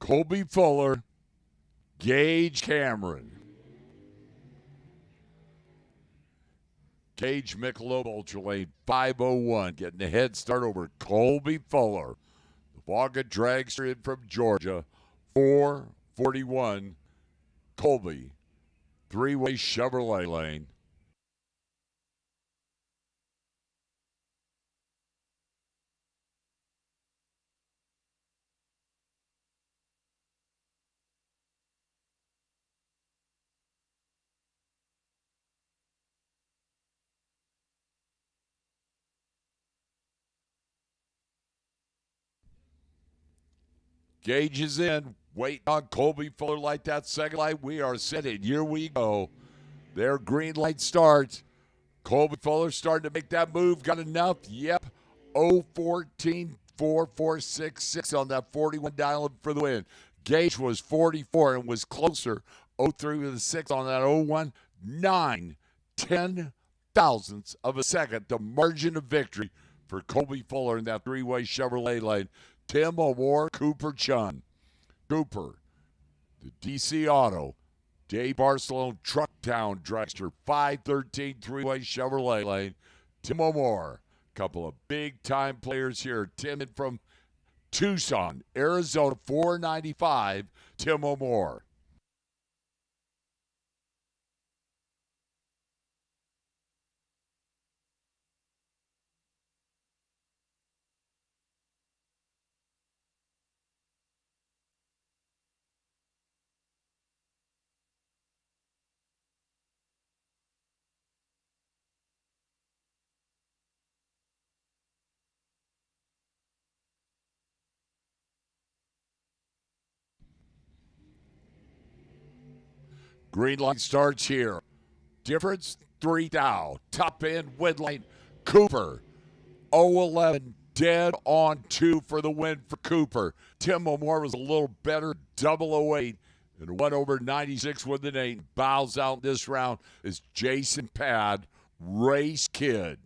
Colby Fuller, Gage Cameron. Gage Michelob Ultralane 501 getting the head start over Colby Fuller. The Vaughan Dragster in from Georgia, 441. Colby, three-way Chevrolet lane. Gage is in, waiting on Colby Fuller light that second light. We are set, and here we go. Their green light starts. Colby Fuller starting to make that move. Got enough? Yep. 014 4466 on that 41 dial for the win. Gage was 44 and was closer. 03 with a 6 on that 01. 9 10 thousandths of a second. The margin of victory for Colby Fuller in that three-way Chevrolet lane. Tim O'War, Cooper Chun. Cooper, the DC Auto, Dave Barcelona Trucktown Dragster, 513 three-way Chevrolet lane. Tim O'War, couple of big-time players here. Tim in from Tucson, Arizona, 495, Tim O'War. Green light starts here. Difference 3 down. Top end, Widlight, Cooper. 0-11, dead on 2 for the win for Cooper. Tim O'More was a little better, 008, and 1/96 with an 8. Bows out this round is Jason Pad, Race Kid.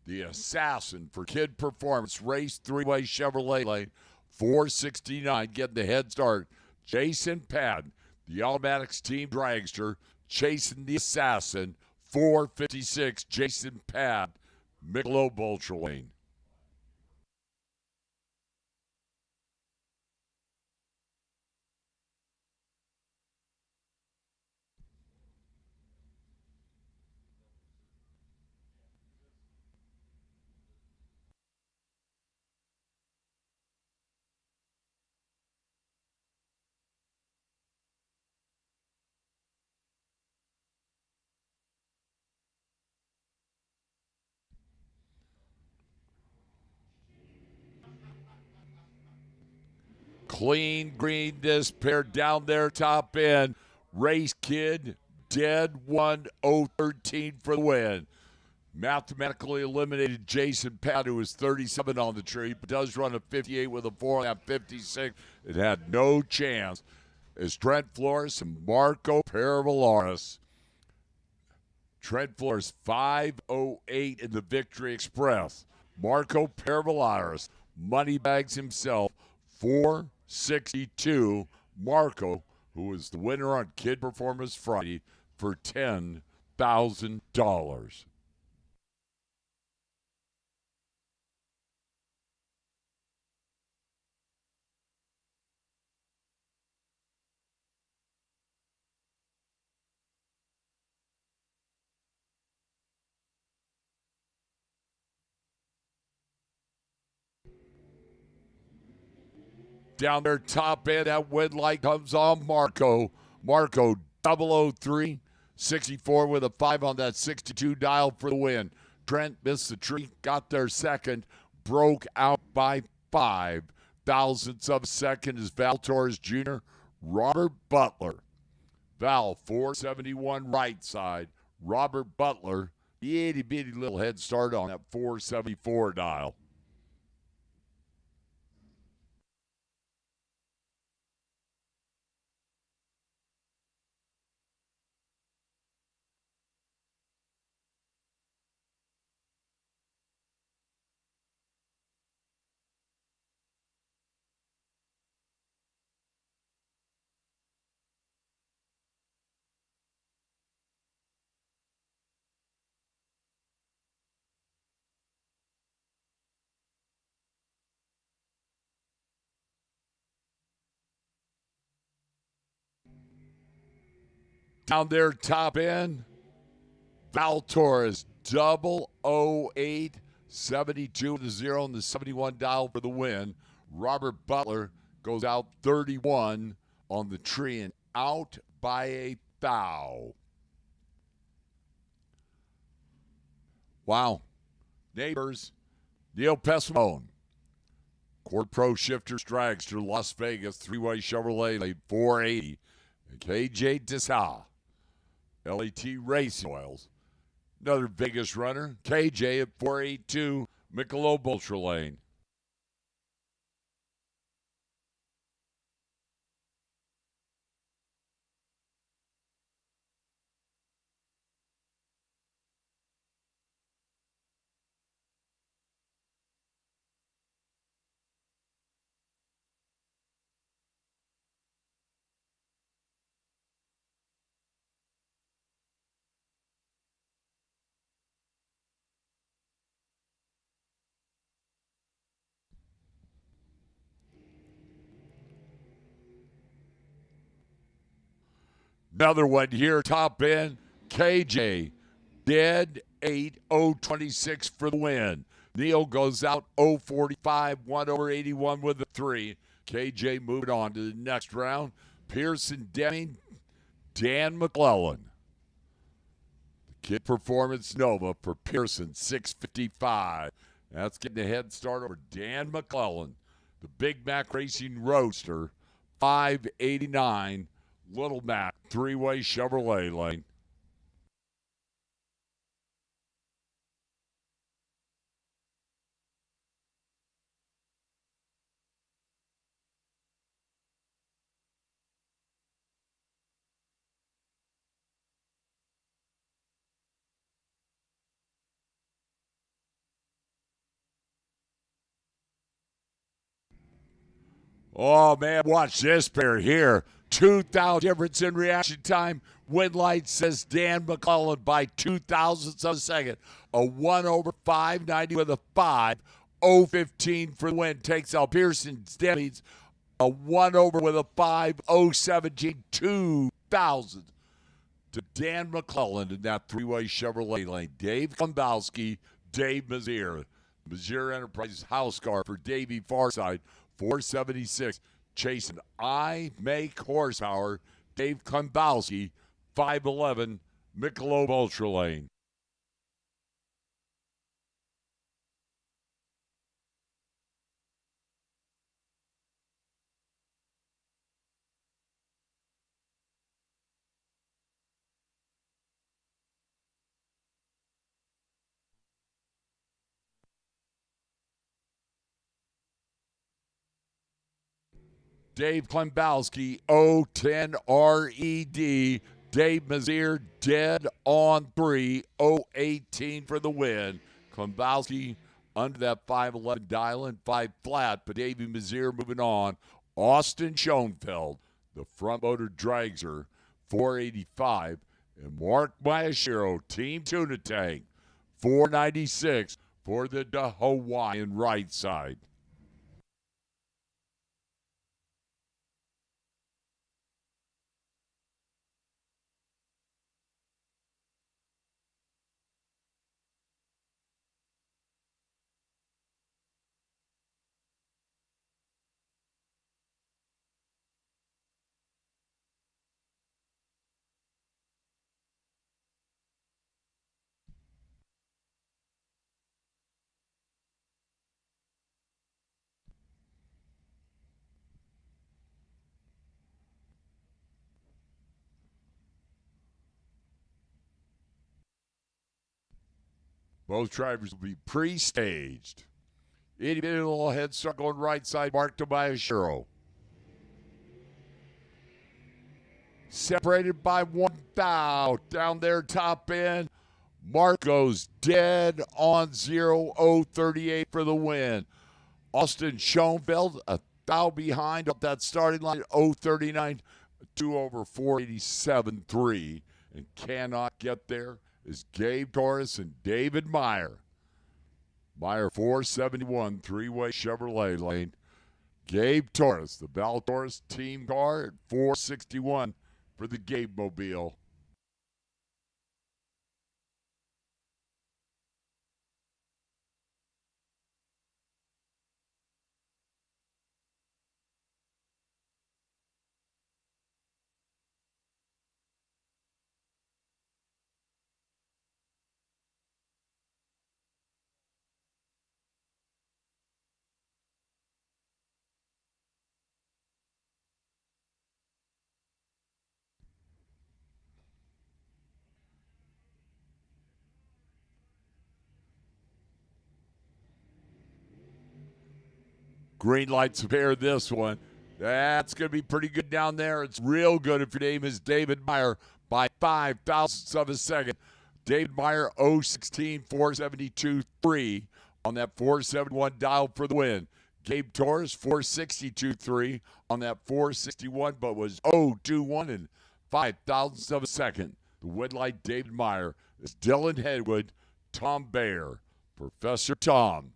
The assassin for Kid Performance, Race 3-way Chevrolet lane, 469, getting the head start. Jason Pad, the Automatics team dragster, chasing the assassin, 456, Jason Pad, Michelob Ultra Lane. Clean green this pair down there top end. Race Kid, dead 1/013 for the win. Mathematically eliminated Jason Pad, who was 37 on the tree, but does run a 58 with a 4 at 56. It had no chance as Trent Flores and Marco Paravallaris. Trent Flores 5:08 in the Victory Express. Marco Paravallaris moneybags himself 462. Marco, who was the winner on Kid Performance Friday, for $10,000. Down there, top end, that wind light comes on Marco. Marco 003, 64 with a 5 on that 62 dial for the win. Trent missed the tree, got there second, broke out by 5 thousandths of a second is Val Torres Jr., Robert Butler. Val 471 right side. Robert Butler, the itty bitty little head start on that 474 dial. Down there, top end, Val Torres, 008, 72 with a 0 and the 71 dial for the win. Robert Butler goes out 31 on the tree and out by a thou. Wow. Neighbors, Neil Pessimone. Cord Pro Shifters Dragster, Las Vegas, 3-way Chevrolet, laid 480. And KJ Dessa. LET Racing Oils. Another Vegas runner, KJ at 482, Michelob Ultra Lane. Another one here, top end, KJ, dead 8-0-26 for the win. Neil goes out 0-45, 1/81 with a 3. KJ moving on to the next round. Pearson Deming, Dan McClellan. The Kid Performance Nova for Pearson, 655. That's getting a head start over Dan McClellan. The Big Mac Racing Roadster, 589. Little Mac, three-way Chevrolet lane. Oh, man, watch this pair here. 2,000 difference in reaction time. Wind light says Dan McClellan by 2,000ths of a second. A 1 over 590 with a 5. 015 for the win. Takes out Pearson Demings. A 1 over with a 5. 017. 2,000 to Dan McClellan in that three-way Chevrolet lane. Dave Klombowski, Dave Mazier. Mazier Enterprises house car for Davey Farside. 476. Chasing I Make Horsepower. Dave Klombowski, 511. Michelob Ultra Lane. Dave Klombowski, 010 RED. Dave Mazier, dead on 3, 018 for the win. Klombowski under that 511 dial and 5 flat, but Davey Mazier moving on. Austin Schoenfeld, the front motor drags her, 485. And Mark Mayashiro, Team Tuna Tank, 496 for the Hawaiian right side. Both drivers will be pre-staged. Itty bitty little head start going right side, Mark Tobiashiro. Separated by 1 thou. Down there, top end. Mark goes dead on 0-0-38 for the win. Austin Schoenfeld, a thou behind up that starting line at 0-39, 2 over 487.3, and cannot get there is Gabe Torres and David Meyer. Meyer 471, three-way Chevrolet lane. Gabe Torres, the Bell Torres team car at 461 for the Gabe Mobile. Green lights pair this one. That's going to be pretty good down there. It's real good if your name is David Meyer by 5,000ths of a second. David Meyer, 016, 472.3 on that 471 dial for the win. Gabe Torres, 462.3 on that 461, but was 021 and 5,000ths of a second. The win light David Meyer is Dylan Hedwood, Tom Bayer, Professor Tom.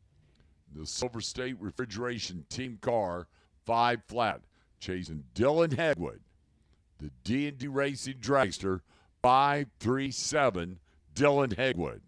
The Silver State Refrigeration Team Car, 5 flat, chasing Dylan Hedwood. The D&D Racing Dragster, 537, Dylan Hedwood.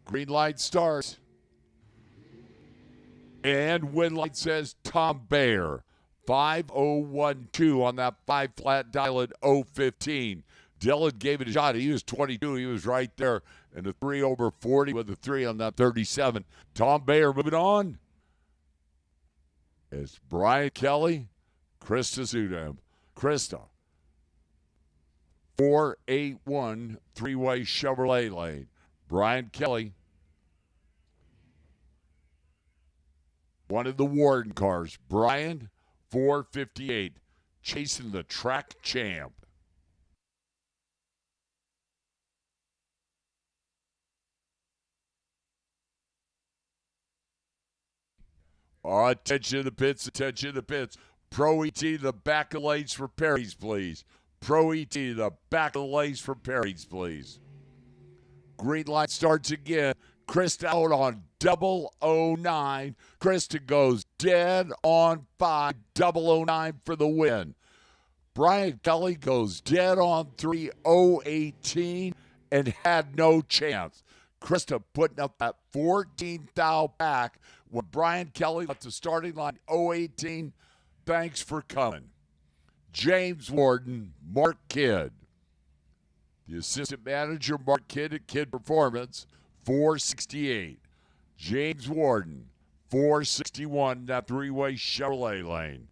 Green light starts. And win light says Tom Bayer. 5012 on that 5 flat dial at 015. Dylan gave it a shot. He was 22. He was right there. And a 3 over 40 with a 3 on that 37. Tom Bayer moving on. It's Brian Kelly, Krista Zudem. Krista. 481 three-way Chevrolet lane. Brian Kelly. One of the Warden cars. Brian, 458. Chasing the track champ. Oh, attention to the pits, attention to the pits. Pro ET, the back of the lanes for Perry's, please. Pro ET, the back of the lanes for Perry's, please. Green light starts again. Krista out on 009. Krista goes dead on 5. 009 for the win. Brian Kelly goes dead on 3. 018 and had no chance. Krista putting up that 14 thou back when Brian Kelly left the starting line 018. Thanks for coming. James Warden, Mark Kidd. The assistant manager, Mark Kidd at Kidd Performance, 468. James Warden, 461, that three-way Chevrolet lane.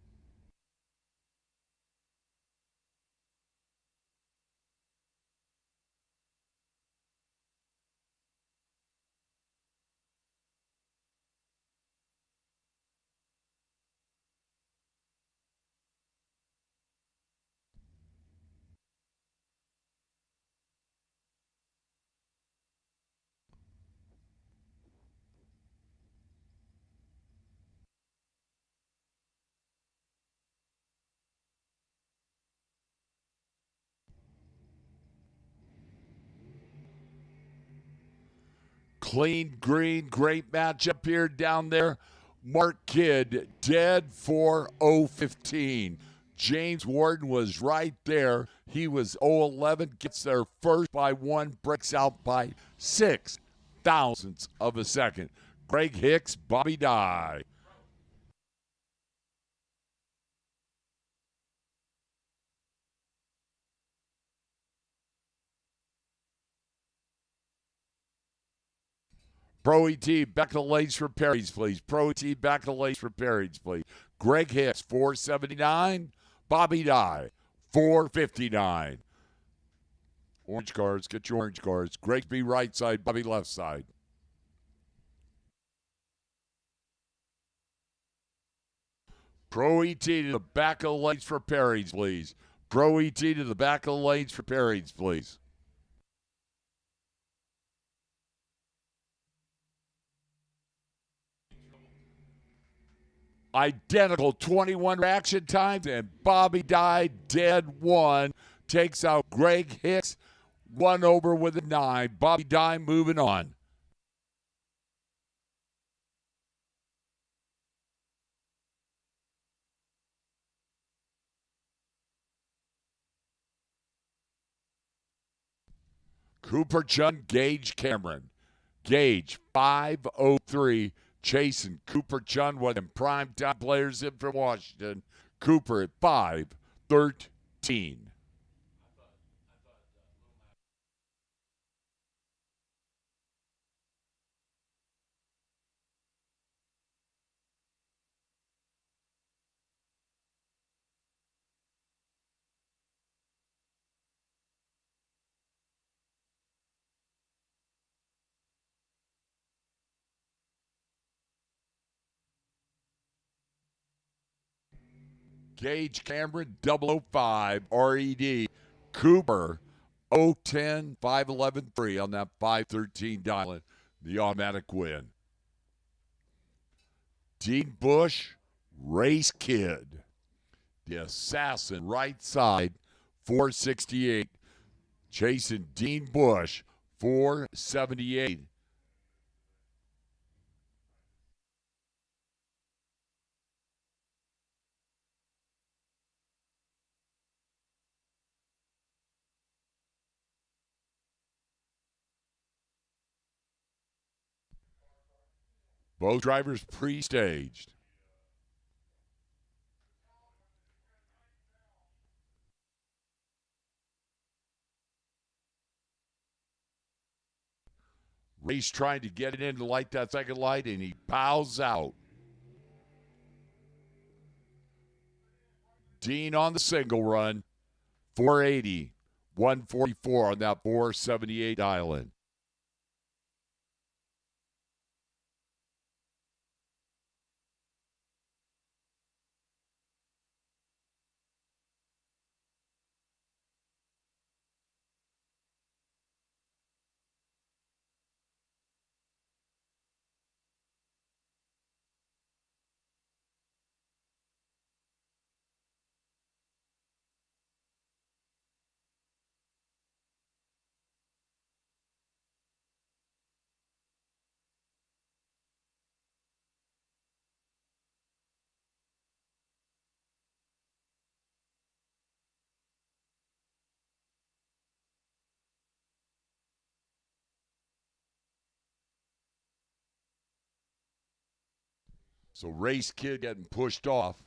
Clean green, great matchup here down there. Mark Kidd dead for 015. James Warden was right there. He was 011, gets there first by 1, breaks out by 6 thousandths of a second. Greg Hicks, Bobby Dye. Pro ET, back to the lanes for Perry's, please. Pro ET, back to the lanes for Perry's, please. Greg Hicks, 479. Bobby Dye, 459. Orange cars, get your orange cars. Greg B right side, Bobby left side. Pro ET to the back of the lanes for Perry's, please. Pro ET to the back of the lanes for Perry's, please. Identical 21 reaction times, and Bobby Dye dead 1. Takes out Greg Hicks, 1 over with a 9. Bobby Dye moving on. Cooper Chun, Gage Cameron. Gage, 503. Chasing Cooper Chun, one of them primetime players in from Washington. Cooper at 513. Gage Cameron, 005, RED. Cooper, 010, 511, 3 on that 513 dial. The automatic win. Dean Bush, Race Kid. The assassin, right side, 468. Chasing Dean Bush, 478. Both drivers pre-staged. Race trying to get it in to light that second light, and he bows out. Dean on the single run, 480, 144 on that 478 island. So Race Kid getting pushed off.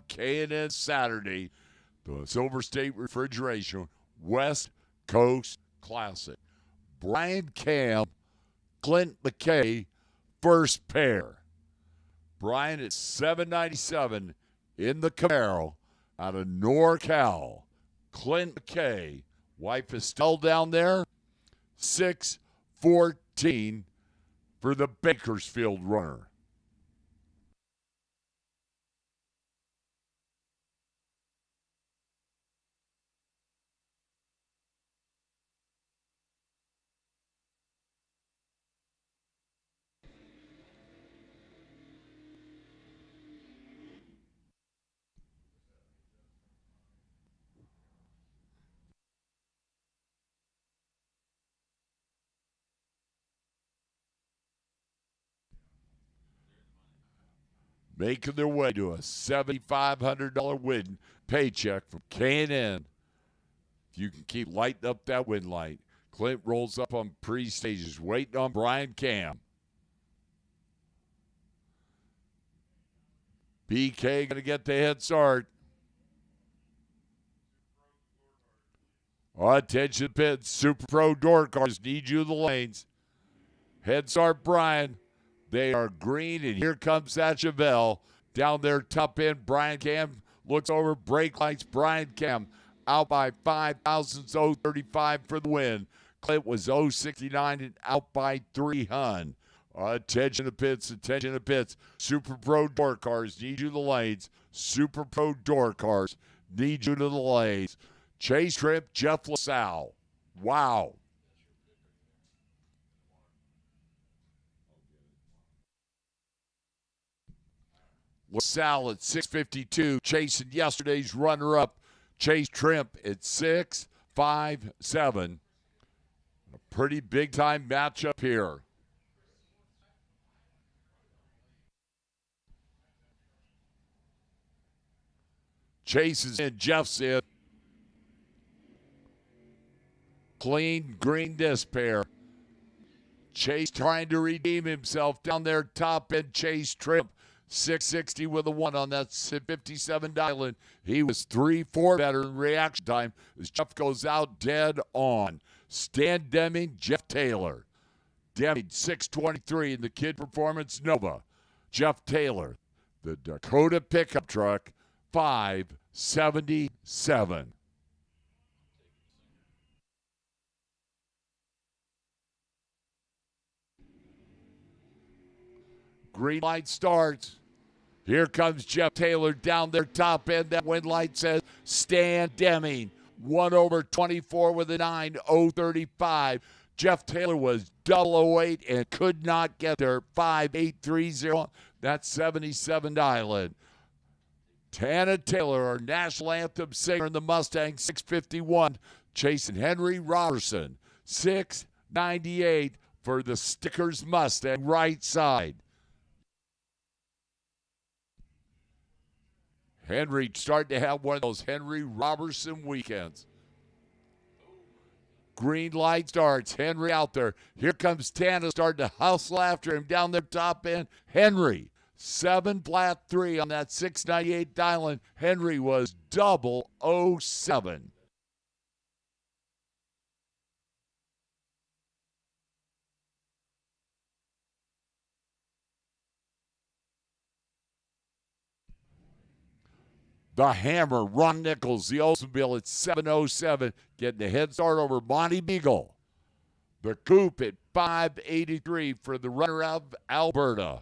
K&N Saturday, the Silver State Refrigeration West Coast Classic. Brian Cam, Clint McKay, first pair. Brian at 797 in the Camaro out of NorCal. Clint McKay, wife Estelle down there, 614 for the Bakersfield runner. Making their way to a $7,500 win paycheck from K&N. If you can keep lighting up that win light. Clint rolls up on pre-stages, waiting on Brian Cam. BK going to get the head start. Attention pits, Super Pro door cars need you in the lanes. Head start Brian. They are green, and here comes that Chevelle. Down there, top end, Brian Cam looks over, brake lights, Brian Cam out by 5 thousandths, 035 for the win. Clint was 069 and out by 300. Attention to pits, attention to pits. Super Pro door cars need you in the lanes. Super Pro door cars need you to the lanes. Chase Tripp, Jeff LaSalle. Wow. LaSalle at 652, chasing yesterday's runner-up, Chase Tripp at 657. A pretty big-time matchup here. Chase is in, Jeff's in. Clean green disc pair. Chase trying to redeem himself down there, top end, Chase Tripp. 660 with a 1 on that 57 dial-in. He was 3-4 better in reaction time as Jeff goes out dead on. Stan Deming, Jeff Taylor. Deming, 623 in the Kid Performance Nova. Jeff Taylor, the Dakota pickup truck, 577. Green light starts. Here comes Jeff Taylor down their top end. That wind light says Stan Deming. 1/24 with a 9, 035. Jeff Taylor was 008 and could not get there. 5830. That's 77 dial-in. Tana Taylor, our national anthem singer in the Mustang, 651. Chasing Henry Robertson, 698 for the Stickers Mustang right side. Henry starting to have one of those Henry Robertson weekends. Green light starts. Henry out there. Here comes Tana starting to hustle after him down their top end. Henry, 7 flat 3 on that 698 dial-in. Henry was 007. The Hammer, Ron Nichols, the Oldsmobile at 707, getting the head start over Monty Beagle. The Coupe at 583 for the runner of Alberta.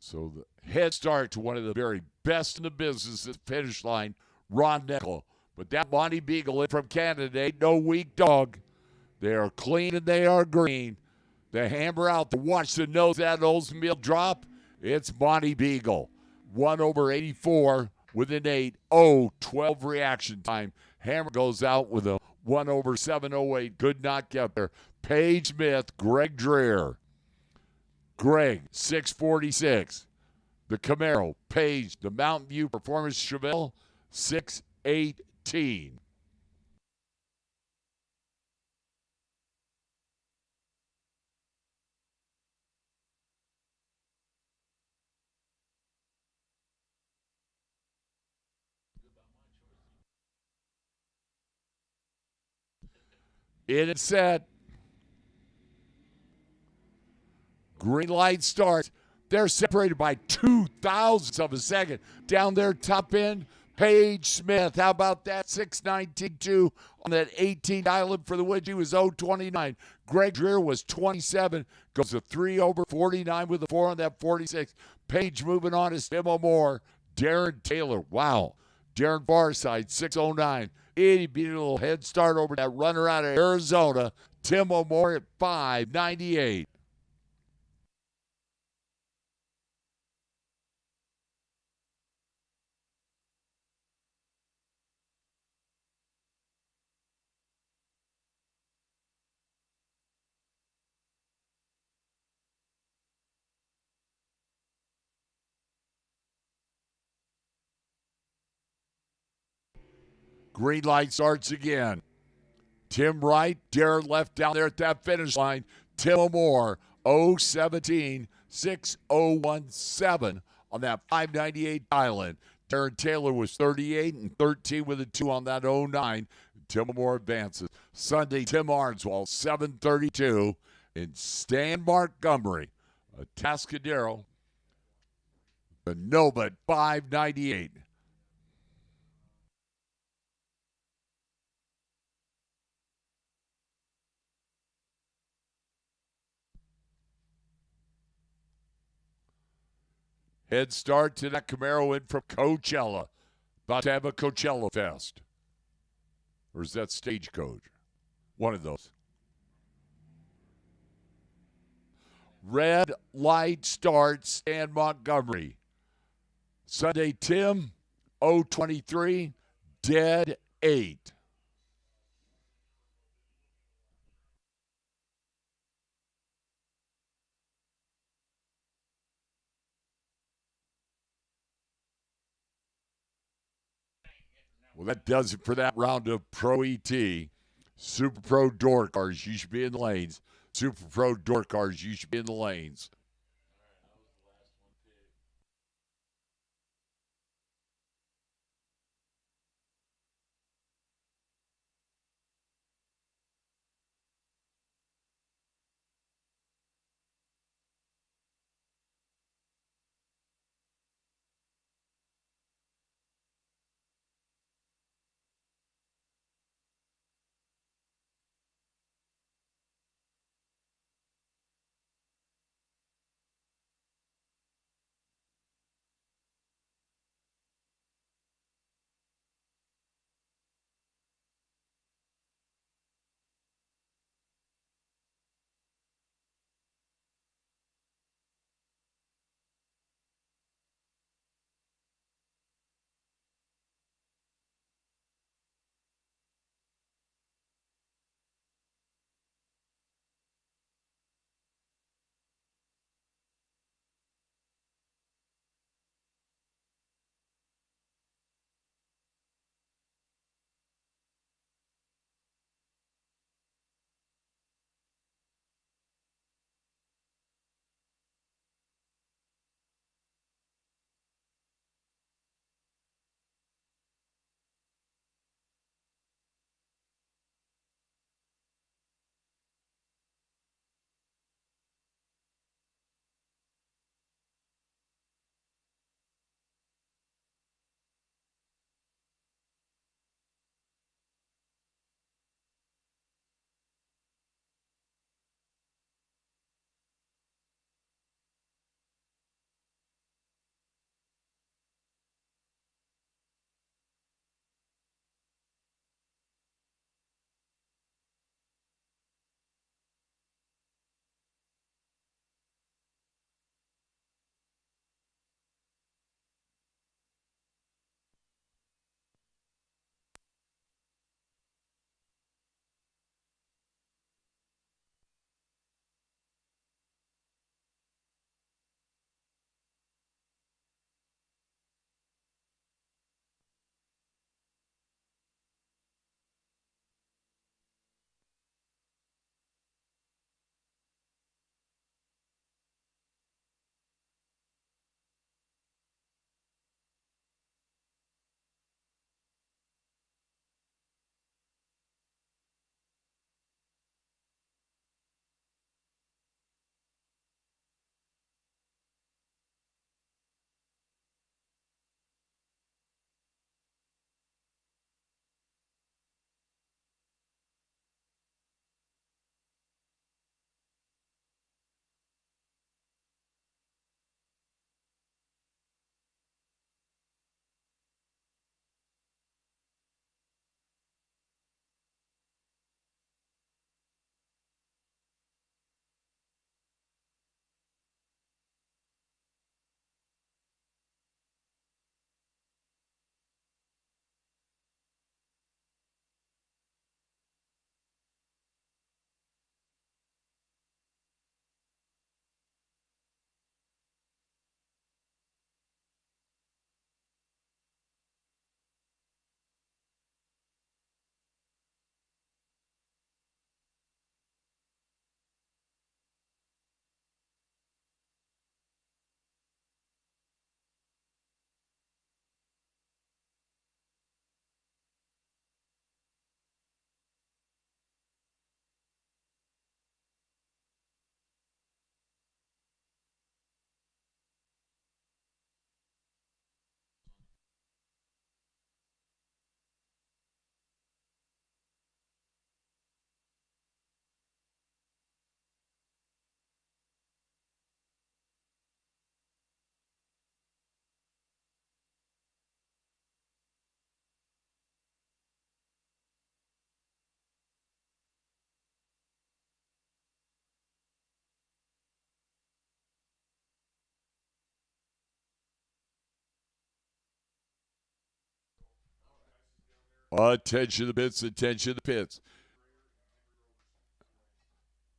So the head start to one of the very best in the business at the finish line, Ron Nickel. But that Monty Beagle in from Canada ain't no weak dog. They are clean and they are green. The Hammer out to watch the nose of that Oldsmobile drop. It's Monty Beagle. 1/84 with an 8. 12 reaction time. Hammer goes out with a 1/708. Could not get there. Paige Smith, Greg Dreer. Greg, 646. The Camaro, Page, the Mountain View Performance Chevelle, 618. It is set. Green light starts. They're separated by 2 thousandths of a second. Down there, top end, Paige Smith. How about that? 6:19.2 on that 18 island for the Wedge. He was 0:29. Greg Dreer was 27. Goes to 3 over 49 with a 4 on that 46. Paige moving on is Tim O'More. Darren Taylor. Wow. Darren Farside, 6:09. Itty bitty little head start over that runner out of Arizona. Tim O'More at 5:98. Green light starts again. Tim right, Darren left down there at that finish line. Tim O'More, 0:17, 6:017 on that 598 island. Darren Taylor was 38 and 13 with a 2 on that 09. Tim O'More advances. Sunday, Tim Arnswell, 7:32. And Stan Montgomery, a Tascadero, the Nova at 598. Head start to that Camaro in from Coachella. About to have a Coachella Fest. Or is that Stagecoach? One of those. Red light start, Stan Montgomery. Sunday, Tim, 0:23, dead 8. Well, that does it for that round of Pro ET. Super Pro Door Cars, you should be in the lanes. Super Pro Door Cars, you should be in the lanes. Attention the pits, attention the pits.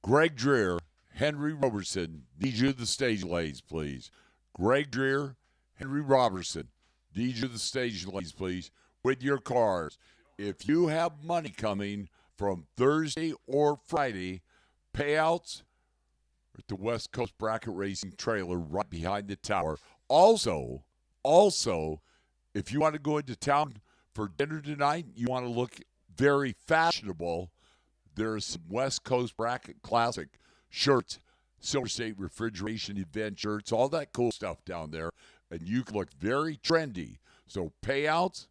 Greg Dreer, Henry Robertson, need you to the stage lays, please. Greg Dreer, Henry Robertson, need you to the stage lays, please, with your cars. If you have money coming from Thursday or Friday, payouts at the West Coast Bracket Racing trailer right behind the tower. Also, if you want to go into town for dinner tonight, you want to look very fashionable, there's some West Coast Bracket Classic shirts, Silver State Refrigeration Event shirts, all that cool stuff down there, and you can look very trendy. So payouts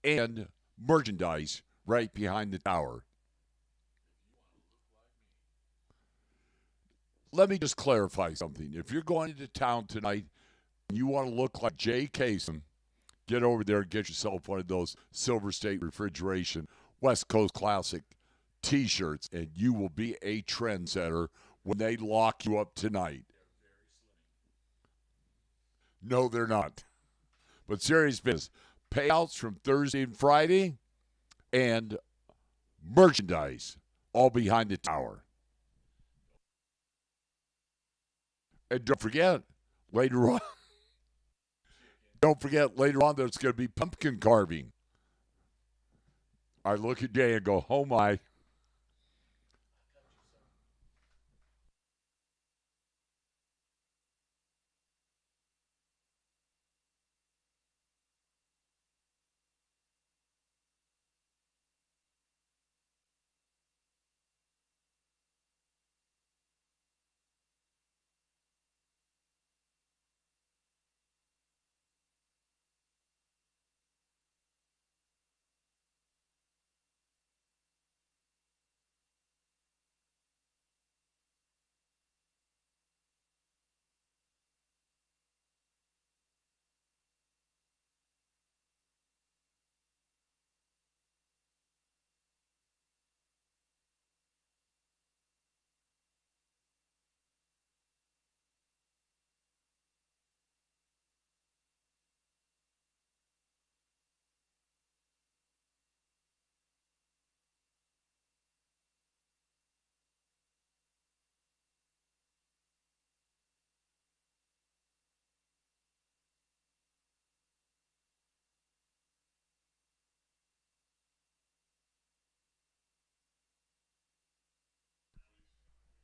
and merchandise right behind the tower. Let me just clarify something. If you're going into town tonight and you want to look like Jay Kasem, get over there and get yourself one of those Silver State Refrigeration West Coast Classic T-shirts, and you will be a trendsetter when they lock you up tonight. No, they're not. But serious business. Payouts from Thursday and Friday and merchandise all behind the tower. And don't forget, later on, there's going to be pumpkin carving. I look at Jay and go, oh my.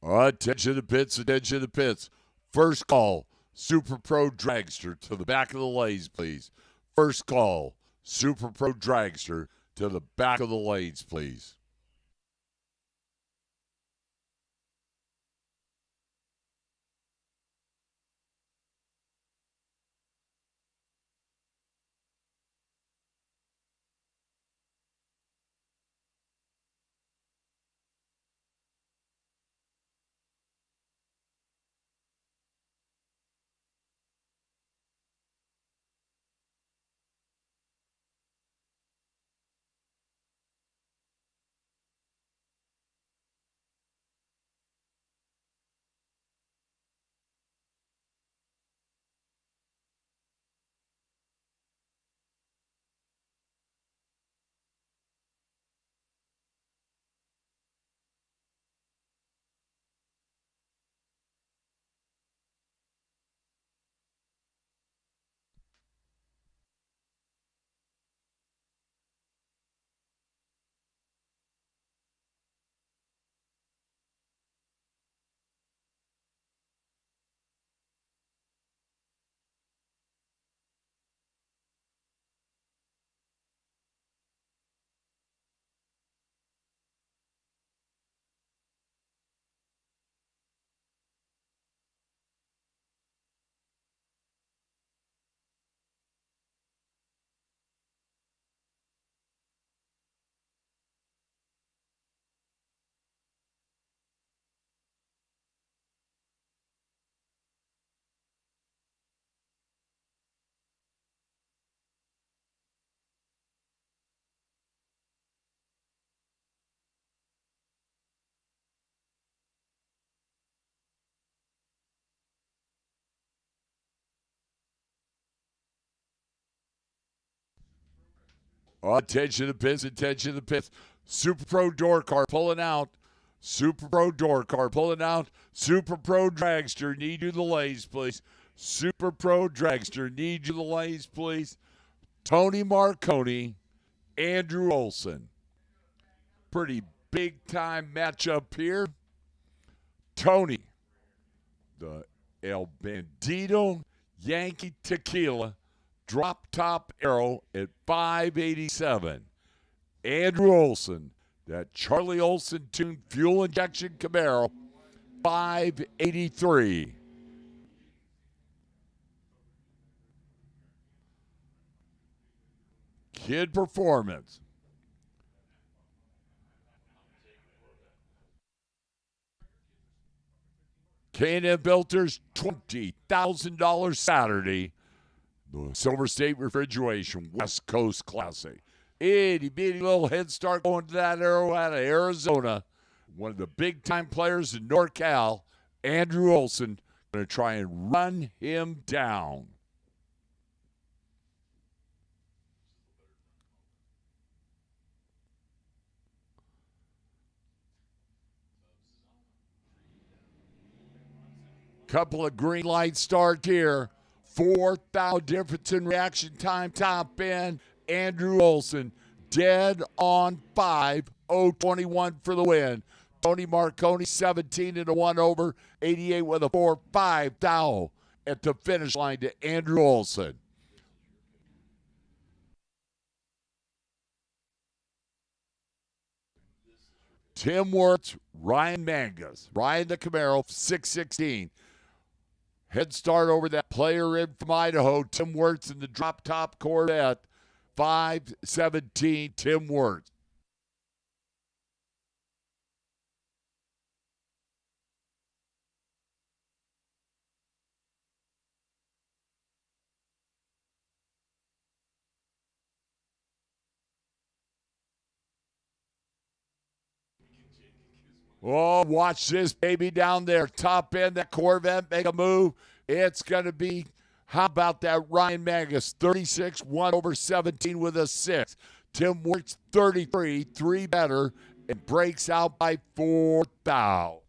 Attention to the pits, attention to the pits. First call, Super Pro Dragster to the back of the lanes, please. First call, Super Pro Dragster to the back of the lanes, please. Attention to the pits, attention to the pits. Super Pro door car pulling out. Super Pro door car pulling out. Super Pro dragster, need you the lanes, please. Super Pro dragster, need you the lanes, please. Tony Marconi, Andrew Olson. Pretty big time matchup here. Tony, the El Bandito Yankee Tequila drop top arrow at 587. Andrew Olson, that Charlie Olson tuned fuel injection Camaro, 583. Kid Performance. K&N Builders, $20,000 Saturday. The Silver State Refrigeration West Coast Classic. Itty bitty little head start going to that arrow out of Arizona. One of the big time players in NorCal, Andrew Olson, going to try and run him down. Couple of green light starts here. 4,000 difference in reaction time, top end. Andrew Olson, dead on 5:021 for the win. Tony Marconi, 17 and a 1 over, 88 with a 4-5 thou at the finish line to Andrew Olson. Tim Wirtz, Ryan Mangus. Ryan the Camaro, 616. Head start over that player in from Idaho, Tim Wirtz in the drop top Corvette, 517, Tim Wirtz. Oh, watch this baby down there. Top end, that Corvette, make a move. It's going to be, how about that Ryan Mangus, 36, 1 over 17 with a 6. Tim Wirtz, 33, 3 better, and breaks out by 4 thou.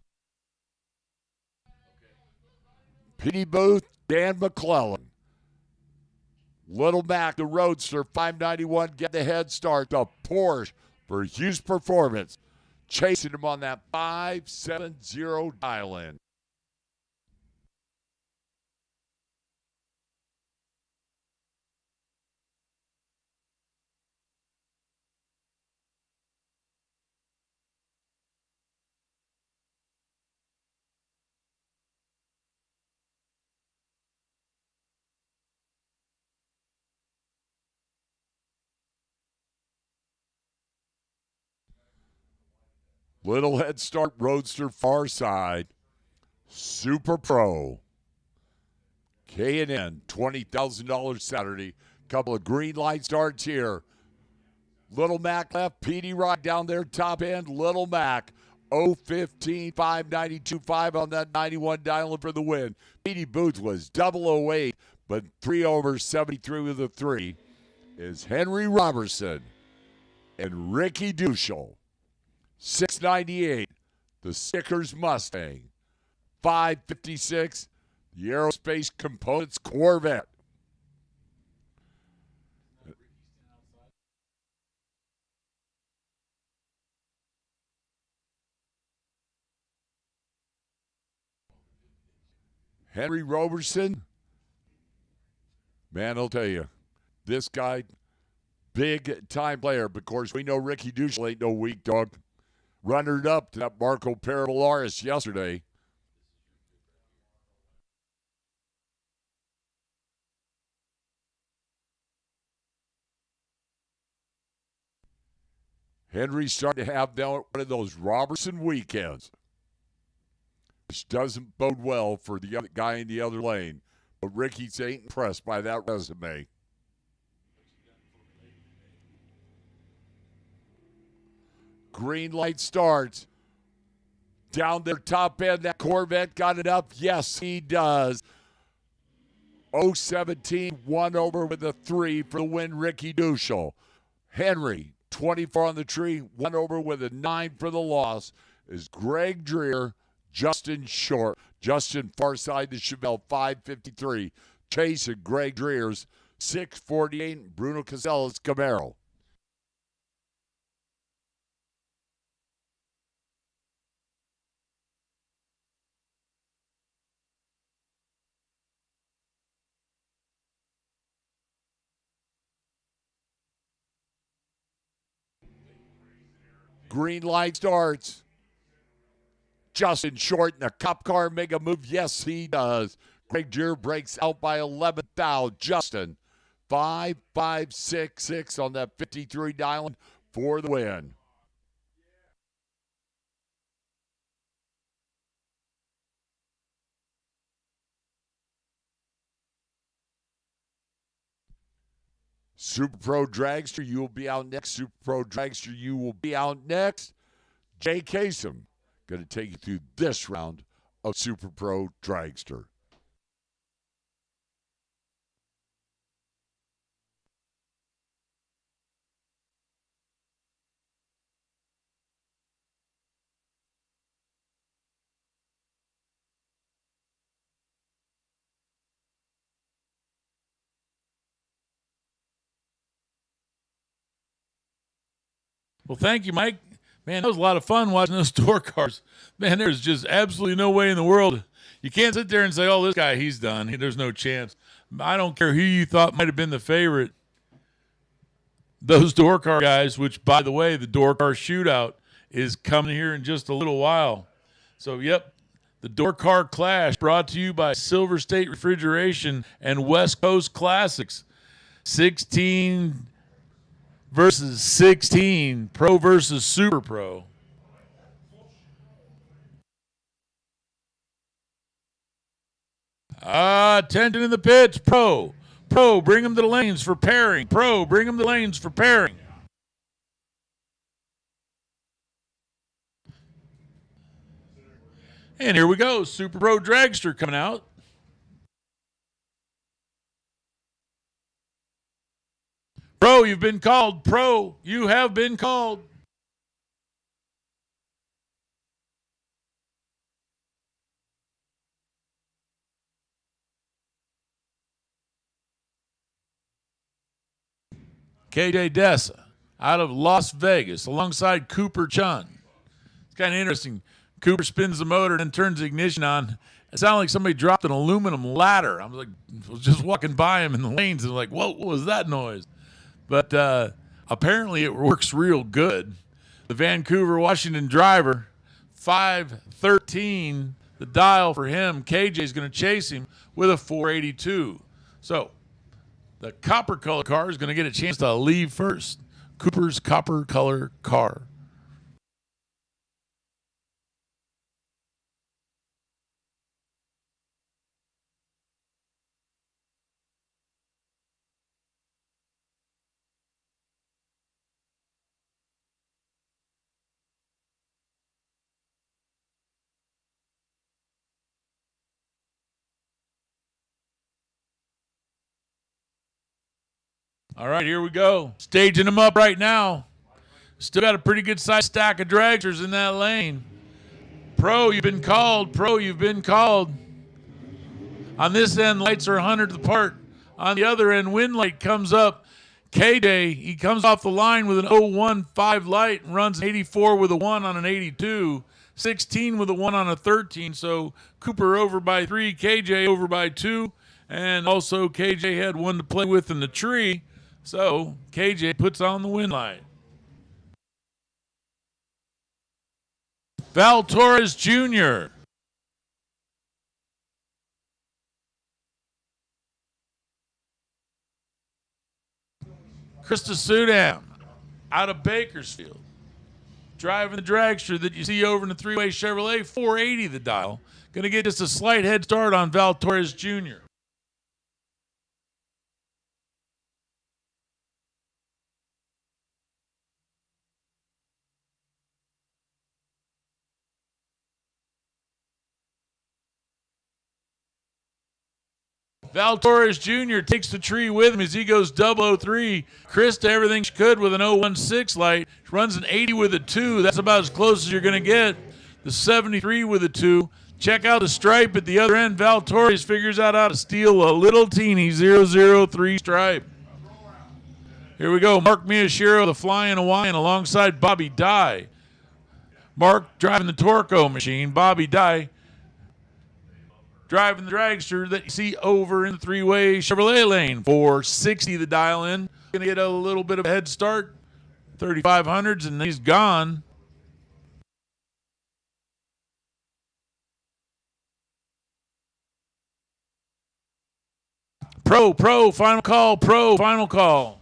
Petey Booth, Dan McClellan. Little Mac, the Roadster, 591, get the head start. The Porsche for Hughes Performance. Chasing him on that 570 dial-in. Little head start, Roadster, far side. Super Pro. K&N, $20,000 Saturday. Couple of green light starts here. Little Mac left, Petey right down there, top end. Little Mac, 015, 592.5 on that 91 dial for the win. Petey Booth was 008, but 3 over 73 with a 3 is Henry Robertson and Ricky Duschel. 698, the Stickers Mustang. 556, the Aerospace Components Corvette. Henry Robertson, man, I'll tell you, this guy, big time player. But of course, we know Ricky Duschel ain't no weak dog. Runnered up to that Marco Parabolaris yesterday. Henry's starting to have down one of those Robertson weekends, which doesn't bode well for the other guy in the other lane. But Ricky's ain't impressed by that resume. Green light starts. Down there, top end, that Corvette got it up. Yes, he does. 017, 1 over with a 3 for the win, Ricky Duschel. Henry, 24 on the tree, 1 over with a 9 for the loss is Greg Dreer, Justin Short. Justin far side to Chevelle, 553. Chase and Greg Dreer's 648, and Bruno Casella's Camaro. Green light starts. Justin Short in the cop car make a move. Yes, he does. Greg Dreer breaks out by 11 thou. Justin, 5.566 on that 53 dialing for the win. Super Pro Dragster, you will be out next. Super Pro Dragster, you will be out next. Jay Kasem going to take you through this round of Super Pro Dragster. Well, thank you, Mike. Man, that was a lot of fun watching those tour cars. Man, there's just absolutely no way in the world. You can't sit there and say, oh, this guy, he's done. There's no chance. I don't care who you thought might have been the favorite. Those door car guys, which, by the way, the door car shootout is coming here in just a little while. So, yep, the door car clash brought to you by Silver State Refrigeration and West Coast Classics. 16 versus 16, Pro versus Super Pro. Attention in the pits. Pro, bring them to the lanes for pairing. Pro, bring them to the lanes for pairing. And here we go. Super Pro Dragster coming out. Pro, you've been called. Pro, you have been called. KJ Dessa out of Las Vegas alongside Cooper Chun. It's kind of interesting. Cooper spins the motor and then turns the ignition on. It sounded like somebody dropped an aluminum ladder. I was just walking by him in the lanes and like, whoa, what was that noise? But apparently it works real good. The Vancouver, Washington driver, 513, the dial for him. KJ is going to chase him with a 482. So the copper color car is going to get a chance to leave first. Cooper's copper color car. All right, here we go. Staging them up right now. Still got a pretty good sized stack of dragsters in that lane. Pro, you've been called. Pro, you've been called. On this end, lights are 100th apart. On the other end, wind light comes up. K-Day, he comes off the line with an 015 light and runs an 84 with a 1 on an 82. 16 with a 1 on a 13. So Cooper over by 3, KJ over by 2. And also KJ had 1 to play with in the tree. So KJ puts on the win light. Val Torres Jr. Krista Sudam out of Bakersfield. Driving the dragster that you see over in the three-way Chevrolet, 480 the dial. Going to get just a slight head start on Val Torres Jr. Val Torres Jr. takes the tree with him as he goes 003. Krista, everything she could with an 016 light. She runs an 80 with a 2. That's about as close as you're going to get. The 73 with a 2. Check out the stripe at the other end. Val Torres figures out how to steal a little teeny 003 stripe. Here we go. Mark Miyashiro, the Flying Hawaiian, alongside Bobby Dye. Mark driving the Torco machine. Bobby Dye driving the dragster that you see over in the three-way Chevrolet lane. 460 the dial in. Going to get a little bit of a head start. 3500s, and he's gone. Pro, final call, final call.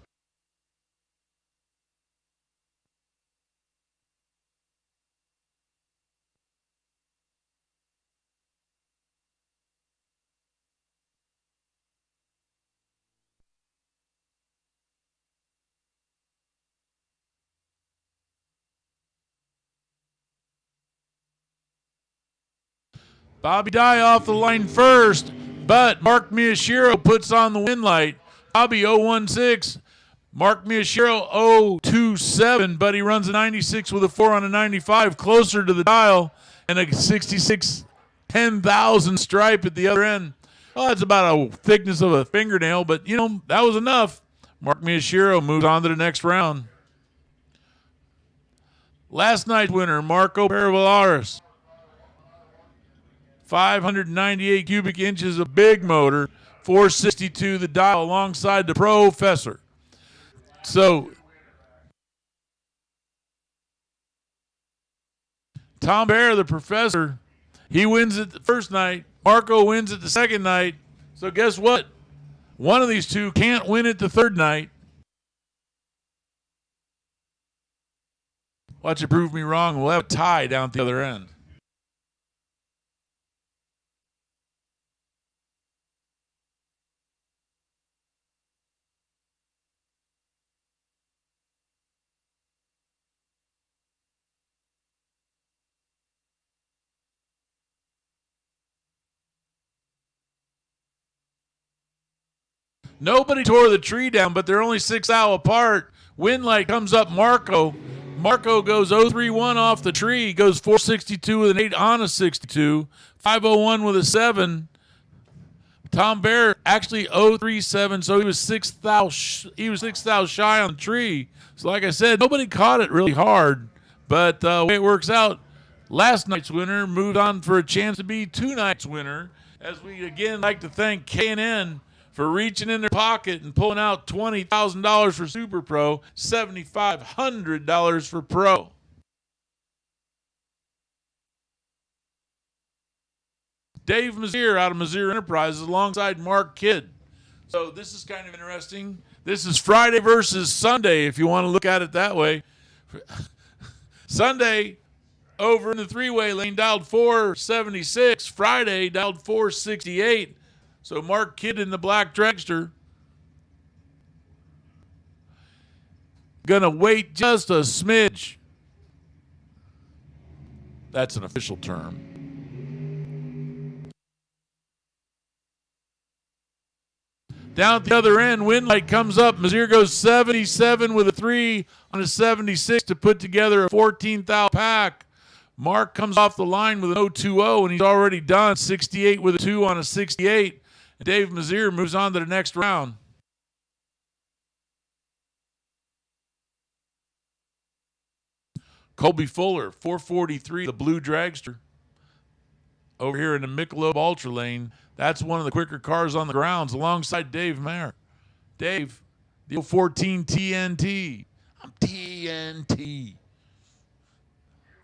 Bobby Dye off the line first, but Mark Miyashiro puts on the win light. Bobby 016, Mark Miyashiro 027, but he runs a 96 with a 4 on a 95, closer to the dial, and a 66 10,000 stripe at the other end. Well, that's about a thickness of a fingernail, but, you know, that was enough. Mark Miyashiro moves on to the next round. Last night's winner, Marco Peravalaris. 598 cubic inches of big motor, 462 the dial alongside the Professor. So Tom Bear, the Professor, he wins it the first night. Marco wins it the second night. So guess what? One of these two can't win it the third night. Watch it prove me wrong. We'll have a tie down at the other end. Nobody tore the tree down, but they're only 6 hour apart. Wind light comes up Marco. Marco goes 031 off the tree, goes 462 with an 8 on a 62, 501 with a 7. Tom Bear actually 037, so he was 6 thou shy on the tree. So like I said, nobody caught it really hard, but the way it works out, last night's winner moved on for a chance to be two nights' winner, as we again like to thank K&N for reaching in their pocket and pulling out $20,000 for Super Pro, $7,500 for Pro. Dave Mazier out of Mazier Enterprises alongside Mark Kidd. So this is kind of interesting. This is Friday versus Sunday, if you want to look at it that way. Sunday, over in the three-way lane, dialed 476. Friday, dialed 468. So Mark Kidd in the black dragster. Gonna wait just a smidge. That's an official term. Down at the other end, wind light comes up. Mazier goes 77 with a 3 on a 76 to put together a 14,000 pack. Mark comes off the line with an 020, and he's already done 68 with a 2 on a 68. And Dave Mazier moves on to the next round. Colby Fuller, 443, the blue dragster. Over here in the Michelob Ultra lane, that's one of the quicker cars on the grounds alongside Dave Mayer. Dave, the 014 TNT. I'm TNT.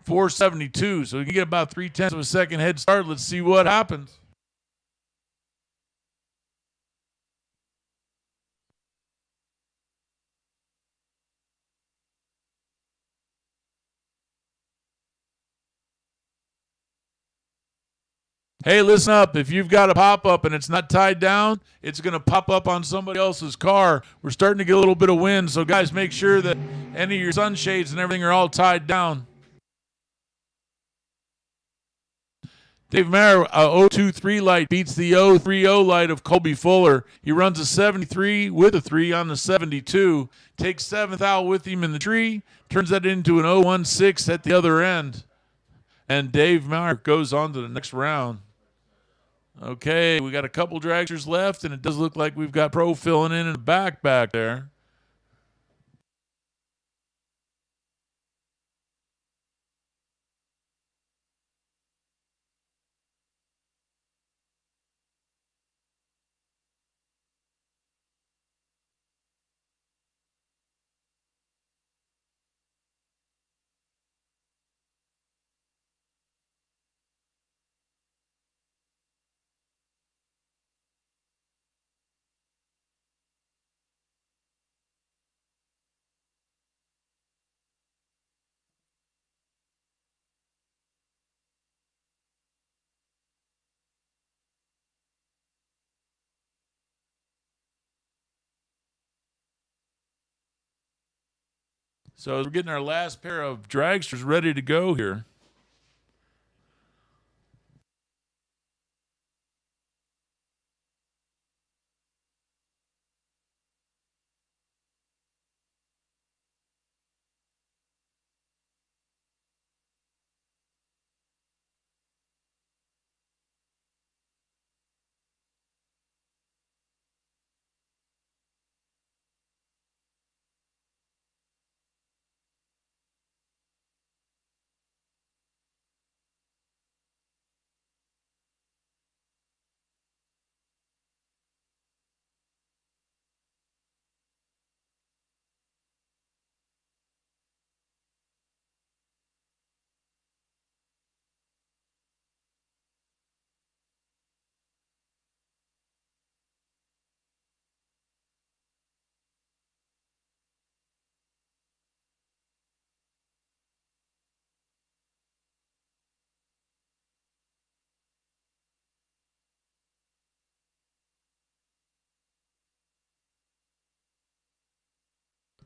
472, so we can get about 0.3 of a second head start. Let's see what happens. Hey, listen up. If you've got a pop-up and it's not tied down, it's going to pop up on somebody else's car. We're starting to get a little bit of wind, so guys, make sure that any of your sunshades and everything are all tied down. Dave Mayer, 023 light beats the 030 light of Colby Fuller. He runs a 73 with a 3 on the 72. Takes 7th out with him in the tree. Turns that into an 016 at the other end. And Dave Mayer goes on to the next round. Okay, we got a couple dragsters left, and it does look like we've got Pro filling in the back there. So we're getting our last pair of dragsters ready to go here.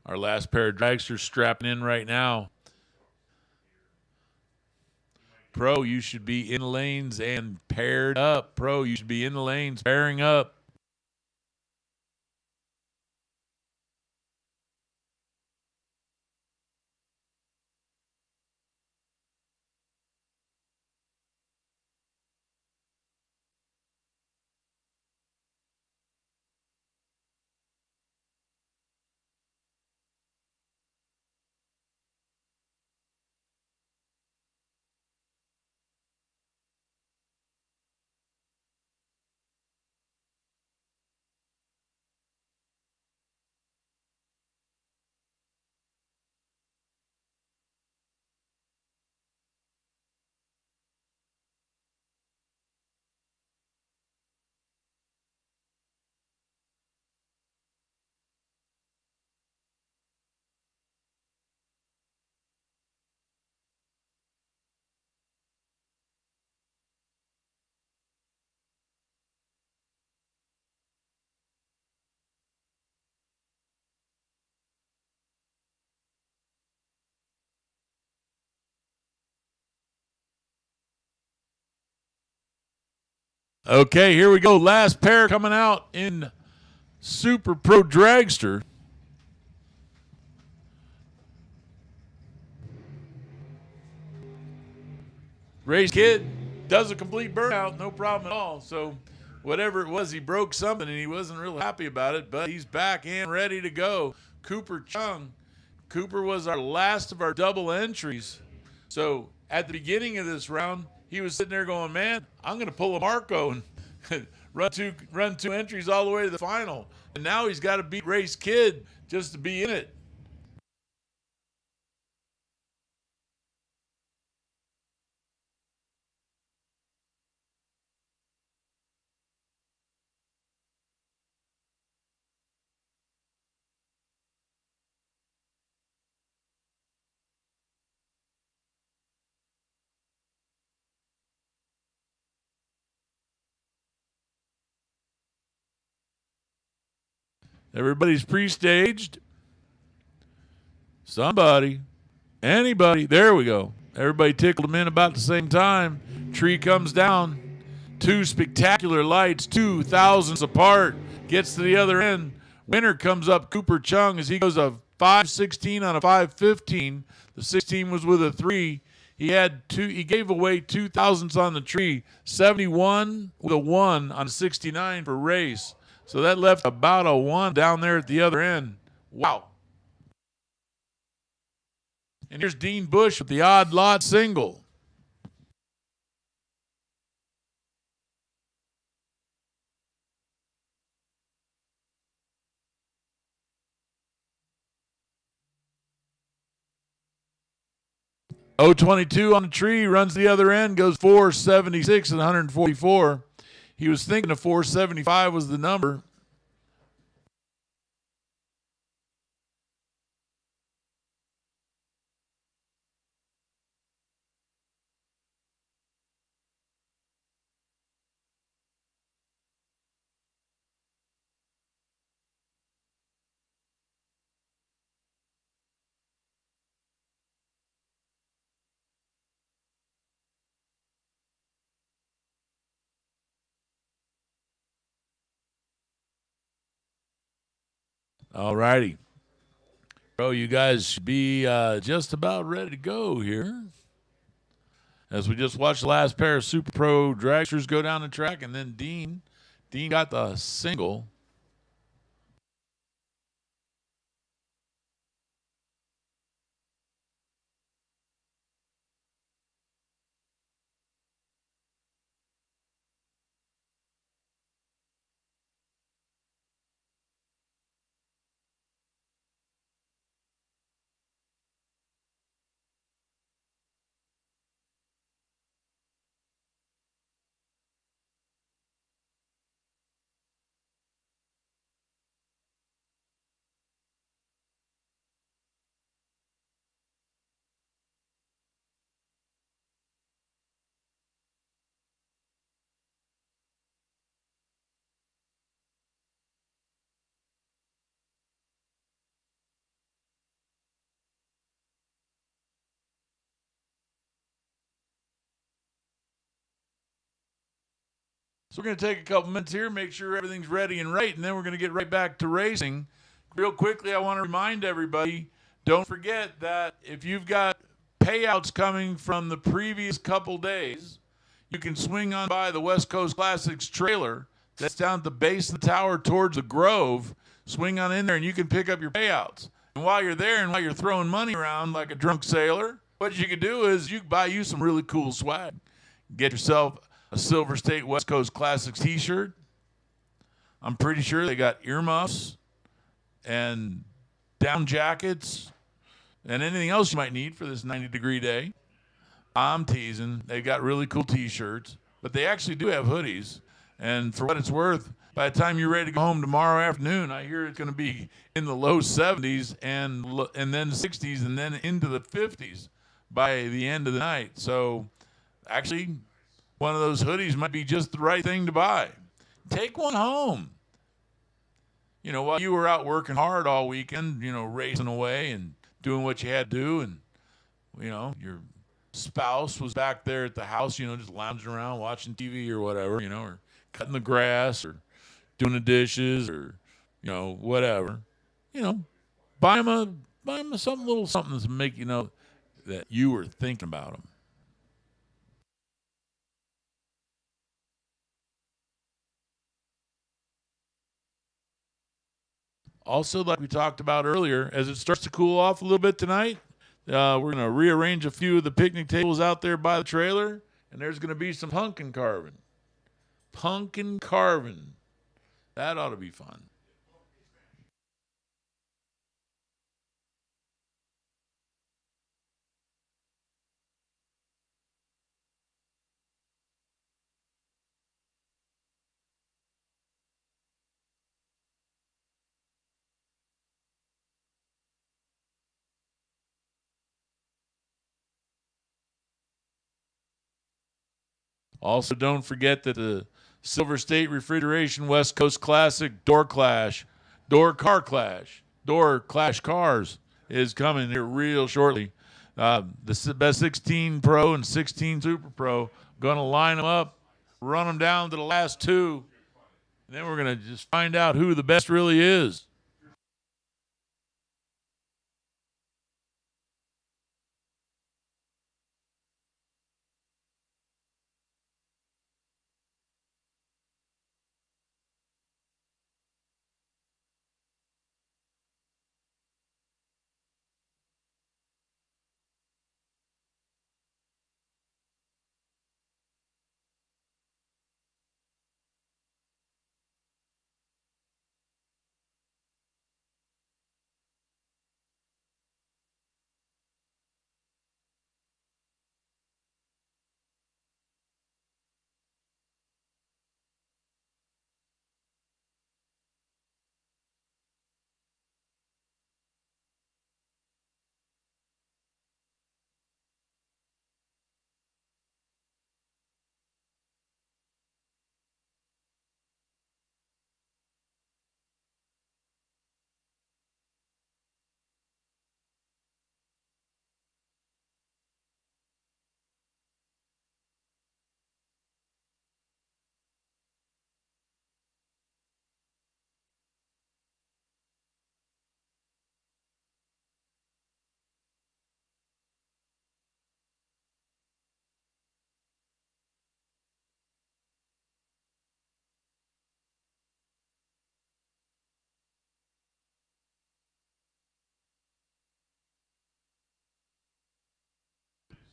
Our last pair of dragsters strapping in right now. Pro, you should be in lanes and paired up. Pro, you should be in the lanes pairing up. Okay, here we go. Last pair coming out in Super Pro Dragster. Ray's kid does a complete burnout, no problem at all. So whatever it was, he broke something and he wasn't really happy about it, but he's back and ready to go. Cooper Chung. Cooper was our last of our double entries. So at the beginning of this round, he was sitting there going, man, I'm going to pull a Marco and run two entries all the way to the final. And now he's got to beat Ray's kid just to be in it. Everybody's pre-staged. Somebody, anybody, there we go. Everybody tickled them in about the same time. Tree comes down. Two spectacular lights, 2,000s apart. Gets to the other end. Winner comes up, Cooper Chung, as he goes a 5.16 on a 5.15. The 16 was with a 3. He gave away 2,000s on the tree, 71 with a 1 on 69 for race. So that left about a 1 down there at the other end. Wow. And here's Dean Bush with the odd lot single. O22 on the tree, runs the other end, goes 476 and 144. He was thinking of 475 was the number. All righty. Bro, you guys should be just about ready to go here. As we just watched the last pair of Super Pro dragsters go down the track, and then Dean got the single. So we're going to take a couple minutes here, make sure everything's ready and right, and then we're going to get right back to racing. Real quickly, I want to remind everybody, don't forget that if you've got payouts coming from the previous couple days, you can swing on by the West Coast Classics trailer that's down at the base of the tower towards the Grove. Swing on in there, and you can pick up your payouts. And while you're there and while you're throwing money around like a drunk sailor, what you can do is you can buy you some really cool swag. Get yourself a Silver State West Coast Classics t-shirt. I'm pretty sure they got earmuffs and down jackets and anything else you might need for this 90-degree day. I'm teasing. They got really cool t-shirts, but they actually do have hoodies. And for what it's worth, by the time you're ready to go home tomorrow afternoon, I hear it's going to be in the low 70s and then 60s and then into the 50s by the end of the night. So actually, one of those hoodies might be just the right thing to buy. Take one home. You know, while you were out working hard all weekend, you know, racing away and doing what you had to do, and, you know, your spouse was back there at the house, you know, just lounging around watching TV or whatever, you know, or cutting the grass or doing the dishes or, you know, whatever. You know, buy them a little something to make you know that you were thinking about them. Also, like we talked about earlier, as it starts to cool off a little bit tonight, we're going to rearrange a few of the picnic tables out there by the trailer, and there's going to be some pumpkin carving. Pumpkin carving. That ought to be fun. Also, don't forget that the Silver State Refrigeration West Coast Classic Door Clash Cars is coming here real shortly. The best 16 Pro and 16 Super Pro Going to line them up, run them down to the last two, and then we're going to just find out who the best really is.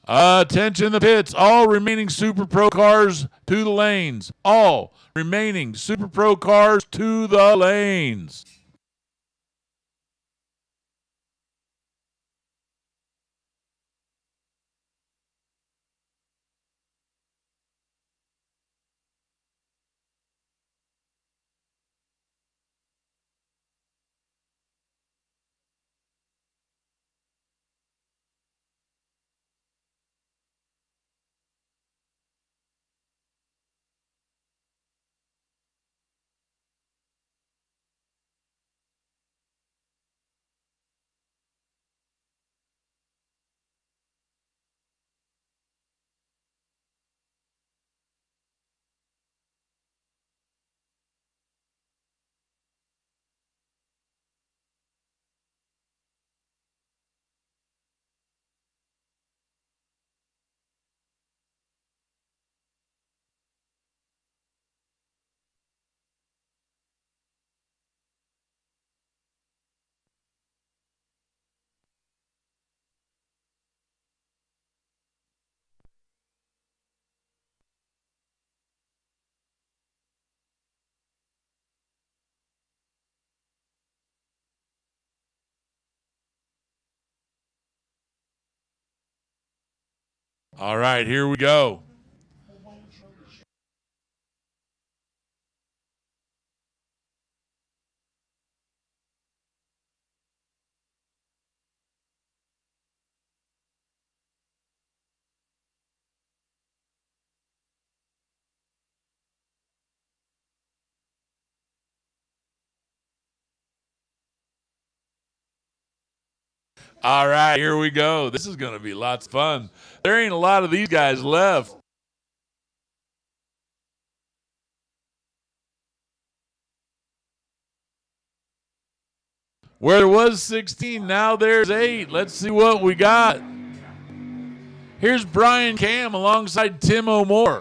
Attention the pits. All remaining Super Pro cars to the lanes. All remaining Super Pro cars to the lanes. All right, here we go. All right, here we go. This is going to be lots of fun. There ain't a lot of these guys left. Where there was 16, now there's 8. Let's see what we got. Here's Brian Cam alongside Tim O'More.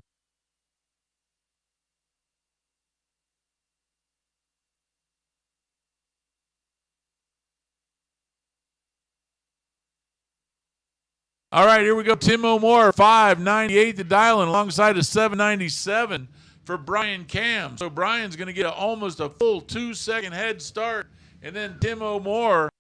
All right, here we go. Tim O'More, 598 to Dylan alongside a 797 for Brian Cam. So Brian's going to get almost a full 2-second head start. And then Tim O'More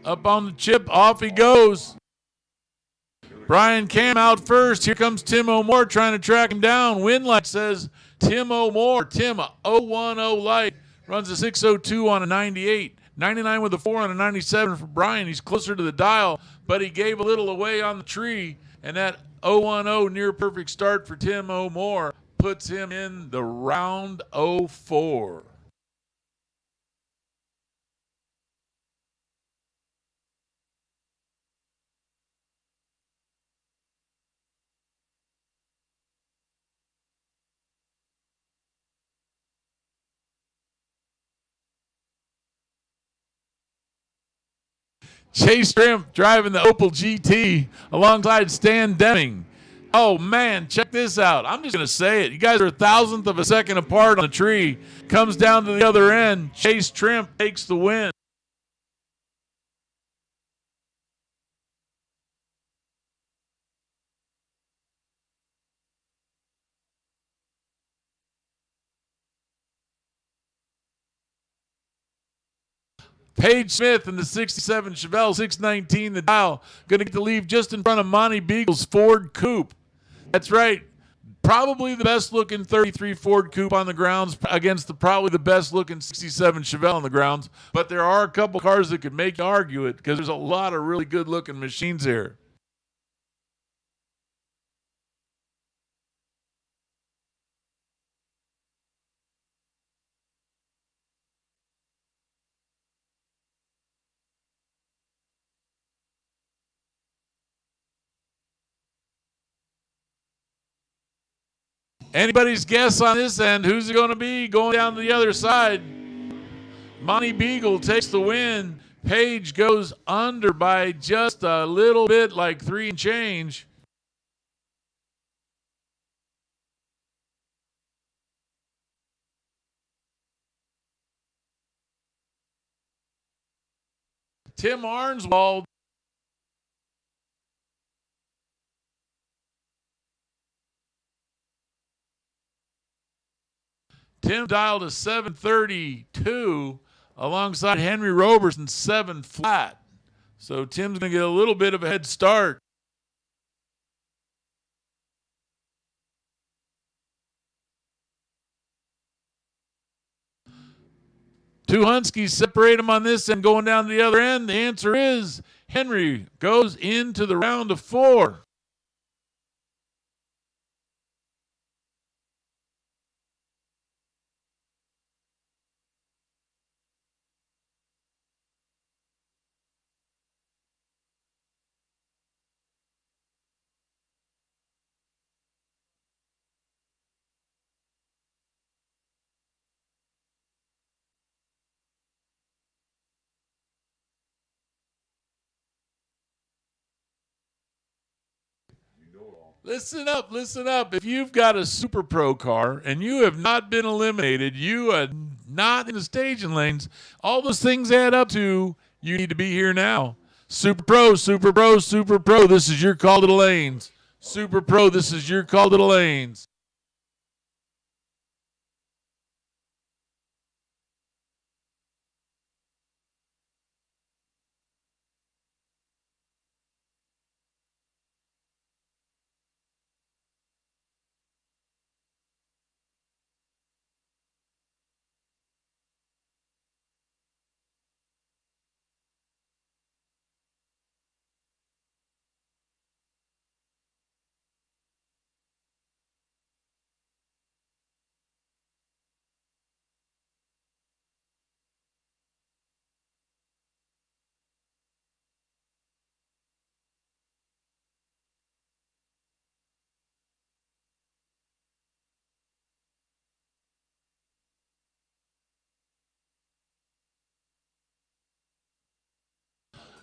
up on the chip, off he goes. Brian Cam out first. Here comes Tim O'More trying to track him down. Winlight says Tim O'More. Tim 010 light runs a 602 on a 98. 99 with a 4 on a 97 for Brian. He's closer to the dial, but he gave a little away on the tree, and that 010 near perfect start for Tim O'More puts him in the round 04. Chase Trimp driving the Opel GT alongside Stan Deming. Oh, man, check this out. I'm just going to say it. You guys are a thousandth of a second apart on the tree. Comes down to the other end. Chase Trimp takes the win. Paige Smith in the 67 Chevelle 619, the dial, going to get to leave just in front of Monty Beagle's Ford Coupe. That's right. Probably the best-looking 33 Ford Coupe on the grounds against probably the best-looking 67 Chevelle on the grounds. But there are a couple cars that could make you argue it because there's a lot of really good-looking machines here. Anybody's guess on this end? Who's it going to be going down to the other side? Monty Beagle takes the win. Paige goes under by just a little bit, like 3 and change. Tim Arnswald Tim dialed a 732 alongside Henry Roberson 7 flat. So Tim's going to get a little bit of a head start. Two Huskies separate them on this end going down to the other end. The answer is Henry goes into the round of 4. Listen up. If you've got a Super Pro car and you have not been eliminated, you are not in the staging lanes, all those things add up to you need to be here now. Super Pro, this is your call to the lanes. Super Pro, this is your call to the lanes.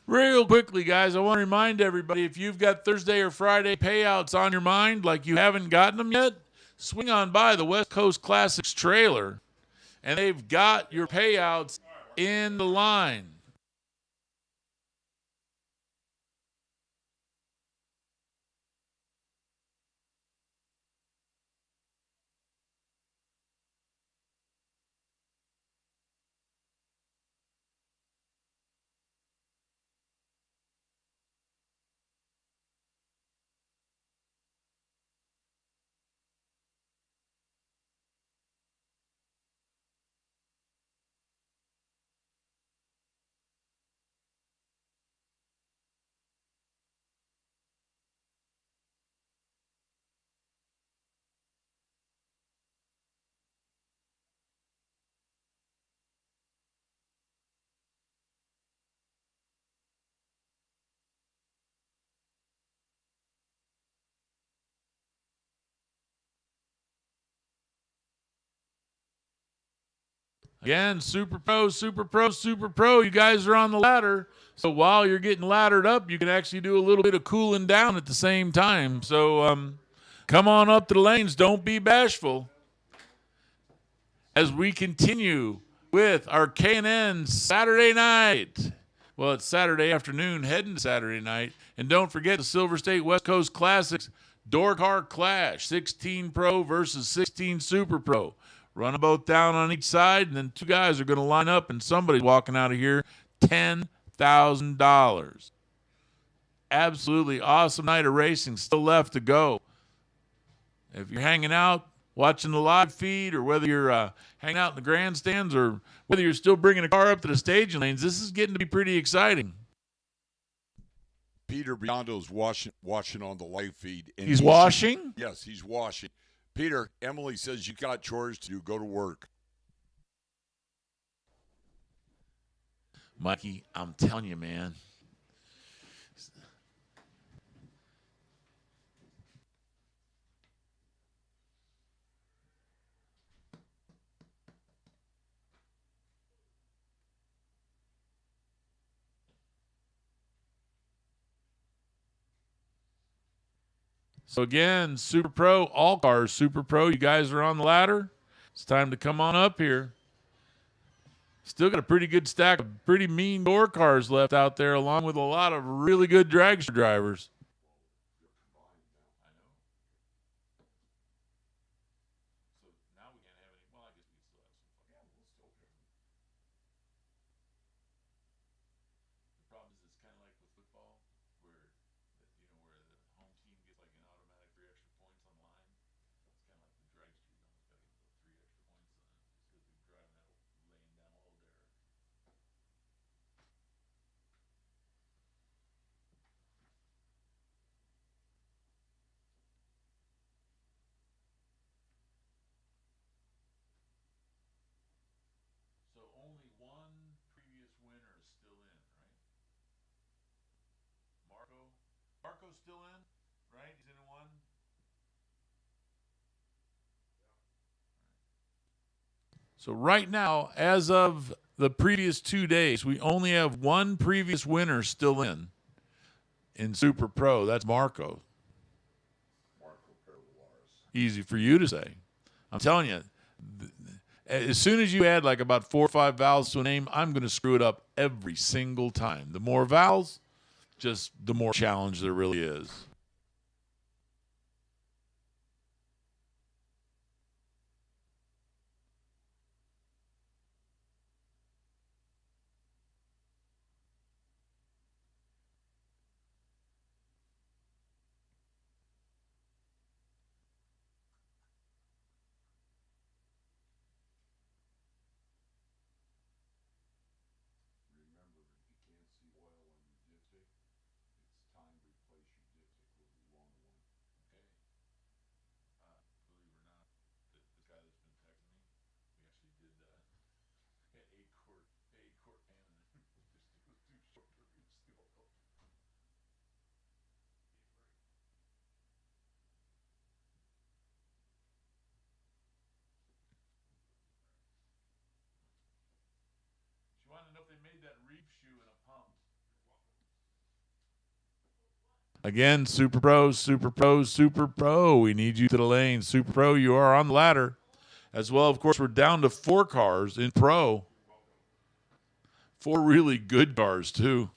Real quickly, guys, I want to remind everybody, if you've got Thursday or Friday payouts on your mind like you haven't gotten them yet, swing on by the West Coast Classics trailer, and they've got your payouts in the line. Again, Super Pro, Super Pro, Super Pro. You guys are on the ladder. So while you're getting laddered up, you can actually do a little bit of cooling down at the same time. So come on up to the lanes. Don't be bashful. As we continue with our K&N Saturday night. Well, it's Saturday afternoon, heading to Saturday night. And don't forget the Silver State West Coast Classics Door Car Clash, 16 Pro versus 16 Super Pro. Run them both down on each side, and then two guys are going to line up, and somebody's walking out of here $10,000. Absolutely awesome night of racing still left to go. If you're hanging out, watching the live feed, or whether you're hanging out in the grandstands, or whether you're still bringing a car up to the staging lanes, this is getting to be pretty exciting. Peter Biondo's watching on the live feed. And He's washing? Yes, he's washing. Peter, Emily says you got chores to do. Go to work. Mikey, I'm telling you, man. So again, Super Pro, all cars Super Pro. You guys are on the ladder. It's time to come on up here. Still got a pretty good stack of pretty mean door cars left out there, along with a lot of really good dragster drivers. So only one previous winner is still in, right? Marco's still in, right? He's in one. So right now, as of the previous 2 days, we only have one previous winner still in Super Pro. That's Marco. Easy for you to say. I'm telling you, as soon as you add like about 4 or 5 vowels to a name, I'm going to screw it up every single time. The more vowels, just the more challenge there really is. Again, Super Pro, Super Pro, Super Pro. We need you to the lane. Super Pro, you are on the ladder. As well, of course, we're down to 4 cars in Pro. 4 really good cars, too.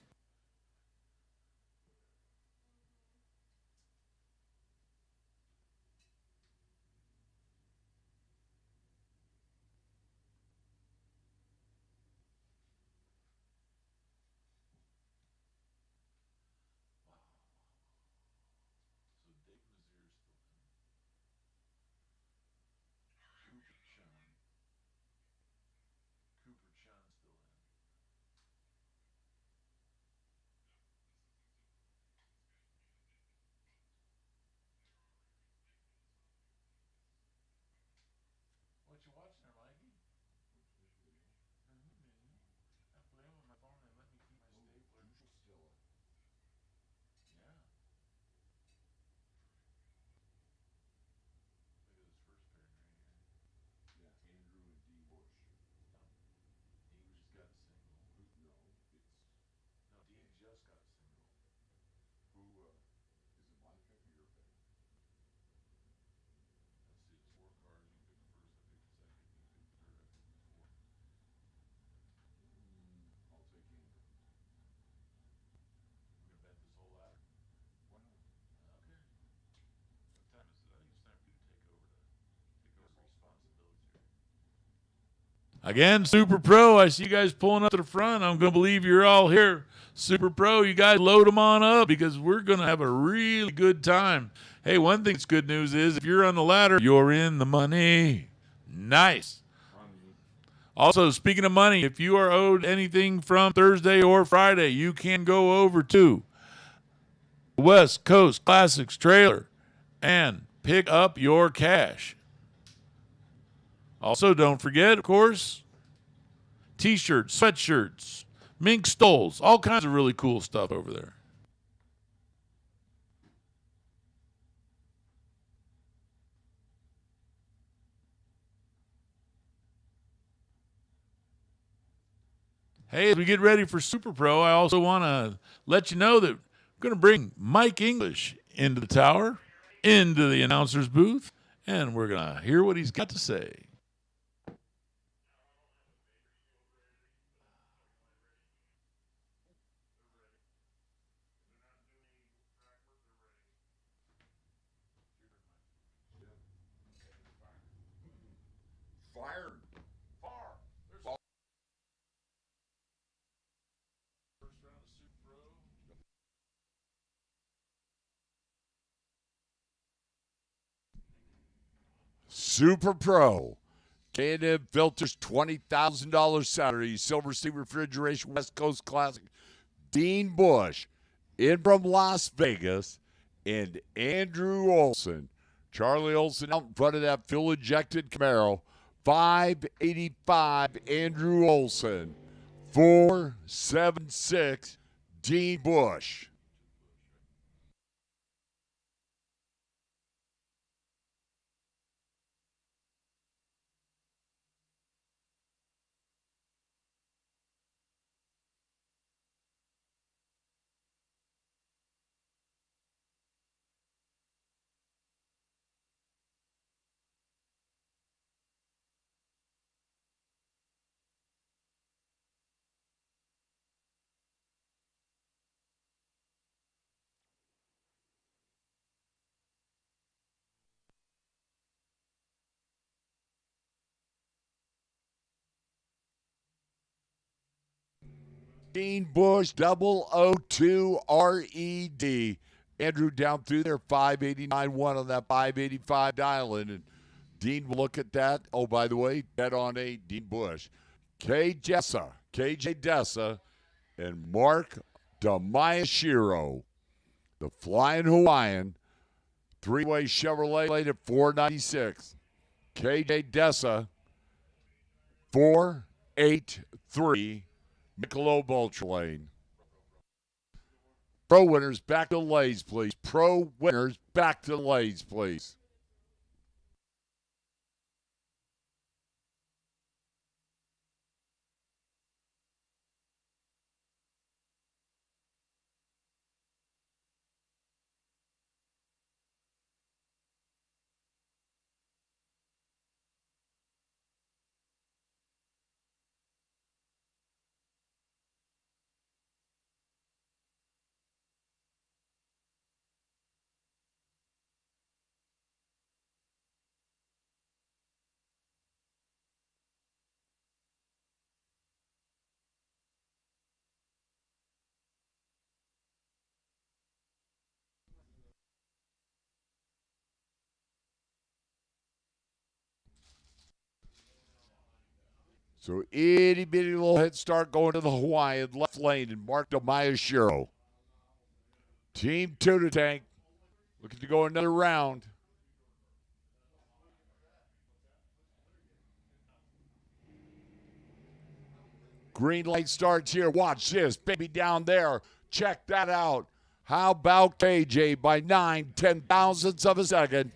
Again, Super Pro, I see you guys pulling up to the front. I'm going to believe you're all here. Super Pro, you guys load them on up because we're going to have a really good time. Hey, one thing that's good news is if you're on the ladder, you're in the money. Nice. Also, speaking of money, if you are owed anything from Thursday or Friday, you can go over to West Coast Classics trailer and pick up your cash. Also, don't forget, of course, T-shirts, sweatshirts, mink stoles, all kinds of really cool stuff over there. Hey, as we get ready for Super Pro, I also want to let you know that we're going to bring Mike English into the tower, into the announcer's booth, and we're going to hear what he's got to say. Fire. Super Pro. K&M Filters, $20,000 Saturday. Silver State Refrigeration, West Coast Classic. Dean Bush, in from Las Vegas, and Andrew Olson. Charlie Olson out in front of that fuel-injected Camaro. 585, Andrew Olson. 476, Dean Bush. Dean Bush, 002 RED. Andrew down through there, 589-1 on that 585 dial-in. And Dean will look at that. Oh, by the way, bet on a Dean Bush. KJ Dessa, and Mark Damayashiro. The Flying Hawaiian, three-way Chevrolet at 496. KJ Dessa, 483. Michelob Ultra Lane. Pro winners back to Lays, please. Pro winners back to Lays, please. So itty bitty little head start going to the Hawaiian left lane and Mark Damayashiro. Team Tuna Tank looking to go another round. Green light starts here. Watch this. Baby down there. Check that out. How about KJ by 9/10,000ths of a second?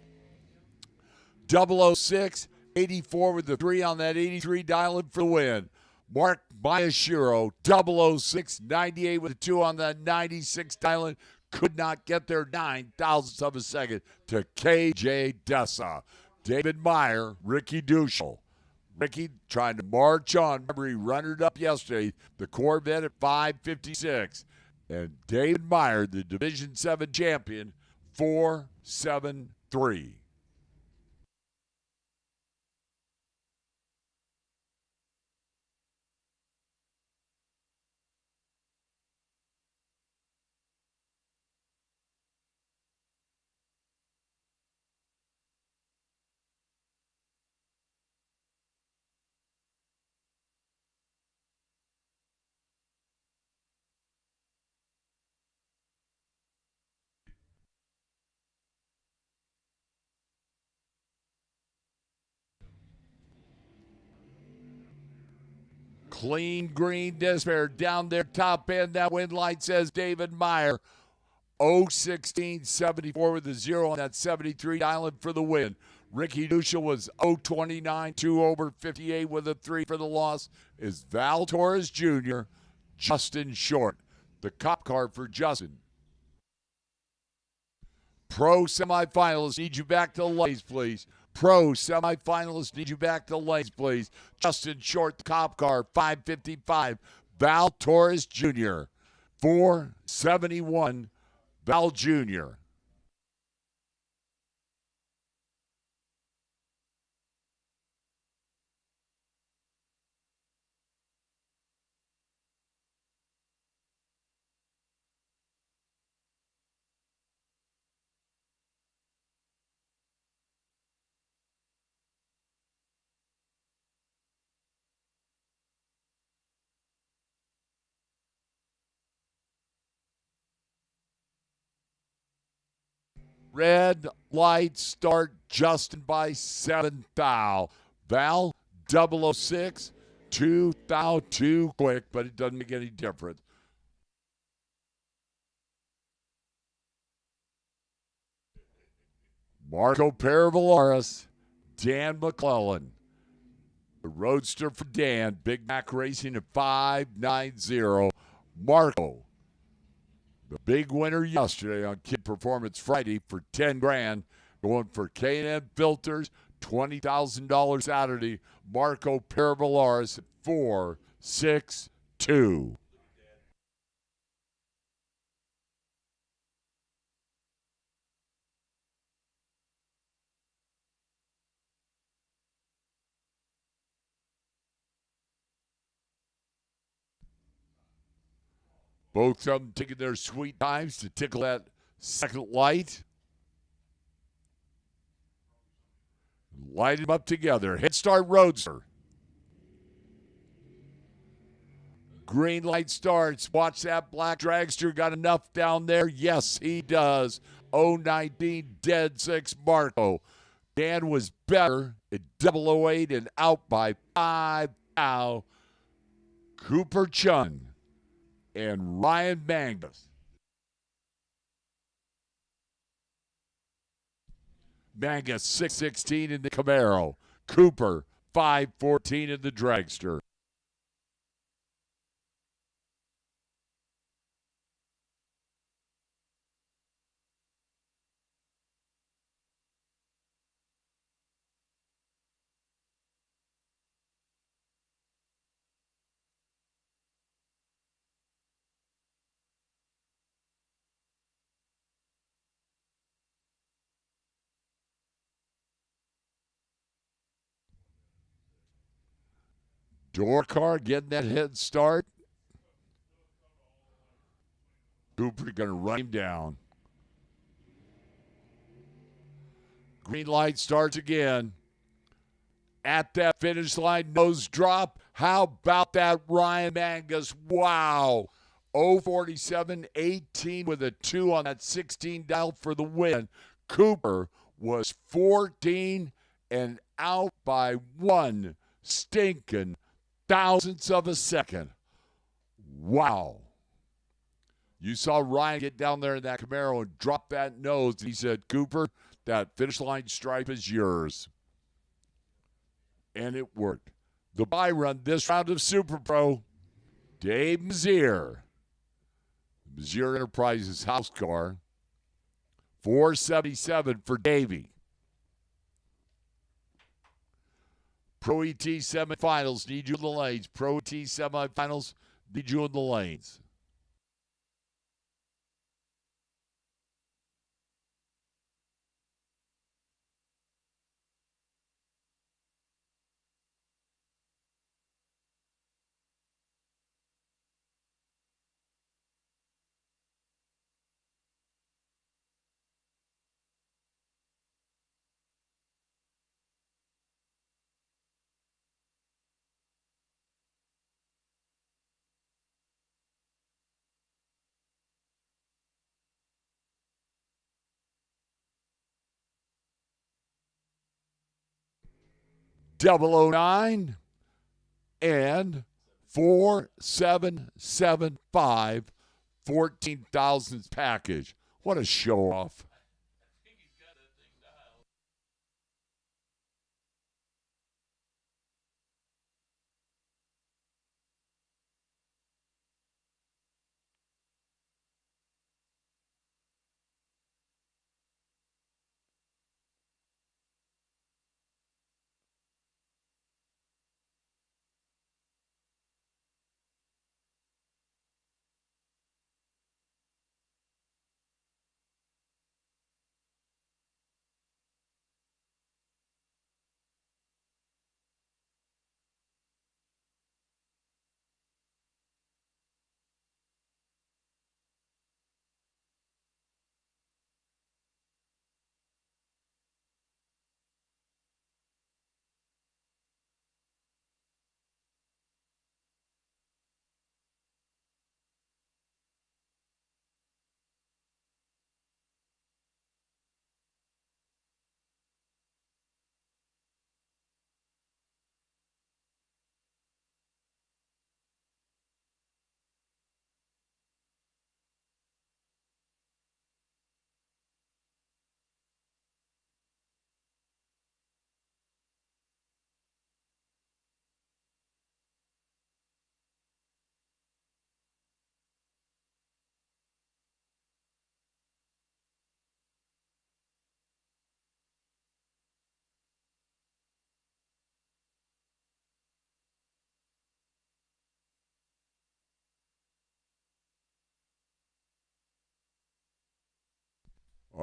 006. 84 with the 3 on that 83 dial-in for the win. Mark Mayashiro, 006, 98 with the 2 on that 96 dial-in. Could not get there 9,000ths of a second to KJ Dessa. David Meyer, Ricky Duschel. Ricky trying to march on. Remember, he runnered up yesterday, the Corvette at 556. And David Meyer, the Division 7 champion, 473. Clean green despair down there, top end. That wind light says David Meyer. 01674 with a 0 on that 73 island for the win. Ricky Dusha was 029, 2 over 58 with a 3 for the loss. Is Val Torres Jr., Justin Short. The cop car for Justin. Pro semifinalists, need you back to the lanes, please. Pro semifinalists, need you back to the lanes, please. Justin Short, the cop car, 555. Val Torres Jr., 471. Val Jr. Red light start Justin by 7 thou. Val 006, 2 thou, too quick, but it doesn't make any difference. Marco Paravalaris, Dan McClellan. The roadster for Dan, Big Mac Racing at 590. Marco, the big winner yesterday on Kid Performance Friday for 10 grand, going for K&N Filters, $20,000 Saturday. Marco Paravalaris at 462. Both of them taking their sweet times to tickle that second light. Light them up together. Head start Roadster. Green light starts. Watch that black dragster. Got enough down there? Yes, he does. 019 dead 6 Marco. Dan was better at 008 and out by 5 now. Cooper Chun and Ryan Mangus. Mangus 616 in the Camaro. Cooper 514 in the dragster. Door car getting that head start. Cooper going to run him down. Green light starts again. At that finish line, nose drop. How about that Ryan Mangus? Wow. 047-18 with a 2 on that 16 dial for the win. Cooper was 14 and out by 1 stinking thousandths of a second. Wow. You saw Ryan get down there in that Camaro and drop that nose. He said, Cooper, that finish line stripe is yours. And it worked. The buy run this round of Super Pro, Dave Mazier. Mazier Enterprises house car. 477 for Davey. Pro ET semifinals, need you in the lanes. Pro ET semifinals, need you in the lanes. Double 009 and 4775 14,000 package. What a show off.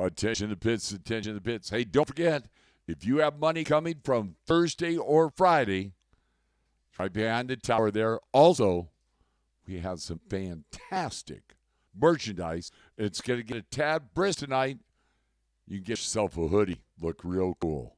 Attention to pits, attention to pits. Hey, don't forget, if you have money coming from Thursday or Friday, right behind the tower there. Also, we have some fantastic merchandise. It's going to get a tad brisk tonight. You can get yourself a hoodie. Look real cool.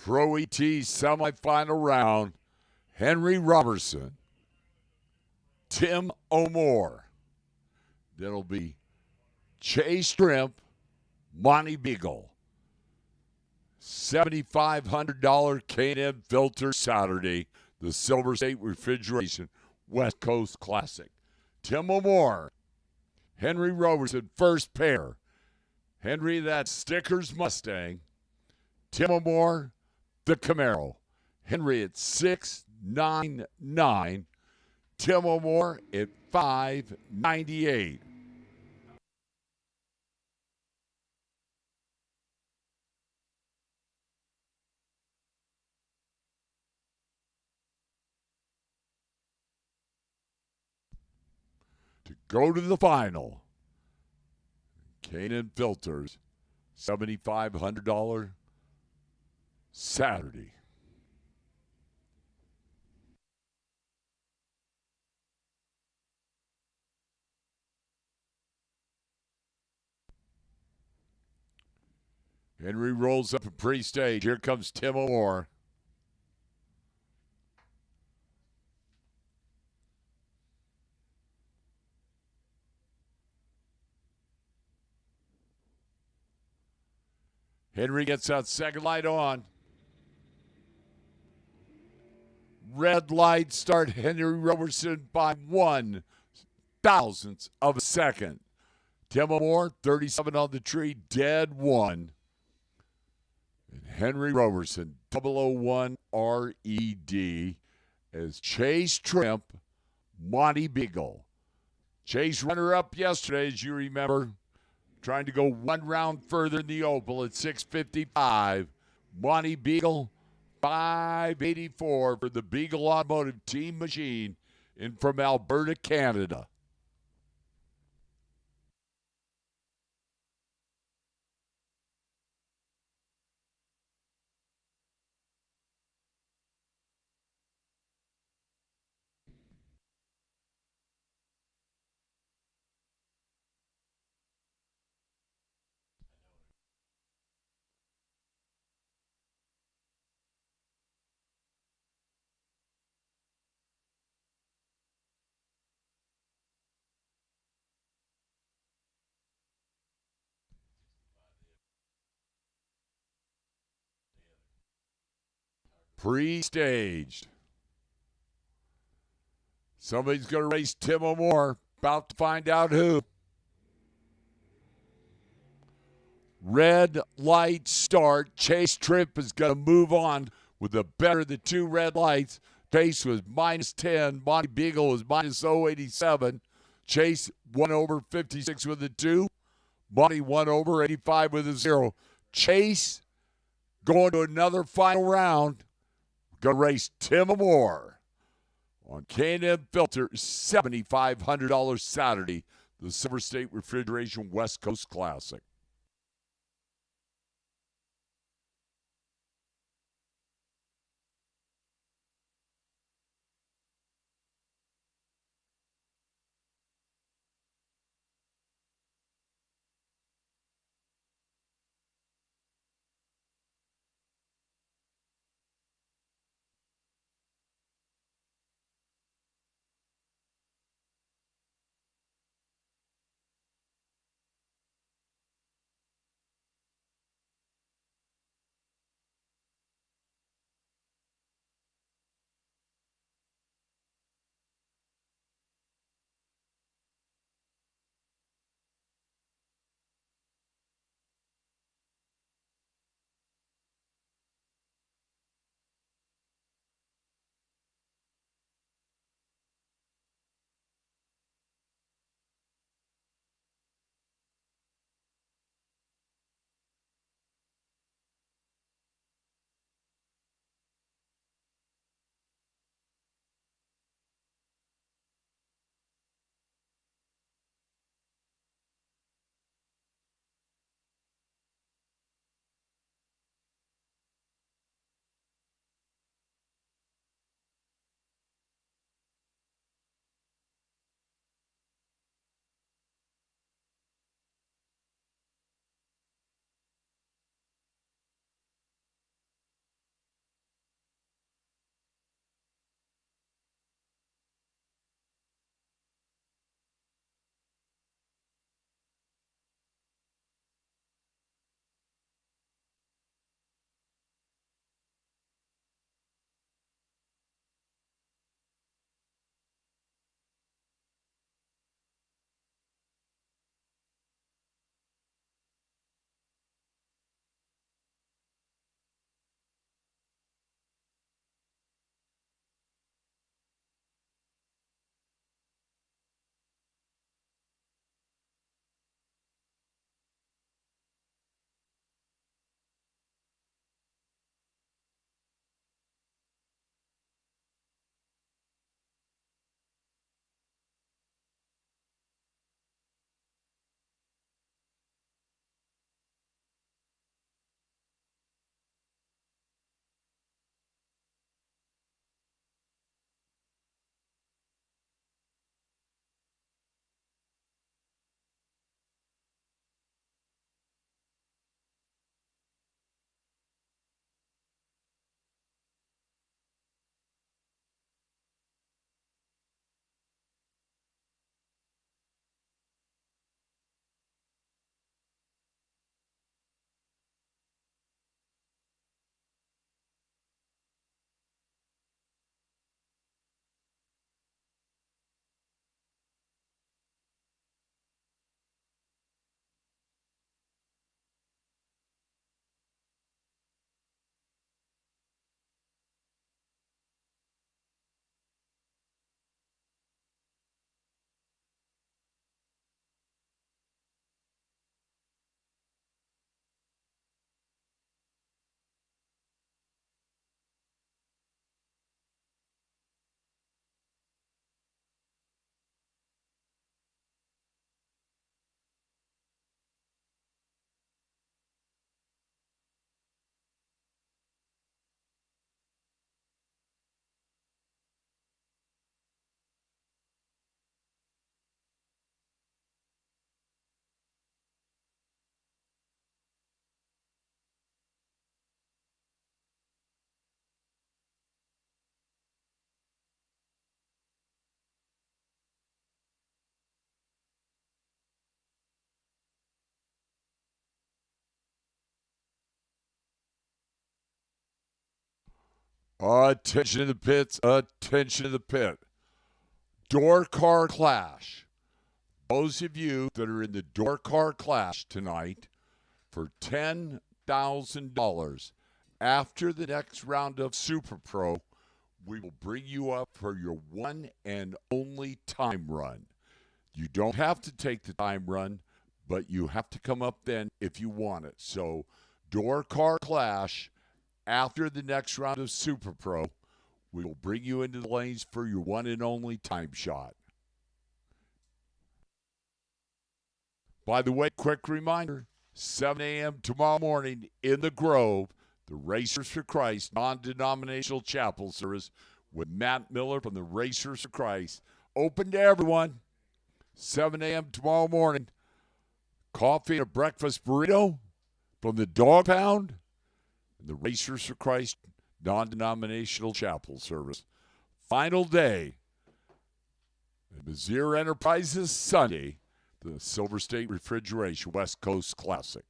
Pro ET semifinal round, Henry Robertson, Tim O'More. That'll be Chase Shrimp, Monty Beagle. $7,500 K&N Filter Saturday, the Silver State Refrigeration West Coast Classic. Tim O'More, Henry Robertson, first pair. Henry, that Stickers Mustang. Tim O'More, the Camaro. Henry at 699. Tim O'More at 598. To go to the final, K&N Filters, $7,500 Saturday. Henry rolls up a pre-stage. Here comes Tim O'More. Henry gets that second light on. red light start. Henry Robertson by 1/1000th of a second. Tim Moore, 37 on the tree, dead one. And Henry Robertson, 001 RED, as Chase Trimp, Monty Beagle. Chase runner-up yesterday, as you remember, trying to go one round further in the Opal at 6:55. Monty Beagle, 5:84 for the Beagle Automotive Team Machine in from Alberta, Canada. Pre-staged. Somebody's going to race Tim O'More. About to find out who. Red light start. Chase Trimp is going to move on with the better of the two red lights. Pace was -10. Monty Beagle was -087. Chase 1 over 56 with a 2. Monty 1 over 85 with a 0. Chase going to another final round. Going to race Tim Moore on K&M Filter, $7,500 Saturday, the Silver State Refrigeration West Coast Classic. Attention to the pits. Attention to the pit. Door Car Clash. Those of you that are in the Door Car Clash tonight, for $10,000 after the next round of Super Pro, we will bring you up for your one and only time run. You don't have to take the time run, but you have to come up then if you want it. So, Door Car Clash, after the next round of Super Pro, we will bring you into the lanes for your one and only time shot. By the way, quick reminder, 7 a.m. tomorrow morning in the Grove, the Racers for Christ non-denominational chapel service with Matt Miller from the Racers for Christ. Open to everyone. 7 a.m. tomorrow morning. Coffee and a breakfast burrito from the Dog Pound and the Racers for Christ non-denominational chapel service. Final day. Mizzier Enterprises Sunday. The Silver State Refrigeration West Coast Classic.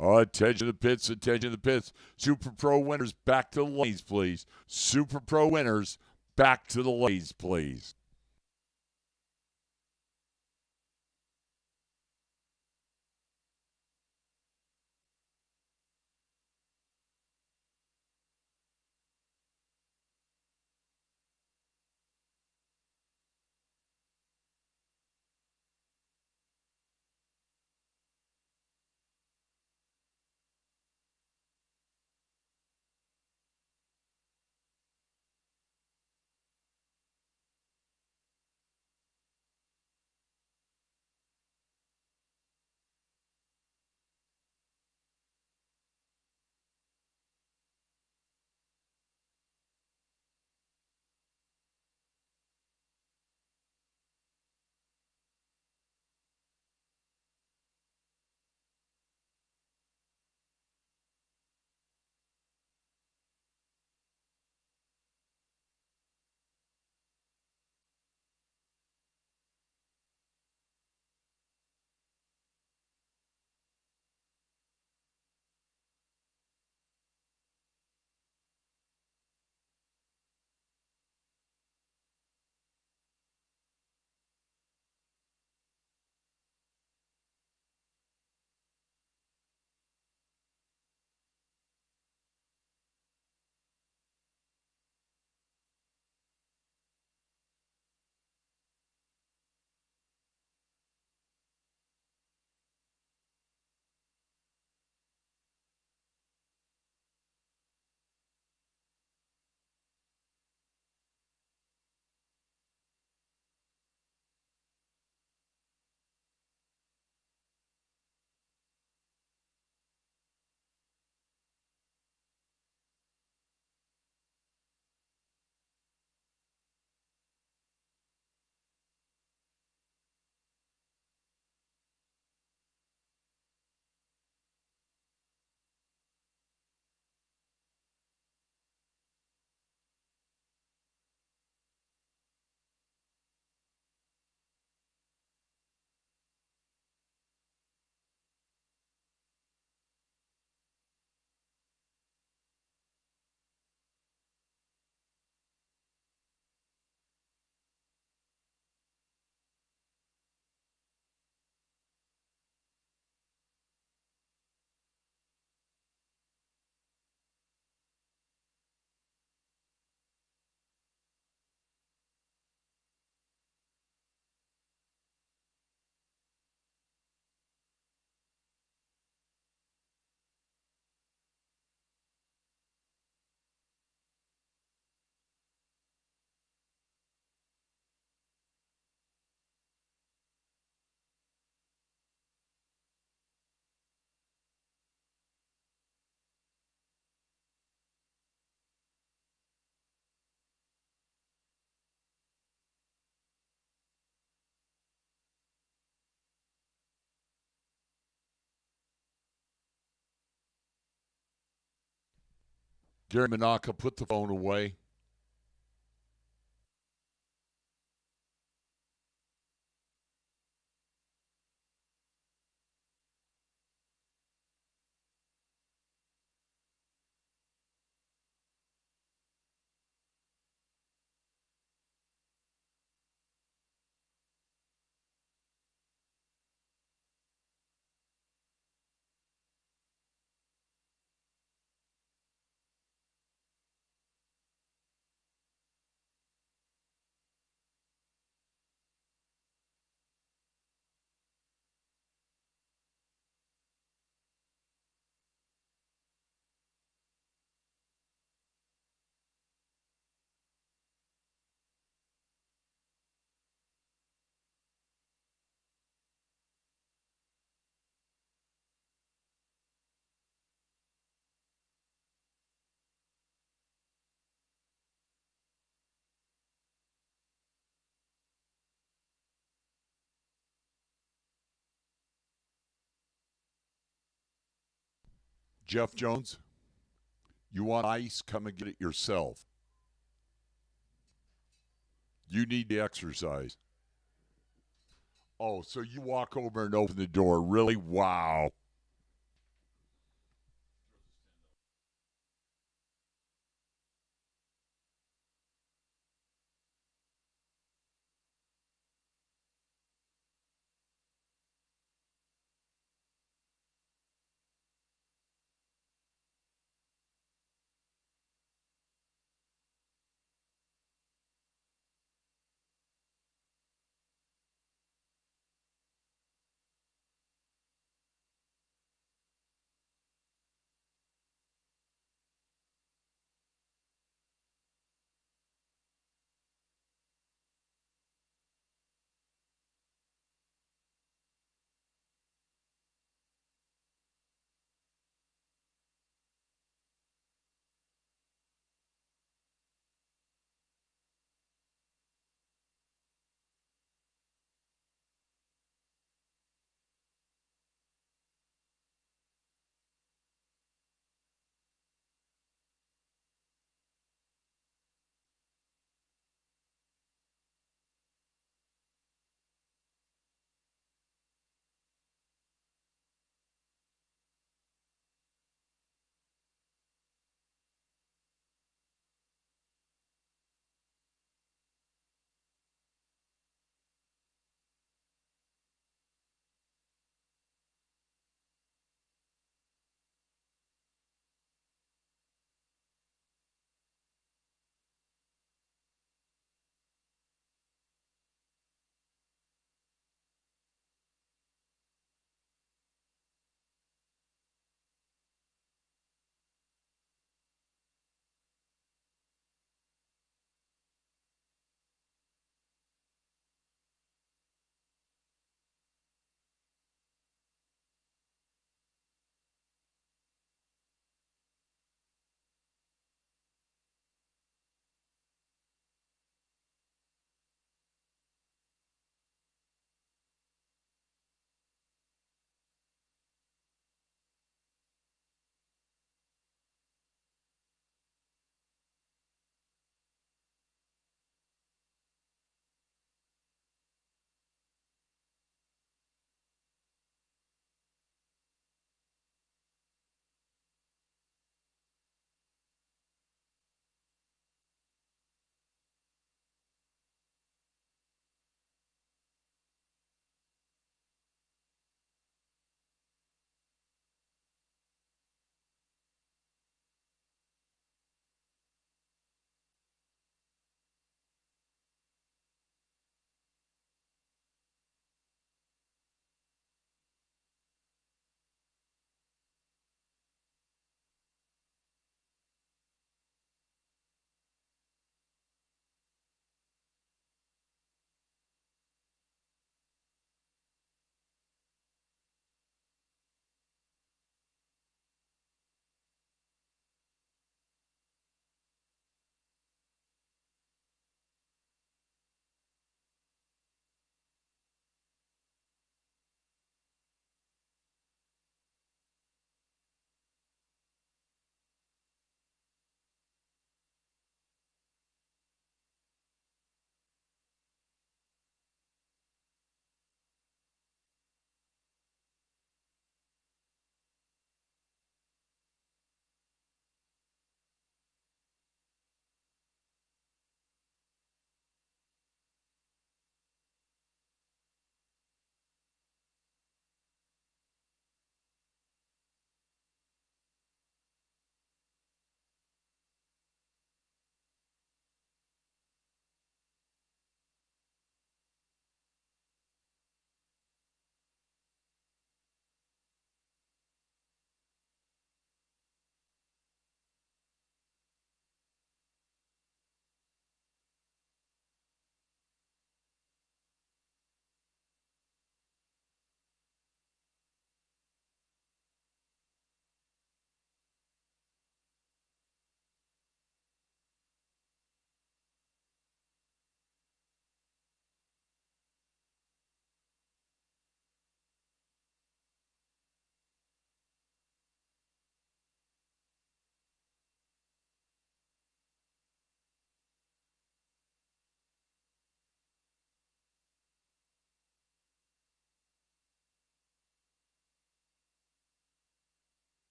Attention to the pits, attention to the pits. Super Pro winners, back to the lanes, please. Super Pro winners, back to the lanes, please. Gary Manaka, put the phone away. Jeff Jones, you want ice? Come and get it yourself. You need to exercise. Oh, so you walk over and open the door. Really? Wow.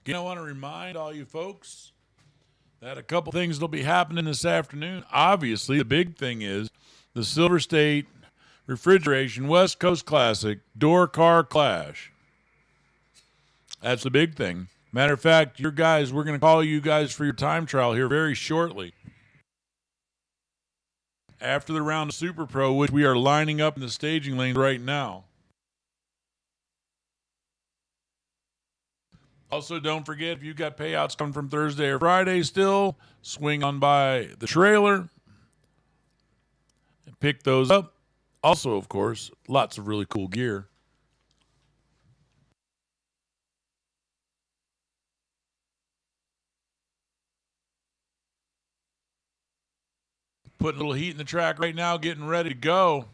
Again, I want to remind all you folks that a couple things will be happening this afternoon. Obviously, the big thing is the Silver State Refrigeration West Coast Classic Door Car Clash. That's the big thing. Matter of fact, we're going to call you guys for your time trial here very shortly. After the round of Super Pro, which we are lining up in the staging lane right now. Also, don't forget, if you got payouts coming from Thursday or Friday still, swing on by the trailer and pick those up. Also, of course, lots of really cool gear. Putting a little heat in the track right now, getting ready to go.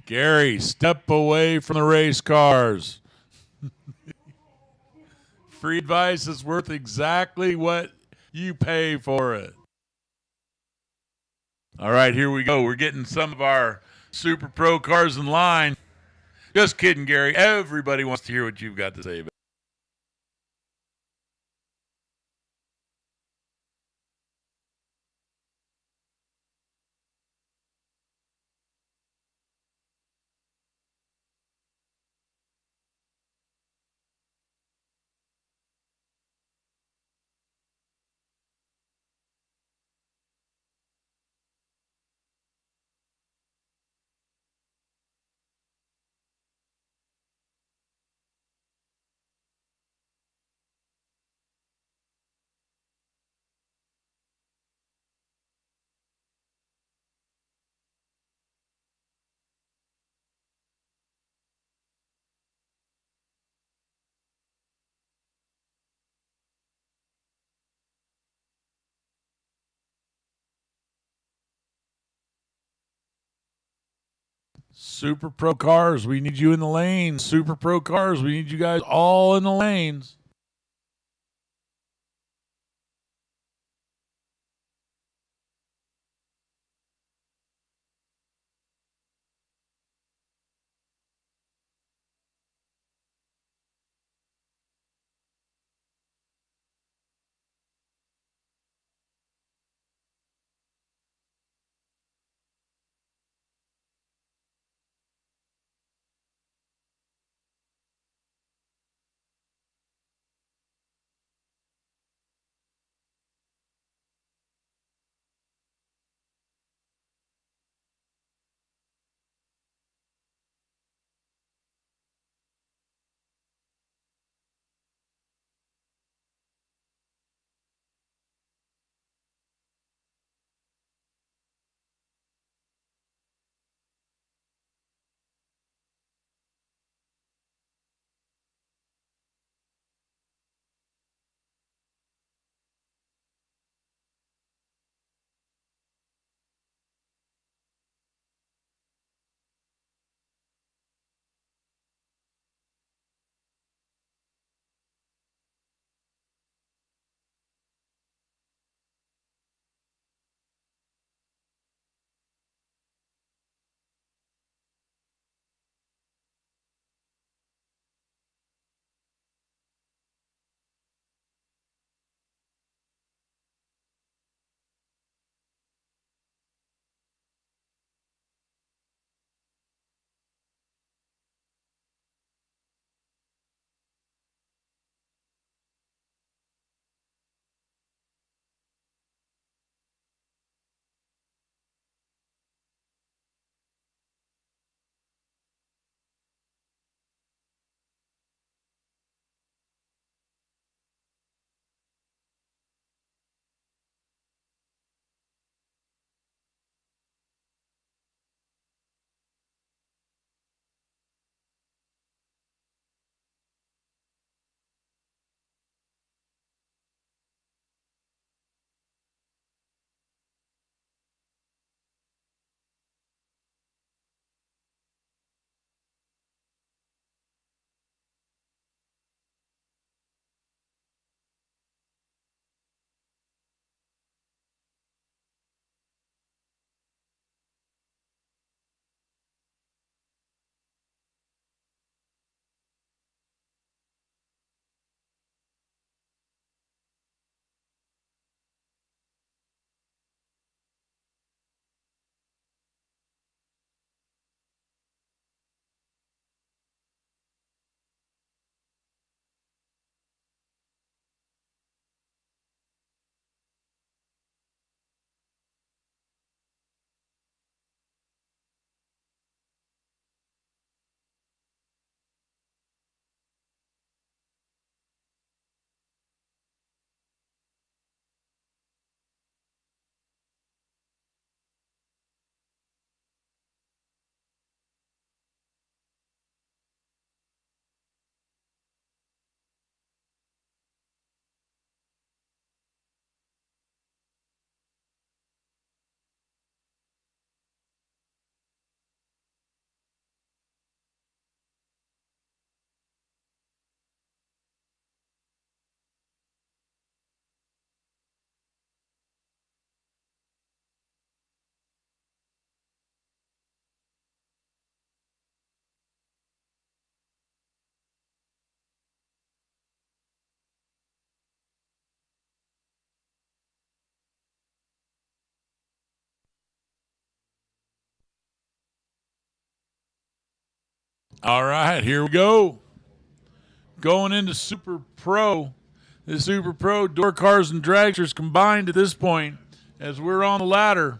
Gary, step away from the race cars. Free advice is worth exactly what you pay for it. All right, here we go. We're getting some of our Super Pro cars in line. Just kidding, Gary. Everybody wants to hear what you've got to say about it. Super Pro cars, we need you in the lanes. Super Pro cars, we need you guys all in the lanes. All right, here we go. Going into Super Pro. The Super Pro door cars and dragsters combined at this point as we're on the ladder.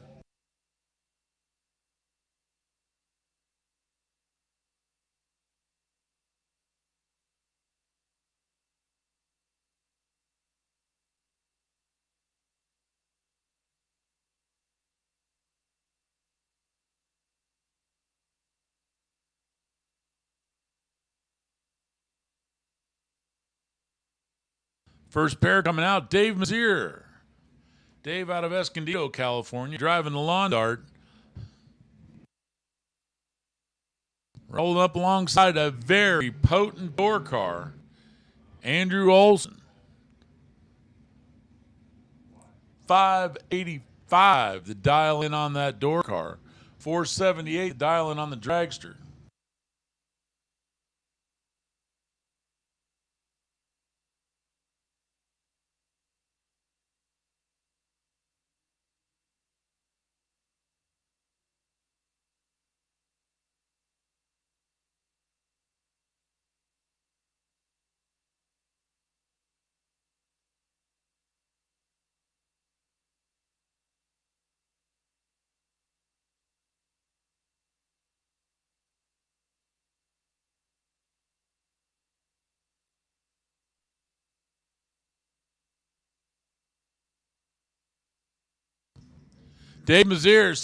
First pair coming out, Dave Mazier. Dave out of Escondido, California, driving the lawn dart. Rolling up alongside a very potent door car, Andrew Olson. 585 the dial in on that door car. 478 the dial in on the dragster. Dave Mazier,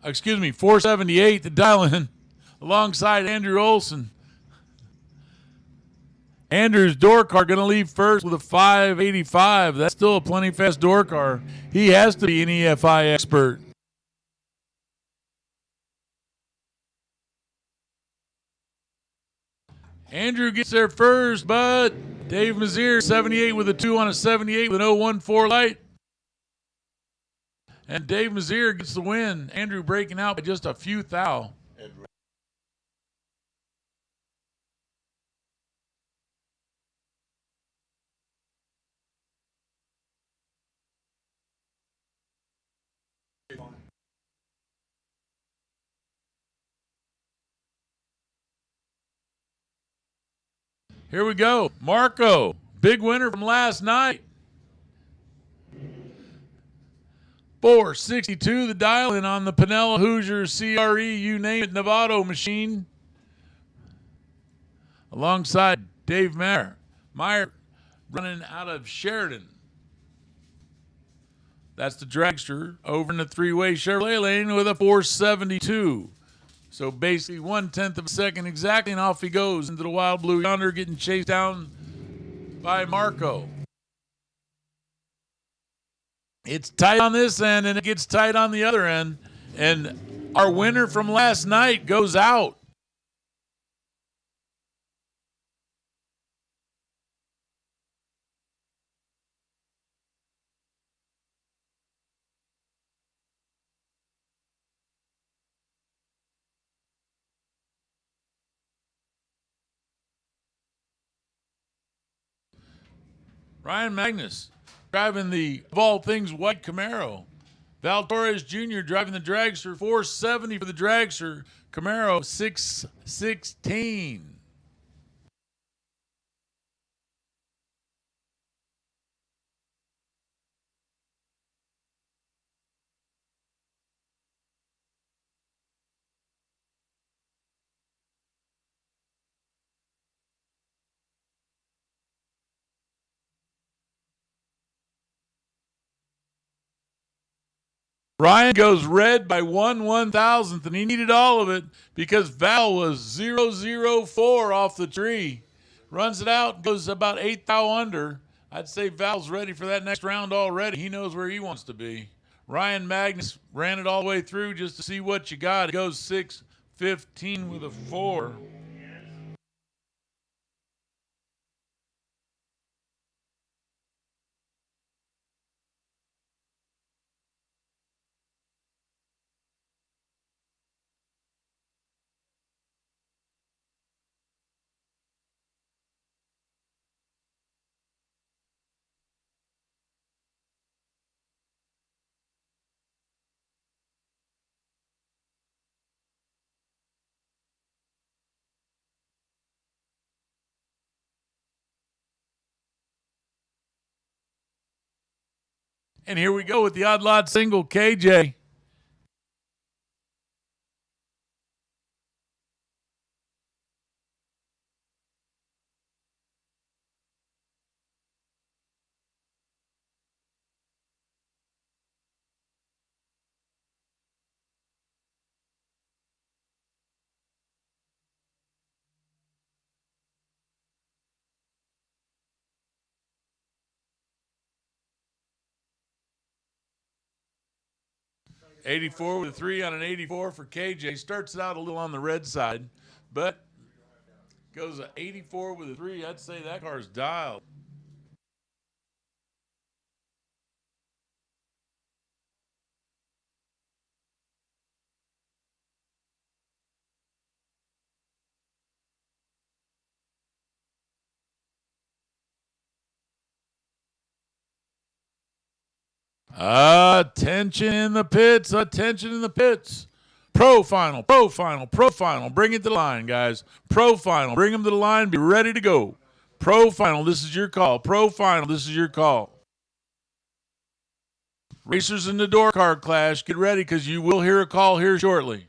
478 the dial in alongside Andrew Olson. Andrew's door car going to leave first with a 585. That's still a plenty fast door car. He has to be an EFI expert. Andrew gets there first, but Dave Mazier, 78 with a 2 on a 78 with an 014 light. And Dave Mazier gets the win. Andrew breaking out by just a few thou. Here we go. Marco, big winner from last night. 462 the dial in on the Pinella Hoosier CRE, you name it, Novato machine. Alongside Dave Meyer running out of Sheridan. That's the dragster over in the three-way Chevrolet lane with a 472. So basically 1/10 of a second exactly, and off he goes into the Wild Blue Yonder, getting chased down by Marco. It's tight on this end, and it gets tight on the other end. And our winner from last night goes out. Ryan Magnus driving the, of all things, white Camaro. Val Torres Jr. driving the dragster, 470 for the dragster. Camaro, 616. Ryan goes red by 1/1000th, and he needed all of it because Val was 004 off the tree. Runs it out, goes about 8 thou under. I'd say Val's ready for that next round already. He knows where he wants to be. Ryan Magnus ran it all the way through just to see what you got. It goes 6:15 with a 4. And here we go with the odd lot single, KJ. '84 with a 3 on an 84 for KJ. Starts it out a little on the red side, but goes a 84 with a 3. I'd say that car's dialed. Attention in the pits. Attention in the pits. Pro final. Pro final. Pro final. Bring it to the line, guys. Pro final. Bring them to the line. Be ready to go. Pro final. This is your call. Pro final. This is your call. Racers in the door car clash. Get ready because you will hear a call here shortly.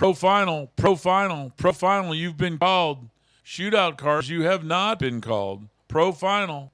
Pro final, pro final, pro final, you've been called. Shootout cars, you have not been called. Pro final.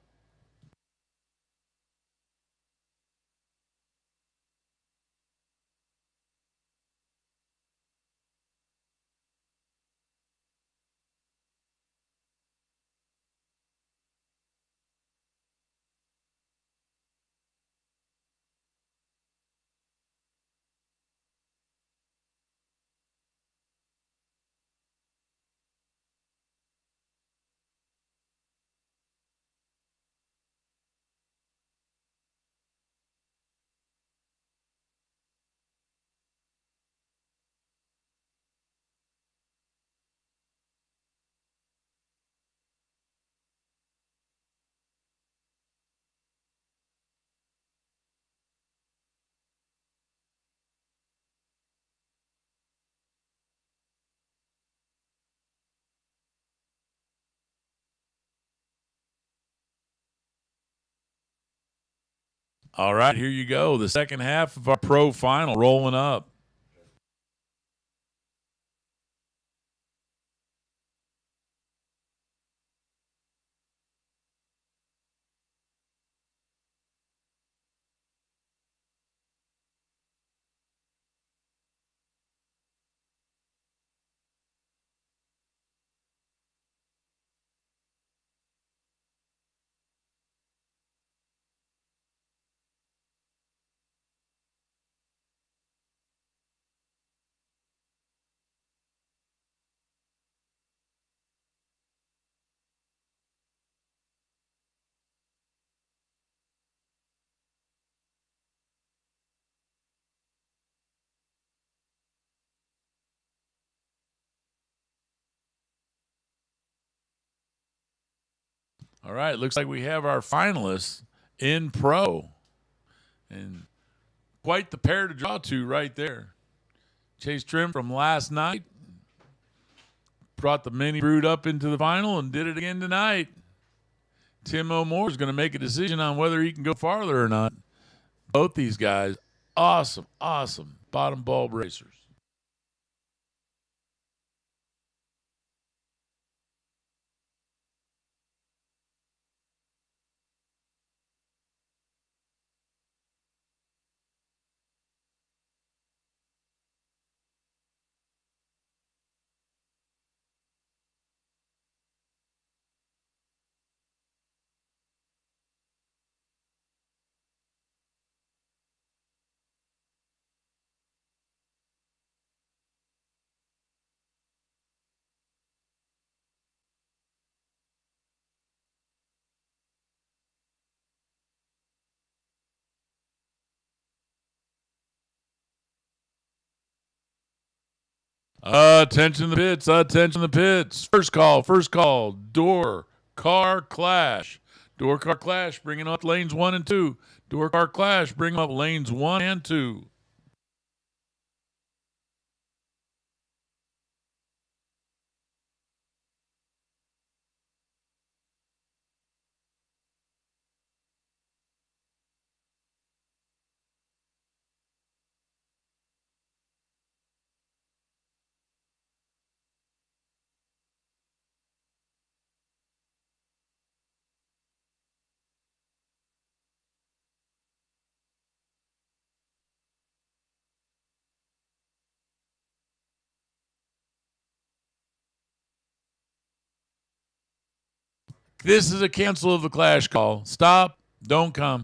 All right, here you go. The second half of our pro final rolling up. All right, looks like we have our finalists in pro. And quite the pair to draw to right there. Chase Trim from last night brought the mini brood up into the final and did it again tonight. Tim O'More is going to make a decision on whether he can go farther or not. Both these guys, awesome bottom bulb racers. Attention the pits, attention the pits. First call. Door car clash. Door car clash bringing up lanes 1 and 2. Door car clash bringing up lanes 1 and 2. This is a cancel of the clash call. Stop. Don't come.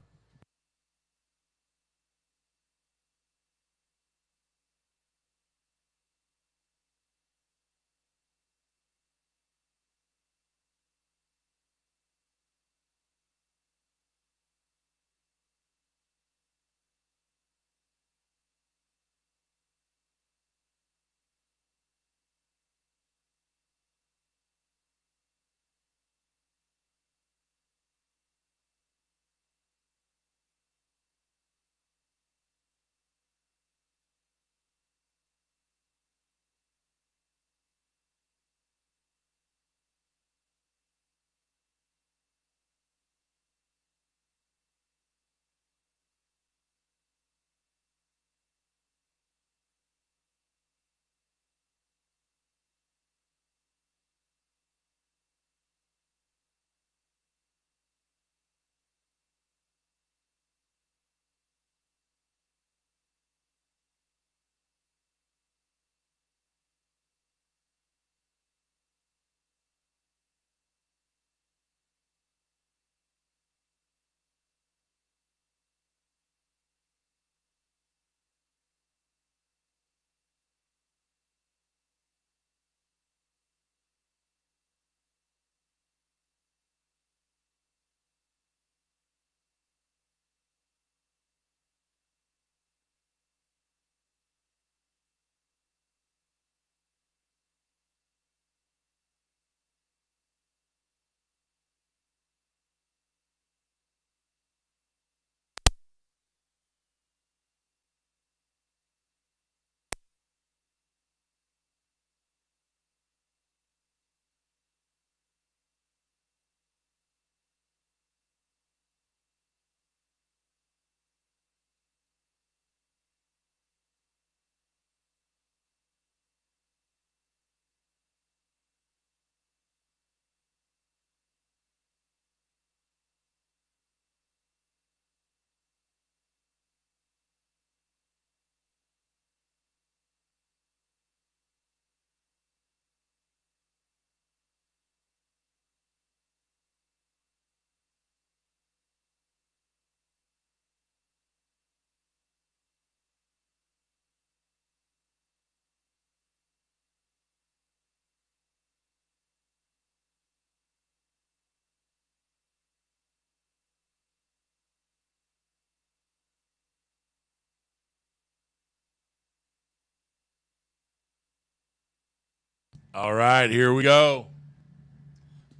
All right, here we go.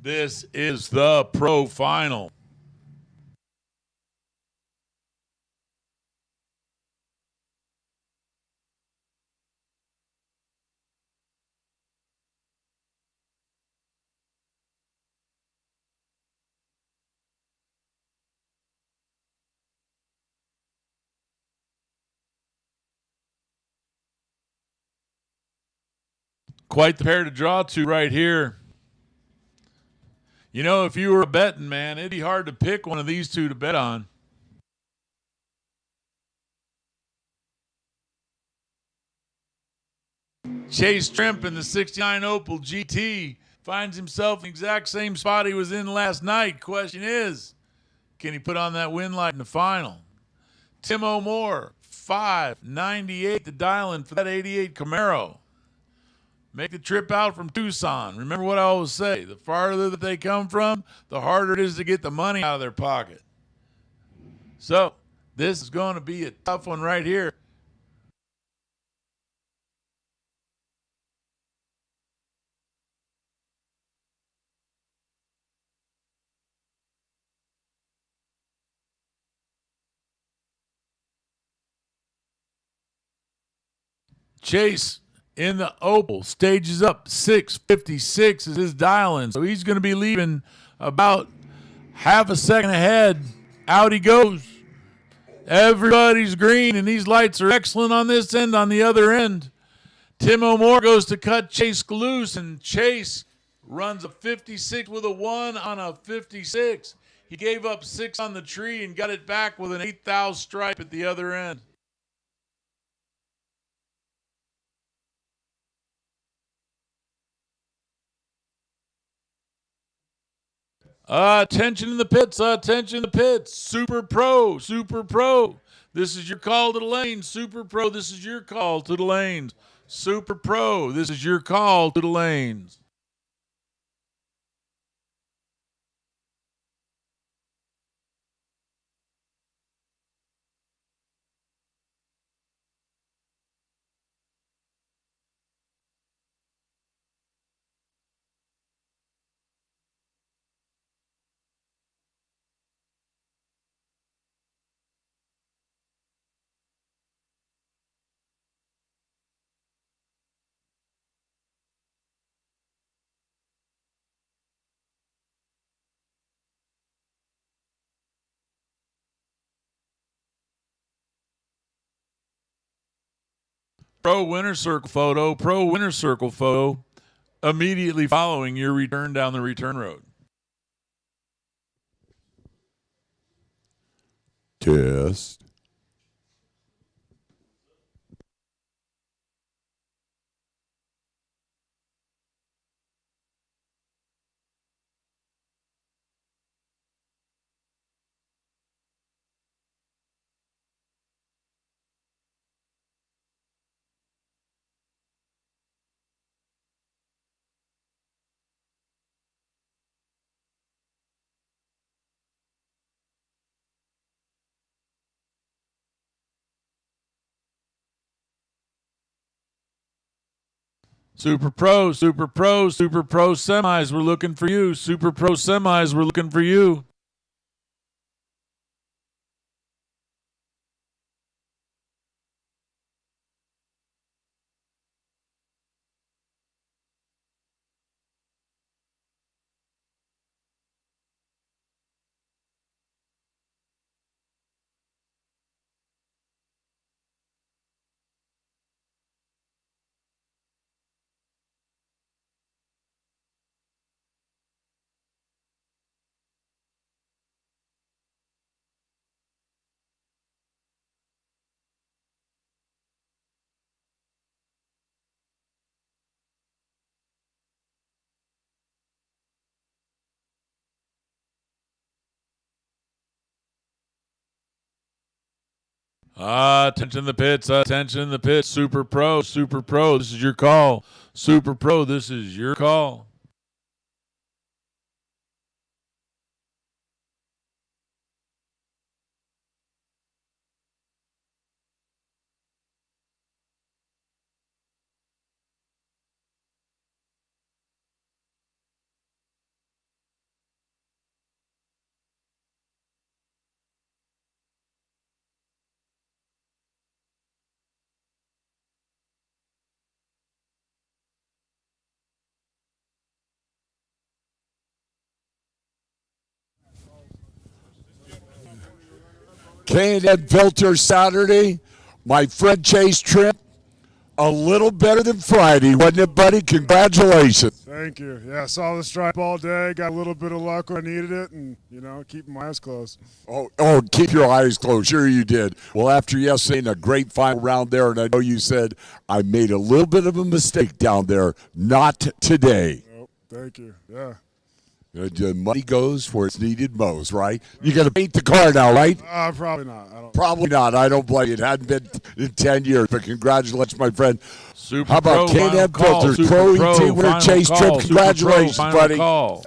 This is the pro final. Quite the pair to draw to right here. You know, if you were a betting man, it'd be hard to pick one of these two to bet on. Chase Trimp in the 69 Opel GT finds himself in the exact same spot he was in last night. Question is, can he put on that win light in the final? Tim O'More, $5.98 to dial in for that 88 Camaro. Make the trip out from Tucson. Remember what I always say, the farther that they come from, the harder it is to get the money out of their pocket. So this is going to be a tough one right here. Chase in the Opel stages up 6:56 is his dial-in. So he's going to be leaving about half a second ahead. Out he goes. Everybody's green, and these lights are excellent on this end. On the other end, Tim O'More goes to cut Chase loose, and Chase runs a 56 with a 1 on a 56. He gave up 6 on the tree and got it back with an 8,000 stripe at the other end. Attention in the pits, attention in the pits. Super Pro, Super Pro. This is your call to the lanes. Super Pro, this is your call to the lanes. Super Pro, this is your call to the lanes. Pro winner circle photo, pro winner circle photo, immediately following your return down the return road. Test. Super Pro, Super Pro, Super Pro semis, we're looking for you. Super Pro semis, we're looking for you. Attention in the pits, attention in the pits. Super Pro, Super Pro, this is your call. Super Pro, this is your call. K&N Filter Saturday. My friend Chase Tripp, a little better than Friday, wasn't it, buddy? Congratulations. Thank you. Yeah, I saw the stripe all day. Got a little bit of luck when I needed it, and keeping my eyes closed. Oh, keep your eyes closed. Sure you did. Well, after yesterday, in a great final round there, and I know you said I made a little bit of a mistake down there. Not today. Oh, thank you. Yeah. Money goes where it's needed most, right? You got to paint the car now, right? Probably not. I don't. Probably not. I don't blame you. It hadn't been in 10 years, but congratulations, my friend. Super How about Pro, final K&N call. Filters, Super Pro Pro, ET winner final Chase call. Tripp? Super Pro, Congratulations, final buddy. call.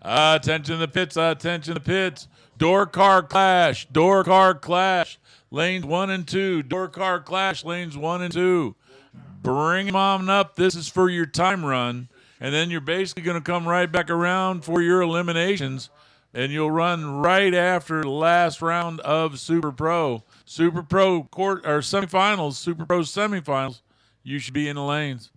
Attention the pits, attention the pits. Door car clash, door car clash. Lanes 1 and 2, door car clash, lanes 1 and 2. Bring them on up. This is for your time run. And then you're basically going to come right back around for your eliminations. And you'll run right after the last round of Super Pro. Super Pro semifinals, Super Pro semifinals. You should be in the lanes.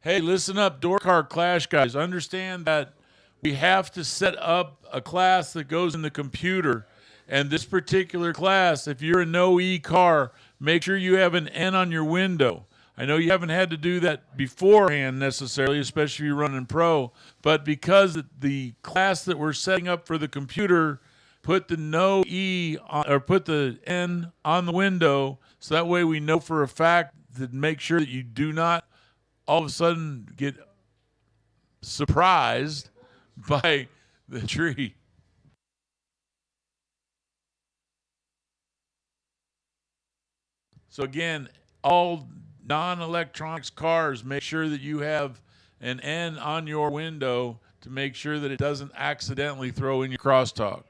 Hey, listen up, Door Car Clash guys. Understand that we have to set up a class that goes in the computer. And this particular class, if you're a no-E car, make sure you have an N on your window. I know you haven't had to do that beforehand necessarily, especially if you're running pro. But because the class that we're setting up for the computer, put the no E on, or put the N on the window, so that way we know for a fact to make sure that you do not all of a sudden get surprised by the tree. So again, all non-electronics cars, make sure that you have an N on your window to make sure that it doesn't accidentally throw in your crosstalk.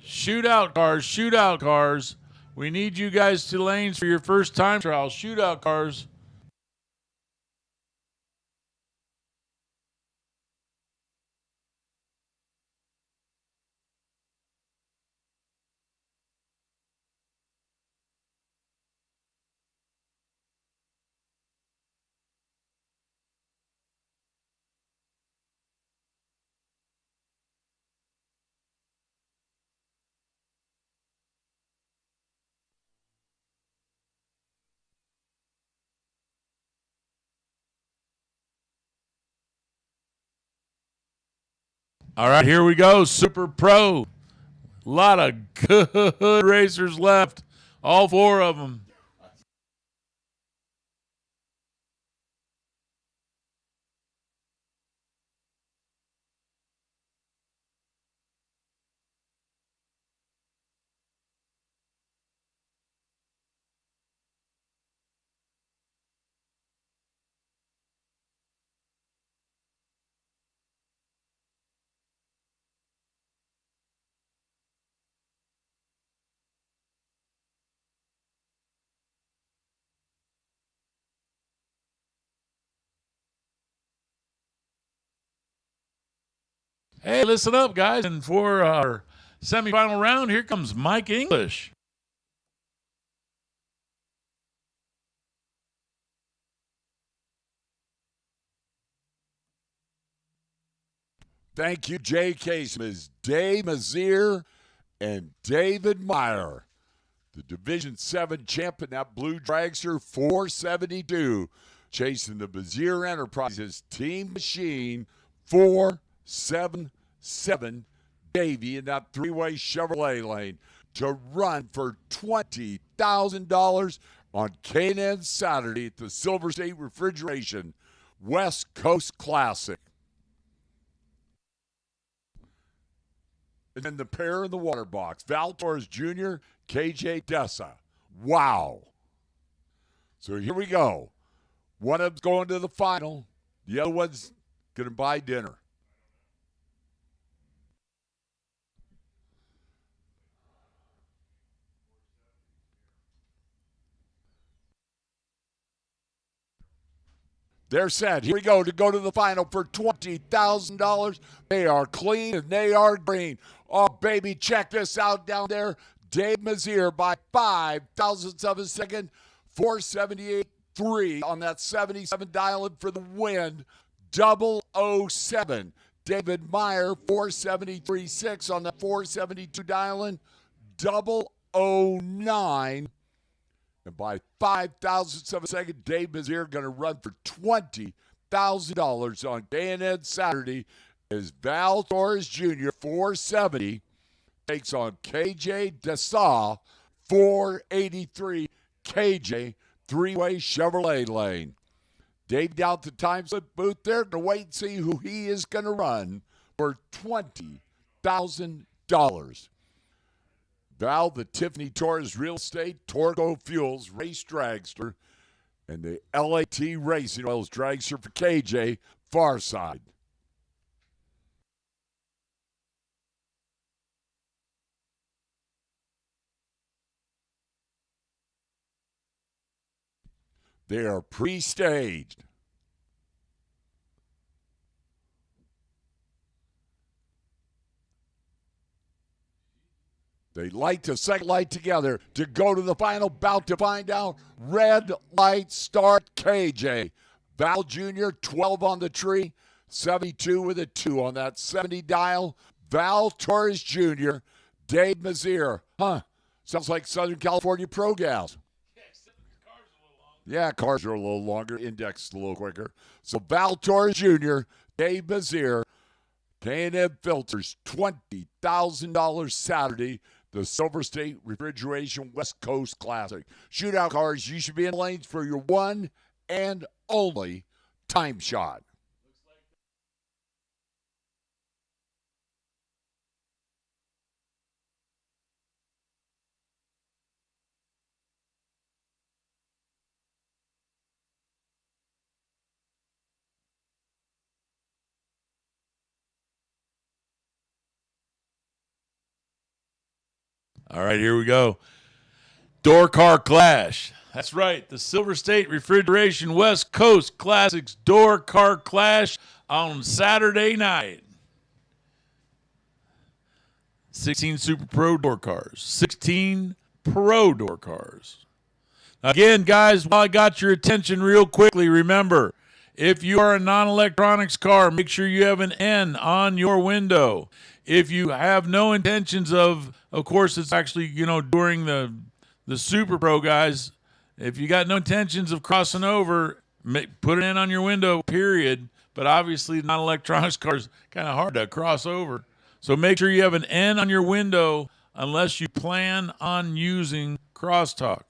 Shootout cars. We need you guys to lanes for your first time trial. Shootout cars. All right, here we go. Super Pro. A lot of good racers left. All 4 of them. Hey, listen up, guys. And for our semifinal round, here comes Mike English. Thank you, Jay Case, Ms. Dave Mazier, and David Meyer. The Division 7 champ in that blue dragster 472, chasing the Mazier Enterprises Team Machine 477 Davey in that 3-way Chevrolet lane to run for $20,000 on K&N Saturday at the Silver State Refrigeration West Coast Classic. And then the pair in the water box, Val Torres Jr., KJ Dessa. Wow. So here we go. One of them's going to the final. The other one's going to buy dinner. They're set. Here we go to the final for $20,000. They are clean and they are green. Oh, baby, check this out down there. Dave Mazier by 5 thousandths of a second. 478.3 on that 77 dial-in for the win. 007. David Meyer, 473.6 on the 472 dial-in. 009. And by 5 thousandths of a second, Dave Mazier going to run for $20,000 on K&N Saturday as Val Torres Jr., 470, takes on KJ Dessaw, 483. KJ, three-way Chevrolet lane. Dave down at the time slip booth there. Going to wait and see who he is going to run for $20,000. Val, the Tiffany Torres Real Estate, Torgo Fuels Race Dragster, and the LAT Racing Oils Dragster for KJ, far side. They are pre-staged. They light to second light together to go to the final bout to find out. Red light start KJ. Val Jr., 12 on the tree, 72 with a 2 on that 70 dial. Val Torres Jr., Dave Mazier. Sounds like Southern California Pro Gals. Yeah, cars are a little longer, indexed a little quicker. So Val Torres Jr., Dave Mazier, K&M Filters, $20,000 Saturday, the Silver State Refrigeration West Coast Classic. Shootout cars, you should be in lanes for your one and only time shot. All right, here we go. Door Car Clash. That's right, the Silver State Refrigeration West Coast Classics Door Car Clash on Saturday night. 16 Super Pro door cars, 16 Pro door cars. Again, guys, while I got your attention real quickly, remember, if you are a non-electronics car, make sure you have an N on your window. If you have no intentions of course, it's actually, during the Super Pro, guys, if you got no intentions of crossing over, put it in on your window, period. But obviously, non-electronics cars, kind of hard to cross over. So make sure you have an N on your window unless you plan on using crosstalk.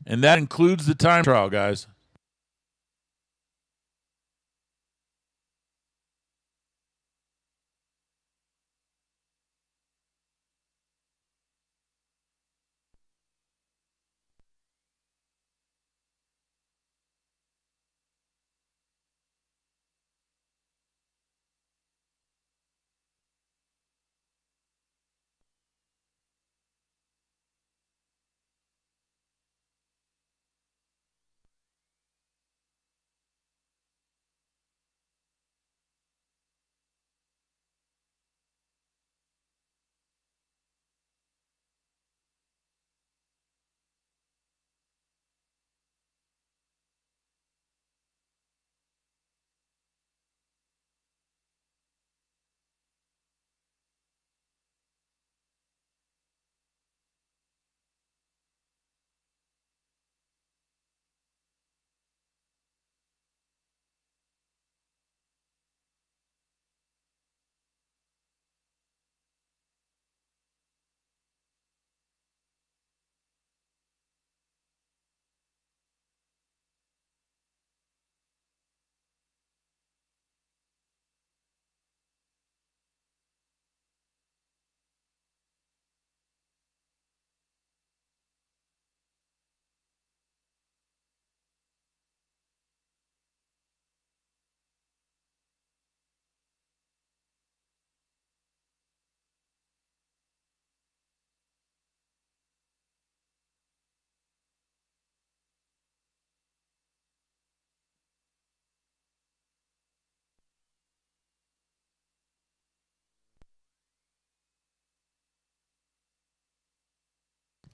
And that includes the time trial, guys.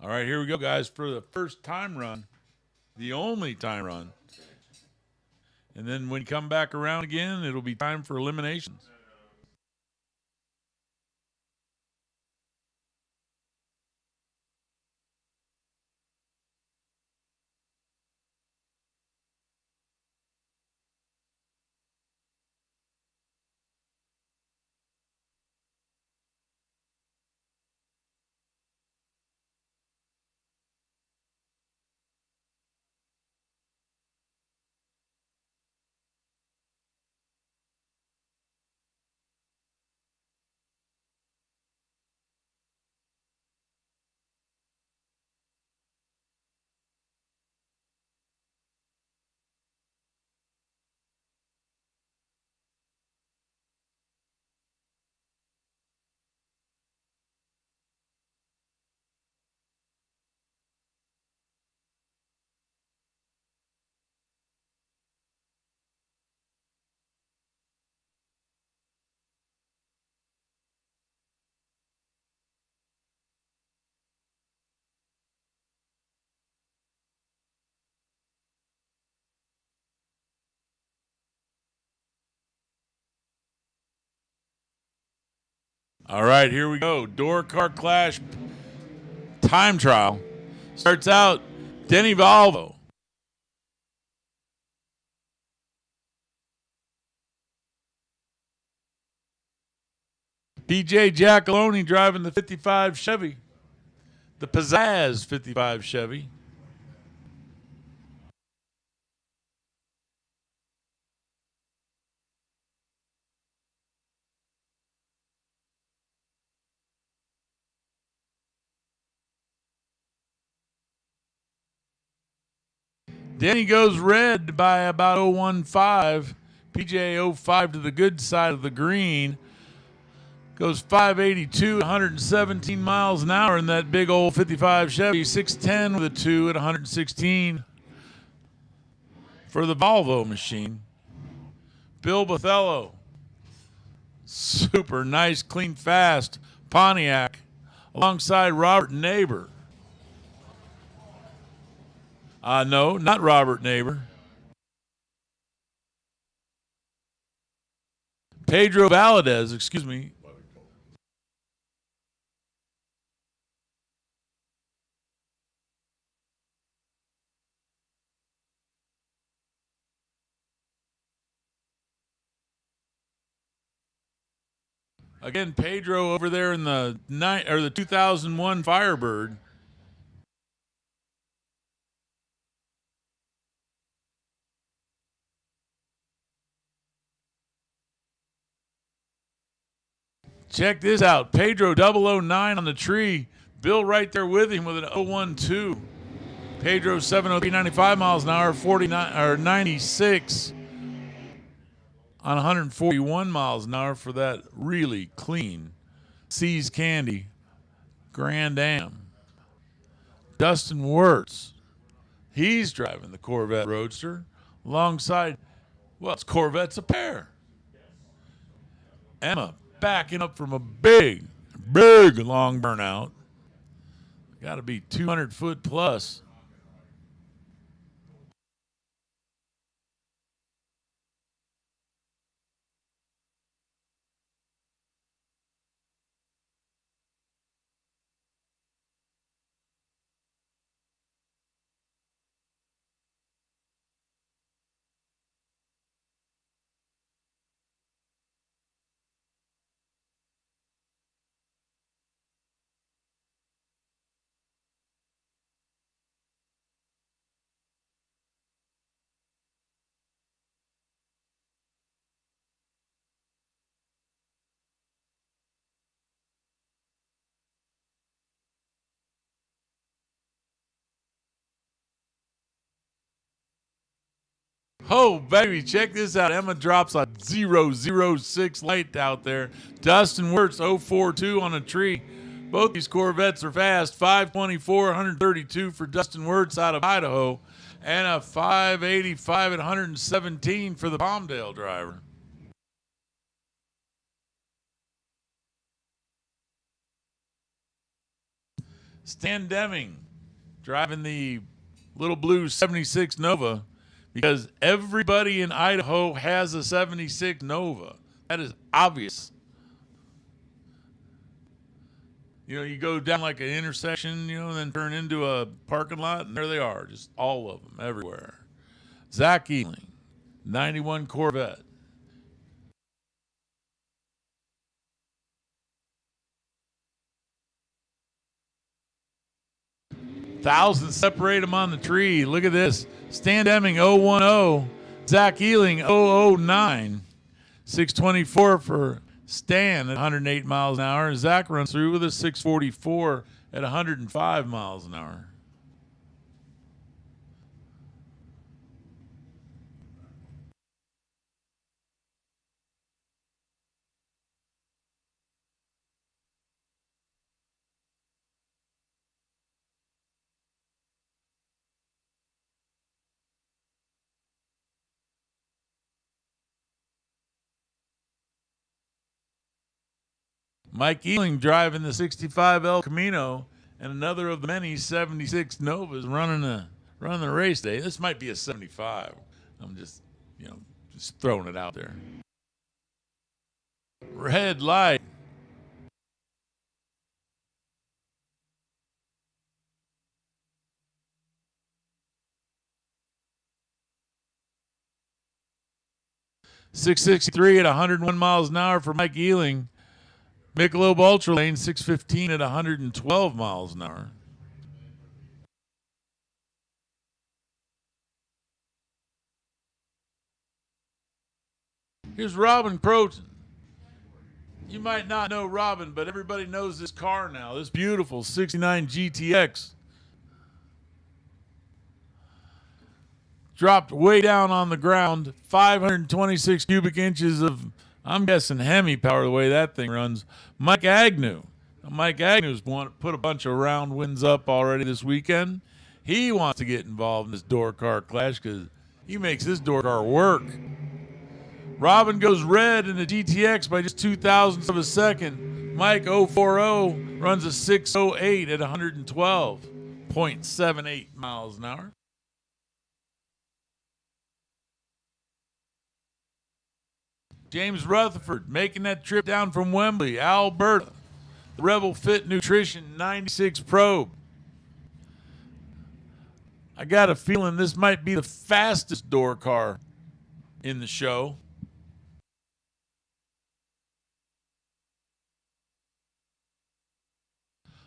All right, here we go, guys, for the first time run, the only time run. And then when you come back around again, it'll be time for eliminations. All right, here we go. Door Car Clash time trial. Starts out Denny Valvo. PJ Giacalone driving the 55 Chevy. The Pizzazz 55 Chevy. Denny goes red by about 015. PJ 05 to the good side of the green. Goes 582, 117 miles an hour in that big old 55 Chevy. 610 with a 2 at 116 for the Volvo machine. Bill Bothello. Super nice, clean, fast Pontiac alongside Robert Neighbor. No, not Robert Neighbor. Pedro Valadez, excuse me. Again, Pedro over there in the 2001 Firebird. Check this out. Pedro 009 on the tree. Bill right there with him with an 012. Pedro 703, 95 miles an hour, 49 or 96 on 141 miles an hour for that really clean Seas Candy Grand Am. Dustin Wirtz, he's driving the Corvette Roadster alongside, well, it's Corvette's a pair. Emma backing up from a big long burnout. Got to be 200 foot plus. Oh, baby, check this out. Emma drops a 006 light out there. Dustin Wirtz 042 on a tree. Both these Corvettes are fast. 524, 132 for Dustin Wirtz out of Idaho. And a 585 at 117 for the Palmdale driver. Stan Deming driving the little blue 76 Nova because everybody in Idaho has a 76 Nova. That is obvious. You know, you go down like an intersection, you know, and then turn into a parking lot, and there they are, just all of them everywhere. Zach Ealing, 91 Corvette. Thousands separate them on the tree. Look at this. Stan Deming 010, Zach Ealing 009. 624 for Stan at 108 miles an hour. Zach runs through with a 644 at 105 miles an hour. Mike Ealing driving the 65 El Camino and another of the many 76 Novas running the race day. This might be a 75. I'm just throwing it out there. Red light. .663 at 101 miles an hour for Mike Ealing. Michelob Ultra Lane 615 at 112 miles an hour. Here's Robin Croton. You might not know Robin, but everybody knows this car now. This beautiful 69 GTX. Dropped way down on the ground, 526 cubic inches of, I'm guessing, Hemi power, the way that thing runs. Mike Agnew. Now, Mike Agnew's put a bunch of round wins up already this weekend. He wants to get involved in this door car clash because he makes this door car work. Robin goes red in the GTX by just 0.02 of a second. Mike 040 runs a 608 at 112.78 miles an hour. James Rutherford making that trip down from Wembley, Alberta. The Rebel Fit Nutrition 96 Probe. I got a feeling this might be the fastest door car in the show.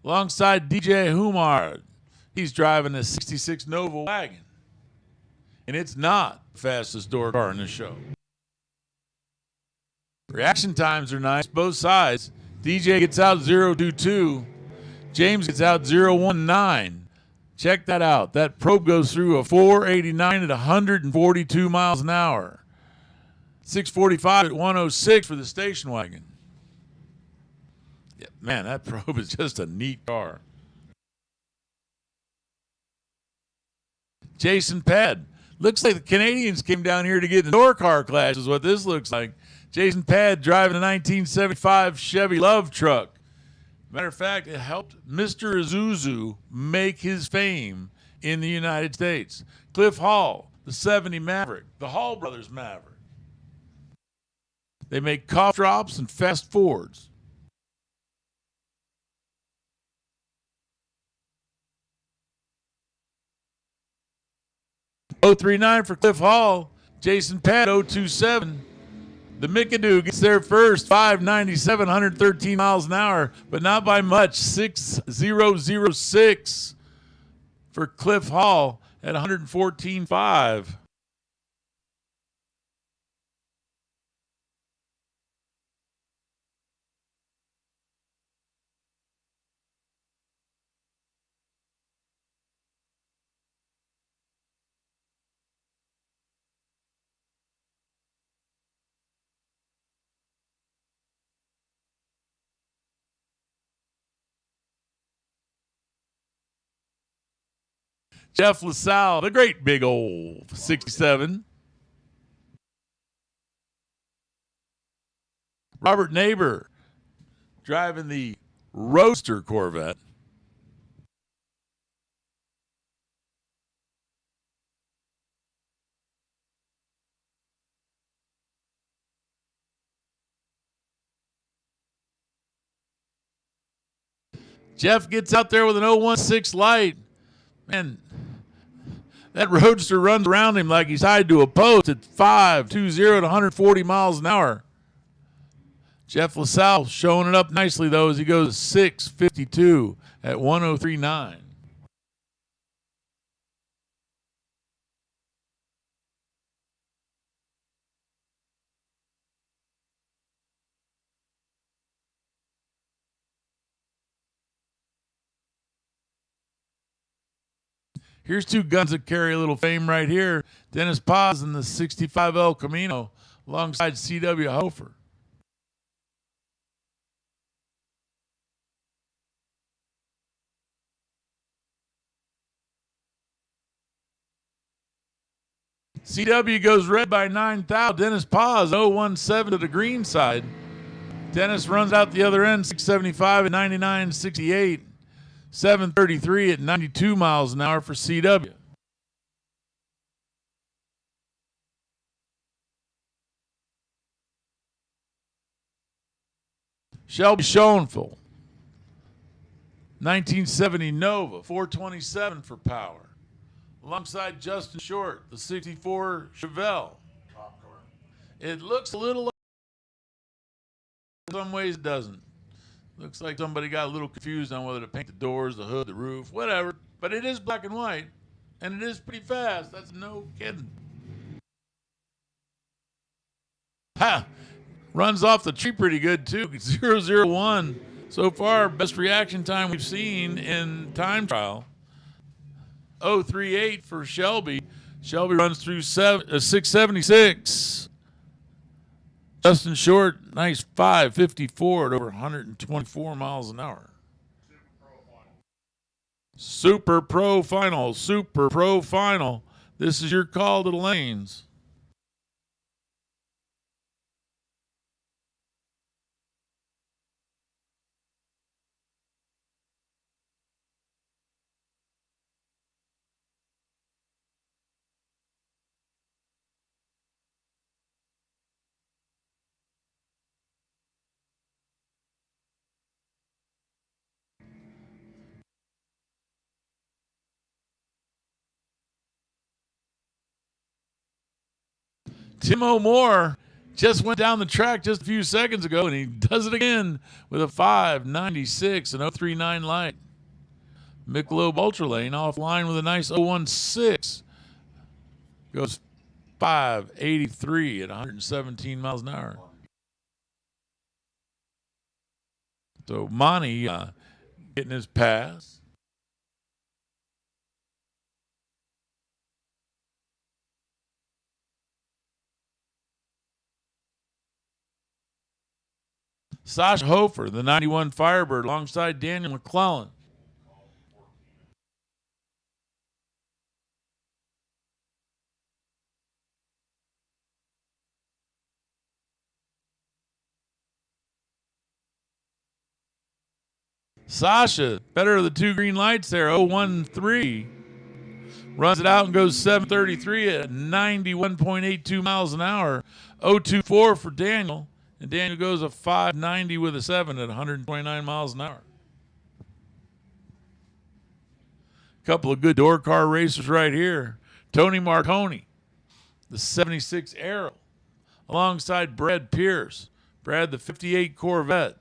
Alongside DJ Humar, he's driving a 66 Nova wagon. And it's not the fastest door car in the show. Reaction times are nice, both sides. DJ gets out 022. James gets out 019. Check that out. That probe goes through a 489 at 142 miles an hour. 645 at 106 for the station wagon. Yeah, man, that probe is just a neat car. Jason Ped. Looks like the Canadians came down here to get the door car clash is what this looks like. Jason Pad driving a 1975 Chevy Love truck. Matter of fact, it helped Mr. Isuzu make his fame in the United States. Cliff Hall, the 70 Maverick, the Hall Brothers Maverick. They make cough drops and fast Fords. .039 for Cliff Hall. Jason Pad 027. The McAdoo gets there first, 597, 113 miles an hour, but not by much. 6006 for Cliff Hall at 114.5. Jeff LaSalle, the great big old 67. Robert Neighbor driving the Roadster Corvette. Jeff gets out there with an 016 light. Man, that roadster runs around him like he's tied to a post at 5.20 at 140 miles an hour. Jeff LaSalle showing it up nicely, though, as he goes 6.52 at 103.9. Here's two guns that carry a little fame right here. Dennis Paz in the 65 El Camino alongside C.W. Hofer. CW goes red by 9,000. Dennis Paz 017 to the green side. Dennis runs out the other end 675 at 99.68. 733 at 92 miles an hour for CW. Shelby Schoenfeld 1970 Nova 427 for power. Alongside Justin Short, the 64 Chevelle. It looks a little, in some ways it doesn't. Looks like somebody got a little confused on whether to paint the doors, the hood, the roof, whatever. But it is black and white, and it is pretty fast. That's no kidding. Ha! Runs off the tree pretty good, too. 001 so far, best reaction time we've seen in time trial. 038 for Shelby. Shelby runs through 676. Justin Short, nice 5.54 at over 124 miles an hour. Super Pro Final. Super Pro Final. This is your call to the lanes. Tim O'More just went down the track just a few seconds ago, and he does it again with a 5.96 and 039 light. Michelob Ultralane offline with a nice 016. Goes 5.83 at 117 miles an hour. So Monty getting his pass. Sasha Hofer, the 91 Firebird, alongside Daniel McClellan. Sasha, better of the two green lights there, 013. Runs it out and goes 733 at 91.82 miles an hour. 024 for Daniel. And Daniel goes a 5.90 with a 7 at 129 miles an hour. Couple of good door car racers right here. Tony Marconi, the 76 Arrow, alongside Brad Pierce. Brad, the 58 Corvette.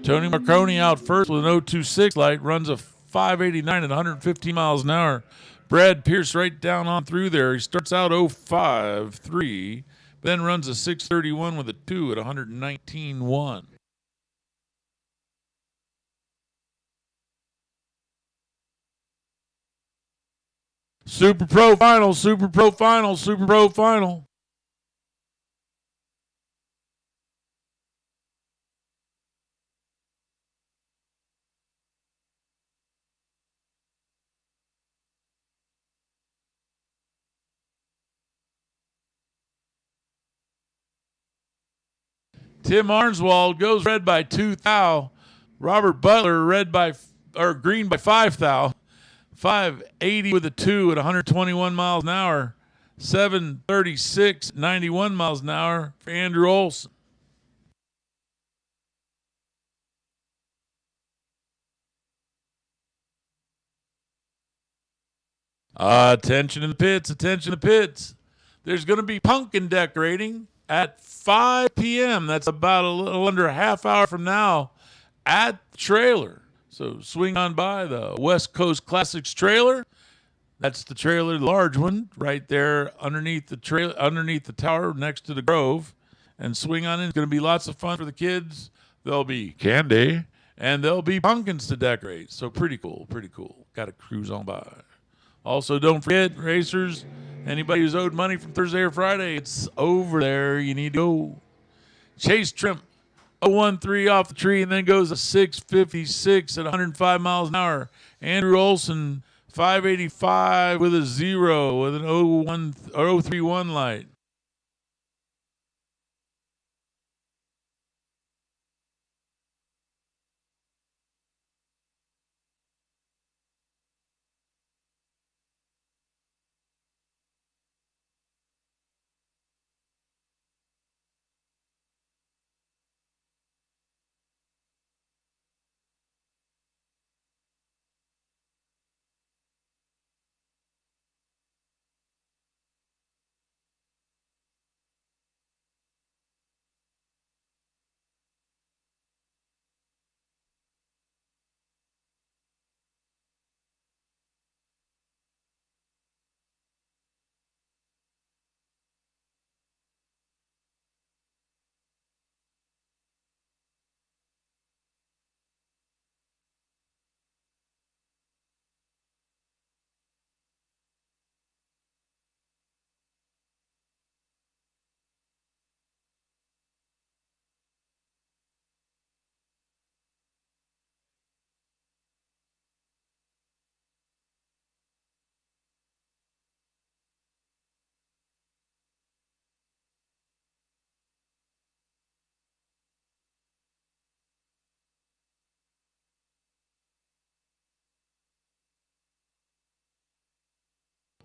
Tony Marconi out first with an 026 light, runs a 5.89 at 115 miles an hour. Brad Pierce right down on through there. He starts out 053, then runs a 6.31 with a 2 at 119.1. Super Pro Final, Super Pro Final, Super Pro Final. Tim Arnswald goes red by 2 thou. Robert Butler green by 5 thou. 580 with a 2 at 121 miles an hour. 736, 91 miles an hour for Andrew Olson. Attention in the pits, attention in the pits. There's going to be pumpkin decorating at 5 p.m. That's about a little under a half hour from now at the trailer. So swing on by the West Coast Classics trailer. That's the trailer, the large one, right there underneath the tower next to the Grove. And swing on in. It's going to be lots of fun for the kids. There'll be candy, and there'll be pumpkins to decorate. So pretty cool, pretty cool. Got to cruise on by. Also, don't forget, racers, anybody who's owed money from Thursday or Friday, it's over there. You need to go. Chase Trimp, 013 off the tree, and then goes a 656 at 105 miles an hour. Andrew Olson, 585 with a 0 with an 031 light.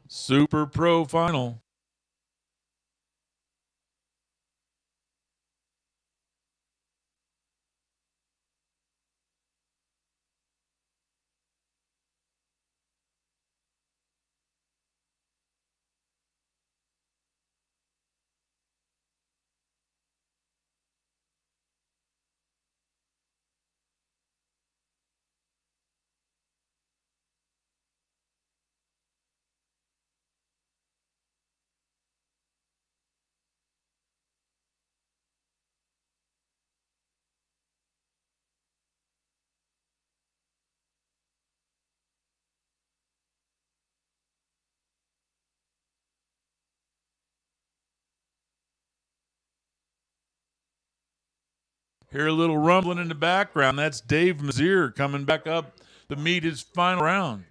Super Pro Final. Hear a little rumbling in the background. That's Dave Mazier coming back up to meet his final round.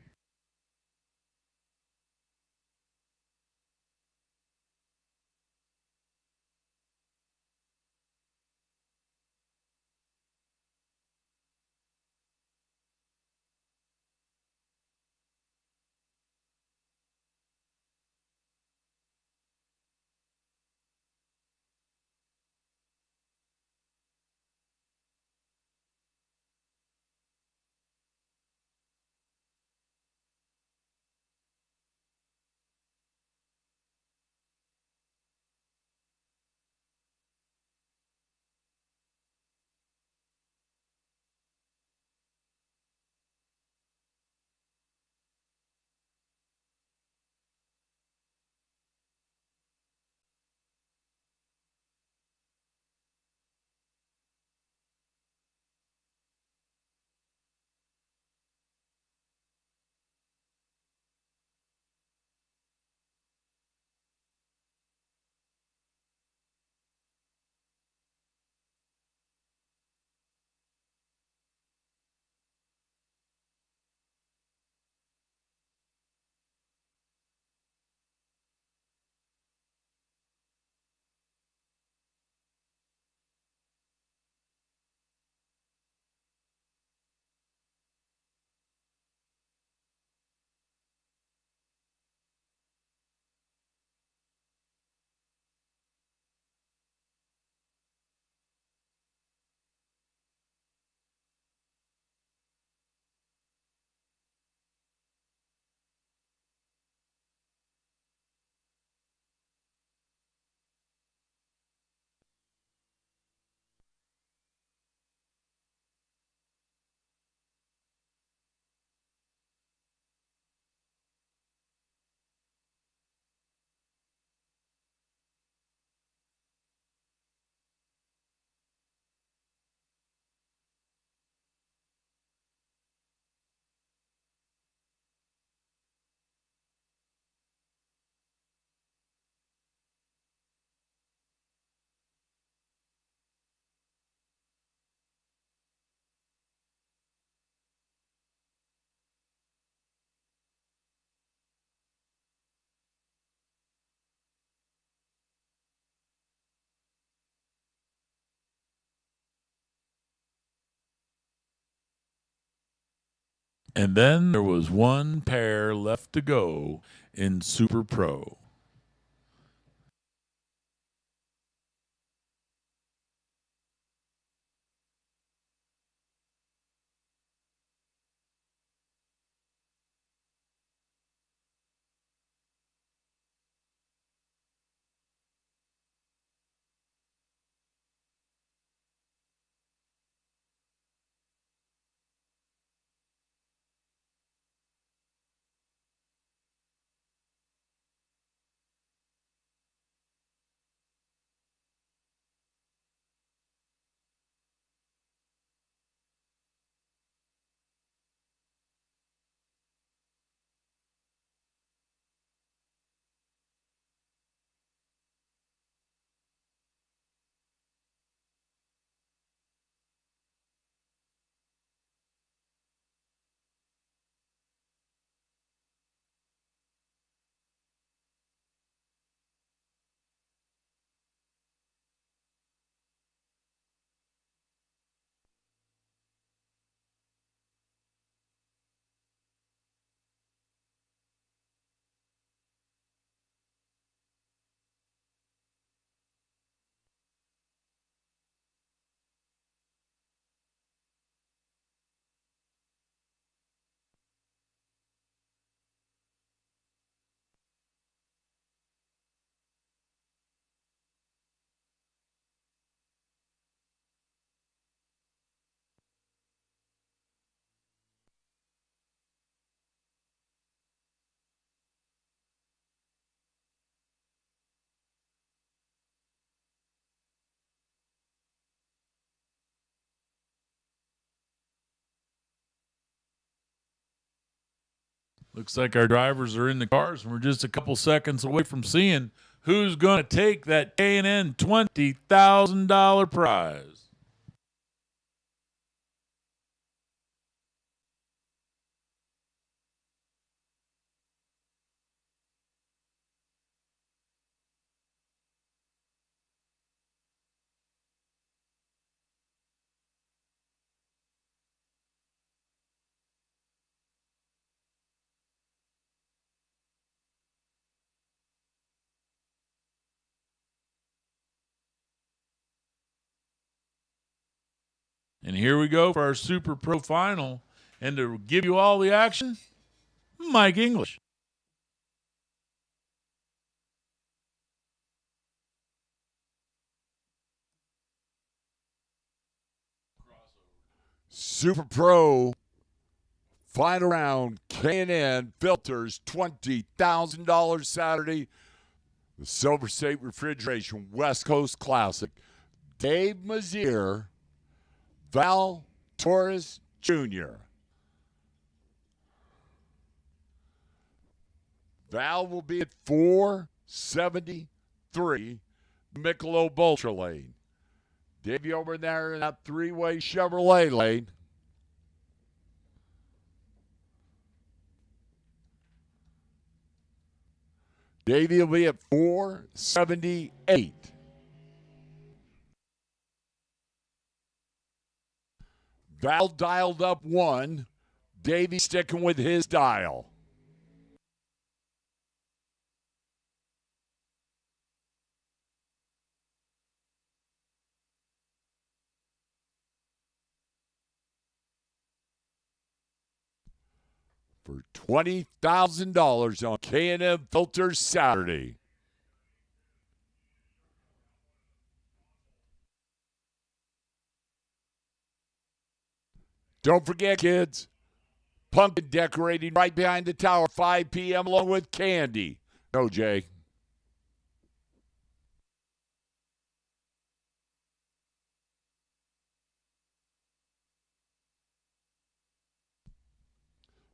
And then there was one pair left to go in Super Pro. Looks like our drivers are in the cars, and we're just a couple seconds away from seeing who's going to take that K&N $20,000 prize. And here we go for our Super Pro final. And to give you all the action, Mike English. Super Pro final round, K&N Filters, $20,000 Saturday. The Silver State Refrigeration West Coast Classic. Dave Mazier, Val Torres Jr. Val will be at 473 Michelob Ultra lane. Davey over there in that three-way Chevrolet lane. Davey will be at 478. Val dialed up one. Davey sticking with his dial. For $20,000 on K&N Filters Saturday. Don't forget, kids, pumpkin decorating right behind the tower, 5 p.m. along with candy. No, Jay.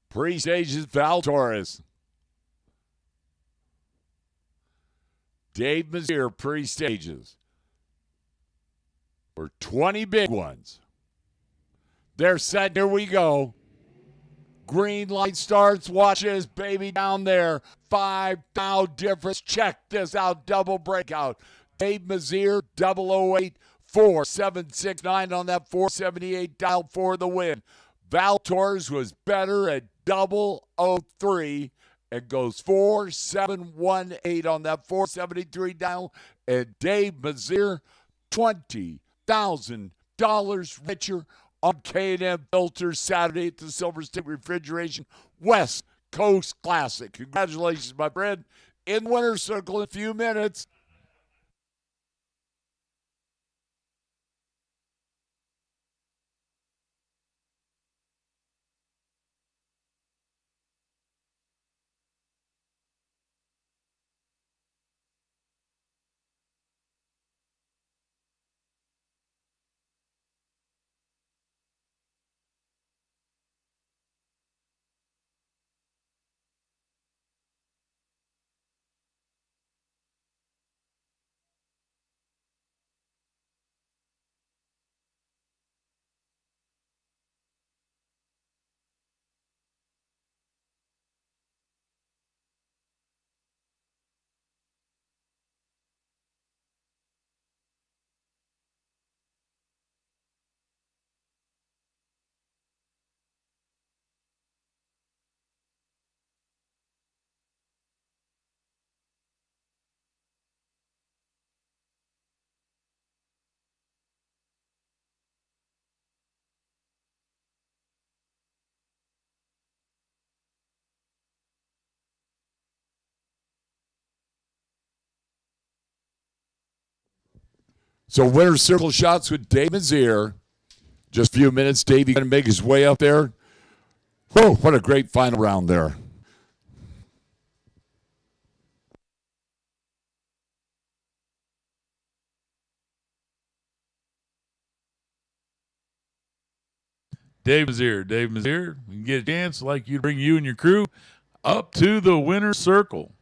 Pre-stages, Val Torres. Dave Mazier, pre-stages. For 20 big ones. They're set. Here we go. Green light starts. Watch this baby down there. 5,000 difference. Check this out. Double breakout. Dave Mazier, 008 4769 on that 478 dial for the win. Val Torres was better at 003 and goes 4718 on that 473 dial. And Dave Mazier, $20,000 richer on K&M Filters Saturday at the Silver State Refrigeration West Coast Classic. Congratulations, my friend. In the winner's circle in a few minutes. So winner's circle shots with Dave Mazier. Just a few minutes. Davey going to make his way up there. Whoa, what a great final round there. Dave Mazier, we can get a chance like you to bring you and your crew up to the winner's circle.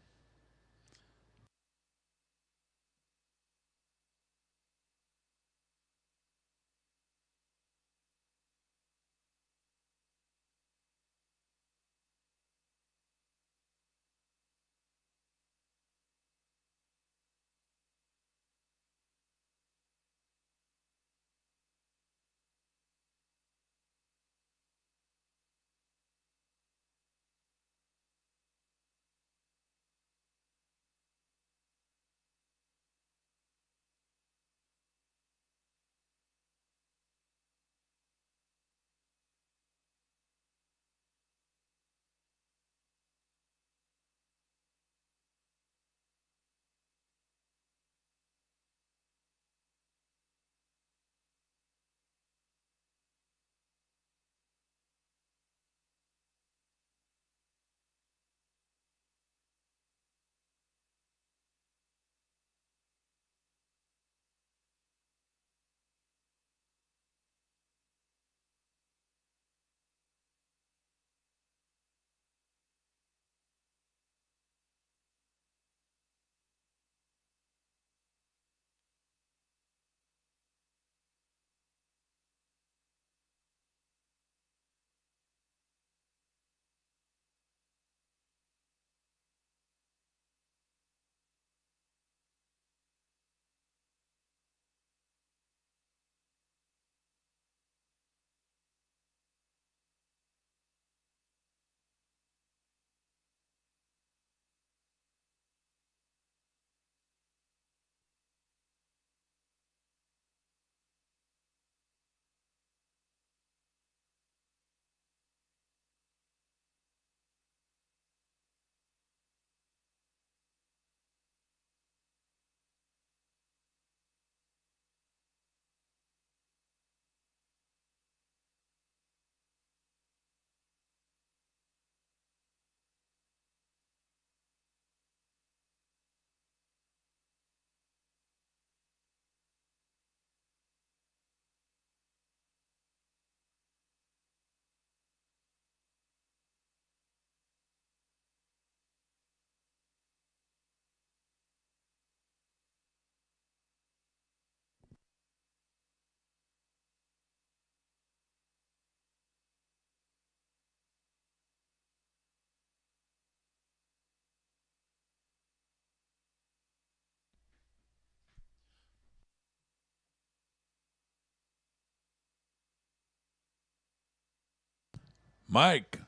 Mike,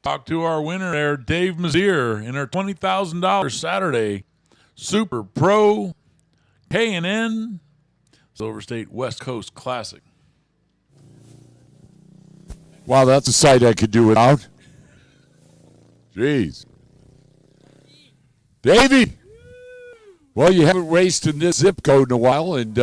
talk to our winner there, Dave Mazier, in our $20,000 Saturday Super Pro K&N Silver State West Coast Classic. Wow, that's a sight I could do without. Jeez. Davey! Well, you haven't raced in this zip code in a while, and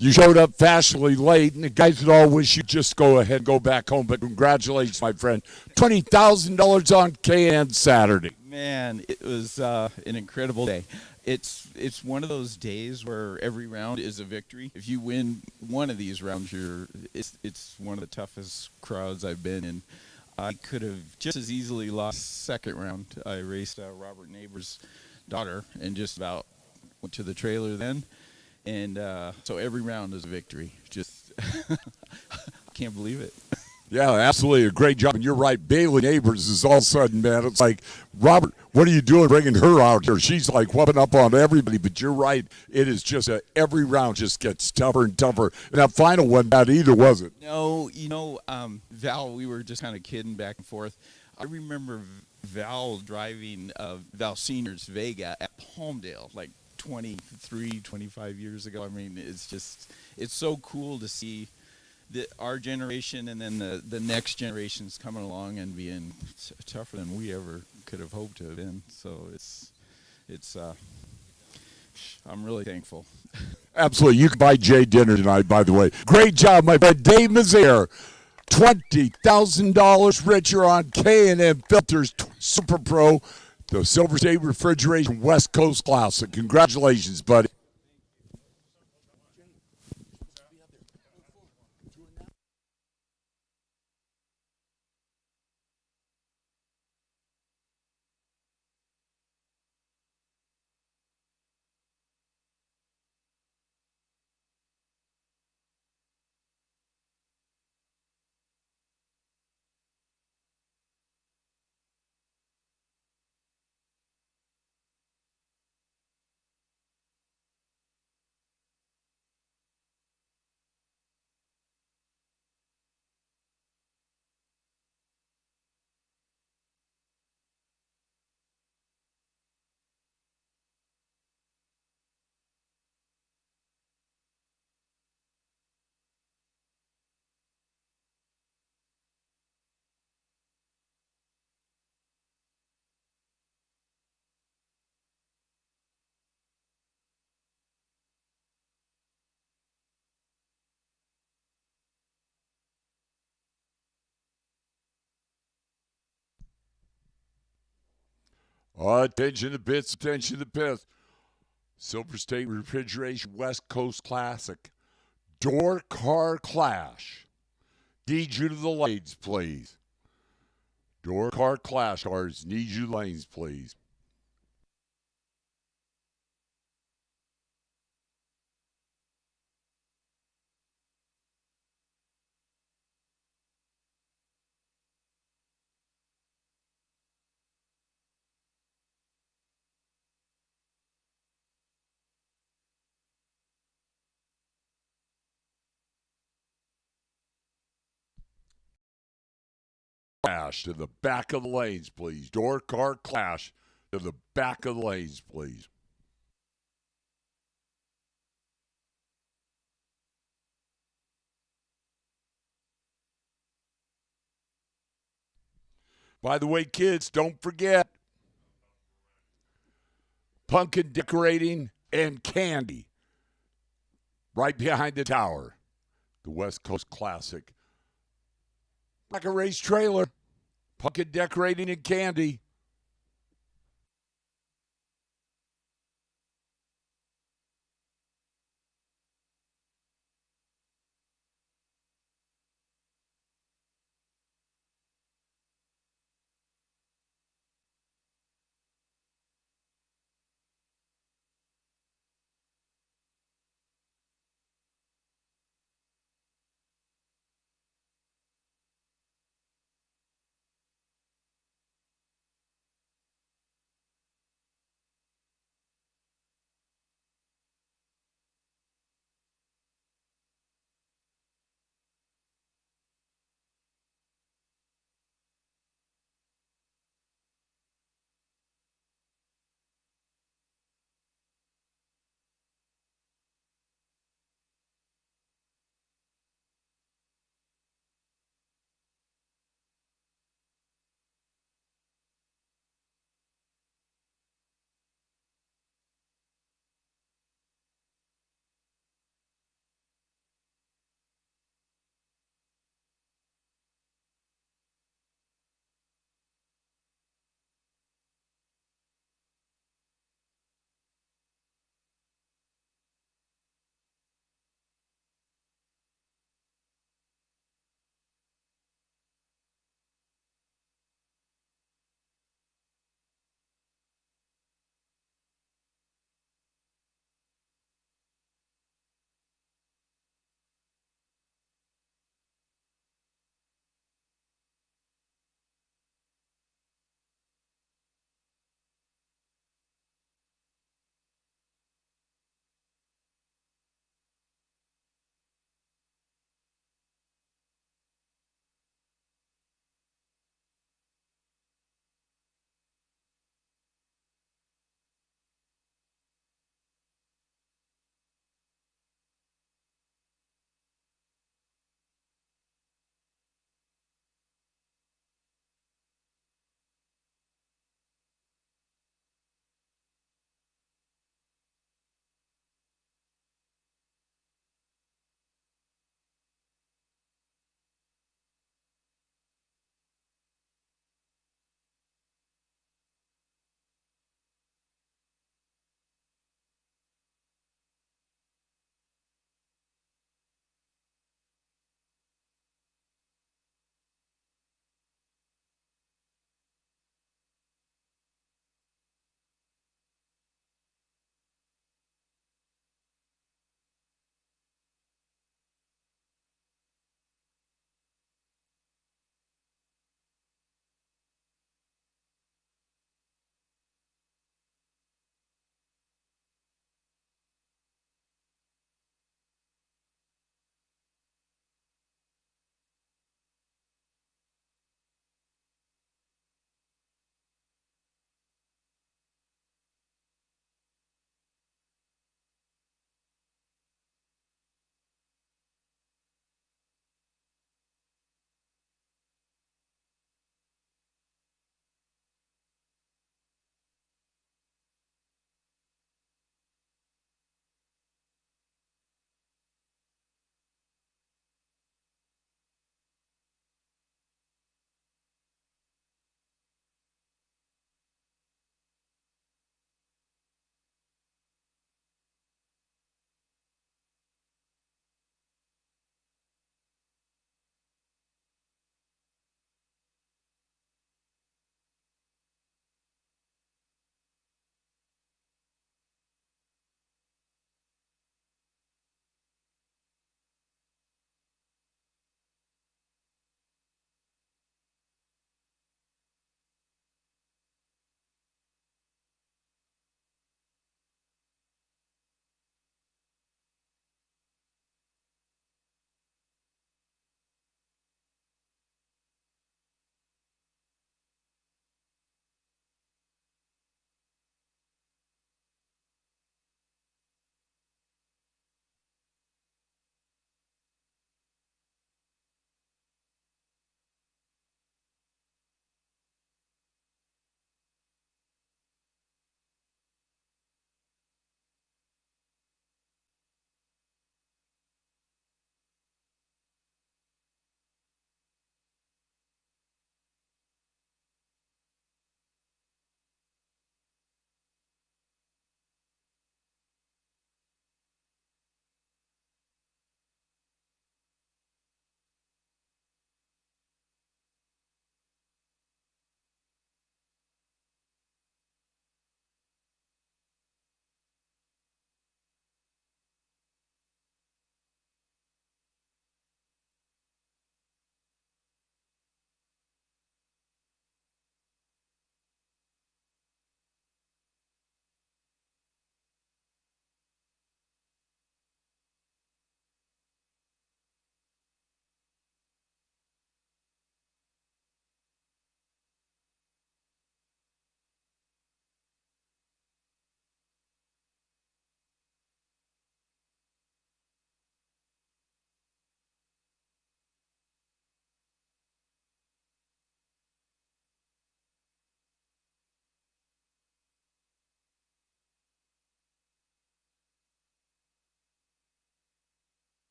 you showed up fashionably late, and the guys would all wish you'd just go ahead and go back home. But congratulations, my friend. $20,000 on KN Saturday. Man, it was an incredible day. It's one of those days where every round is a victory. If you win one of these rounds, it's one of the toughest crowds I've been in. I could have just as easily lost second round. I raced Robert Neighbors' daughter and just about went to the trailer then. And so every round is a victory. Just can't believe it. Yeah, absolutely. A great job. And you're right. Bailey Neighbors is all of a sudden, man, it's like, Robert, what are you doing bringing her out here? She's like whooping up on everybody. But you're right. It is just every round just gets tougher and tougher. And that final one, not either, was it? No, Val, we were just kind of kidding back and forth. I remember Val driving Val Senior's Vega at Palmdale, like 23, 25 years ago. I mean, it's so cool to see our generation and then the next generations coming along and being tougher than we ever could have hoped to have been. So it's I'm really thankful. Absolutely. You can buy Jay dinner tonight, by the way. Great job, my friend Dave Mazier. $20,000 richer on K&N Filters Super Pro, the Silver State Refrigeration West Coast Classic. Congratulations, buddy. Attention to bits, attention to bits. Silver State Refrigeration West Coast Classic. Door Car Clash. Need you to the lanes, please. Door Car Clash cars. Need you lanes, please. Clash to the back of the lanes, please. Door Car Clash to the back of the lanes, please. By the way, kids, don't forget pumpkin decorating and candy right behind the tower. The West Coast Classic. Like a race trailer, pumpkin decorating and candy.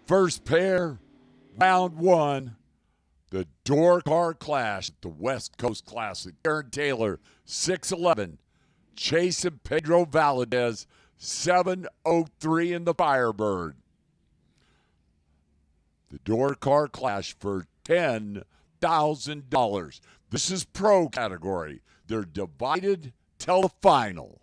first pair, round one, the door car clash at the West Coast Classic. Aaron Taylor, 6'11". Chase and Pedro Valadez, 7:03 in the Firebird. The door car clash for $10,000. This is pro category. They're divided till the final.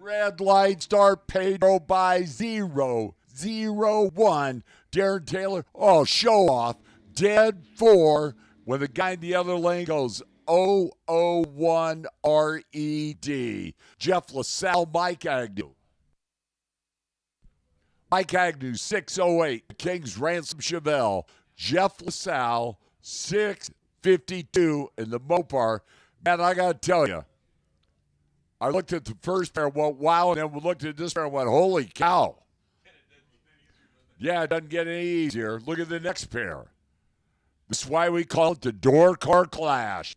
Red light start Pedro by 0-0-1. Darren Taylor, show off. Dead 4 when the guy in the other lane goes 0-0-1 RED. Jeff LaSalle, Mike Agnew. Mike Agnew, 6:08. Kings Ransom Chevelle. Jeff LaSalle, 6:52 in the Mopar. Man, I got to tell you, I looked at the first pair and went, wow, and then we looked at this pair and went, holy cow. Yeah, it doesn't get any easier. Look at the next pair. This is why we call it the door car clash.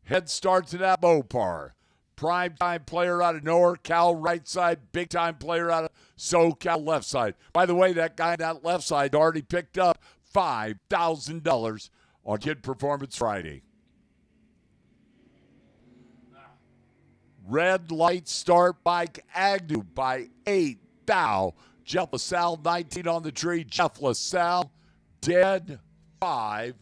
Head start to that Mopar. Prime-time player out of NorCal right side, big-time player out of SoCal left side. By the way, that guy on that left side already picked up $5,000 on Kid Performance Friday. Red light start Mike Agnew by 8 thou. Jeff LaSalle, 19 on the tree. Jeff LaSalle, dead 5.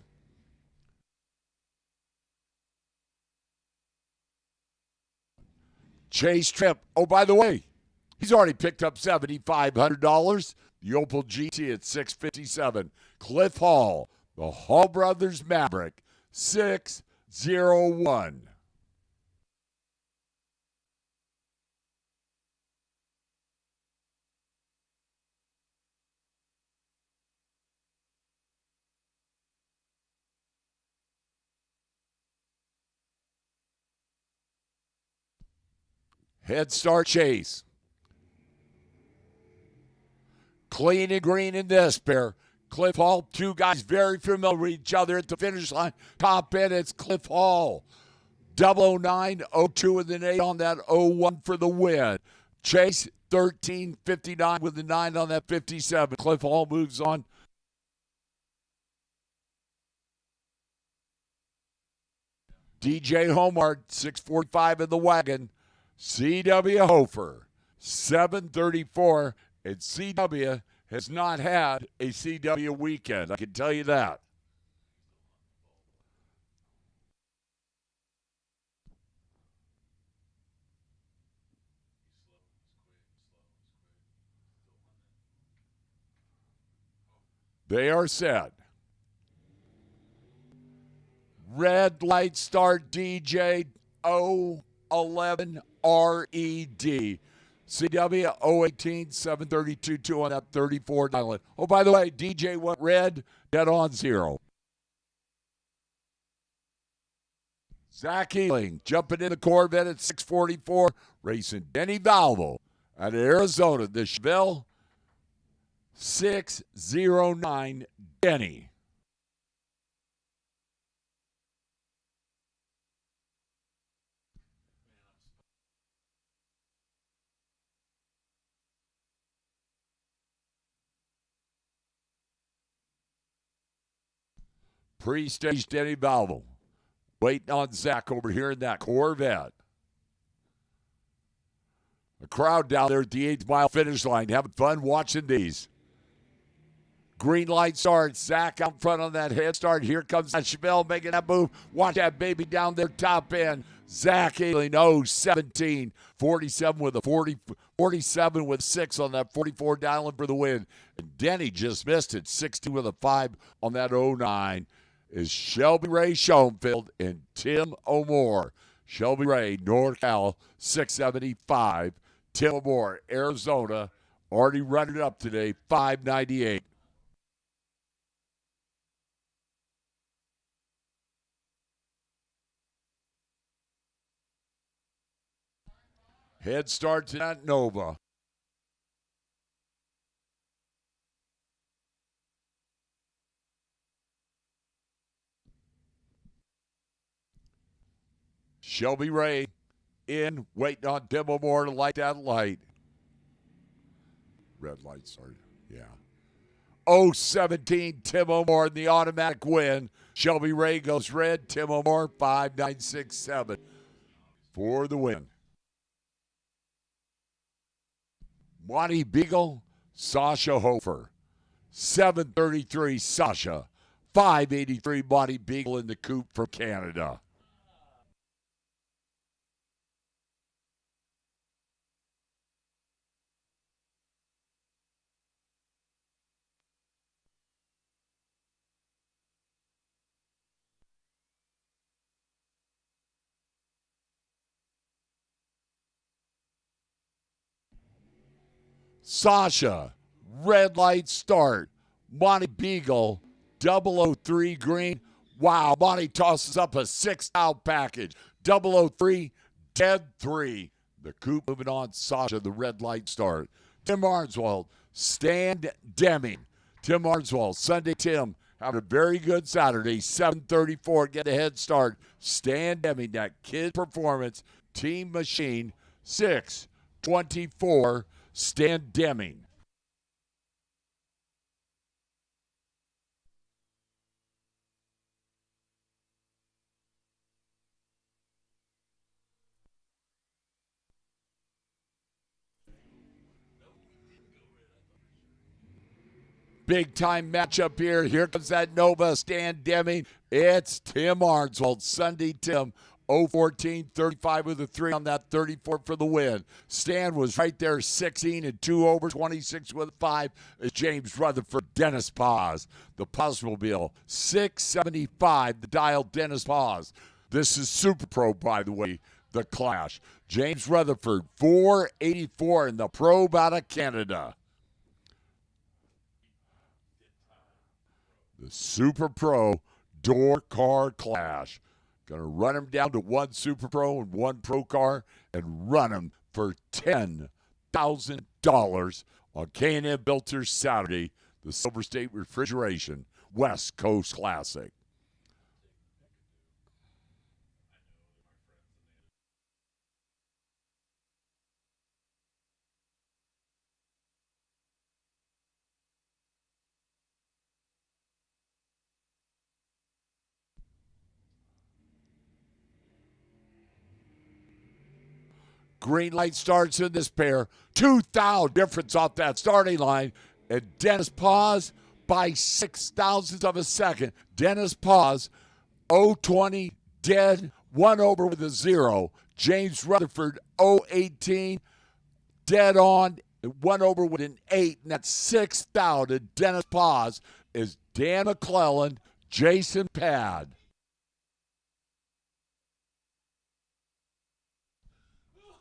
Chase Tripp. Oh, by the way, he's already picked up $7,500. The Opel GT at 657. Cliff Hall, the Hall Brothers Maverick, 601. Head start Chase. Clean and green in this pair. Cliff Hall, two guys very familiar with each other at the finish line. Top end, it's Cliff Hall. 009, 02 with an 8 on that 01 for the win. Chase, 13.59 with the 9 on that 57. Cliff Hall moves on. DJ Homard, 645 in the wagon. C.W. Hofer, 734, and C.W. has not had a C.W. weekend. I can tell you that. They are set. Red light start DJ 011 RED. CW 018, 732, 2 on that 34 dial. Oh, by the way, DJ went red, dead on 0. Zach Healing jumping in the Corvette at 644, racing Denny Valvo out of Arizona. The Chevelle 609 Denny. Pre-stage Denny Valvo. Waiting on Zach over here in that Corvette. A crowd down there at the 8th mile finish line having fun watching these. Green light starts. Zach out front on that head start. Here comes that Chevelle making that move. Watch that baby down there top end. Zach Healing, 17, 47 with a 40, 47 with 6 on that 44 dialing for the win. And Denny just missed it, 60 with a 5 on that 09. Is Shelby Ray Schoenfeld and Tim O'More. Shelby Ray, NorCal, 675. Tim O'More, Arizona, already running up today, 598. Head start to that Nova. Shelby Ray in, waiting on Demo Moore to light that light. Red light started. Yeah. 0-17, Tim O'More in the automatic win. Shelby Ray goes red. Tim O'More 5-9-6-7 for the win. Monty Beagle, Sasha Hofer. 733 Sasha. 583 Monty Beagle in the coupe from Canada. Sasha, red light start. Monty Beagle, 003 green. Wow, Monty tosses up a 6-out package. 003, dead 3. The coupe moving on. Sasha, the red light start. Tim Arnswald, Stan Deming. Tim Arnswald, Sunday Tim, having a very good Saturday. 734, get a head start. Stan Deming, that kid performance. Team Machine, 624. Stan Deming. Big time matchup here. Here comes that Nova. Stan Deming. It's Tim Arnswald. Sunday Tim. 0-14, 35 with a 3 on that 34 for the win. Stan was right there, 16 and 2 over, 26 with a 5. It's James Rutherford, Dennis Paz. The Pausmobile, 675, the dial Dennis Paz. This is Super Pro, by the way, the Clash. James Rutherford, 484 in the Probe out of Canada. The Super Pro Door Car Clash. Going to run him down to one Super Pro and one Pro Car and run him for $10,000 on K&M Bilters Saturday, the Silver State Refrigeration West Coast Classic. Green light starts in this pair. 2,000 difference off that starting line. And Dennis Paz by 6,000ths of a second. Dennis Paz, 0-20, dead, 1 over with a 0. James Rutherford, 0-18, dead on, 1 over with an 8. And that's 6,000. Dennis Paz is Dan McClellan, Jason Pad.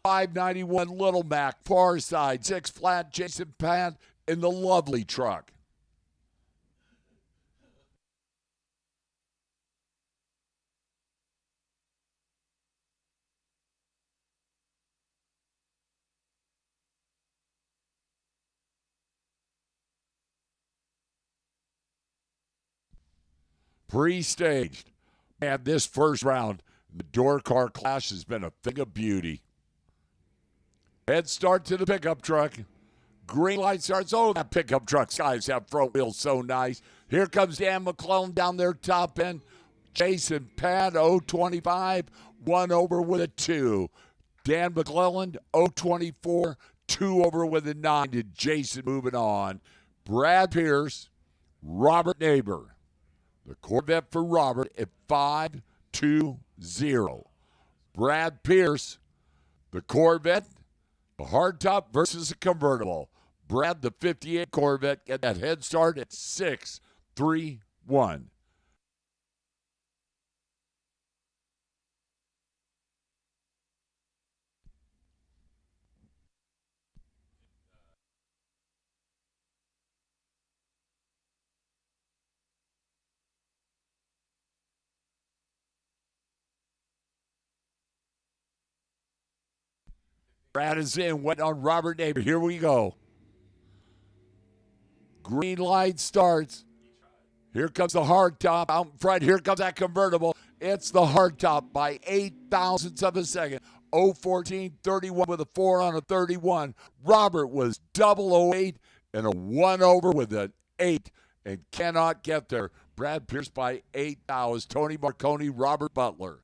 591 Little Mac, far side, 6 flat, Jason Pad in the lovely truck. Pre-staged. And this first round, the Door Car Clash has been a thing of beauty. Head start to the pickup truck. Green light starts. Oh, that pickup truck's guys have front wheels so nice. Here comes Dan McClellan down their top end. Jason Pad, 0-25, 1 over with a 2. Dan McClellan, 0-24, 2 over with a 9 to Jason moving on. Brad Pierce, Robert Neighbor. The Corvette for Robert at 5-2-0. Brad Pierce, the Corvette, the hardtop versus a convertible. Brad, the 58 Corvette, get that head start at 6-3-1. Brad is in, waiting on Robert Neighbor. Here we go. Green light starts. Here comes the hard top out in front. Here comes that convertible. It's the hard top by 8 thousandths of a second. 014.31 with a 4 on a 31. Robert was 008 and a 1 over with an 8 and cannot get there. Brad Pierce by 8 thou. Tony Marconi, Robert Butler.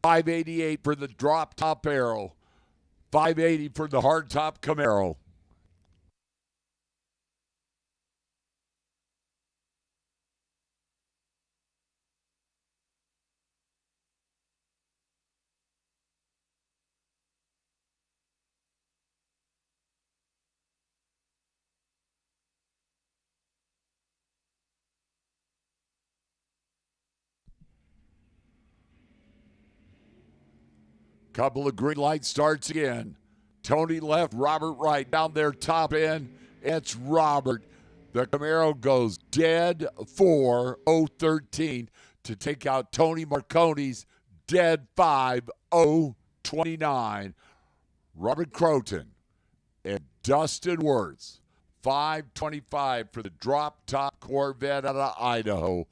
588 for the drop top arrow. 580 for the hard top Camaro. Couple of green lights starts again. Tony left, Robert right. Down there, top end, it's Robert. The Camaro goes dead 4-0-13 to take out Tony Marconi's dead 5-0-29. Robert Croton and Dustin Wirtz. 525 for the drop top Corvette out of Idaho.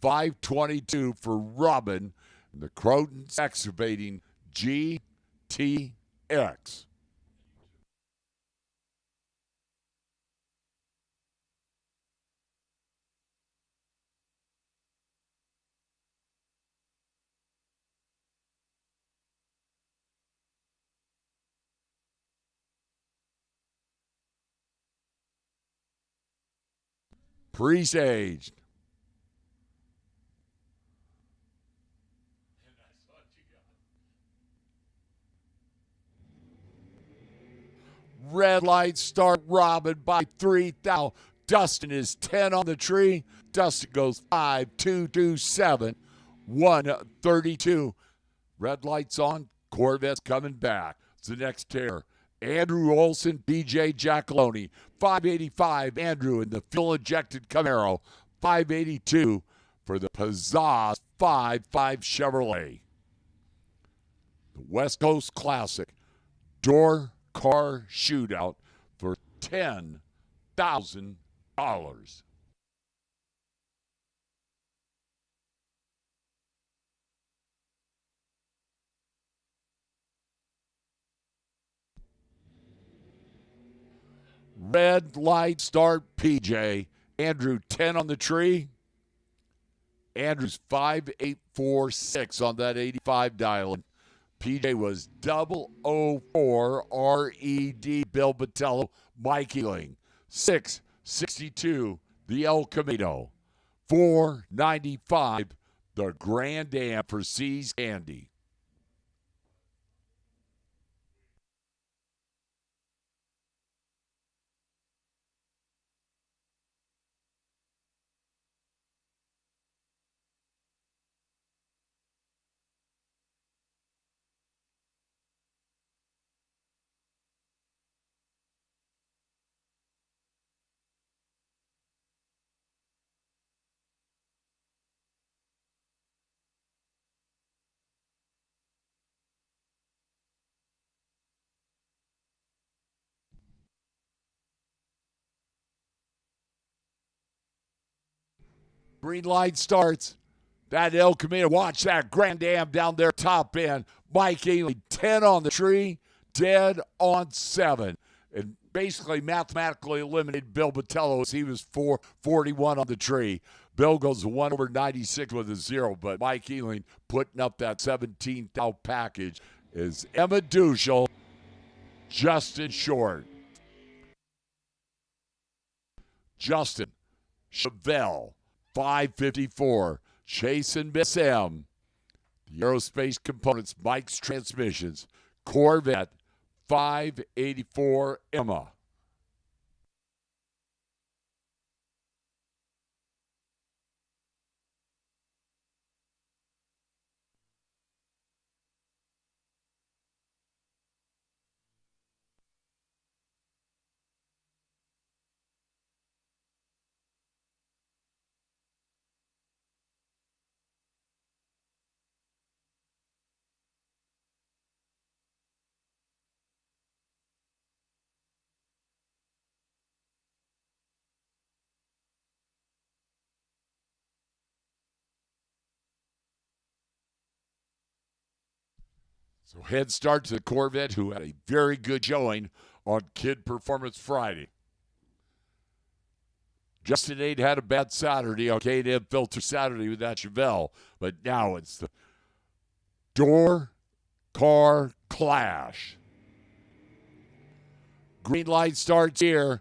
522 for Robin. And the Croton's excavating GTX. Presaged. Red light start Robin by 3 thou. Dustin is 10 on the tree. Dustin goes 5-2-2-7, 132. Red lights on. Corvette's coming back. It's the next tear. Andrew Olson, BJ Giacalone. 585, Andrew in the fuel-injected Camaro. 582 for the Pizzazz 5.5 Chevrolet. The West Coast Classic door car shootout for $10,000. Red light start PJ. Andrew 10 on the tree. Andrew's 5846 on that 85 dialing. PJ was 004 RED Bill Batello, Mike Ealing. 662 the El Camino. 495 the Grand Am for C's Candy. Green light starts. That El Camino. Watch that Grand Am down there, top end. Mike Ealing, 10 on the tree, dead on 7. And basically mathematically eliminated Bill Batello as he was 441 on the tree. Bill goes 1 over 96 with a 0, but Mike Ealing putting up that 17,000 package is Emma Duschel, Justin Short. Justin Chevelle, 554. Chase and Miss M. The Aerospace Components, Mike's Transmissions. Corvette, 584 Emma. So head start to the Corvette, who had a very good showing on Kid Performance Friday. Justin Aid had a bad Saturday on K&M Filter Saturday with that Chevelle, but now it's the door car clash. Green light starts here.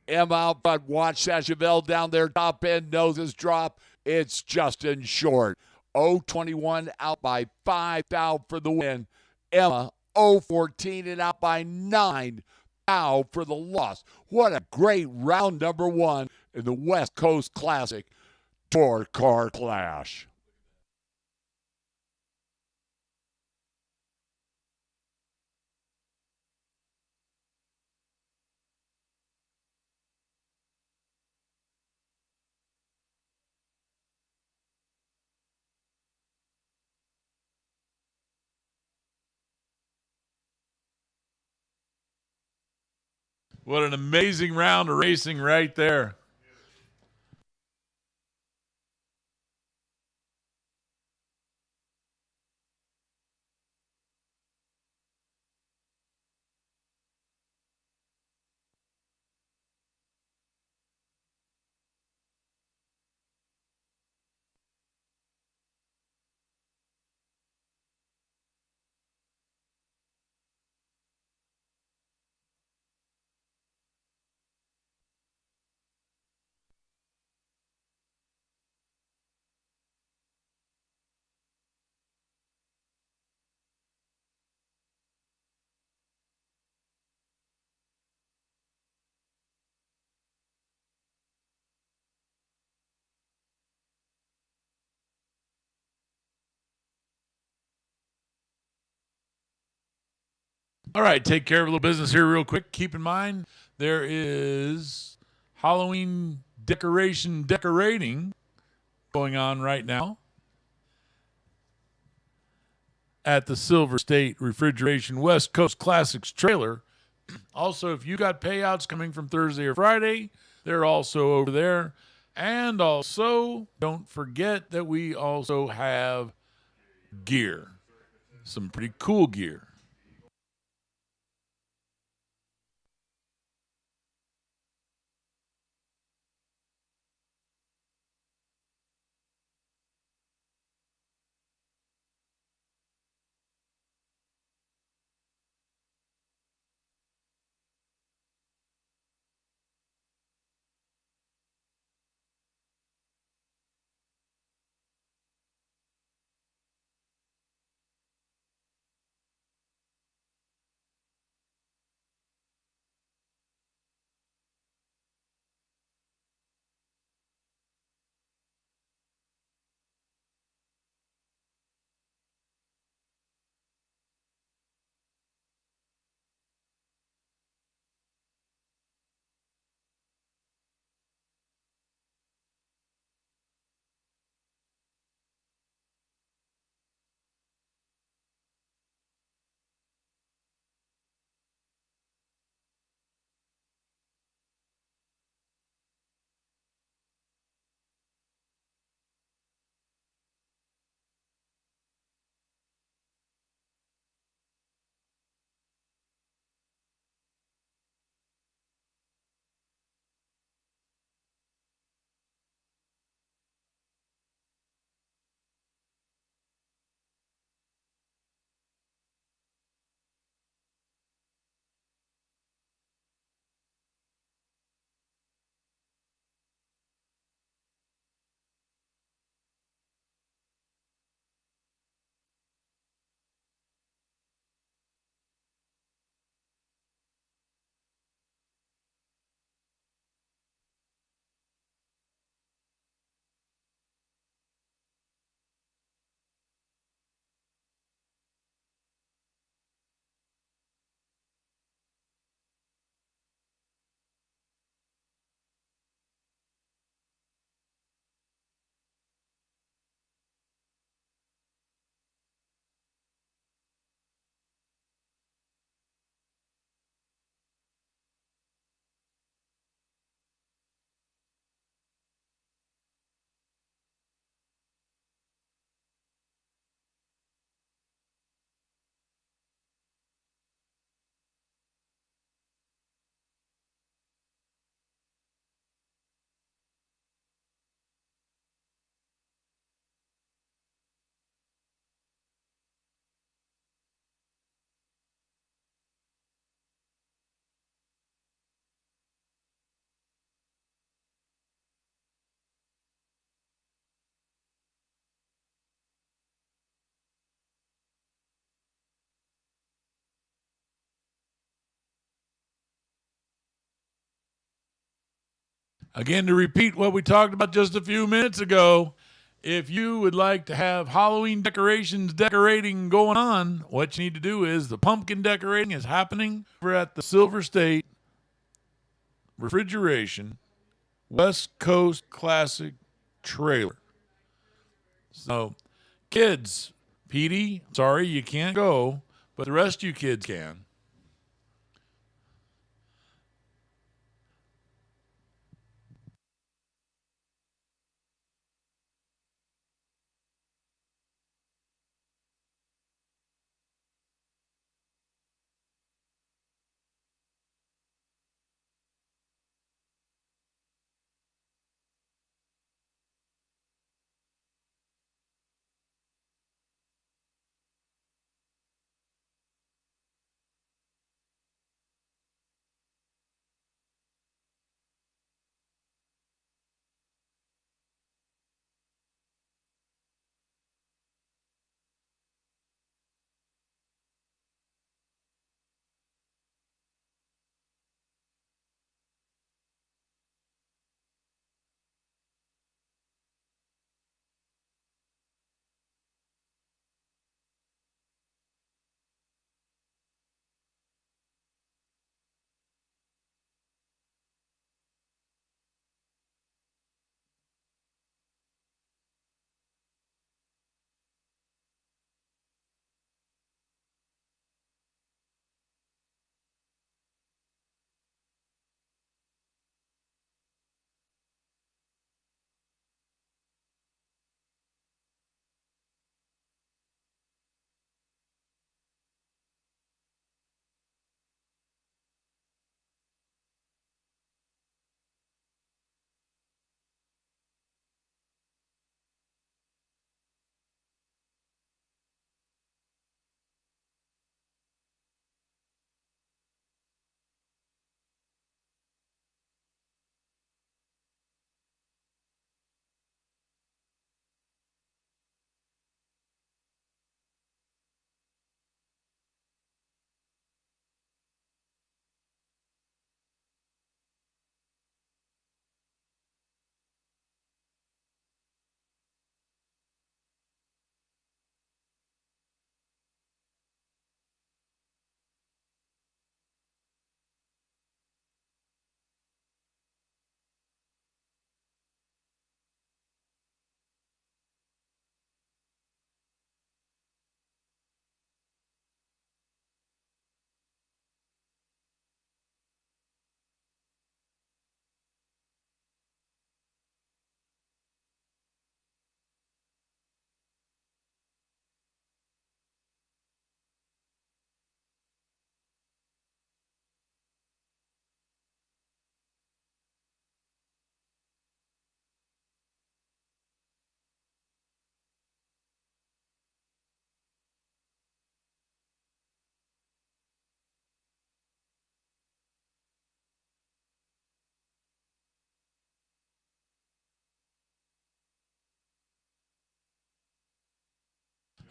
Emma out front. Watch that Chevelle down there. Top end, noses drop. It's Justin Short. 0-21 out by 5. Dow for the win. Emma 0-14 and out by 9. Dow for the loss. What a great round number 1 in the West Coast Classic Door Car Clash. What an amazing round of racing right there. All right, take care of a little business here real quick. Keep in mind, there is Halloween decorating going on right now at the Silver State Refrigeration West Coast Classics trailer. Also, if you got payouts coming from Thursday or Friday, they're also over there. And also, don't forget that we also have gear, some pretty cool gear. Again, to repeat what we talked about just a few minutes ago, if you would like to have Halloween decorating going on, what you need to do is the pumpkin decorating is happening over at the Silver State Refrigeration West Coast Classic Trailer. So, kids, Petey, sorry you can't go, but the rest of you kids can.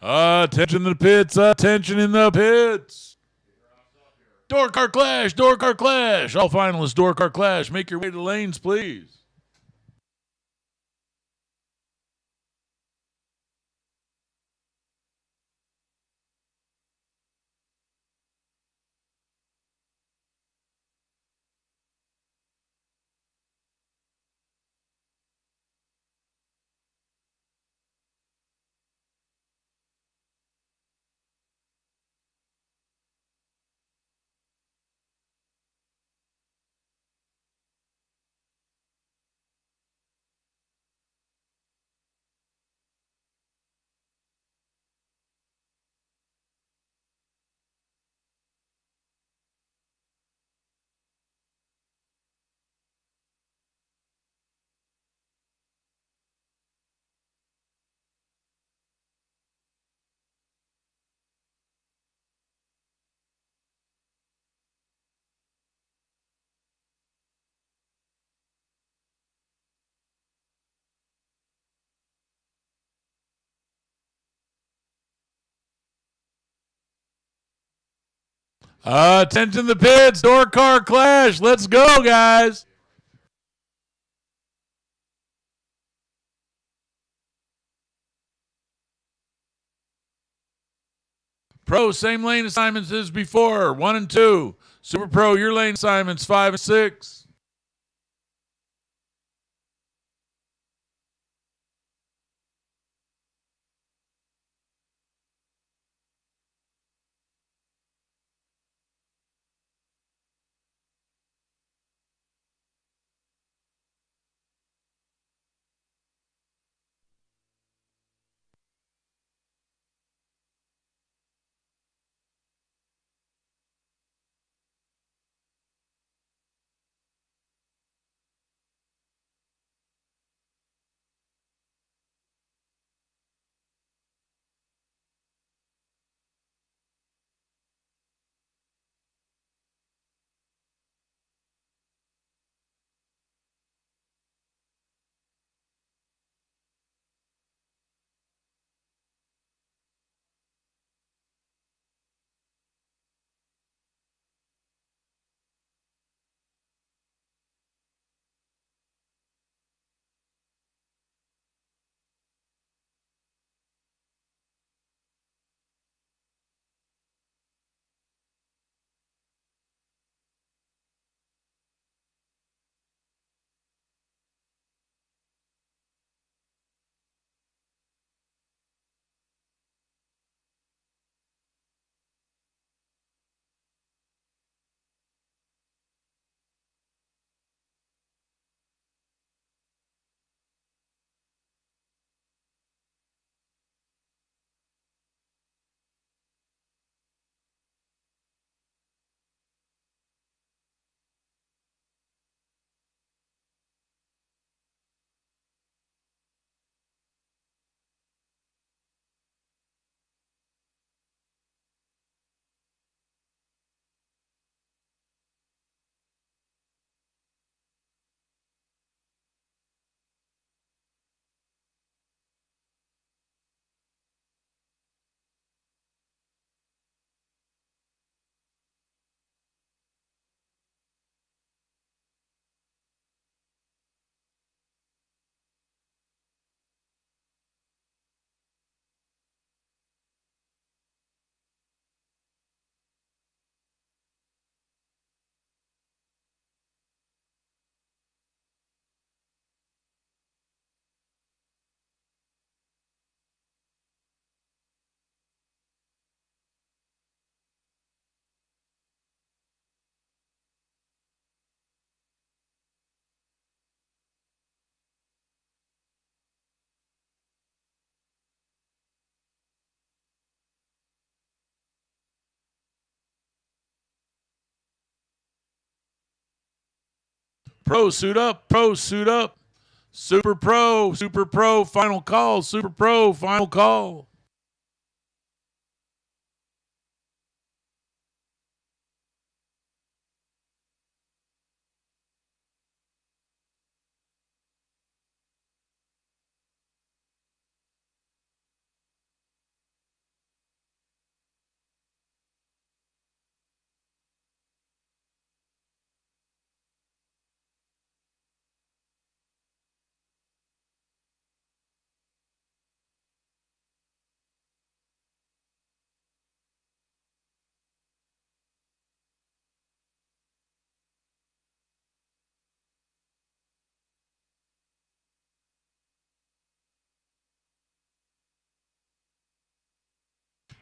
Attention in the pits, attention in the pits. Door car clash, door car clash. All finalists, door car clash. Make your way to the lanes, please. Attention in the pits, door car clash. Let's go, guys. Pro, same lane assignments as before, 1 and 2. Super Pro, your lane assignments 5 and 6. Pro, suit up. Pro, suit up. Super Pro, Super Pro, final call. Super Pro, final call.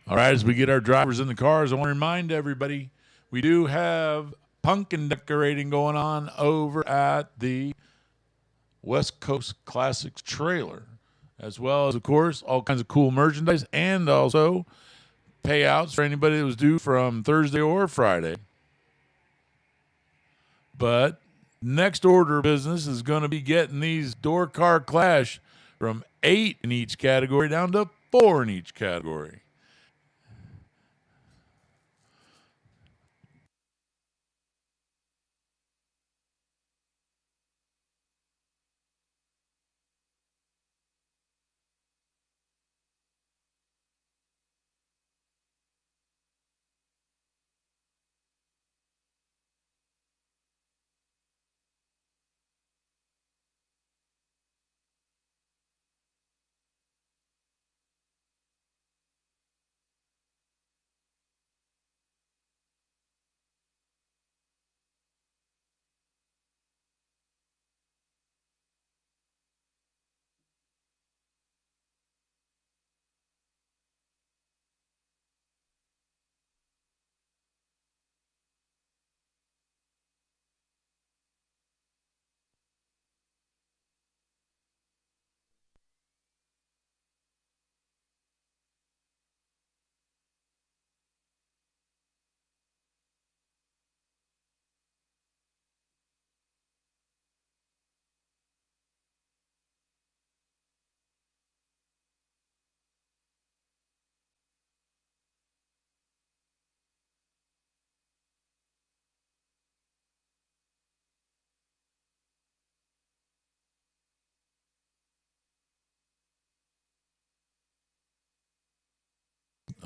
All right, as we get our drivers in the cars, I want to remind everybody we do have pumpkin decorating going on over at the West Coast Classics trailer, as well as, of course, all kinds of cool merchandise and also payouts for anybody that was due from Thursday or Friday. But next order of business is going to be getting these Door Car Clash from 8 in each category down to 4 in each category.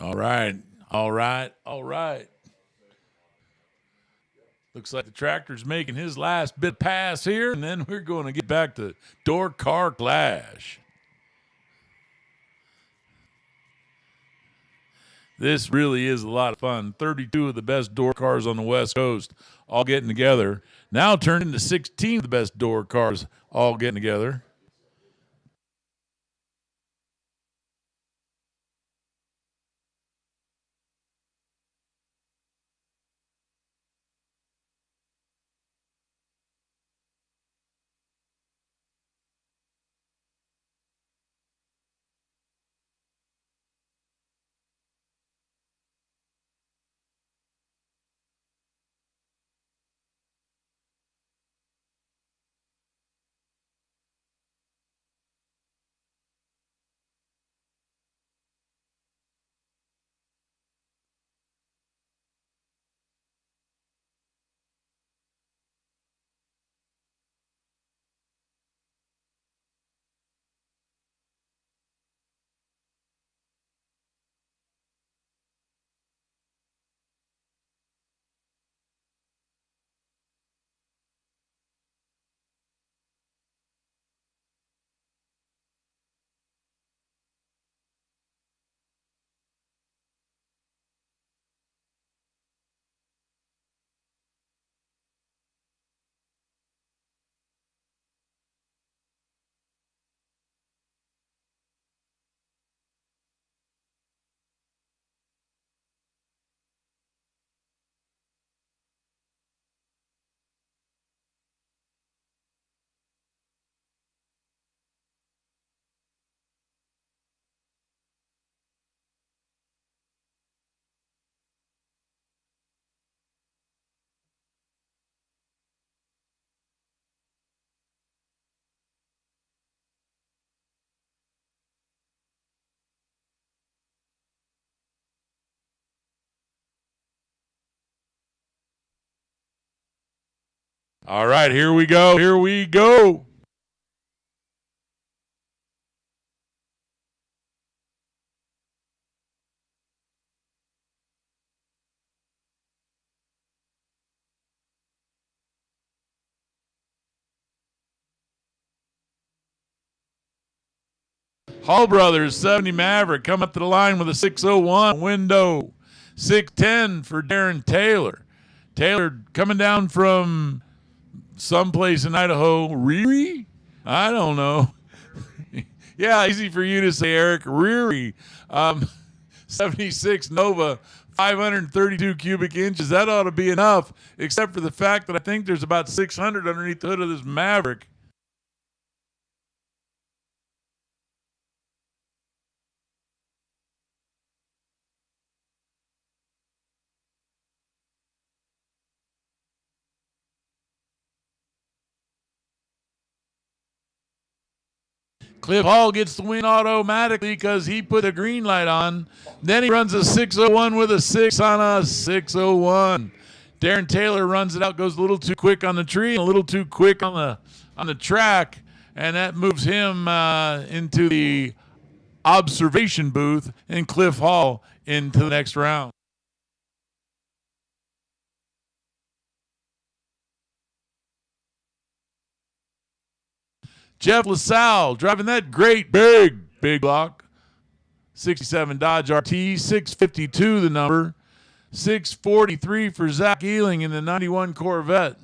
All right. All right. All right. Looks like the tractor's making his last bit pass here, and then we're going to get back to Door Car Clash. This really is a lot of fun. 32 of the best door cars on the West Coast all getting together. Now turned into 16 of the best door cars all getting together. All right, here we go. Here we go. Hall Brothers 70 Maverick come up to the line with a 601 window. 610 for Darren Taylor. Taylor coming down from someplace in Idaho. Riri? I don't know. Yeah, easy for you to say, Eric. Riri. 76 Nova, 532 cubic inches. That ought to be enough, except for the fact that I think there's about 600 underneath the hood of this Maverick. Cliff Hall gets the win automatically because he put a green light on. Then he runs a 601 with a 6 on a 601. Darren Taylor runs it out, goes a little too quick on the tree and a little too quick on the track, and that moves him into the observation booth and Cliff Hall into the next round. Jeff LaSalle driving that great big block. 67 Dodge RT, 652 the number. 643 for Zach Ealing in the 91 Corvette.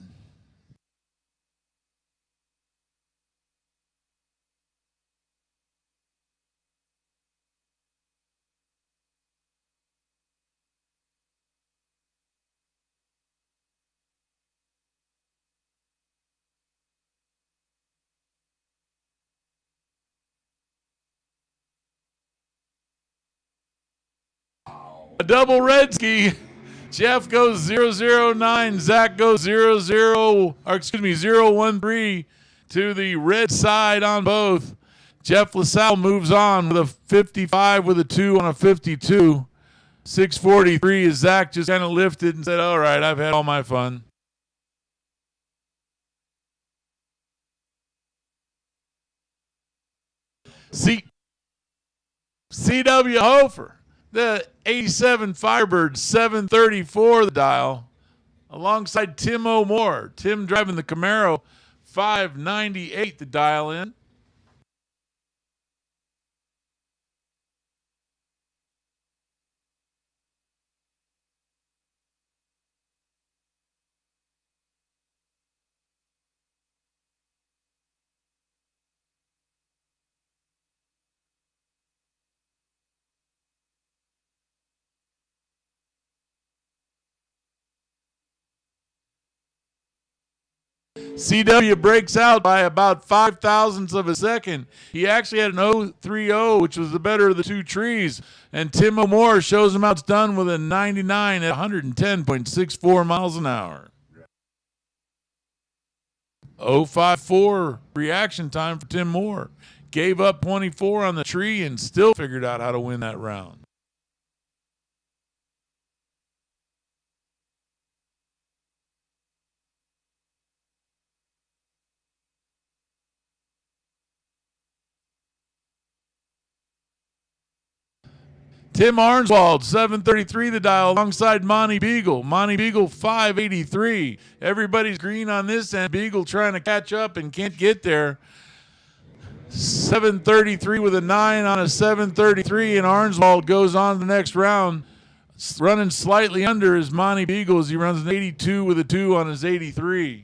A double red ski. Jeff goes 009. Zach goes 013 to the red side on both. Jeff LaSalle moves on with a 55 with a 2 on a 52. 643 is Zach just kind of lifted and said, all right, I've had all my fun. CW Hofer. The 87 Firebird, 734 the dial, alongside Tim O'More. Tim driving the Camaro, 598 the dial in. CW breaks out by about 5 thousandths of a second. He actually had an 030, which was the better of the two trees. And Tim O'More shows him how it's done with a 99 at 110.64 miles an hour. 054 reaction time for Tim Moore. Gave up 24 on the tree and still figured out how to win that round. Tim Arnswald, 733 the dial, alongside Monty Beagle. Monty Beagle, 583. Everybody's green on this end. Beagle trying to catch up and can't get there. 733 with a 9 on a 733, and Arnswald goes on to the next round. Running slightly under is Monty Beagle as he runs an 82 with a 2 on his 83.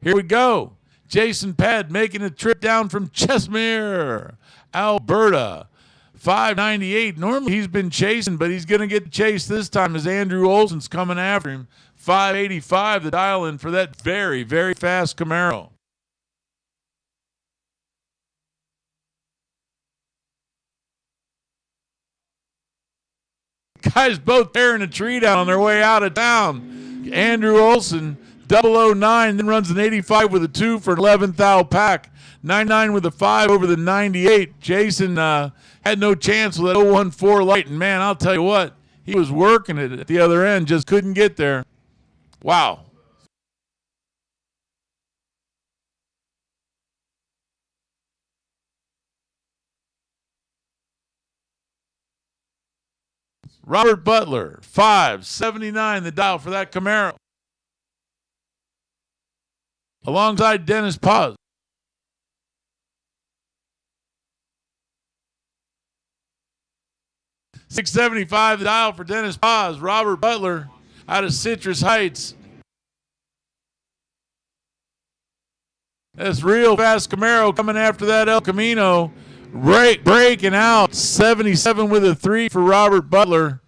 Here we go. Jason Pad making a trip down from Chesmere, Alberta. 598. Normally he's been chasing, but he's going to get chased this time as Andrew Olson's coming after him. 585 the dial in for that very, very fast Camaro. Guys both tearing a tree down on their way out of town. Andrew Olson, 009, then runs an 85 with a 2 for an 11th thou pack. 99 with a 5 over the 98. Jason had no chance with that 014 light, and man, I'll tell you what, he was working it at the other end, just couldn't get there. Wow. Robert Butler, 579 the dial for that Camaro. Alongside Dennis Paz. $675 the dial for Dennis Paz. Robert Butler out of Citrus Heights. This real fast Camaro coming after that El Camino. Breaking out. 77 with a 3 for Robert Butler.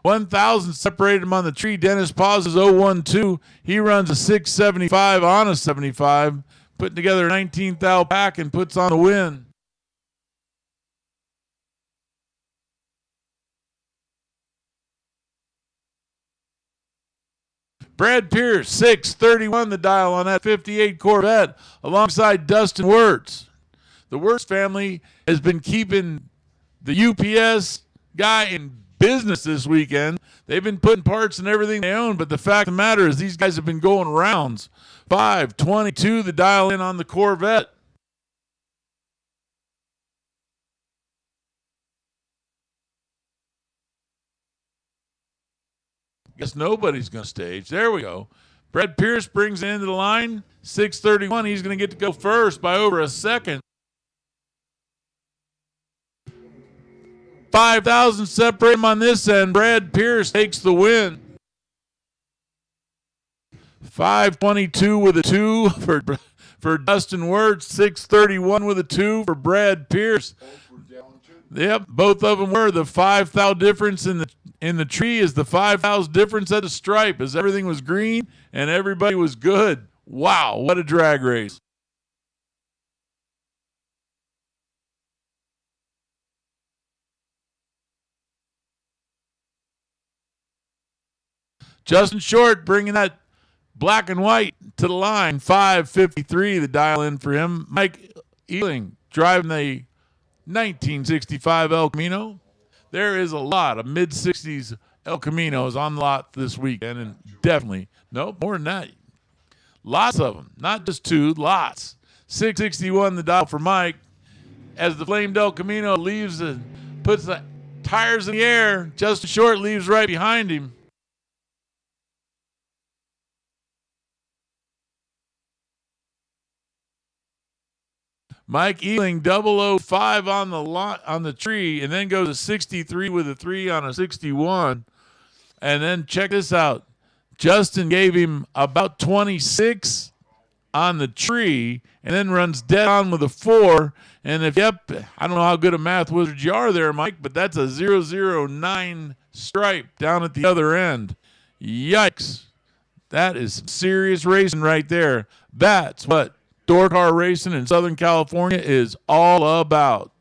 1,000 separated him on the tree. Dennis Paz is 012. He runs a 675 on a 75. Putting together a 19th thou pack and puts on the win. Brad Pierce, 631 the dial on that 58 Corvette, alongside Dustin Wirtz. The Wirtz family has been keeping the UPS guy in business this weekend. They've been putting parts in everything they own, but the fact of the matter is these guys have been going rounds. 522 the dial in on the Corvette. Guess nobody's going to stage. There we go. Brad Pierce brings it into the line. 631. He's going to get to go first by over a second. 5,000 separate him on this end. Brad Pierce takes the win. 522 with a 2 for Dustin Wirtz. 631 with a 2 for Brad Pierce. Yep, both of them were. The 5 thou difference in the tree is the 5 thou's difference at the stripe, as everything was green and everybody was good. Wow, what a drag race. Justin Short bringing that black and white to the line. 553 the dial in for him. Mike Ealing driving the 1965 El Camino. There is a lot of mid-60s El Caminos on the lot this weekend, and definitely, no, more than that. Lots of them, not just two, lots. 661 the dial for Mike. As the flamed El Camino leaves and puts the tires in the air, Justin Short leaves right behind him. Mike Ealing 005 on the lot on the tree, and then goes to 63 with a 3 on a 61. And then check this out. Justin gave him about 26 on the tree, and then runs dead on with a 4. And if, yep, I don't know how good a math wizard you are there, Mike, but that's a 009 stripe down at the other end. Yikes. That is serious racing right there. That's what door car racing in Southern California is all about.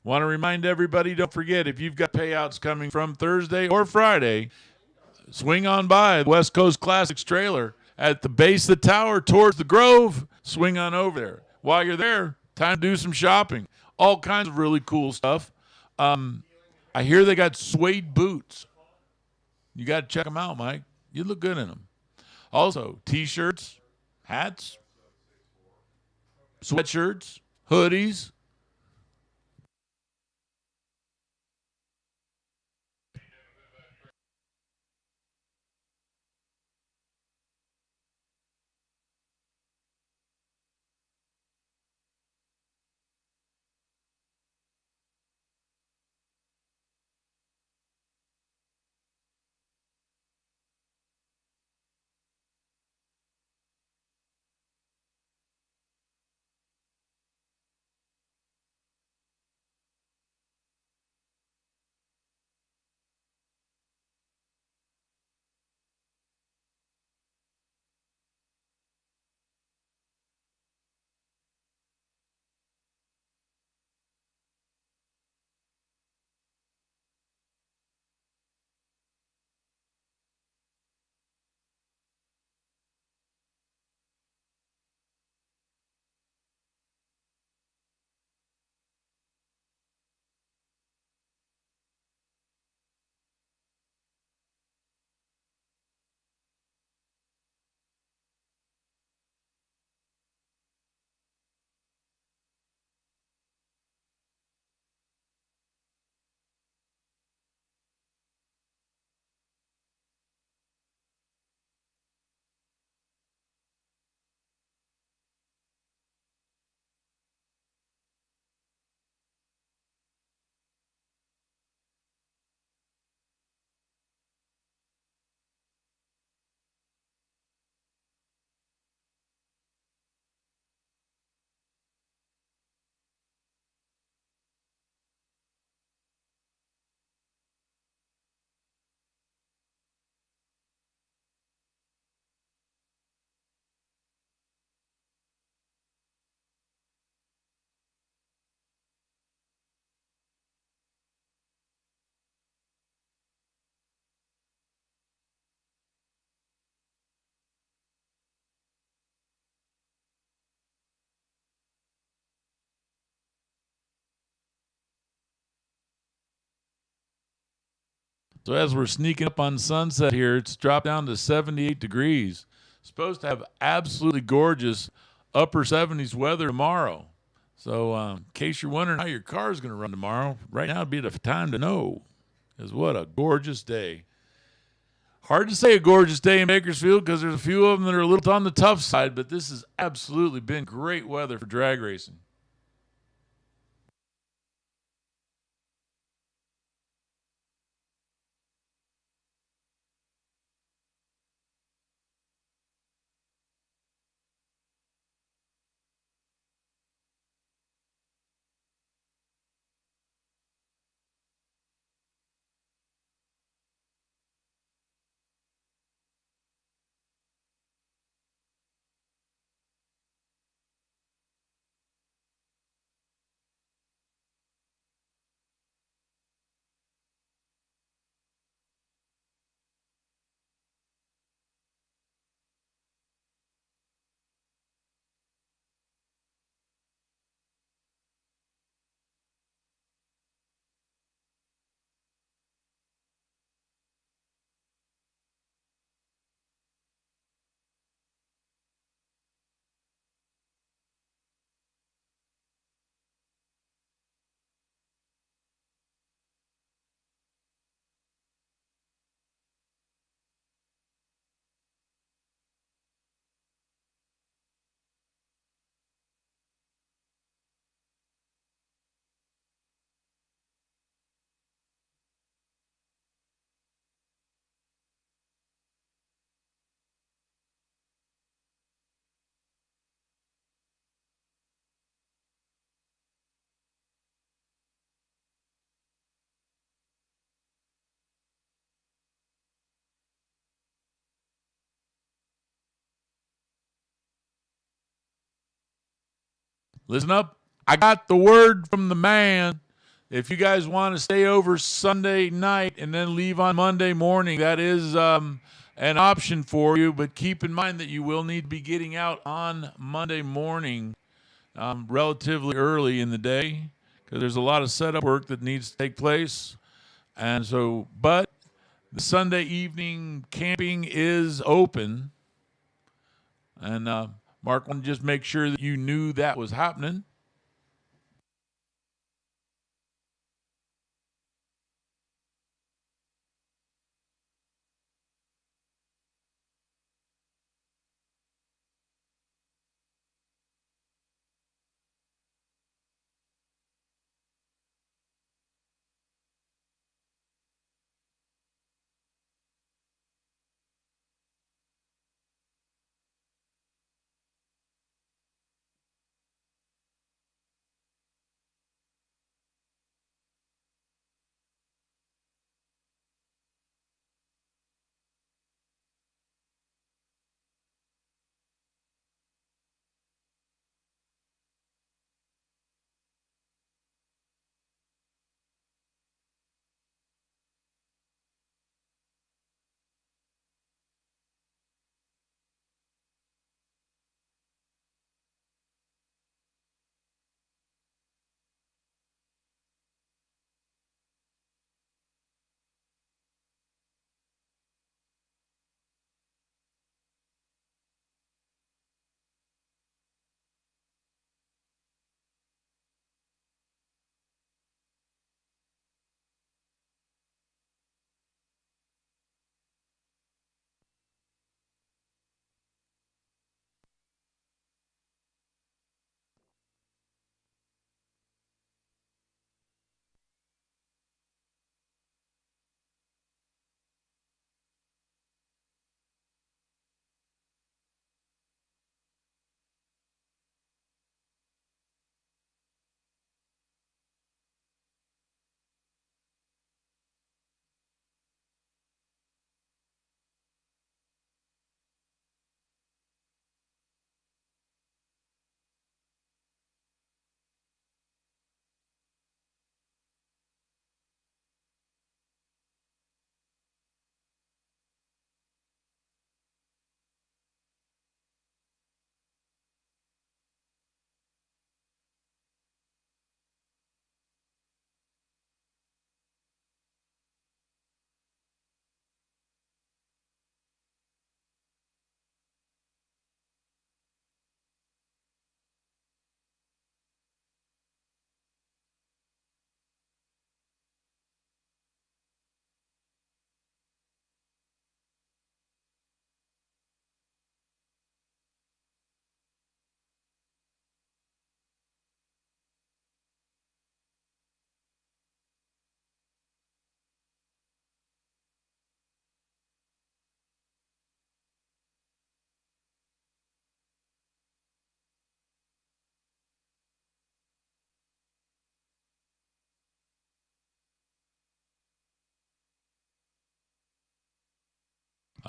Want to remind everybody, don't forget, if you've got payouts coming from Thursday or Friday, swing on by the West Coast Classics trailer at the base of the tower towards the Grove. Swing on over there. While you're there, time to do some shopping. All kinds of really cool stuff. I hear they got suede boots. You got to check them out, Mike. You look good in them. Also, T-shirts, hats, sweatshirts, hoodies. So as we're sneaking up on sunset here, it's dropped down to 78 degrees. Supposed to have absolutely gorgeous upper 70s weather tomorrow. So in case you're wondering how your car is going to run tomorrow, right now would be the time to know. Because what a gorgeous day. Hard to say a gorgeous day in Bakersfield because there's a few of them that are a little on the tough side, but this has absolutely been great weather for drag racing. Listen up. I got the word from the man. If you guys want to stay over Sunday night and then leave on Monday morning, that is an option for you. But keep in mind that you will need to be getting out on Monday morning relatively early in the day because there's a lot of setup work that needs to take place. And so, but the Sunday evening camping is open. And Mark wanted to just make sure that you knew that was happening.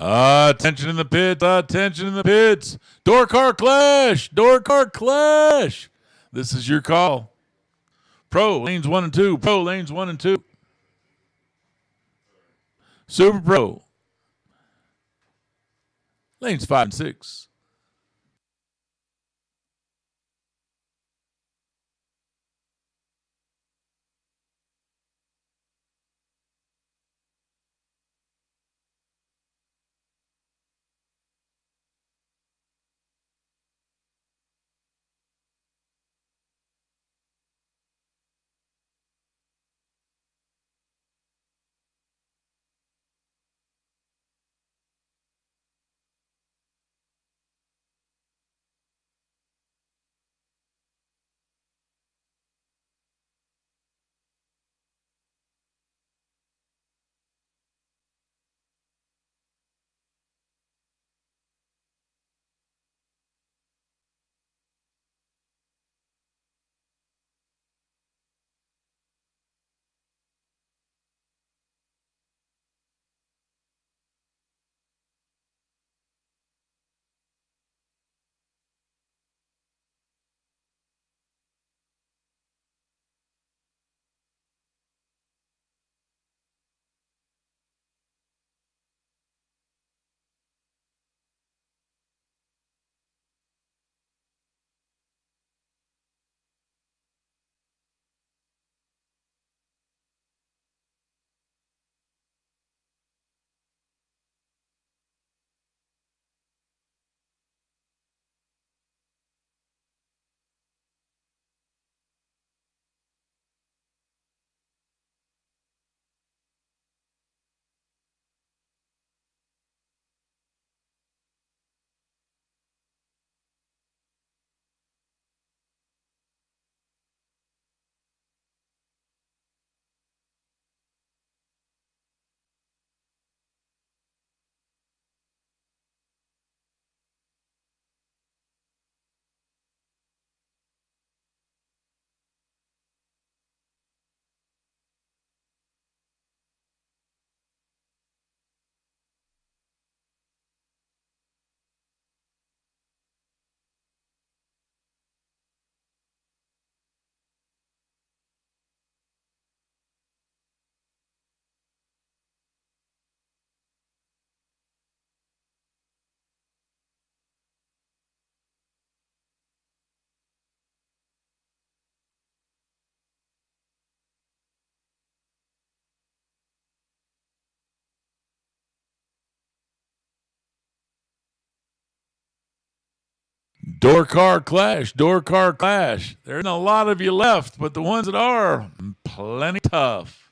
Attention in the pits, attention in the pits. Door car clash, door car clash. This is your call. Pro, lanes 1 and 2. Pro, lanes 1 and 2. Super Pro, lanes 5 and 6. Door car clash, door car clash. There aren't a lot of you left, but the ones that are, plenty tough.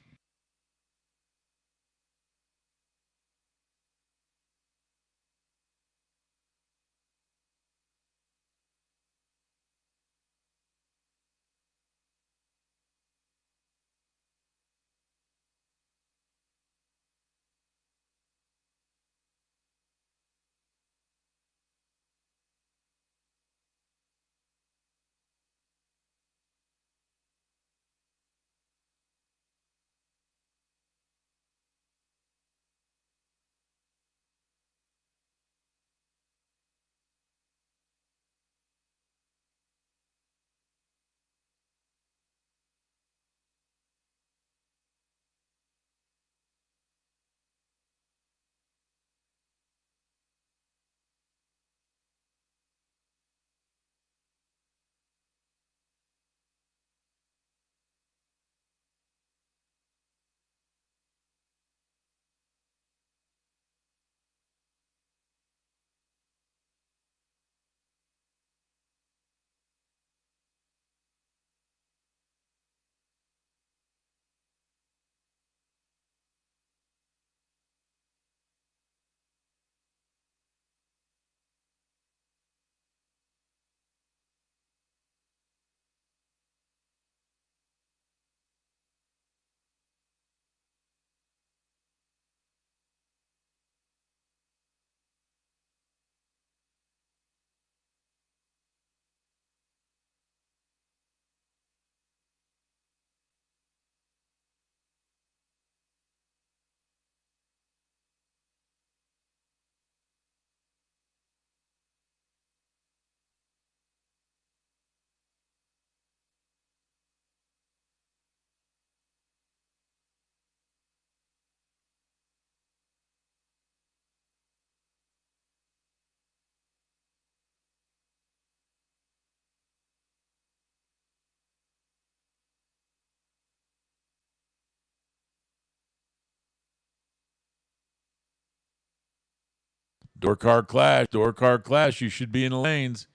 Door car clash, door car clash. You should be in the lanes.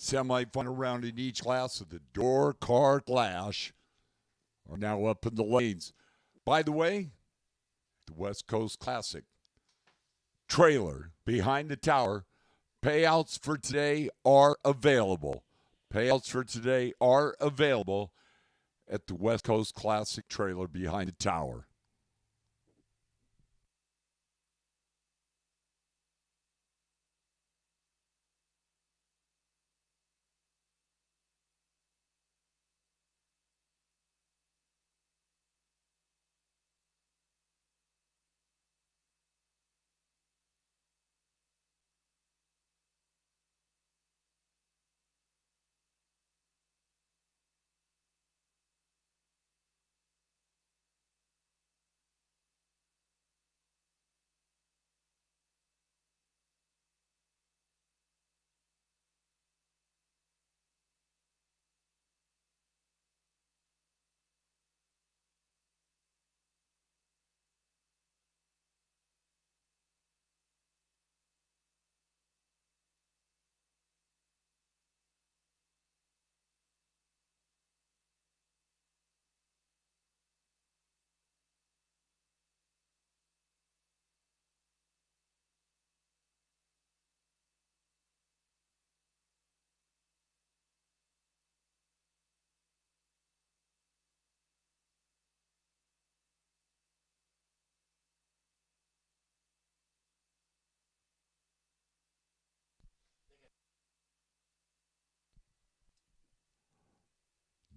Semi-final round in each class of the Door Car Clash are now up in the lanes. By the way, the West Coast Classic trailer behind the tower, payouts for today are available. Payouts for today are available at the West Coast Classic trailer behind the tower.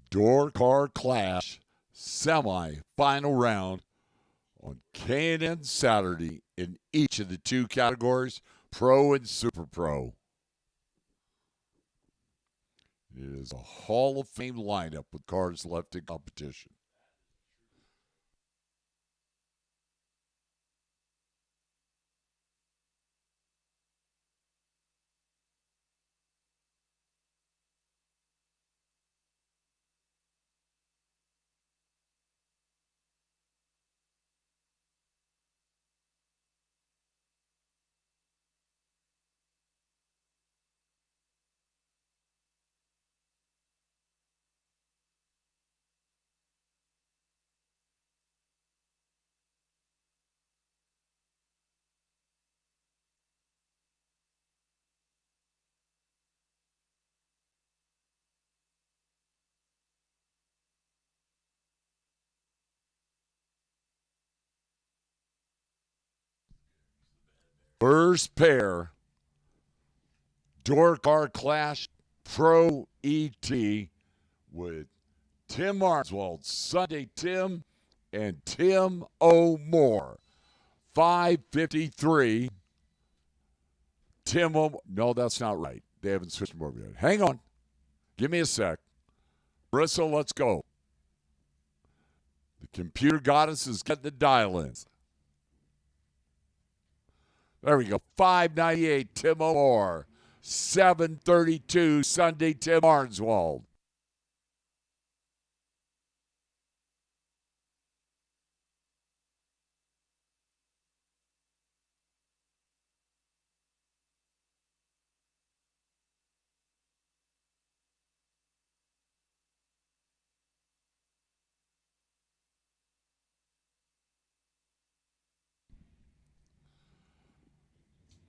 Door Car Clash semi-final round on K&N Saturday in each of the two categories, Pro and Super Pro. It is a Hall of Fame lineup with cars left in competition. First pair, Door Car Clash Pro ET with Tim Arnswald, Sunday Tim, and Tim O'More. 553. Tim O'More. No, that's not right. They haven't switched them over yet. Hang on. Give me a sec. Marissa, let's go. The computer goddess is getting the dial-ins. There we go. 598, Tim O'More. 732, Sunday, Tim Arnswald.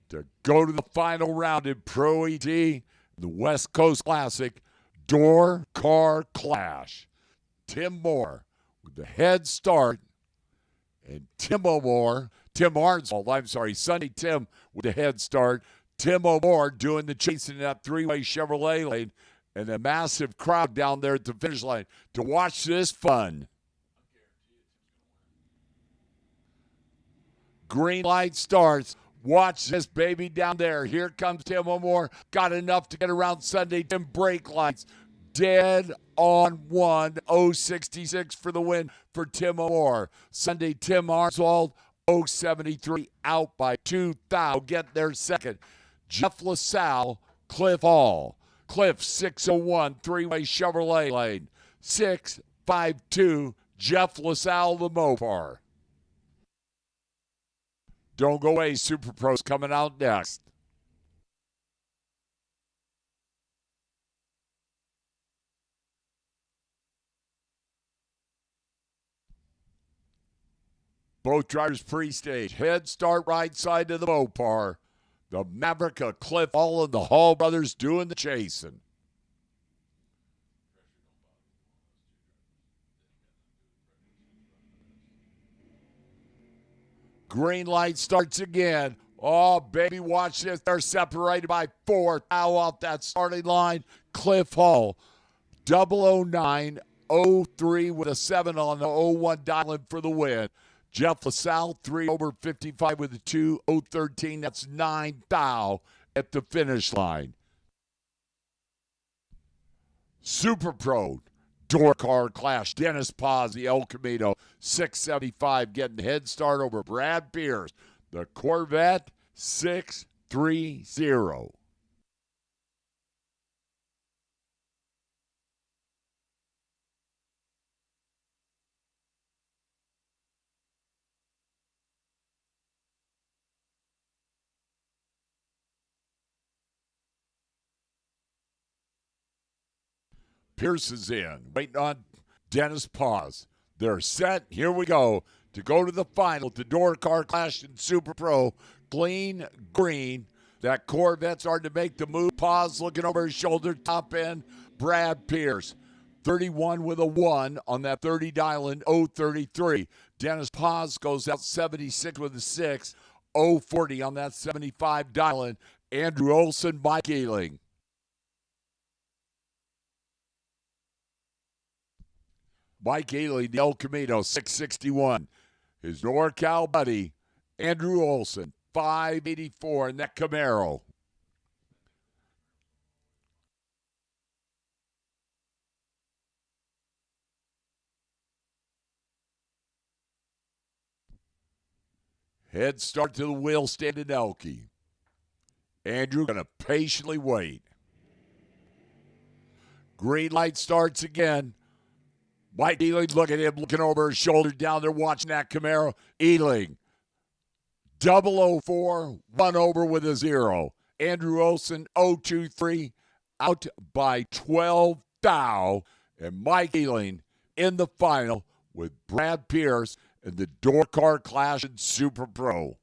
To go to the final round in Pro ET, the West Coast Classic, Door Car Clash. Tim Moore with the head start, and Tim Arnswald, I'm sorry, Sunday Tim with the head start. Tim O'More doing the chasing in that three-way Chevrolet lane, and a massive crowd down there at the finish line to watch this fun. Green light starts. Watch this baby down there. Here comes Tim O'More. Got enough to get around Sunday Tim. Brake lights. Dead on 066 for the win for Tim O'More. Sunday Tim Arnswald, 073 out by 2 thou. Get there second. Jeff LaSalle, Cliff Hall. Cliff 601, three-way Chevrolet lane. 652, Jeff LaSalle, the Mopar. Don't go away. Super Pro's coming out next. Both drivers pre-stage. Head start right side to the Mopar. The Maverick of Cliff Hall and the Hall brothers doing the chasing. Green light starts again. Oh, baby, watch this. They're separated by 4. Now off that starting line. Cliff Hall. 00903 with a 7 on the 01 dialing for the win. Jeff LaSalle, 3 over 55 with a 2:013. That's 9 thou at the finish line. Super Pro Door Car Clash. Dennis Paz, the El Camino, 675, getting head start over Brad Pierce. The Corvette, 630. Pierce is in, waiting on Dennis Paz. They're set. Here we go to go to the final. The Door Car Clash in Super Pro. Clean green. That Corvette's starting to make the move. Paz looking over his shoulder. Top end. Brad Pierce. 31 with a 1 on that 30 dialing 033. Dennis Paz goes out 76 with a 6. 040 on that 75 dialing. Andrew Olson, Mike Ealing. Mike Ealing, the El Camino, 661. His NorCal buddy, Andrew Olson, 584 in that Camaro. Head start to the wheel stand in Elke. Andrew going to patiently wait. Green light starts again. Mike Ealing, look at him looking over his shoulder down there watching that Camaro. Ealing, 004, 1 over with a 0. Andrew Olson, 023, out by 12 thou. And Mike Ealing in the final with Brad Pierce in the Door Car Clash in Super Pro.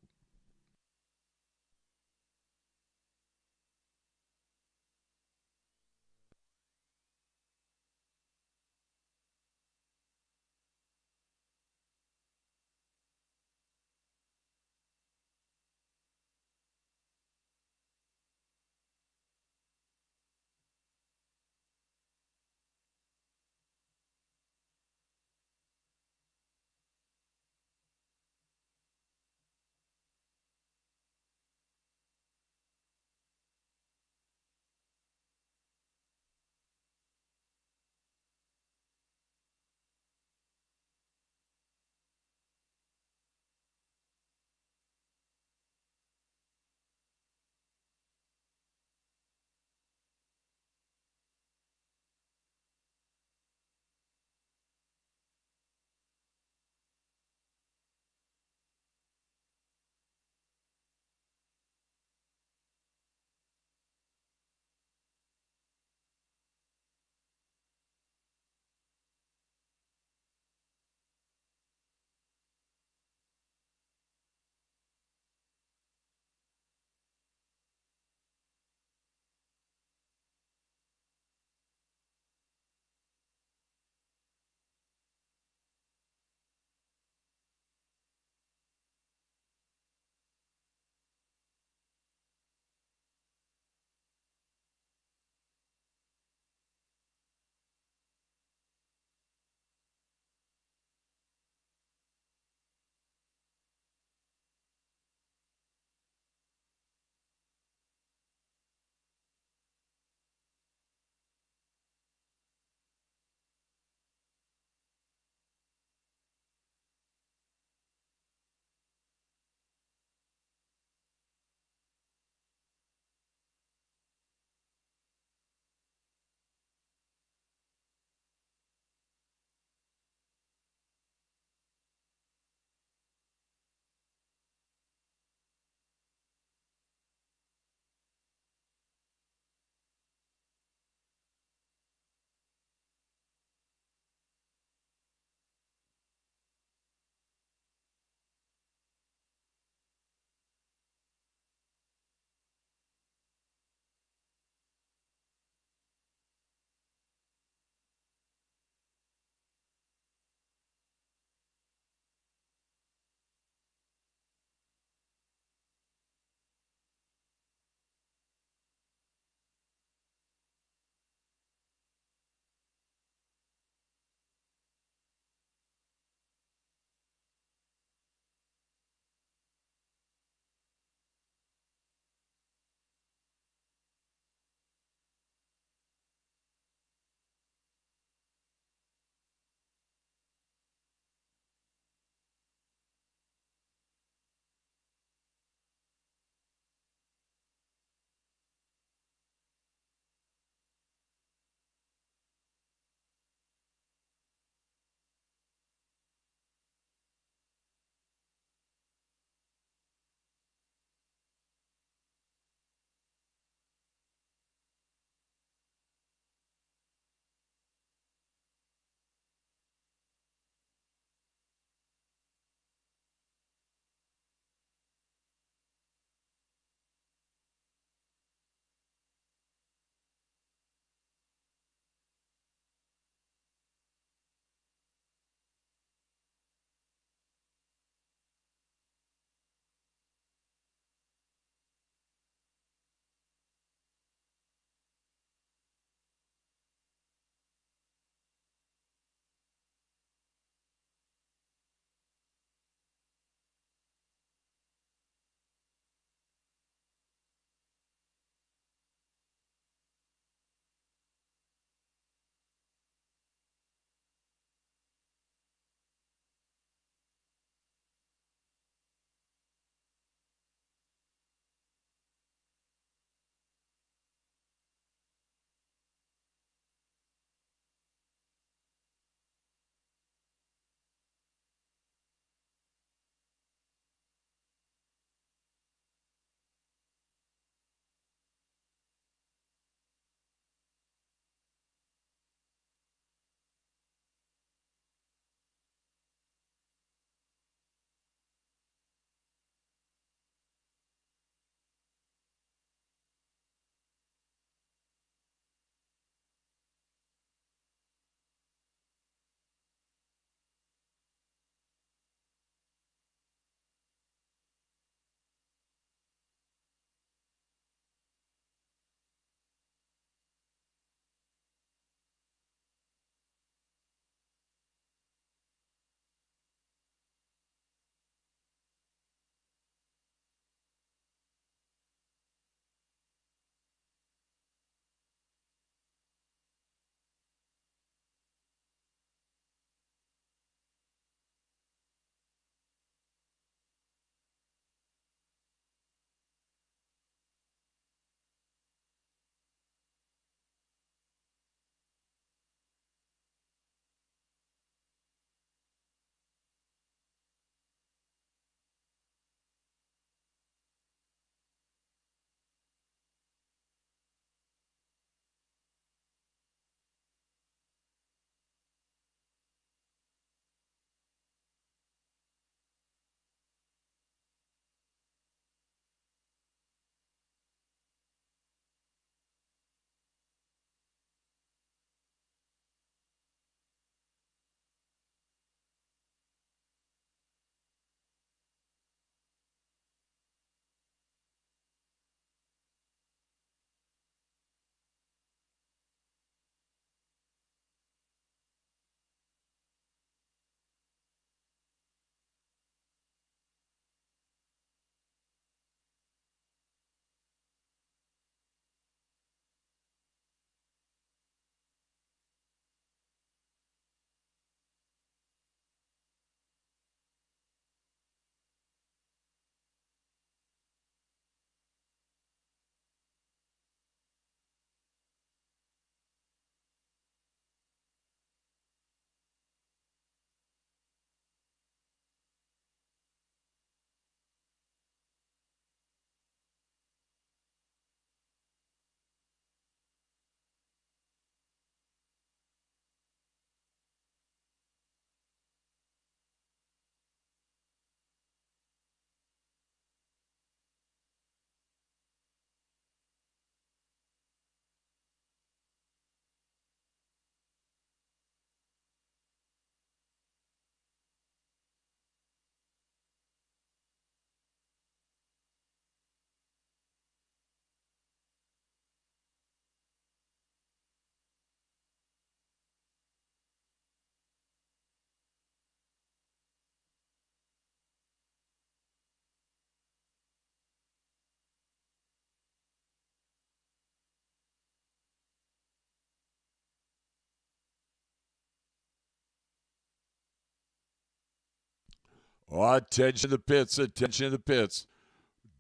Attention to the pits, attention to the pits.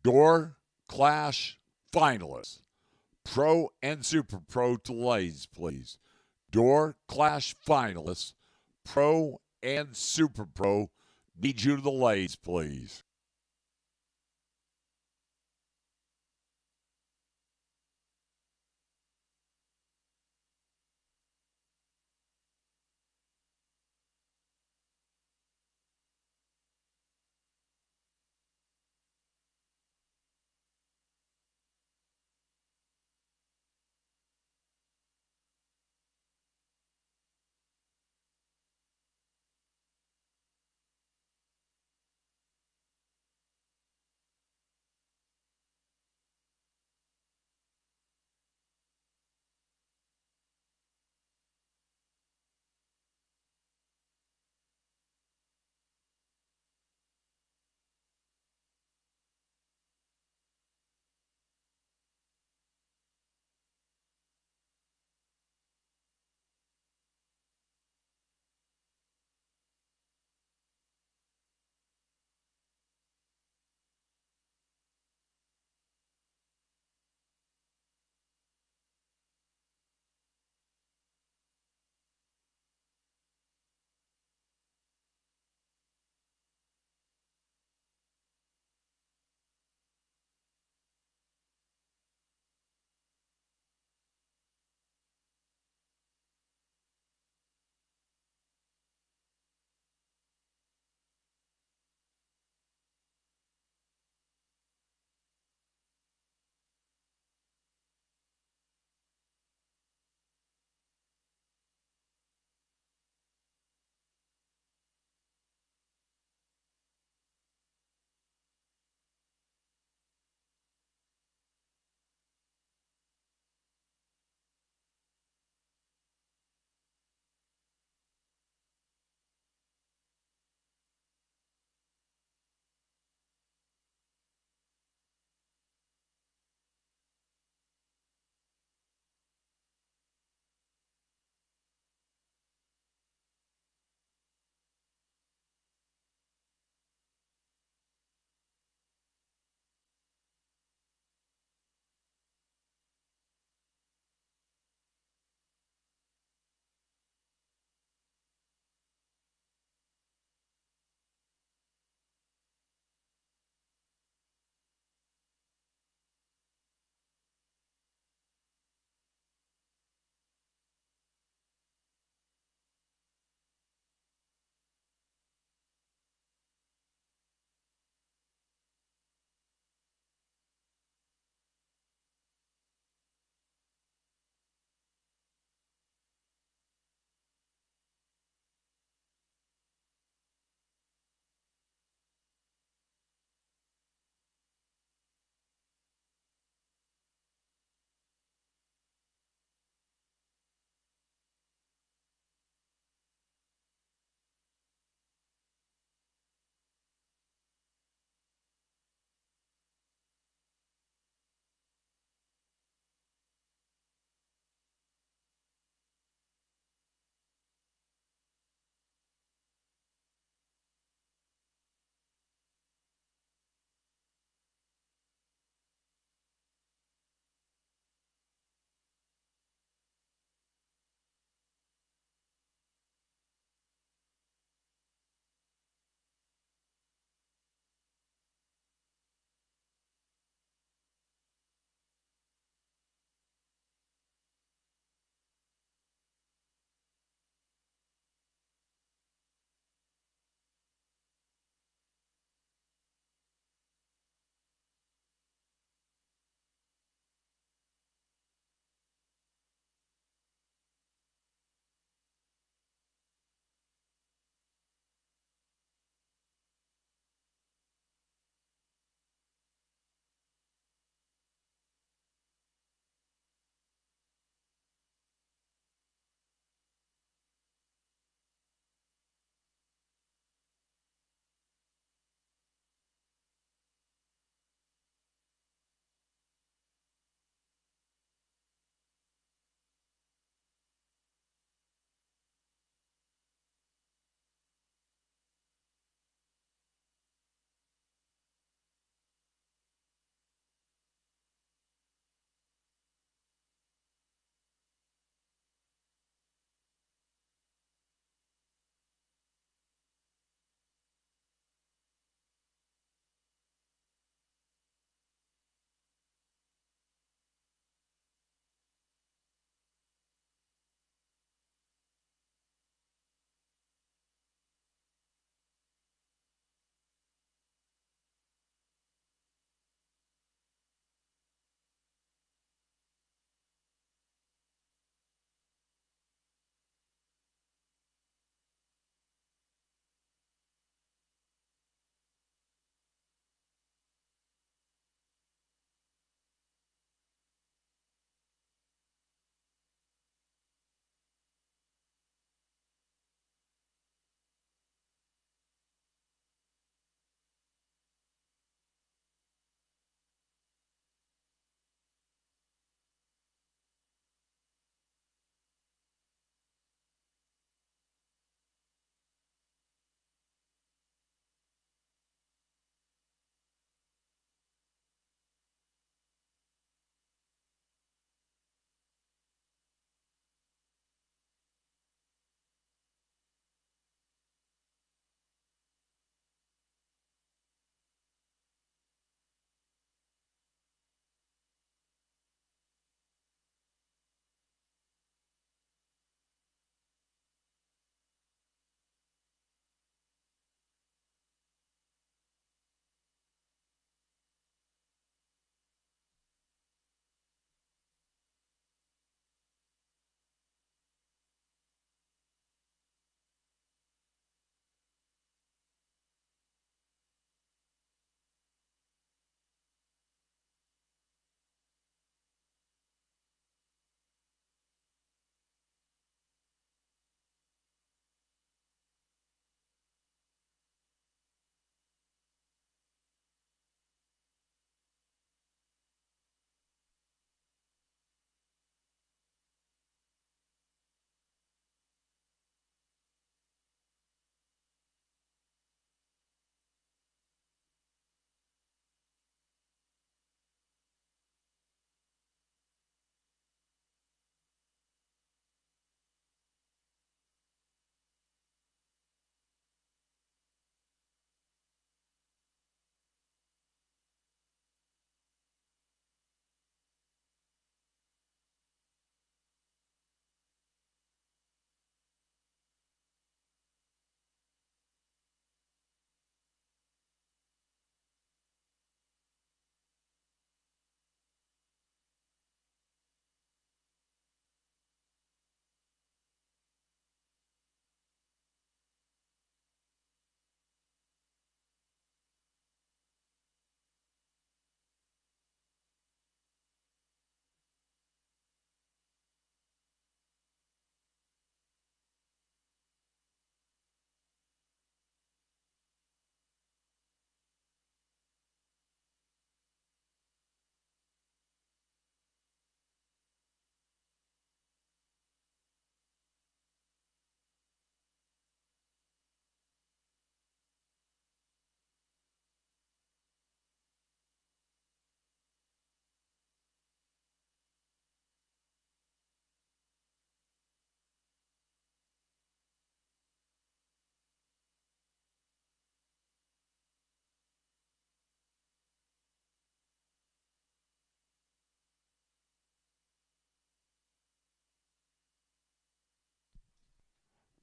Door Clash finalists. Pro and Super Pro delays, please. Door Clash finalists. Pro and Super Pro need you to the lays, please.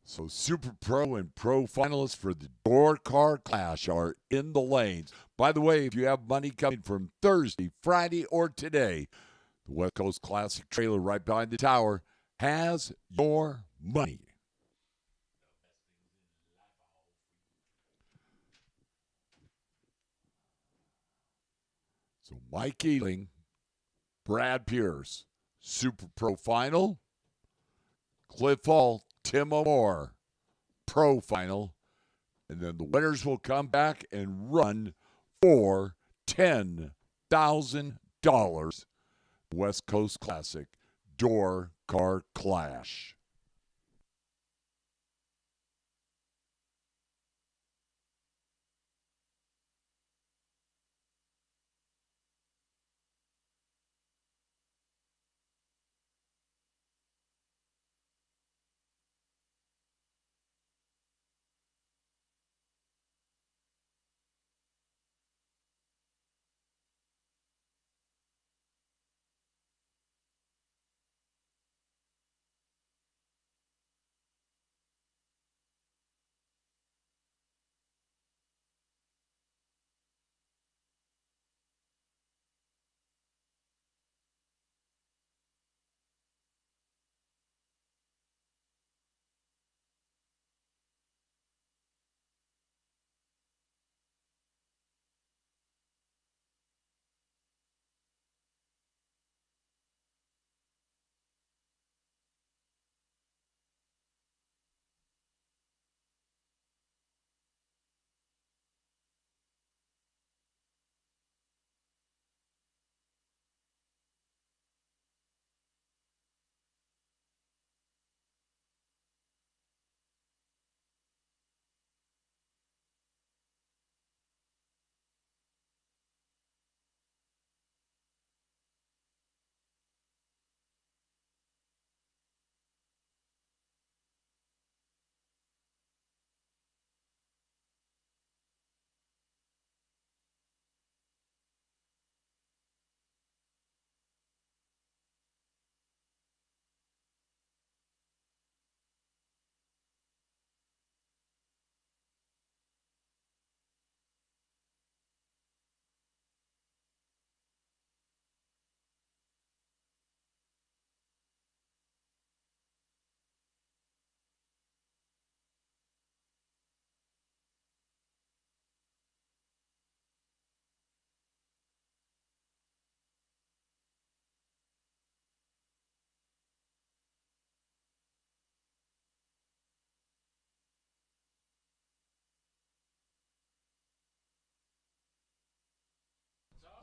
So Super Pro and Pro finalists for the Door Car Clash are in the lanes. By the way, if you have money coming from Thursday, Friday, or today, the West Coast Classic trailer right behind the tower has your money. So Mike Ealing, Brad Pierce, Super Pro Final. Cliff Hall, Tim O'More, Pro Final. And then the winners will come back and run for $10,000. West Coast Classic Door Car Clash.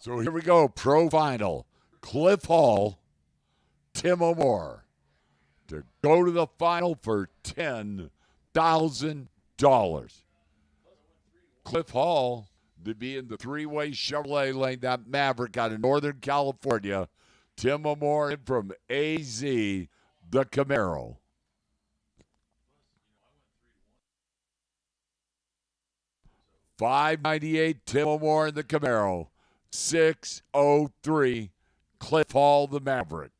So here we go, Pro Final. Cliff Hall, Tim O'More to go to the final for $10,000. Cliff Hall to be in the three-way Chevrolet lane, that Maverick out of Northern California. Tim O'More in from AZ, the Camaro. $598, Tim O'More in the Camaro. $603, Cliff Hall, the Maverick.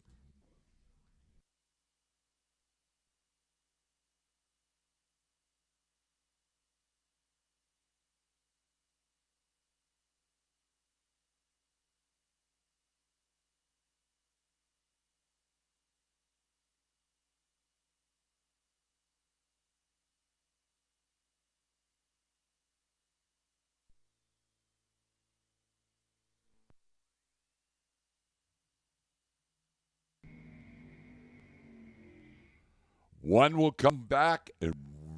One will come back and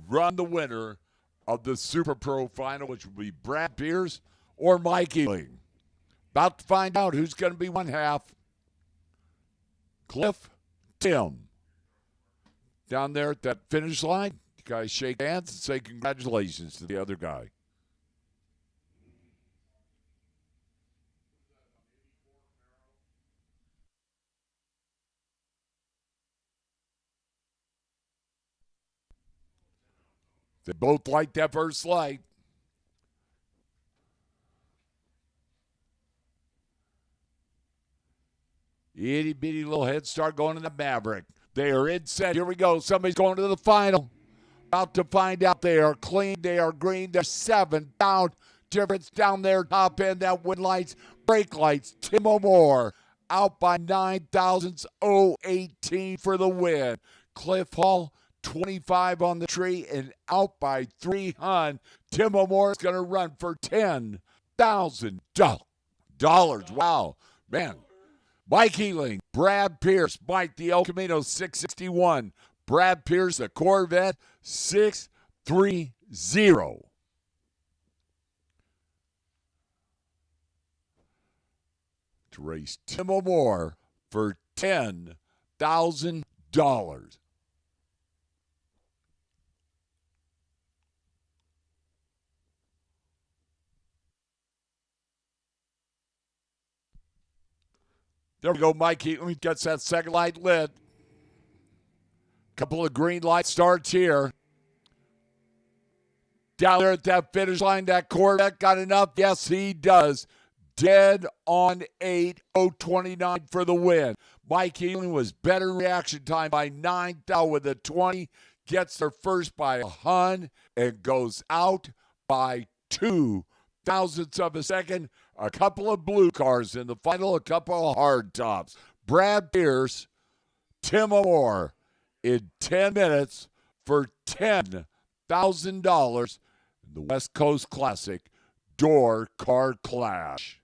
run the winner of the Super Pro Final, which will be Brad Pierce or Mike Ealing. About to find out who's going to be one half. Cliff, Tim. Down there at that finish line, you guys shake hands and say congratulations to the other guy. They both like that first light. Itty bitty little head start going to the Maverick. They are in set. Here we go. Somebody's going to the final. About to find out they are clean, they are green, they're 7 down. Difference down there, top end, that wind lights, brake lights. Tim O'More out by 9 thousandths, 018 for the win. Cliff Hall, 25 on the tree and out by 300. Tim O'More is going to run for $10,000. Wow, man. Mike Healing, Brad Pierce, Mike the El Camino 661. Brad Pierce, the Corvette 630. To race Tim O'More for $10,000. There we go, Mike Heaton gets that second light lit. Couple of green light starts here. Down there at that finish line, that Corvette got enough? Yes, he does. Dead on 8:029 for the win. Mike Healing was better in reaction time by 9 with a 20. Gets there first by a hun and goes out by 2 thousandths of a second. A couple of blue cars in the final, a couple of hard tops. Brad Pierce, Tim O'More in 10 minutes for $10,000 in the West Coast Classic Door Car Clash.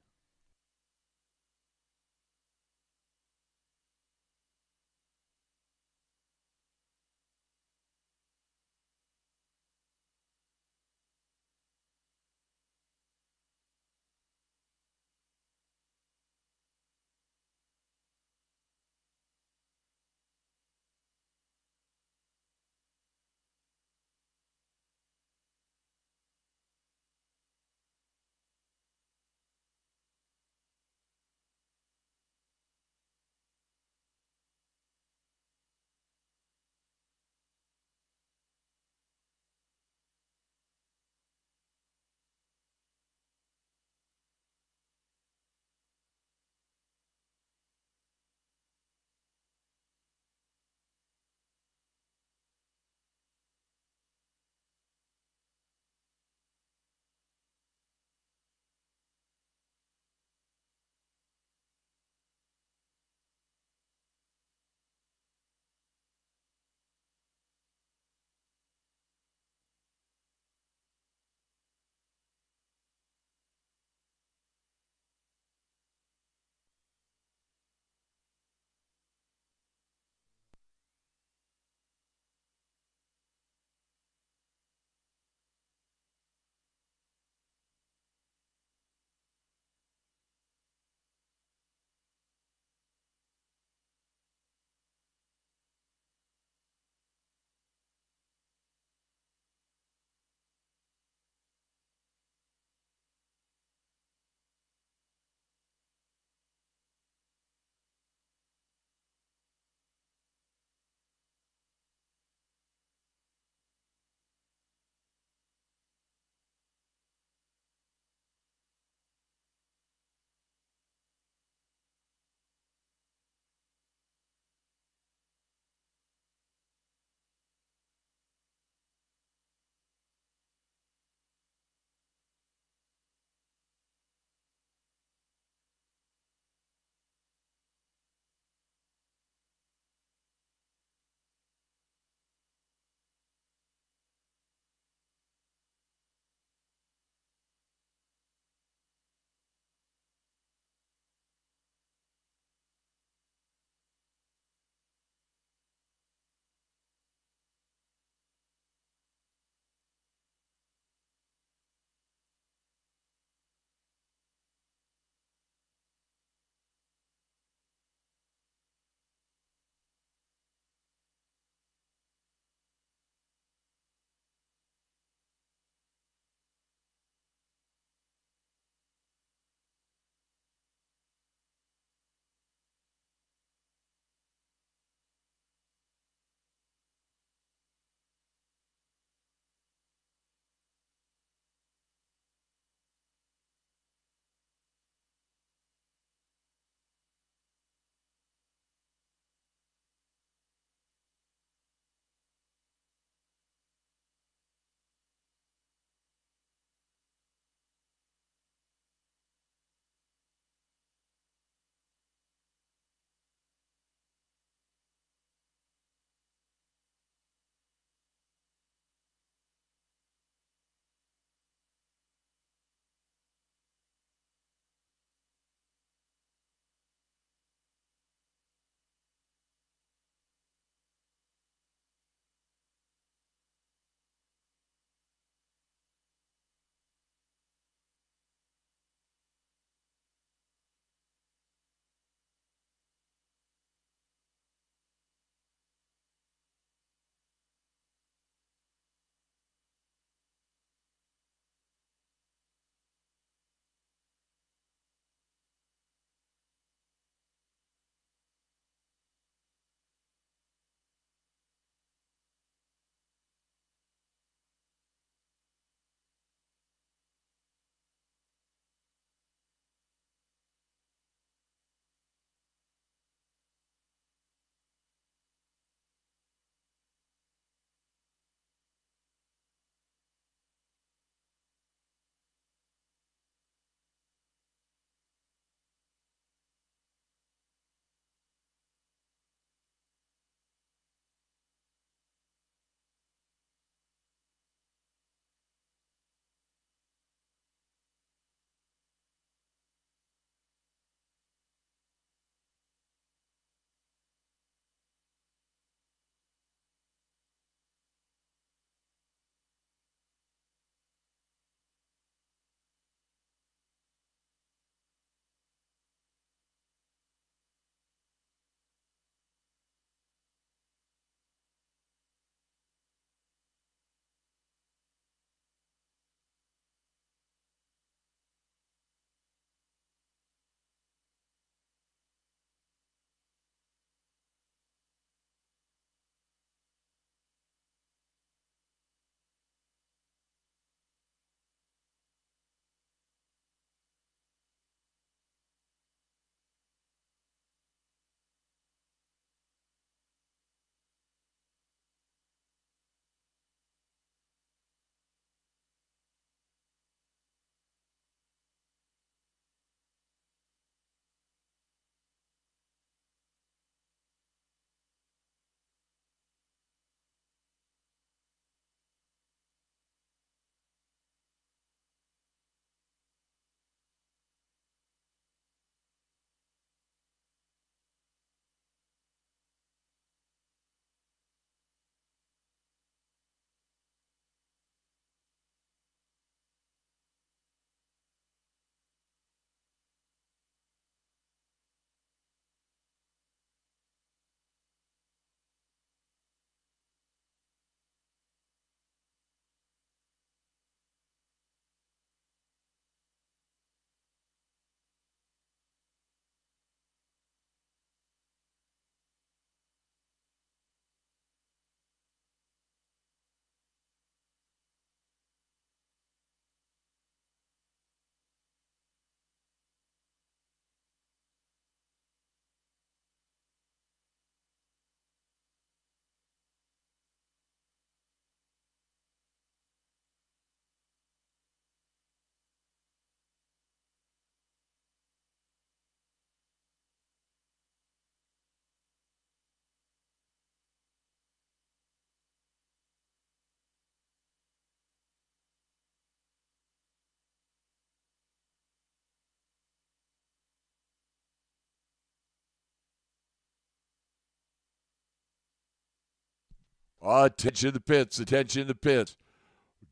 Attention the pits, attention the pits.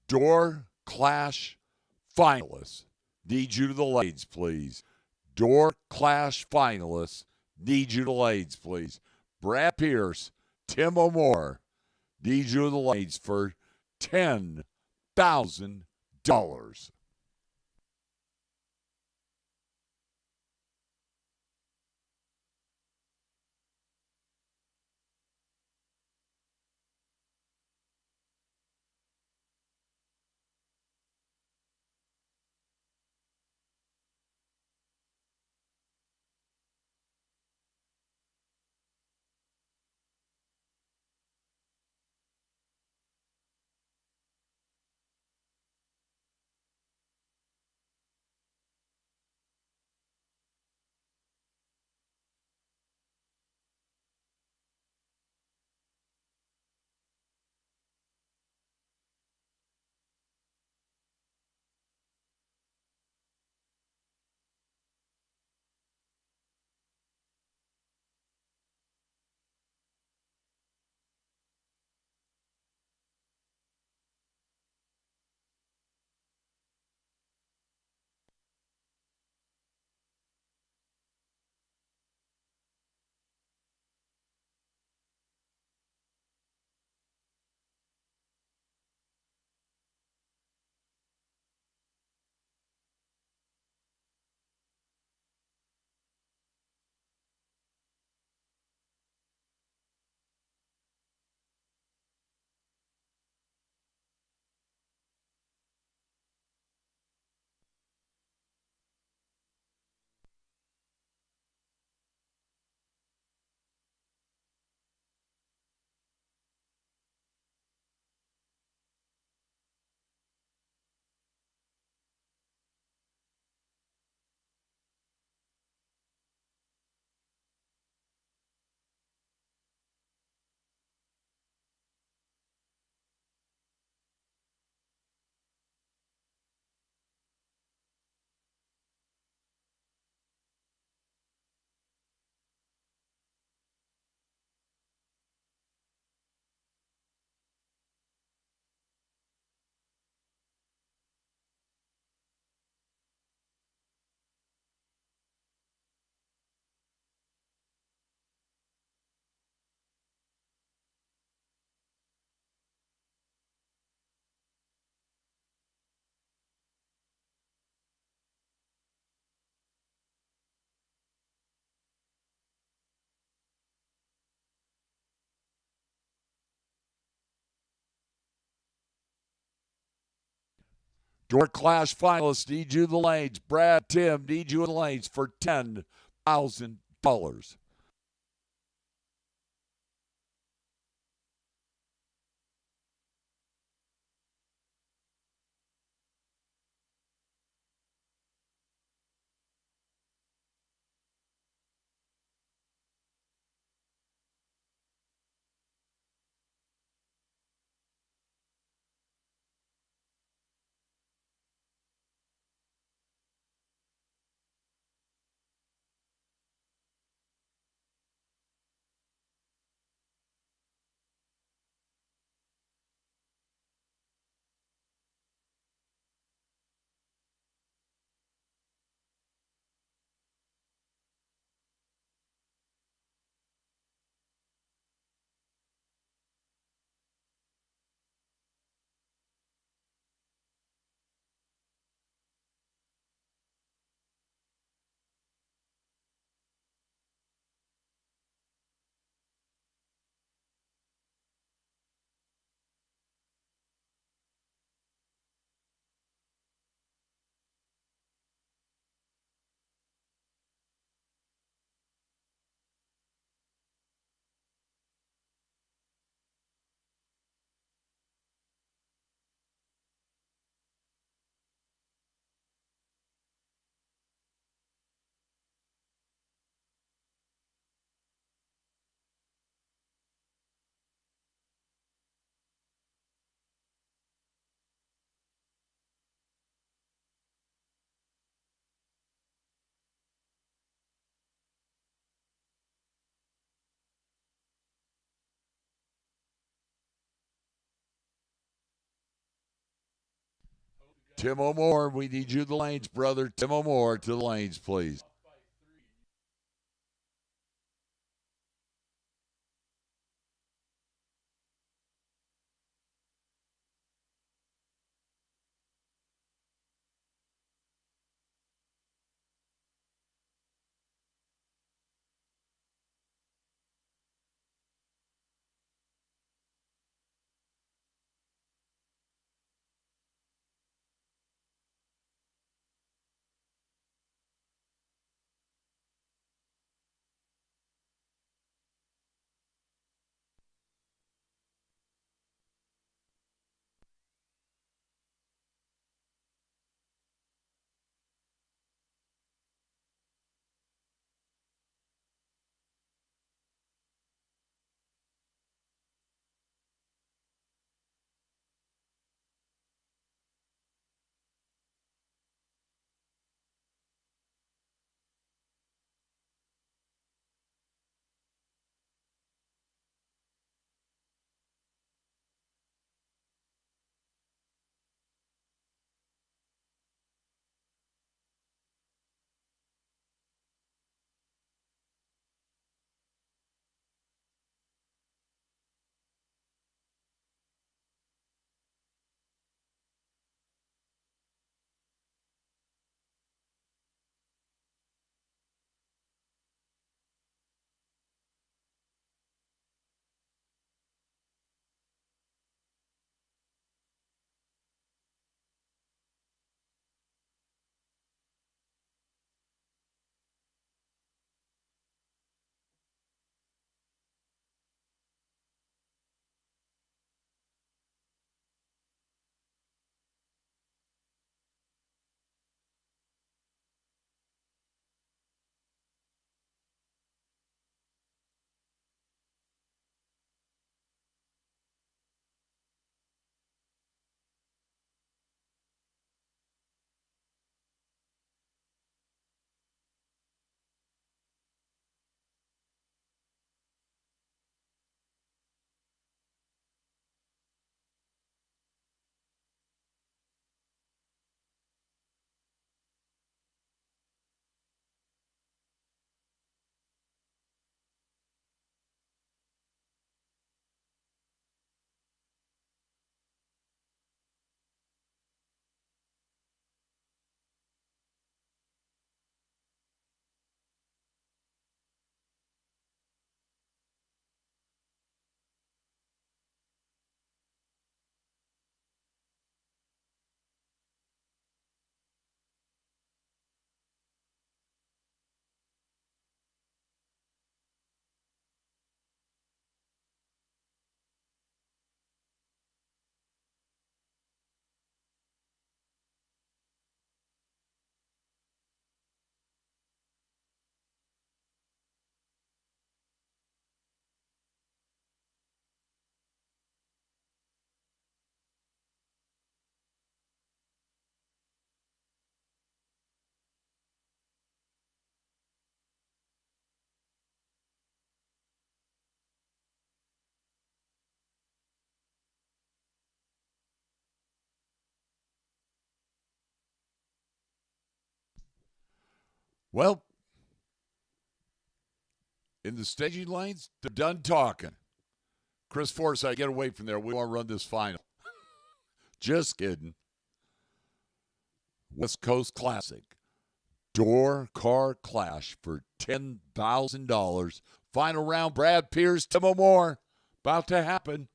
Door Clash finalists. Need you to the lanes, please. Door Clash finalists. Need you to the lanes, please. Brad Pierce, Tim O'More. Need you to the lanes for $10,000. Door Clash finalists need you in the lanes. Brad, Tim need you in the lanes for $10,000. Tim O'More, we need you to the lanes, brother. Tim O'More to the lanes, please. Well, in the staging lanes, they're done talking. Chris Forsythe, get away from there. We want to run this final. Just kidding. West Coast Classic. Door car clash for $10,000. Final round, Brad Pierce, Tim O'More. About to happen.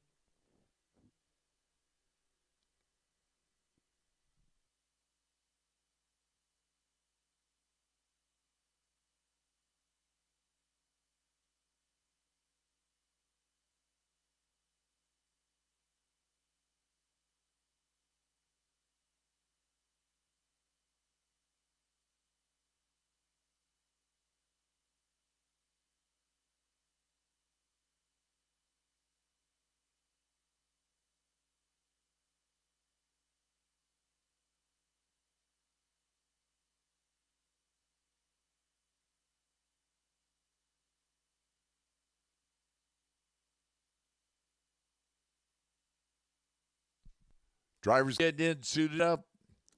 Drivers getting in, suited up.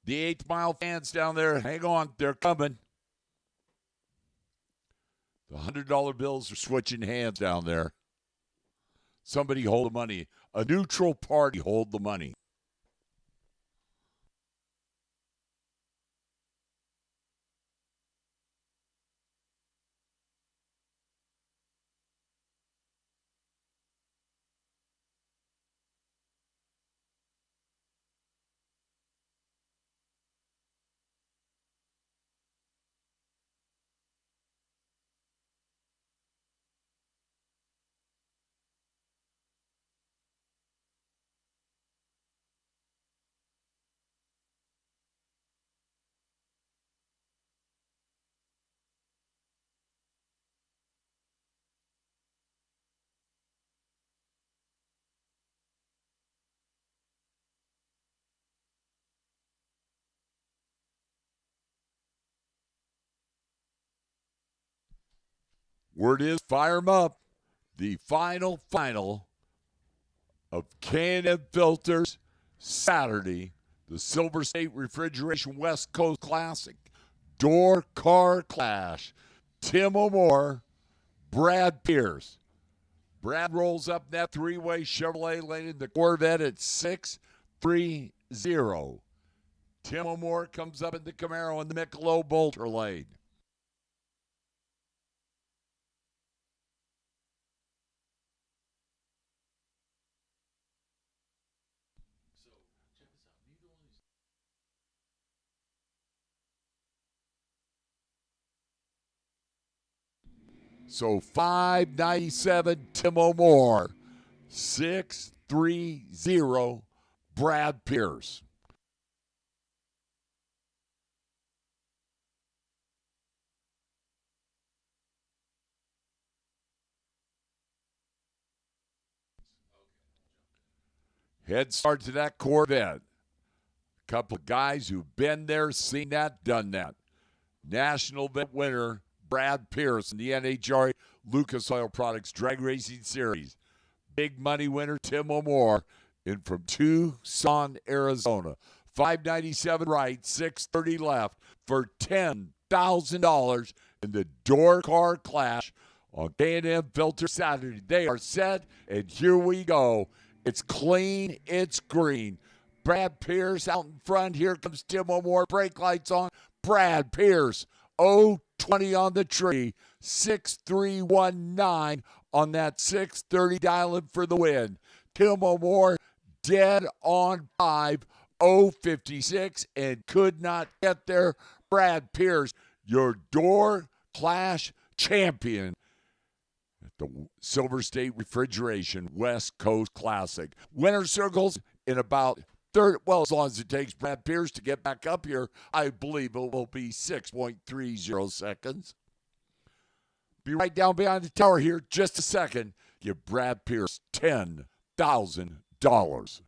The 8th Mile fans down there, hang on, they're coming. The $100 bills are switching hands down there. Somebody hold the money. A neutral party hold the money. Word is, fire 'em up. The final of K&M Filters Saturday, the Silver State Refrigeration West Coast Classic Door Car Clash. Tim O'More, Brad Pierce. Brad rolls up that three-way Chevrolet lane in the Corvette at 6-3-0. Tim O'More comes up in the Camaro in the Michelob Ultra lane. So 597 Tim O'More, 630 Brad Pierce. Head start to that Corvette. A couple of guys who've been there, seen that, done that. National event winner Brad Pierce in the NHRA Lucas Oil Products Drag Racing Series. Big money winner Tim O'More in from Tucson, Arizona. 597 right, 630 left for $10,000 in the Door Car Clash on K&M Filter Saturday. They are set, and here we go. It's clean, it's green. Brad Pierce out in front. Here comes Tim O'More. Brake lights on. Brad Pierce, 020 on the tree. 6319 on that 630 dialing for the win. Tim O'More dead on 5, 056 and could not get there. Brad Pierce, your Door Clash champion at the Silver State Refrigeration West Coast Classic. Winner circles in about 30, well, as long as it takes Brad Pierce to get back up here, I believe it will be 6.30 seconds. Be right down behind the tower here just a second. Give Brad Pierce $10,000.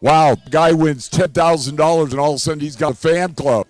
Wow, guy wins $10,000 and all of a sudden he's got a fan club.